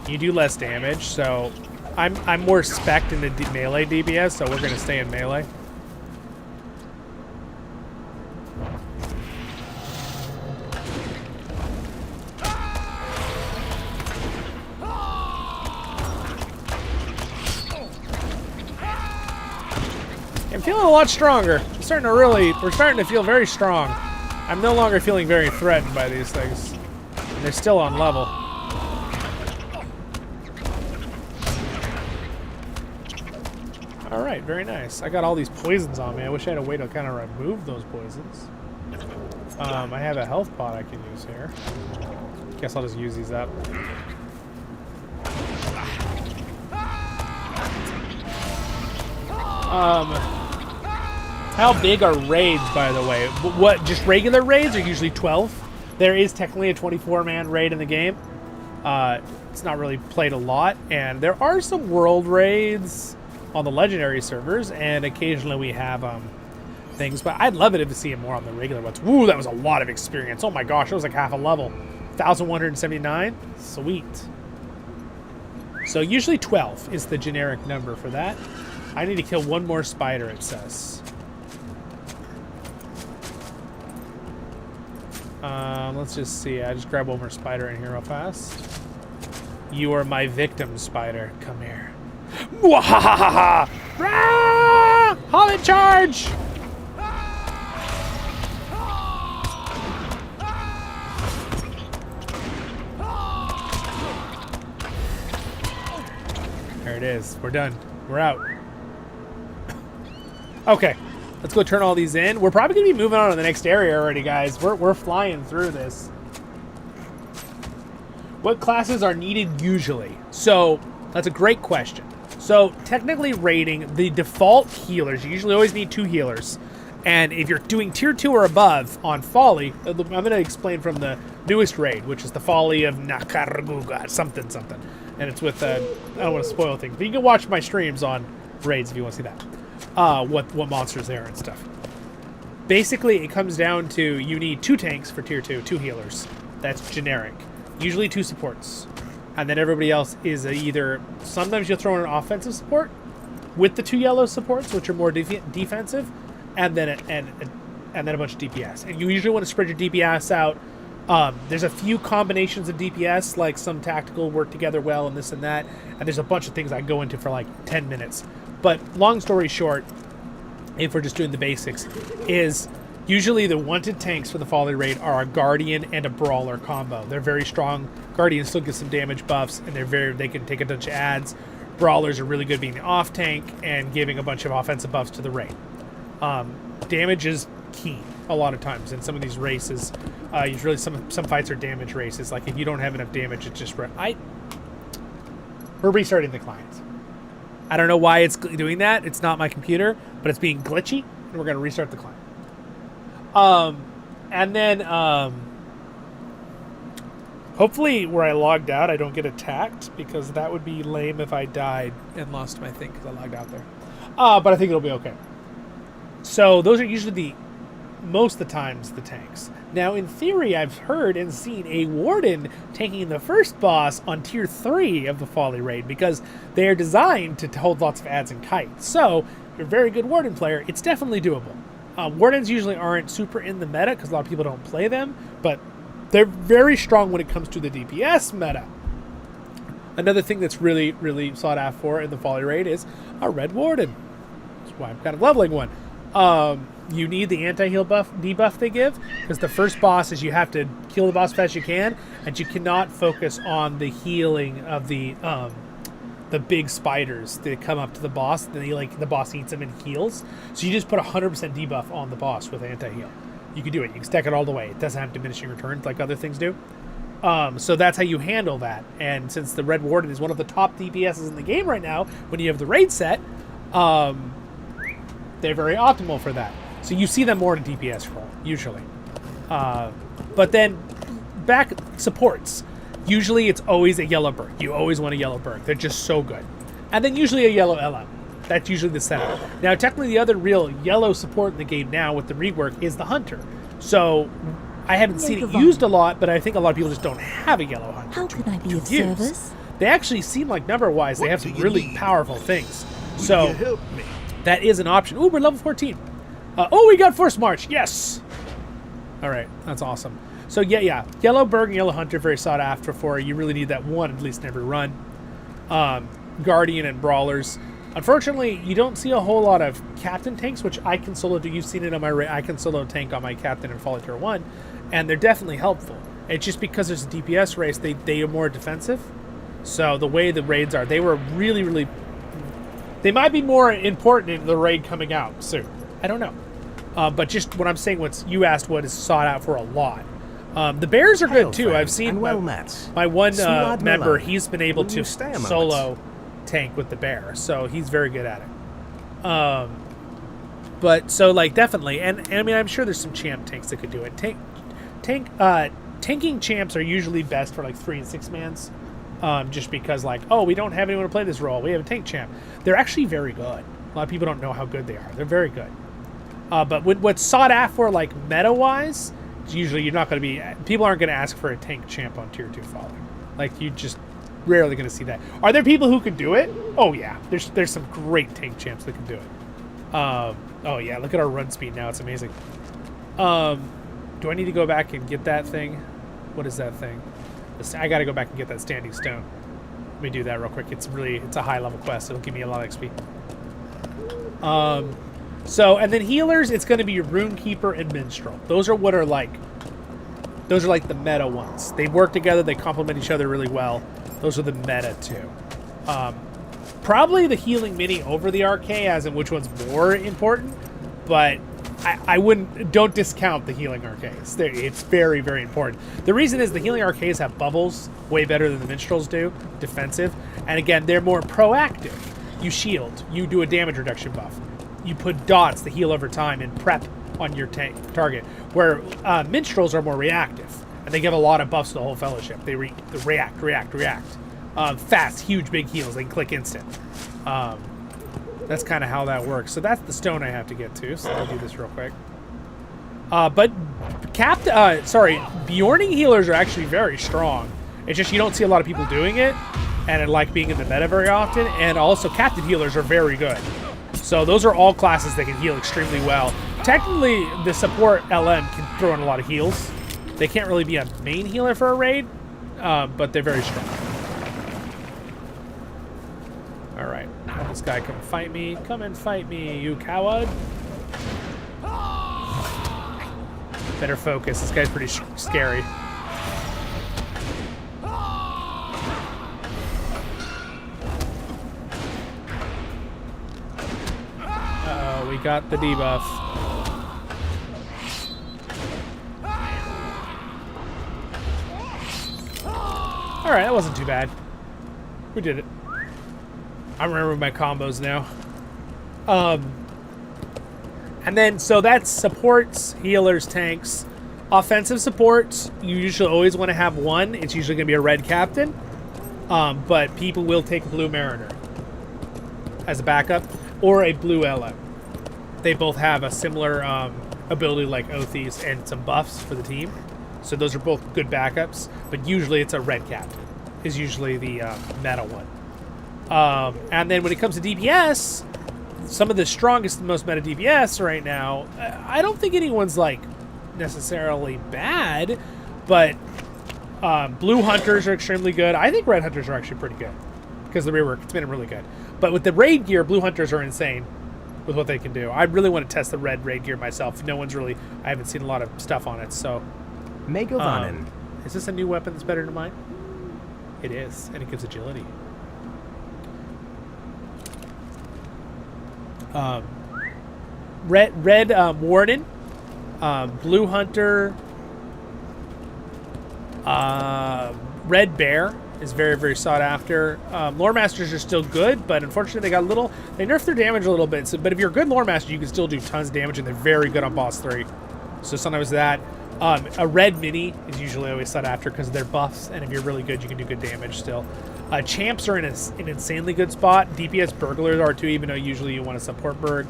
you do less damage. So I'm more spec'd in the melee DPS, so we're gonna stay in melee. I'm feeling a lot stronger. We're starting to feel very strong. I'm no longer feeling very threatened by these things. And they're still on level. Alright, very nice. I got all these poisons on me. I wish I had a way to kind of remove those poisons. I have a health pot I can use here. Guess I'll just use these up. How big are raids, by the way? What, just regular raids are usually 12. There is technically a 24-man raid in the game. It's not really played a lot, and there are some world raids on the legendary servers, and occasionally we have things, but I'd love it to see it more on the regular ones. Woo, that was a lot of experience. Oh my gosh, that was like half a level. 1,179? Sweet. So usually 12 is the generic number for that. I need to kill one more spider, it says. Let's just see. I just grab one more spider in here real fast. You are my victim, spider. Come here. Mwahahaha! Hobbit charge! There it is. We're done. We're out. Okay. Let's go turn all these in. We're probably going to be moving on to the next area already, guys. We're flying through this. What classes are needed usually? So, that's a great question. So, technically raiding, the default healers, you usually always need 2 healers. And if you're doing tier 2 or above on Foley, I'm going to explain from the newest raid, which is the Foley of Nakarguga, something. And it's with, I don't want to spoil things, but you can watch my streams on raids if you want to see that. What monsters there and stuff. Basically, it comes down to you need 2 tanks for tier 2, 2 healers. That's generic. Usually 2 supports. And then everybody else is either, sometimes you'll throw in an offensive support with the 2 yellow supports, which are more defensive, and then a bunch of DPS. And you usually want to spread your DPS out. There's a few combinations of DPS, like some tactical work together well and this and that. And there's a bunch of things I go into for like 10 minutes. But long story short, if we're just doing the basics, is usually the wanted tanks for the Foley raid are a Guardian and a Brawler combo. They're very strong. Guardians still get some damage buffs, and they can take a bunch of adds. Brawlers are really good being the off tank and giving a bunch of offensive buffs to the raid. Damage is key a lot of times in some of these races. Usually some fights are damage races. Like if you don't have enough damage, it's just we're restarting the client. I don't know why it's doing that. It's not my computer, but it's being glitchy, and we're going to restart the client. And then hopefully where I logged out, I don't get attacked, because that would be lame if I died and lost my thing because I logged out there. But I think it'll be okay. So those are usually most of the times the tanks. Now, in theory, I've heard and seen a Warden taking the first boss on tier 3 of the Foley raid, because they are designed to hold lots of adds and kites. So, if you're a very good Warden player, it's definitely doable. Wardens usually aren't super in the meta, because a lot of people don't play them, but they're very strong when it comes to the DPS meta. Another thing that's really, really sought after in the Foley raid is a Red Warden. That's why I'm kind of leveling one. You need the anti-heal debuff they give, because the first boss is you have to kill the boss as fast as you can, and you cannot focus on the healing of the big spiders that come up to the boss. Then the boss eats them and heals. So you just put 100% debuff on the boss with anti-heal. You can do it. You can stack it all the way. It doesn't have diminishing returns like other things do. So that's how you handle that. And since the Red Warden is one of the top DPSs in the game right now, when you have the raid set, they're very optimal for that. So you see them more in a DPS role, usually. But then, back supports. Usually it's always a yellow berg. You always want a yellow berg. They're just so good. And then usually a yellow LM. That's usually the setup. Now, technically the other real yellow support in the game now with the rework is the Hunter. So, I haven't seen it used a lot, but I think a lot of people just don't have a yellow Hunter. How can I be of service? They actually seem like number-wise, they have some really powerful things. So, that is an option. Ooh, we're level 14. Oh, we got Force March. Yes. All right. That's awesome. So, yeah. Yellow Berg and Yellow Hunter, very sought after for. You really need that one, at least in every run. Guardian and Brawlers. Unfortunately, you don't see a whole lot of Captain tanks, which I can solo do. You've seen it on my I can solo tank on my Captain in Foley Tier 1, and they're definitely helpful. It's just because there's a DPS race, they are more defensive. So, the way the raids are, they were really, really... They might be more important in the raid coming out soon. I don't know. But just what I'm saying, you asked what is sought out for a lot. The bears are good too. I've seen my one member, he's been able to solo tank with the bear. So he's very good at it. But so like definitely, and I mean, I'm sure there's some champ tanks that could do it. Tanking champs are usually best for like 3 and 6 mans. Just because like, oh, we don't have anyone to play this role. We have a tank champ. They're actually very good. A lot of people don't know how good they are. They're very good. But what's sought after, like meta-wise, usually you're not going to be... People aren't going to ask for a tank champ on Tier 2 Foley. Like, rarely going to see that. Are there people who can do it? Oh yeah, there's some great tank champs that can do it. Oh yeah, look at our run speed now. It's amazing. Do I need to go back and get that thing? What is that thing? I got to go back and get that standing stone. Let me do that real quick. It's a high level quest. It'll give me a lot of XP. So, and then healers, it's going to be your Runekeeper and Minstrel. Those are like the meta ones. They work together. They complement each other really well. Those are the meta too. Probably the healing mini over the RK, as in which one's more important, but don't discount the healing RKs. It's very, very important. The reason is the healing RKs have bubbles way better than the Minstrels do, defensive, and again, they're more proactive. You shield, you do a damage reduction buff, you put dots to heal over time and prep on your target, where Minstrels are more reactive, and they give a lot of buffs to the whole fellowship. They react. Fast, huge, big heals. They can click instant. That's kind of how that works. So that's the stone I have to get to. So I'll do this real quick. But Bjorning healers are actually very strong. It's just you don't see a lot of people doing it, and I like being in the meta very often. And also, captain healers are very good. So those are all classes that can heal extremely well. Technically, the support LM can throw in a lot of heals. They can't really be a main healer for a raid, but they're very strong. All right, have this guy come fight me. Come and fight me, you coward. Better focus. This guy's pretty scary. Uh-oh, we got the debuff. All right, that wasn't too bad. We did it. I remember my combos now. And then, so that's supports, healers, tanks. Offensive supports, you usually always want to have one. It's usually going to be a red captain. But people will take a blue mariner as a backup, or a blue LM. They both have a similar ability like Othes and some buffs for the team. So those are both good backups, but usually it's a red captain is usually the meta one. And then when it comes to DPS, some of the strongest and most meta DPS right now, I don't think anyone's like necessarily bad, but blue hunters are extremely good. I think red hunters are actually pretty good because the rework, it's been really good. But with the raid gear, blue hunters are insane with what they can do. I really want to test the red raid gear myself. No one's really, I haven't seen a lot of stuff on it, so. Is this a new weapon that's better than mine? It is, and it gives agility. Red Warden, blue hunter, red bear is very, very sought after. Lore masters are still good, but unfortunately they nerfed their damage a little bit. So, but if you're a good lore master, you can still do tons of damage, and they're very good on boss 3. So sometimes that. A red mini is usually always sought after because of their buffs, and if you're really good, you can do good damage still. Champs are in an insanely good spot. DPS burglars are too, even though usually you want to support Berg.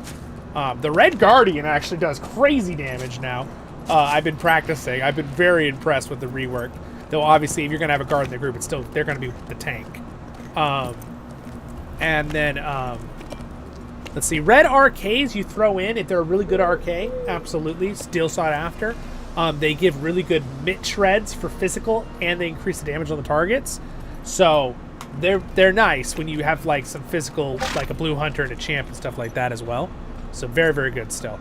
The Red Guardian actually does crazy damage now. I've been practicing. I've been very impressed with the rework. Though obviously, if you're gonna have a guard in the group, they're gonna be the tank. And then let's see, red RKs you throw in if they're a really good RK, absolutely, still sought after. They give really good mitt shreds for physical, and they increase the damage on the targets. So they're nice when you have like some physical, like a blue hunter and a champ and stuff like that as well. So very, very good still.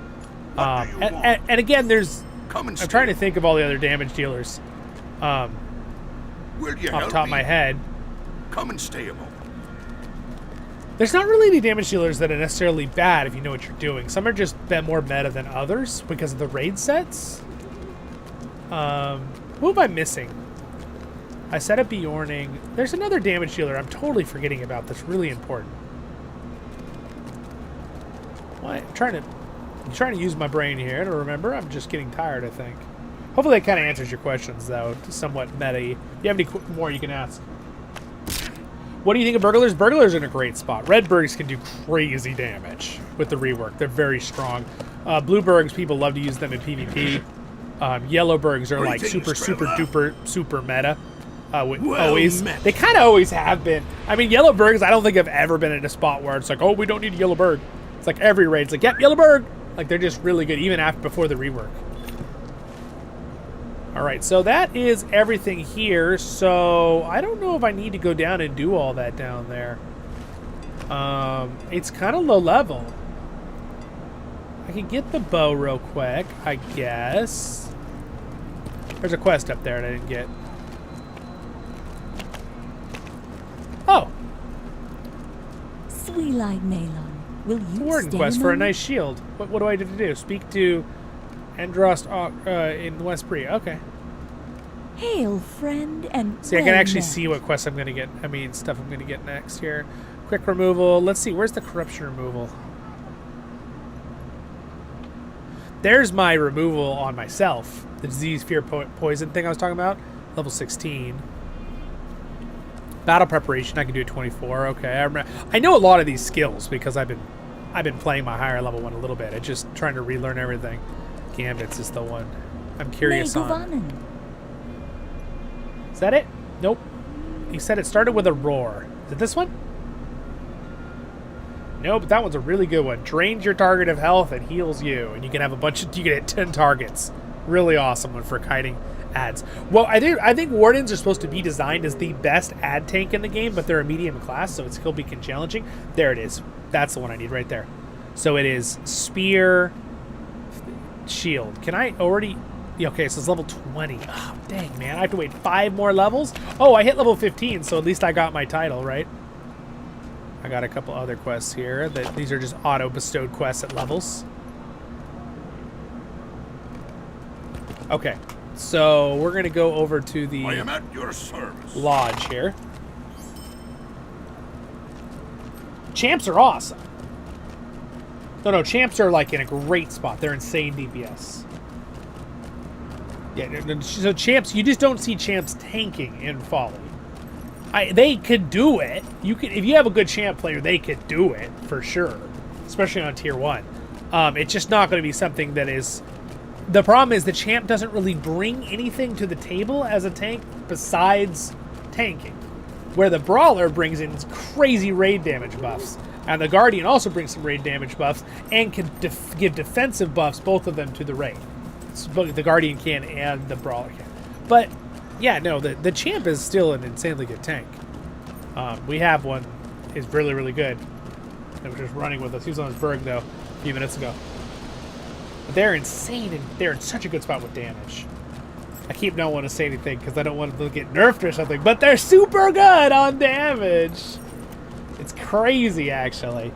And again, I'm trying to think of all the other damage dealers off the top of my head. Come and stay a moment. There's not really any damage dealers that are necessarily bad if you know what you're doing. Some are just more meta than others because of the raid sets. Who am I missing? I set up Bjorning. There's another damage dealer I'm totally forgetting about that's really important. What? I'm trying to use my brain here to remember. I'm just getting tired, I think. Hopefully that kind of answers your questions, though. Somewhat meta. You have any more you can ask? What do you think of burglars? Burglars are in a great spot. Red Bergs can do crazy damage with the rework. They're very strong. Blue Bergs, people love to use them in PvP. Yellow Bergs are like super duper meta. always. They kind of always have been. I mean, yellow bergs, I don't think I've ever been in a spot where it's like, oh, we don't need a yellow berg. It's like every raid's like, yep, yellow berg. Like, they're just really good, even before the rework. All right, so that is everything here. So I don't know if I need to go down and do all that down there. It's kind of low level. I can get the bow real quick, I guess. There's a quest up there that I didn't get. Oh. Sweet-eyed Malon, will you Warden quest for a nice shield. What do I need to do? Speak to Androst in Westbury. Okay. Hail, friend, and see, I can actually see what quests I'm going to get. I mean, stuff I'm going to get next here. Quick removal. Let's see. Where's the corruption removal? There's my removal on myself. The disease, fear, poison thing I was talking about. Level 16. Battle preparation. I can do 24. Okay. I know a lot of these skills because I've been playing my higher level one a little bit. It's just trying to relearn everything. Gambits is the one I'm curious on. Is that it? Nope. He said it started with a roar. Is it this one? Nope, that one's a really good one. Drains your target of health and heals you. And you can have you can hit 10 targets. Really awesome one for kiting ads. Well, I think Wardens are supposed to be designed as the best ad tank in the game, but they're a medium class, so it's still be challenging. There it is. That's the one I need right there. So it is Spear, Shield. Can I already... Yeah, okay, so it's level 20. Oh, dang, man. I have to wait 5 more levels? Oh, I hit level 15, so at least I got my title, right? I got a couple other quests here. These are just auto-bestowed quests at levels. Okay, so we're going to go over to the I am at your service. Lodge here. Champs are awesome. No, champs are like in a great spot. They're insane DPS. Yeah, so champs, you just don't see champs tanking in Foley. They could do it. If you have a good champ player, they could do it for sure, especially on tier 1. It's just not going to be something that is. The problem is the champ doesn't really bring anything to the table as a tank besides tanking, where the brawler brings in crazy raid damage buffs, and the guardian also brings some raid damage buffs and can give defensive buffs, both of them to the raid. Both the guardian can and the brawler can. But yeah, no, the champ is still an insanely good tank. We have one. Is really, really good. That was just running with us. He was on his berg, though, a few minutes ago. But they're insane, and they're in such a good spot with damage. I keep not wanting to say anything because I don't want them to get nerfed or something, but they're super good on damage. It's crazy, actually.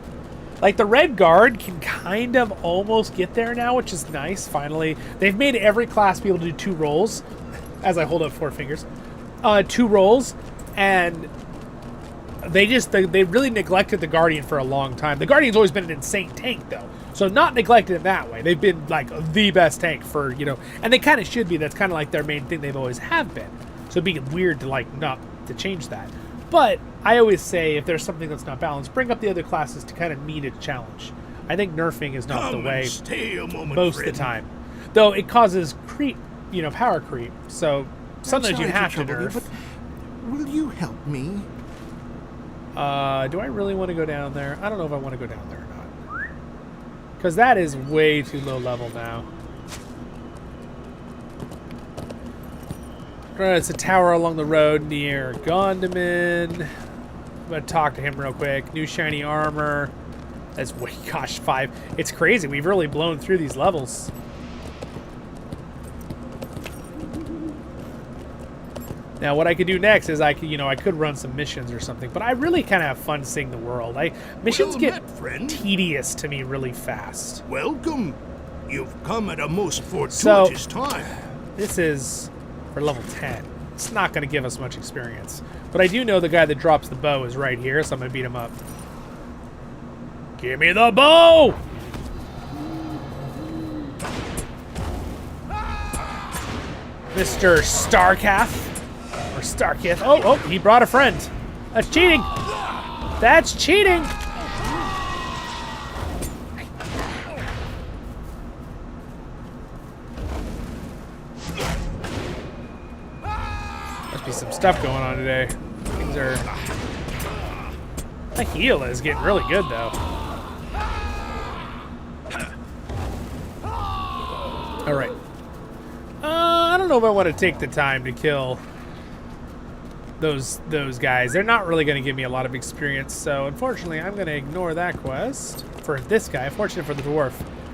Like, the Red Guard can kind of almost get there now, which is nice, finally. They've made every class be able to do 2 rolls, as I hold up 4 fingers. 2 rolls, and they really neglected the Guardian for a long time. The Guardian's always been an insane tank, though. So not neglected in that way. They've been, like, the best tank for, and they kind of should be. That's kind of like their main thing they've always have been. So it'd be weird to, like, not to change that. But I always say if there's something that's not balanced, bring up the other classes to kind of meet a challenge. I think nerfing is not the way most of the time. Though it causes creep, power creep. So sometimes you have to nerf. But will you help me? Do I really want to go down there? I don't know if I want to go down there or not. Because that is way too low level now. It's a tower along the road near Gondaman. I'm going to talk to him real quick. New shiny armor. That's way, gosh, 5. It's crazy. We've really blown through these levels. Now, what I could do next is I could run some missions or something, but I really kind of have fun seeing the world. Missions get tedious to me really fast. Welcome. You've come at a most fortuitous time. This is for level 10. It's not going to give us much experience, but I do know the guy that drops the bow is right here, so I'm going to beat him up. Give me the bow! Mr. Starcath. Or Starkith. Oh, he brought a friend. That's cheating. That's cheating. Must be some stuff going on today. Things are... My heal is getting really good, though. Alright. I don't know if I want to take the time to kill those guys. They're not really going to give me a lot of experience, so unfortunately I'm going to ignore that quest for this guy. Fortunate for the dwarf.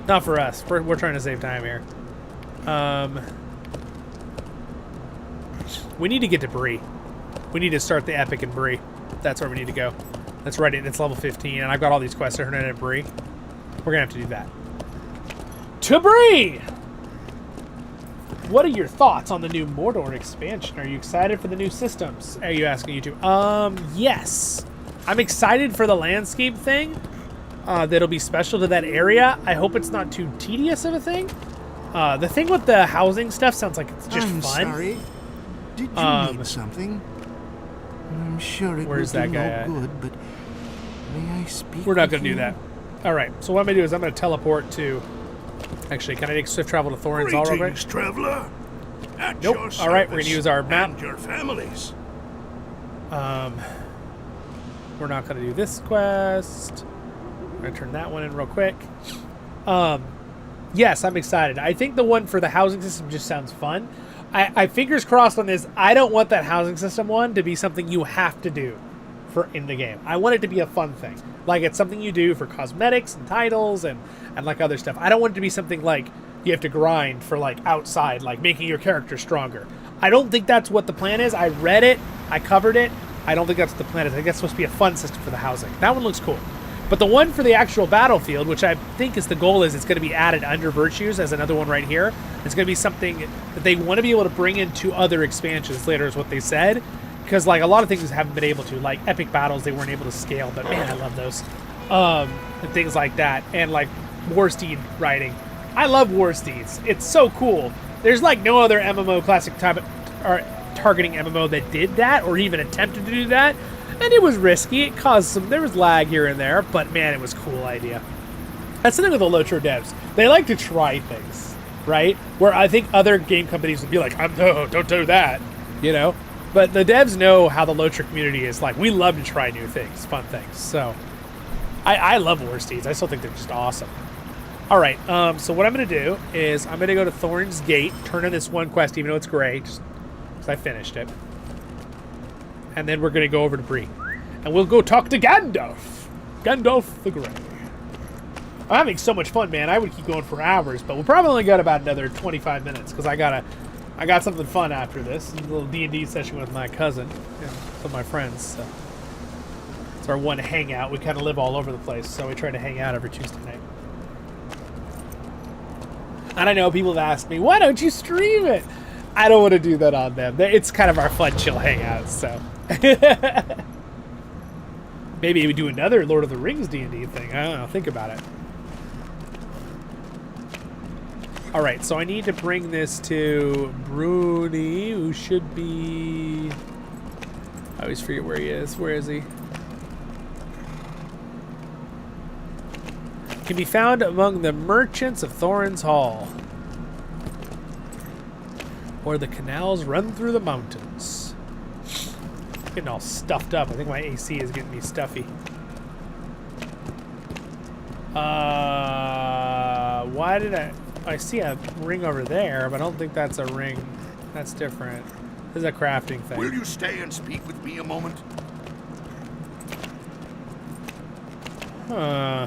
Not for us. We're trying to save time here. We need to get to Bree. We need to start the epic in Bree. That's where we need to go. That's right. It's level 15, and I've got all these quests to turn in at Bree. We're going to have to do that. To Bree! What are your thoughts on the new Mordor expansion? Are you excited for the new systems? Are you asking YouTube? Yes. I'm excited for the landscape thing. That'll be special to that area. I hope it's not too tedious of a thing. The thing with the housing stuff sounds like it's just fun. Sorry. Did you need something? I'm sure it Where's will that do guy no at? good, but may I speak? We're not with going to do you? that. All right. So what I'm going to do is I'm going to teleport to... Actually, can I take swift travel to Thorin's Hall real quick? Greetings, traveler. At Nope. your All right, we're going to service use our map. and your families. We're not going to do this quest. I'm going to turn that one in real quick. Yes, I'm excited. I think the one for the housing system just sounds fun. I fingers crossed on this. I don't want that housing system one to be something you have to do for in the game. I want it to be a fun thing. Like it's something you do for cosmetics and titles and like other stuff. I don't want it to be something like you have to grind for like outside, like making your character stronger. I don't think that's what the plan is. I read it. I covered it. I don't think that's what the plan is. I think it's supposed to be a fun system for the housing. That one looks cool. But the one for the actual battlefield, which I think is the goal, is it's going to be added under Virtues as another one right here. It's going to be something that they want to be able to bring into other expansions later is what they said. Because like a lot of things haven't been able to. Like epic battles, they weren't able to scale. But man, I love those. And things like that. And like Warsteed riding. I love Warsteeds. It's so cool. There's like no other MMO classic type or targeting MMO that did that or even attempted to do that. And it was risky. It caused some... There was lag here and there, but man, it was a cool idea. That's the thing with the LOTRO devs. They like to try things, right? Where I think other game companies would be like, no, don't do that, you know? But the devs know how the LOTRO community is like. We love to try new things, fun things. So I love Warsteeds. I still think they're just awesome. All right, so what I'm going to do is I'm going to go to Thorin's Gate, turn in this one quest, even though it's gray, just because I finished it. And then we're going to go over to Bree. And we'll go talk to Gandalf. Gandalf the Grey. I'm having so much fun, man. I would keep going for hours, but we'll probably only got about another 25 minutes because I got something fun after this. A little D&D session with my cousin and some of my friends. So it's our one hangout. We kind of live all over the place, so we try to hang out every Tuesday night. And I know people have asked me, why don't you stream it? I don't want to do that on them. It's kind of our fun, chill hangouts, so... Maybe we do another Lord of the Rings D&D thing. I don't know. Think about it. All right, so I need to bring this to Bruni, who should be... I always forget where he is. Where is he? Can be found among the merchants of Thorin's Hall, where the canals run through the mountains. Getting all stuffed up. I think my AC is getting me stuffy. Why did I see a ring over there, but I don't think that's a ring. That's different. This is a crafting thing. Will you stay and speak with me a moment? Huh.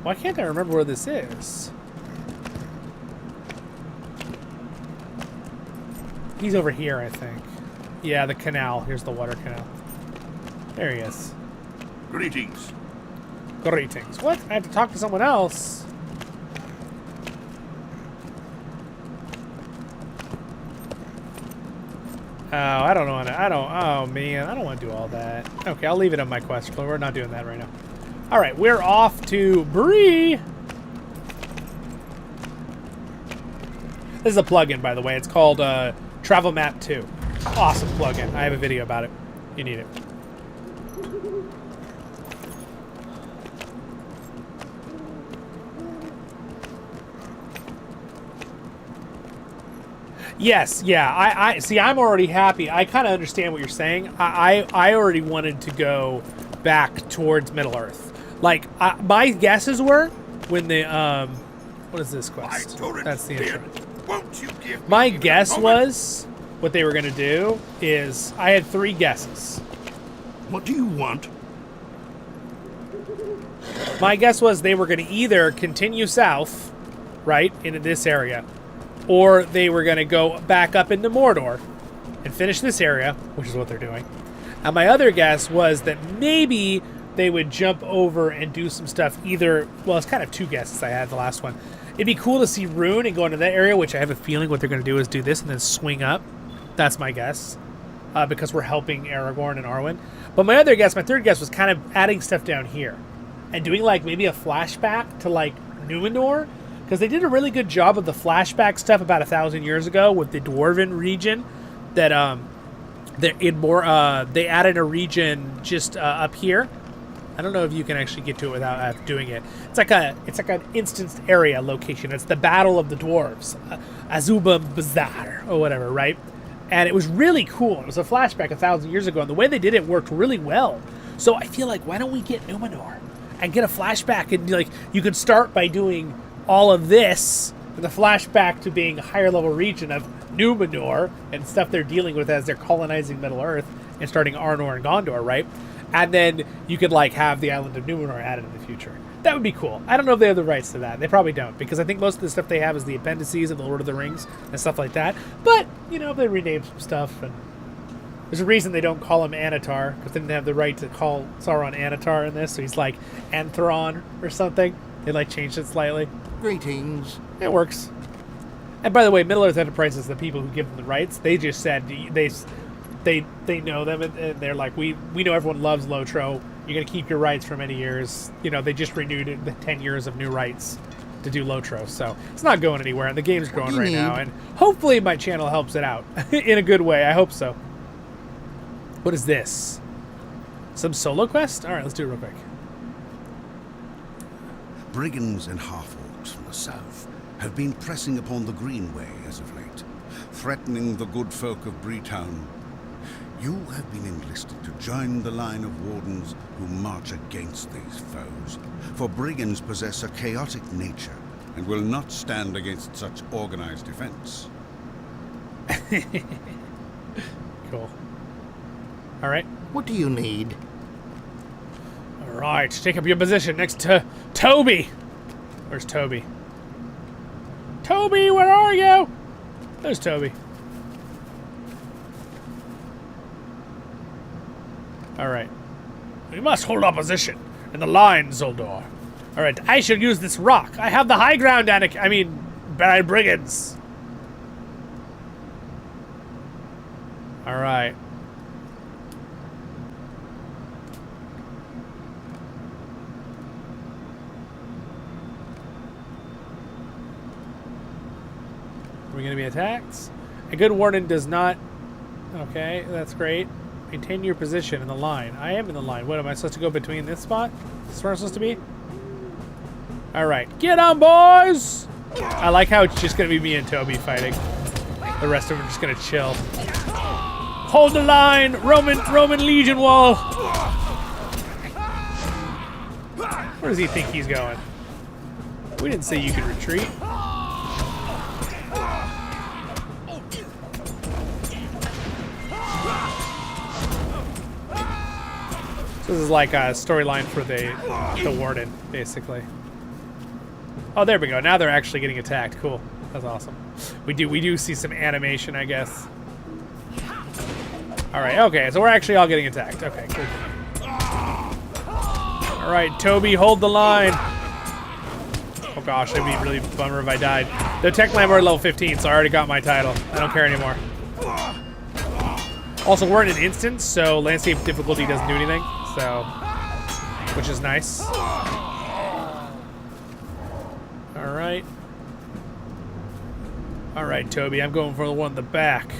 Why can't I remember where this is? He's over here, I think. Yeah, the canal. Here's the water canal. There he is. Greetings. Greetings. What? I have to talk to someone else. Oh, I don't know. Oh, man. I don't want to do all that. Okay, I'll leave it on my quest. We're not doing that right now. All right, we're off to Bree. This is a plugin, by the way. It's called Travel Map 2. Awesome plugin. I have a video about it. You need it. Yes, yeah. I see. I'm already happy. I kind of understand what you're saying. I already wanted to go back towards Middle Earth. Like my guesses were when the what is this quest? That's the intro. Won't you give My guess was what they were gonna do is I had 3 guesses. What do you want? My guess was they were gonna either continue south, right, into this area, or they were gonna go back up into Mordor and finish this area, which is what they're doing. And my other guess was that maybe they would jump over and do some stuff either, well, it's kind of 2 guesses I had the last one. It'd be cool to see Rune and go into that area, which I have a feeling what they're going to do is do this and then swing up. That's my guess, because we're helping Aragorn and Arwen. But my other guess, my third guess, was kind of adding stuff down here and doing like maybe a flashback to like Numenor, because they did a really good job of the flashback stuff about 1,000 years ago with the Dwarven region. That they added a region just up here. I don't know if you can actually get to it without doing it. It's like an instanced area location. It's the Battle of the Dwarves, Azuba Bazaar or whatever, right? And it was really cool. It was a flashback 1,000 years ago, and the way they did it worked really well. So I feel like, why don't we get Numenor and get a flashback? And like, you could start by doing all of this, and the flashback to being a higher level region of Numenor and stuff they're dealing with as they're colonizing Middle Earth and starting Arnor and Gondor, right? And then you could like have the island of Numenor added in the future. That would be cool. I don't know if they have the rights to that. They probably don't, because I think most of the stuff they have is the appendices of the Lord of the Rings and stuff like that. But, you know, they rename some stuff, and there's a reason they don't call him Anatar, because they didn't have the right to call Sauron Anatar in this, so he's like Anthron or something. They like changed it slightly. Greetings. It works. And by the way, Middle Earth Enterprises, the people who give them the rights, they just said they know them, and they're like, we know everyone loves LOTRO. You're going to keep your rights for many years. You know, they just renewed it, the 10 years of new rights to do LOTRO. So it's not going anywhere, and the game's growing right now. And hopefully my channel helps it out in a good way. I hope so. What is this? Some solo quest? All right, let's do it real quick. Brigands and half-orcs from the south have been pressing upon the Greenway as of late, threatening the good folk of Breetown. You have been enlisted to join the line of wardens who march against these foes, for brigands possess a chaotic nature and will not stand against such organized defense. Cool. All right. What do you need? All right, take up your position next to Toby. Where's Toby? Toby, where are you? There's Toby. All right. We must hold our position in the line, Zoldor. All right, I shall use this rock. I have the high ground, brigands. All right. Are we going to be attacked? A good warden does not... Okay, that's great. Maintain your position in the line. I am in the line. What, am I supposed to go between this spot? This is where I'm supposed to be? Alright, get on, boys! I like how it's just going to be me and Toby fighting. The rest of them are just going to chill. Hold the line! Roman Legion wall! Where does he think he's going? We didn't say you could retreat. This is like a storyline for the Warden, basically. Oh, there we go. Now they're actually getting attacked. Cool. That's awesome. We do see some animation, I guess. All right. Okay. So we're actually all getting attacked. Okay. Good. All right, Toby, hold the line. Oh gosh, it'd be really bummer if I died. The tech line we're at level 15, so I already got my title. I don't care anymore. Also, we're in an instance, so landscape difficulty doesn't do anything. So, which is nice. Alright. Alright, Toby, I'm going for the one in the back.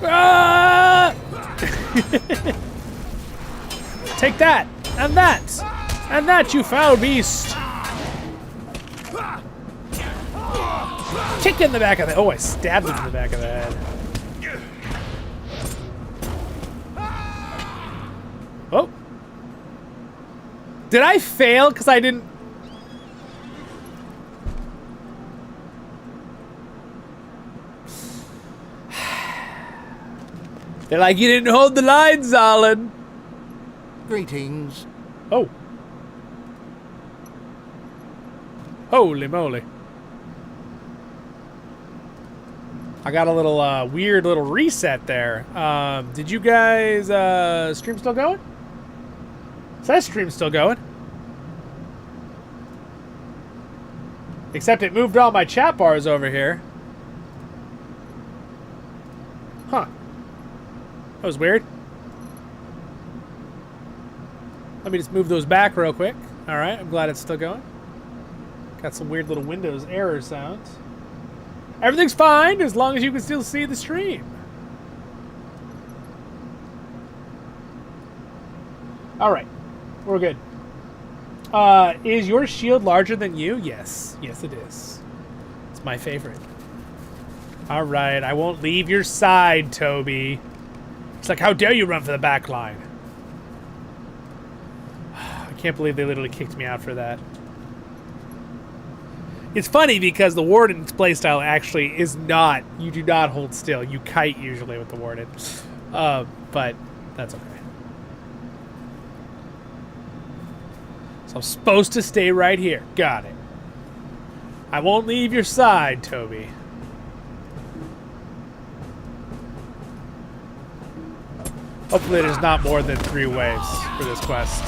Ah! Take that! And that! And that, you foul beast! Kick in the back of the... Oh, I stabbed him in the back of the head. Oh. Did I fail because I didn't... They're like, you didn't hold the line, Zollin. Greetings. Oh. Holy moly. I got a little weird little reset there. Did you guys stream still going? Is that stream still going? Except it moved all my chat bars over here. Huh. That was weird. Let me just move those back real quick. All right, I'm glad it's still going. Got some weird little Windows error sounds. Everything's fine as long as you can still see the stream. All right, we're good. Is your shield larger than you? Yes. Yes, it is. It's my favorite. All right, I won't leave your side, Toby. It's like, how dare you run for the back line? I can't believe they literally kicked me out for that. It's funny because the Warden's playstyle actually is not, you do not hold still. You kite usually with the Warden. But that's okay. So I'm supposed to stay right here. Got it. I won't leave your side, Toby. Hopefully there's not more than 3 waves for this quest.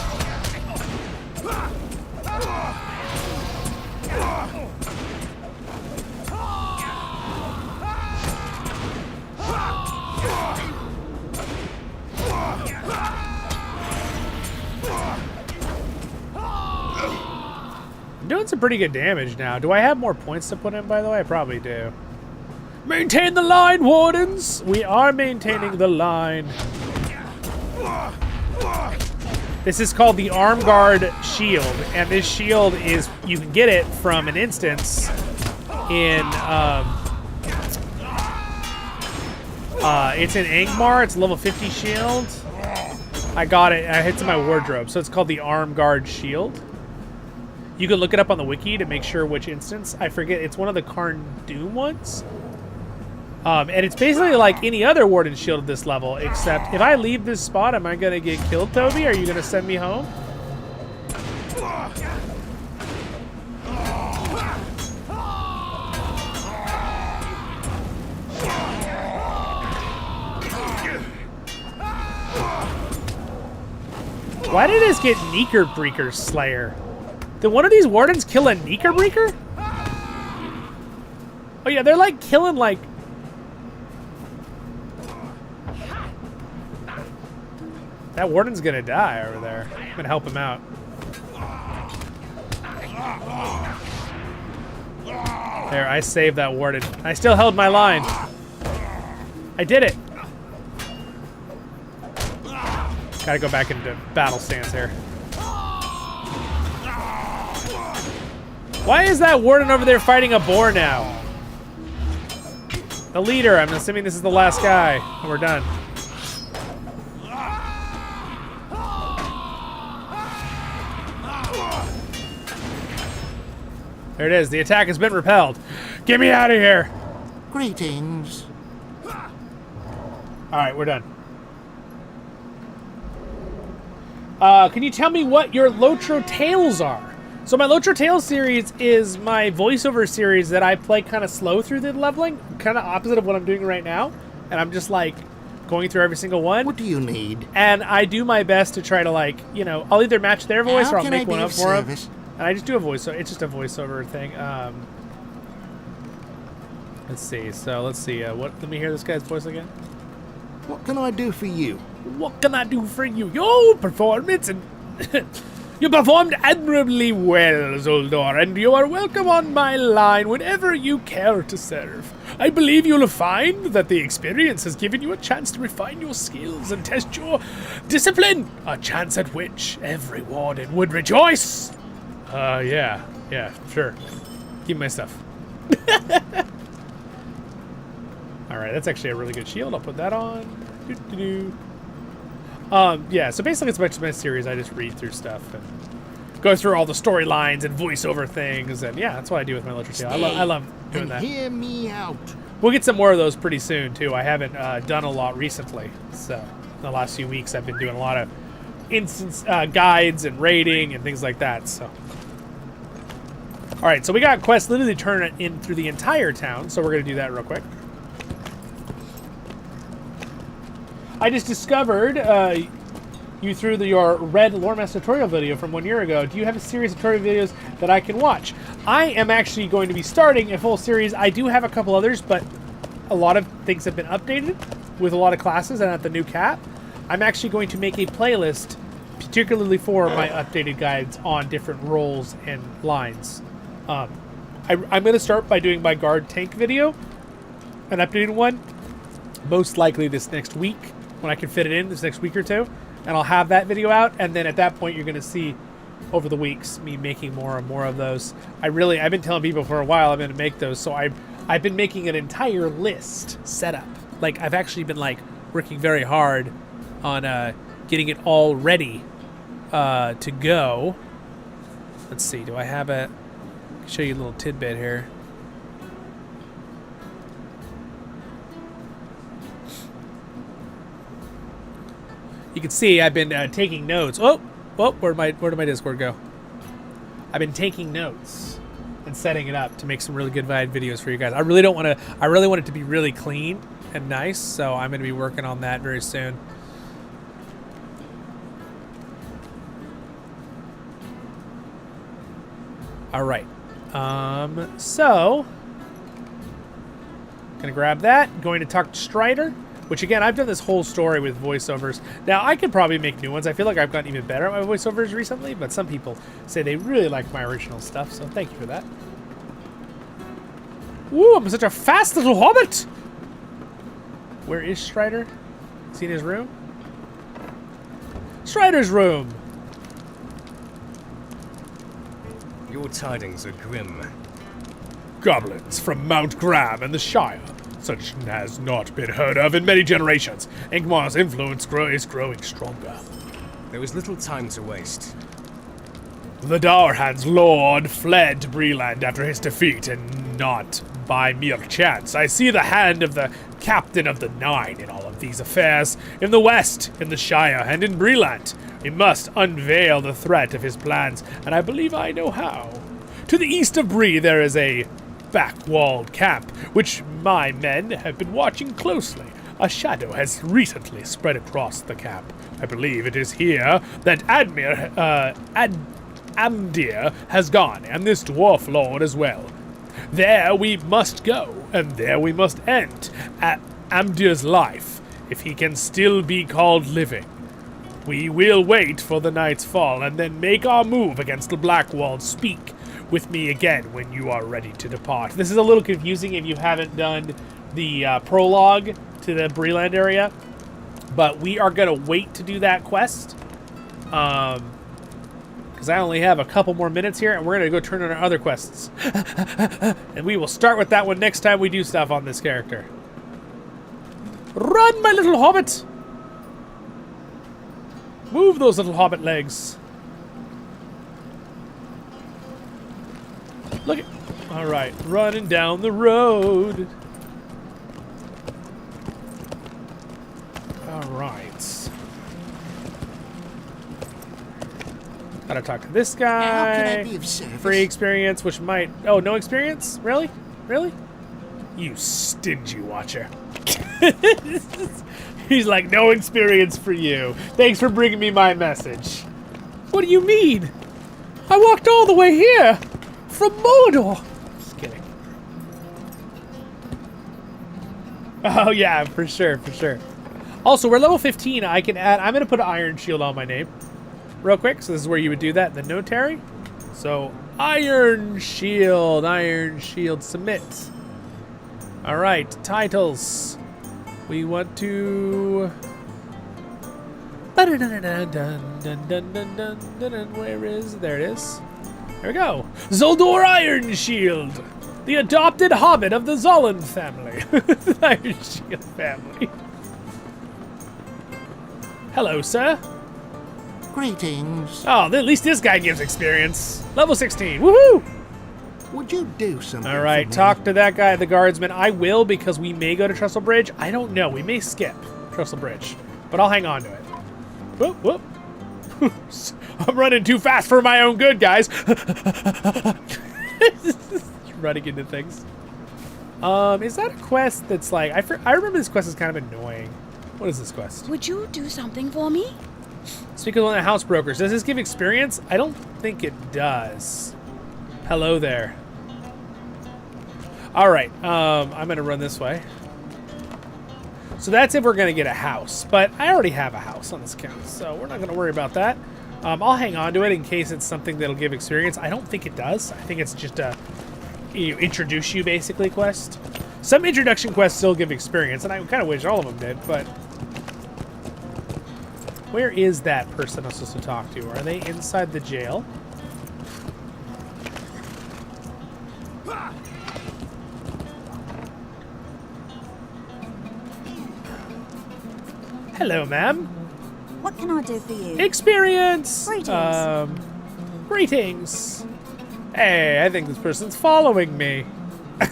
I'm doing some pretty good damage now. Do I have more points to put in, by the way? I probably do. Maintain the line, Wardens! We are maintaining the line. This is called the Arm Guard Shield, and this shield is, you can get it from an instance in, it's in Angmar. It's a level 50 shield. I got it, it's in my wardrobe, so it's called the Arm Guard Shield. You can look it up on the wiki to make sure which instance. I forget, it's one of the Khazad-Dum ones. And it's basically like any other Warden shield at this level, except if I leave this spot, am I going to get killed, Toby? Are you going to send me home? Why did this get Knickerbreaker Slayer? Did one of these Wardens kill a Knickerbreaker? Oh yeah, they're like killing like... That Warden's gonna die over there. I'm gonna help him out. There, I saved that Warden. I still held my line. I did it. Gotta go back into battle stance here. Why is that Warden over there fighting a boar now? The leader, I'm assuming this is the last guy. And we're done. There it is. The attack has been repelled. Get me out of here. Greetings. Alright, we're done. Can you tell me what your LOTRO Tales are? So my LOTRO Tales series is my voiceover series that I play kind of slow through the leveling. Kind of opposite of what I'm doing right now. And I'm just like going through every single one. What do you need? And I do my best to try to like, you know, I'll either match their voice or I'll make one up for them. And I just do a voiceover. It's just a voiceover thing. Let's see. So let's see. Let me hear this guy's voice again. What can I do for you? What can I do for you? Your performance and you performed admirably well, Zoldor, and you are welcome on my line whenever you care to serve. I believe you'll find that the experience has given you a chance to refine your skills and test your discipline, a chance at which every warden would rejoice. Yeah, sure. Give me my stuff. All right, that's actually a really good shield. I'll put that on. Yeah, so basically it's much of my series. I just read through stuff and go through all the storylines and voiceover things, and yeah, that's what I do with my literature tale. I love doing that. Hear me out. We'll get some more of those pretty soon too. I haven't done a lot recently, so the last few weeks I've been doing a lot of instance guides and raiding and things like that. So, all right, so we got quests literally turn in through the entire town, so we're gonna do that real quick. I just discovered you threw your red lore master tutorial video from 1 year ago. Do you have a series of tutorial videos that I can watch? I am actually going to be starting a full series. I do have a couple others, but a lot of things have been updated with a lot of classes and at the new cap. I'm actually going to make a playlist particularly for my updated guides on different roles and lines. I'm going to start by doing my guard tank video, an updated one, most likely this next week when I can fit it in this next week or two. And I'll have that video out, and then at that point you're going to see over the weeks me making more and more of those. I've been telling people for a while I'm going to make those, so I've been making an entire list set up. Like, I've actually been like working very hard on getting it all ready to go. Let's see, do I have it? I'll show you a little tidbit here. You can see I've been taking notes. Oh, where did my Discord go? I've been taking notes and setting it up to make some really good videos for you guys. I really want it to be really clean and nice, so I'm going to be working on that very soon. All right. So gonna grab that. Going to talk to Strider. Which, again, I've done this whole story with voiceovers. Now, I could probably make new ones. I feel like I've gotten even better at my voiceovers recently, but some people say they really like my original stuff, so thank you for that. Ooh, I'm such a fast little hobbit! Where is Strider? Is he in his room? Strider's room! Your tidings are grim. Goblins from Mount Graham and the Shire. Such has not been heard of in many generations. Ingmar's influence is growing stronger. There is little time to waste. The Darhan's lord fled to Breland after his defeat, and not by mere chance. I see the hand of the captain of the Nine in all of these affairs. In the west, in the Shire, and in Breland. He must unveil the threat of his plans, and I believe I know how. To the east of Bree there is a back-walled camp, which my men have been watching closely. A shadow has recently spread across the camp. I believe it is here that Amdir has gone, and this dwarf lord as well. There we must go, and there we must end Amdir's life, if he can still be called living. We will wait for the night's fall, and then make our move against the Blackwall. Speak with me again when you are ready to depart. This is a little confusing if you haven't done the prologue to the Breland area, but we are going to wait to do that quest because I only have a couple more minutes here, and we're going to go turn on our other quests. And we will start with that one next time we do stuff on this character. Run, my little hobbit! Move those little hobbit legs. Look at... Alright, running down the road. Alright. Gotta talk to this guy. How can I be of service? Free experience, which might... Oh, no experience? Really? Really? You stingy watcher. He's like, no experience for you. Thanks for bringing me my message. What do you mean? I walked all the way here. From Mordor! Just kidding. Oh yeah, for sure, for sure. Also, we're level 15. I can add... I'm going to put an Ironshield on my name. Real quick. So this is where you would do that in the notary. So, Ironshield, submit. Alright, titles. We want to... Where is... There it is. There we go. Zoldor Ironshield. The adopted Hobbit of the Zollin family. The Ironshield family. Hello, sir. Greetings. Oh, at least this guy gives experience. Level 16. Woohoo! Would you do something? All right, talk to that guy, the guardsman. I will, because we may go to Trestle Bridge. I don't know. We may skip Trestle Bridge, but I'll hang on to it. Whoop, whoop. I'm running too fast for my own good, guys. Running into things. Is that a quest that's like... I remember this quest is kind of annoying. What is this quest? Would you do something for me? Speak with one of the house brokers. Does this give experience? I don't think it does. Hello there. All right, I'm gonna run this way. So that's if we're gonna get a house, but I already have a house on this account, so we're not gonna worry about that. I'll hang on to it in case it's something that'll give experience. I don't think it does. I think it's just a introduce you basically quest. Some introduction quests still give experience, and I kind of wish all of them did, but where is that person I'm supposed to talk to? Are they inside the jail? Hello, ma'am. What can I do for you? Experience! Greetings. Greetings. Hey, I think this person's following me. What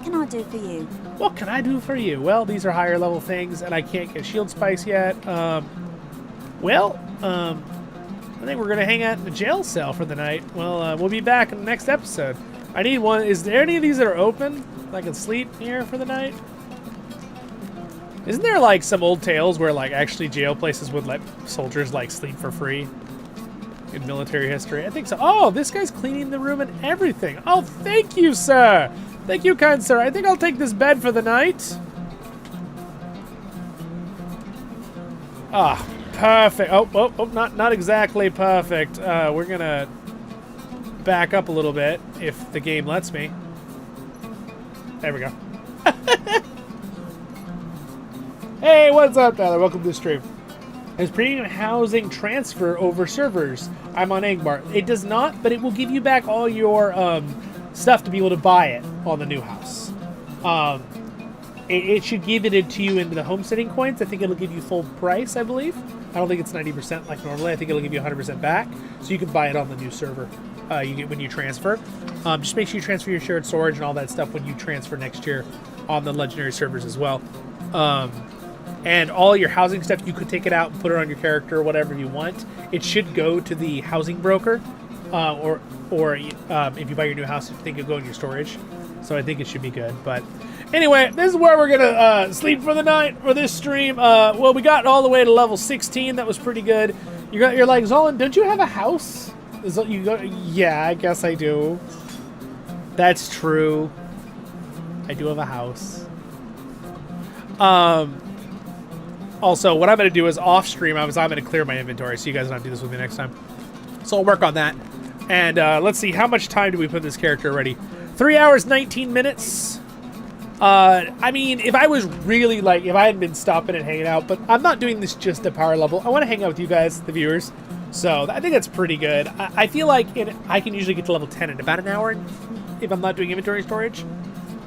can I do for you? What can I do for you? Well, these are higher level things, and I can't get shield spice yet. I think we're going to hang out in the jail cell for the night. Well, we'll be back in the next episode. I need one. Is there any of these that are open? I can sleep here for the night? Isn't there, like, some old tales where, like, actually jail places would let soldiers, like, sleep for free in military history? I think so. Oh, this guy's cleaning the room and everything. Oh, thank you, sir. Thank you, kind sir. I think I'll take this bed for the night. Ah, perfect. Oh, not exactly perfect. We're gonna back up a little bit if the game lets me. There we go. Hey, what's up, Tyler? Welcome to the stream. Is premium housing transfer over servers? I'm on Angmar. It does not, but it will give you back all your stuff to be able to buy it on the new house. It should give it to you into the homesteading coins. I think it'll give you full price, I believe. I don't think it's 90% like normally. I think it'll give you 100% back, so you can buy it on the new server you get when you transfer. Just make sure you transfer your shared storage and all that stuff when you transfer next year on the legendary servers as well. And all your housing stuff, you could take it out and put it on your character or whatever you want. It should go to the housing broker, or if you buy your new house, I think it'll go in your storage. So I think it should be good. But anyway, this is where we're gonna sleep for the night for this stream. Well, we got all the way to level 16. That was pretty good. You're like, Zollin, don't you have a house? Yeah, I guess I do. That's true. I do have a house. Also, what I'm going to do is off stream, I'm going to clear my inventory so you guys don't have to do this with me next time. So I'll work on that. And let's see, how much time do we put in this character already? 3 hours, 19 minutes. I mean, if I was really, like, if I hadn't been stopping and hanging out, but I'm not doing this just to power level. I want to hang out with you guys, the viewers. So I think that's pretty good. I feel like I can usually get to level 10 in about an hour if I'm not doing inventory storage.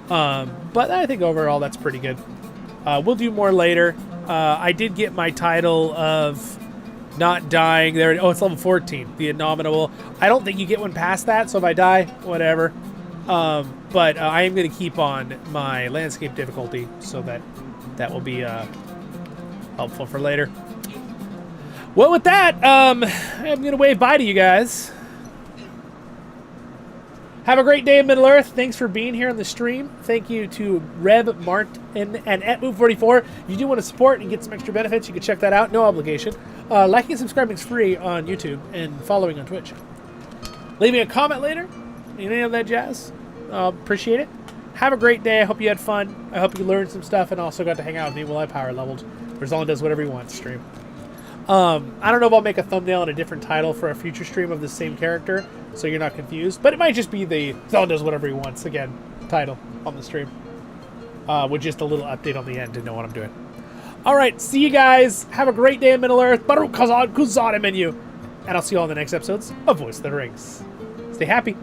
But I think overall that's pretty good. We'll do more later. I did get my title of not dying there. Oh, it's level 14, the Innominable. I don't think you get one past that, so if I die, whatever. But I am going to keep on my landscape difficulty so that will be helpful for later. Well, with that, I'm going to wave bye to you guys. Have a great day in Middle-earth. Thanks for being here on the stream. Thank you to Reb, Martin, and @Move44. If you do want to support and get some extra benefits, you can check that out. No obligation. Liking and subscribing is free on YouTube and following on Twitch. Leaving a comment later, any of that jazz. Appreciate it. Have a great day. I hope you had fun. I hope you learned some stuff and also got to hang out with me while I power leveled. Where Zollin does whatever he wants stream. I don't know if I'll make a thumbnail and a different title for a future stream of the same character, so you're not confused. But it might just be the Zollin does whatever he wants, again, title on the stream. With just a little update on the end to know what I'm doing. Alright, see you guys. Have a great day in Middle-earth. Baruch Khazad-Dum menu. And I'll see you all in the next episodes of Voice of the Rings. Stay happy.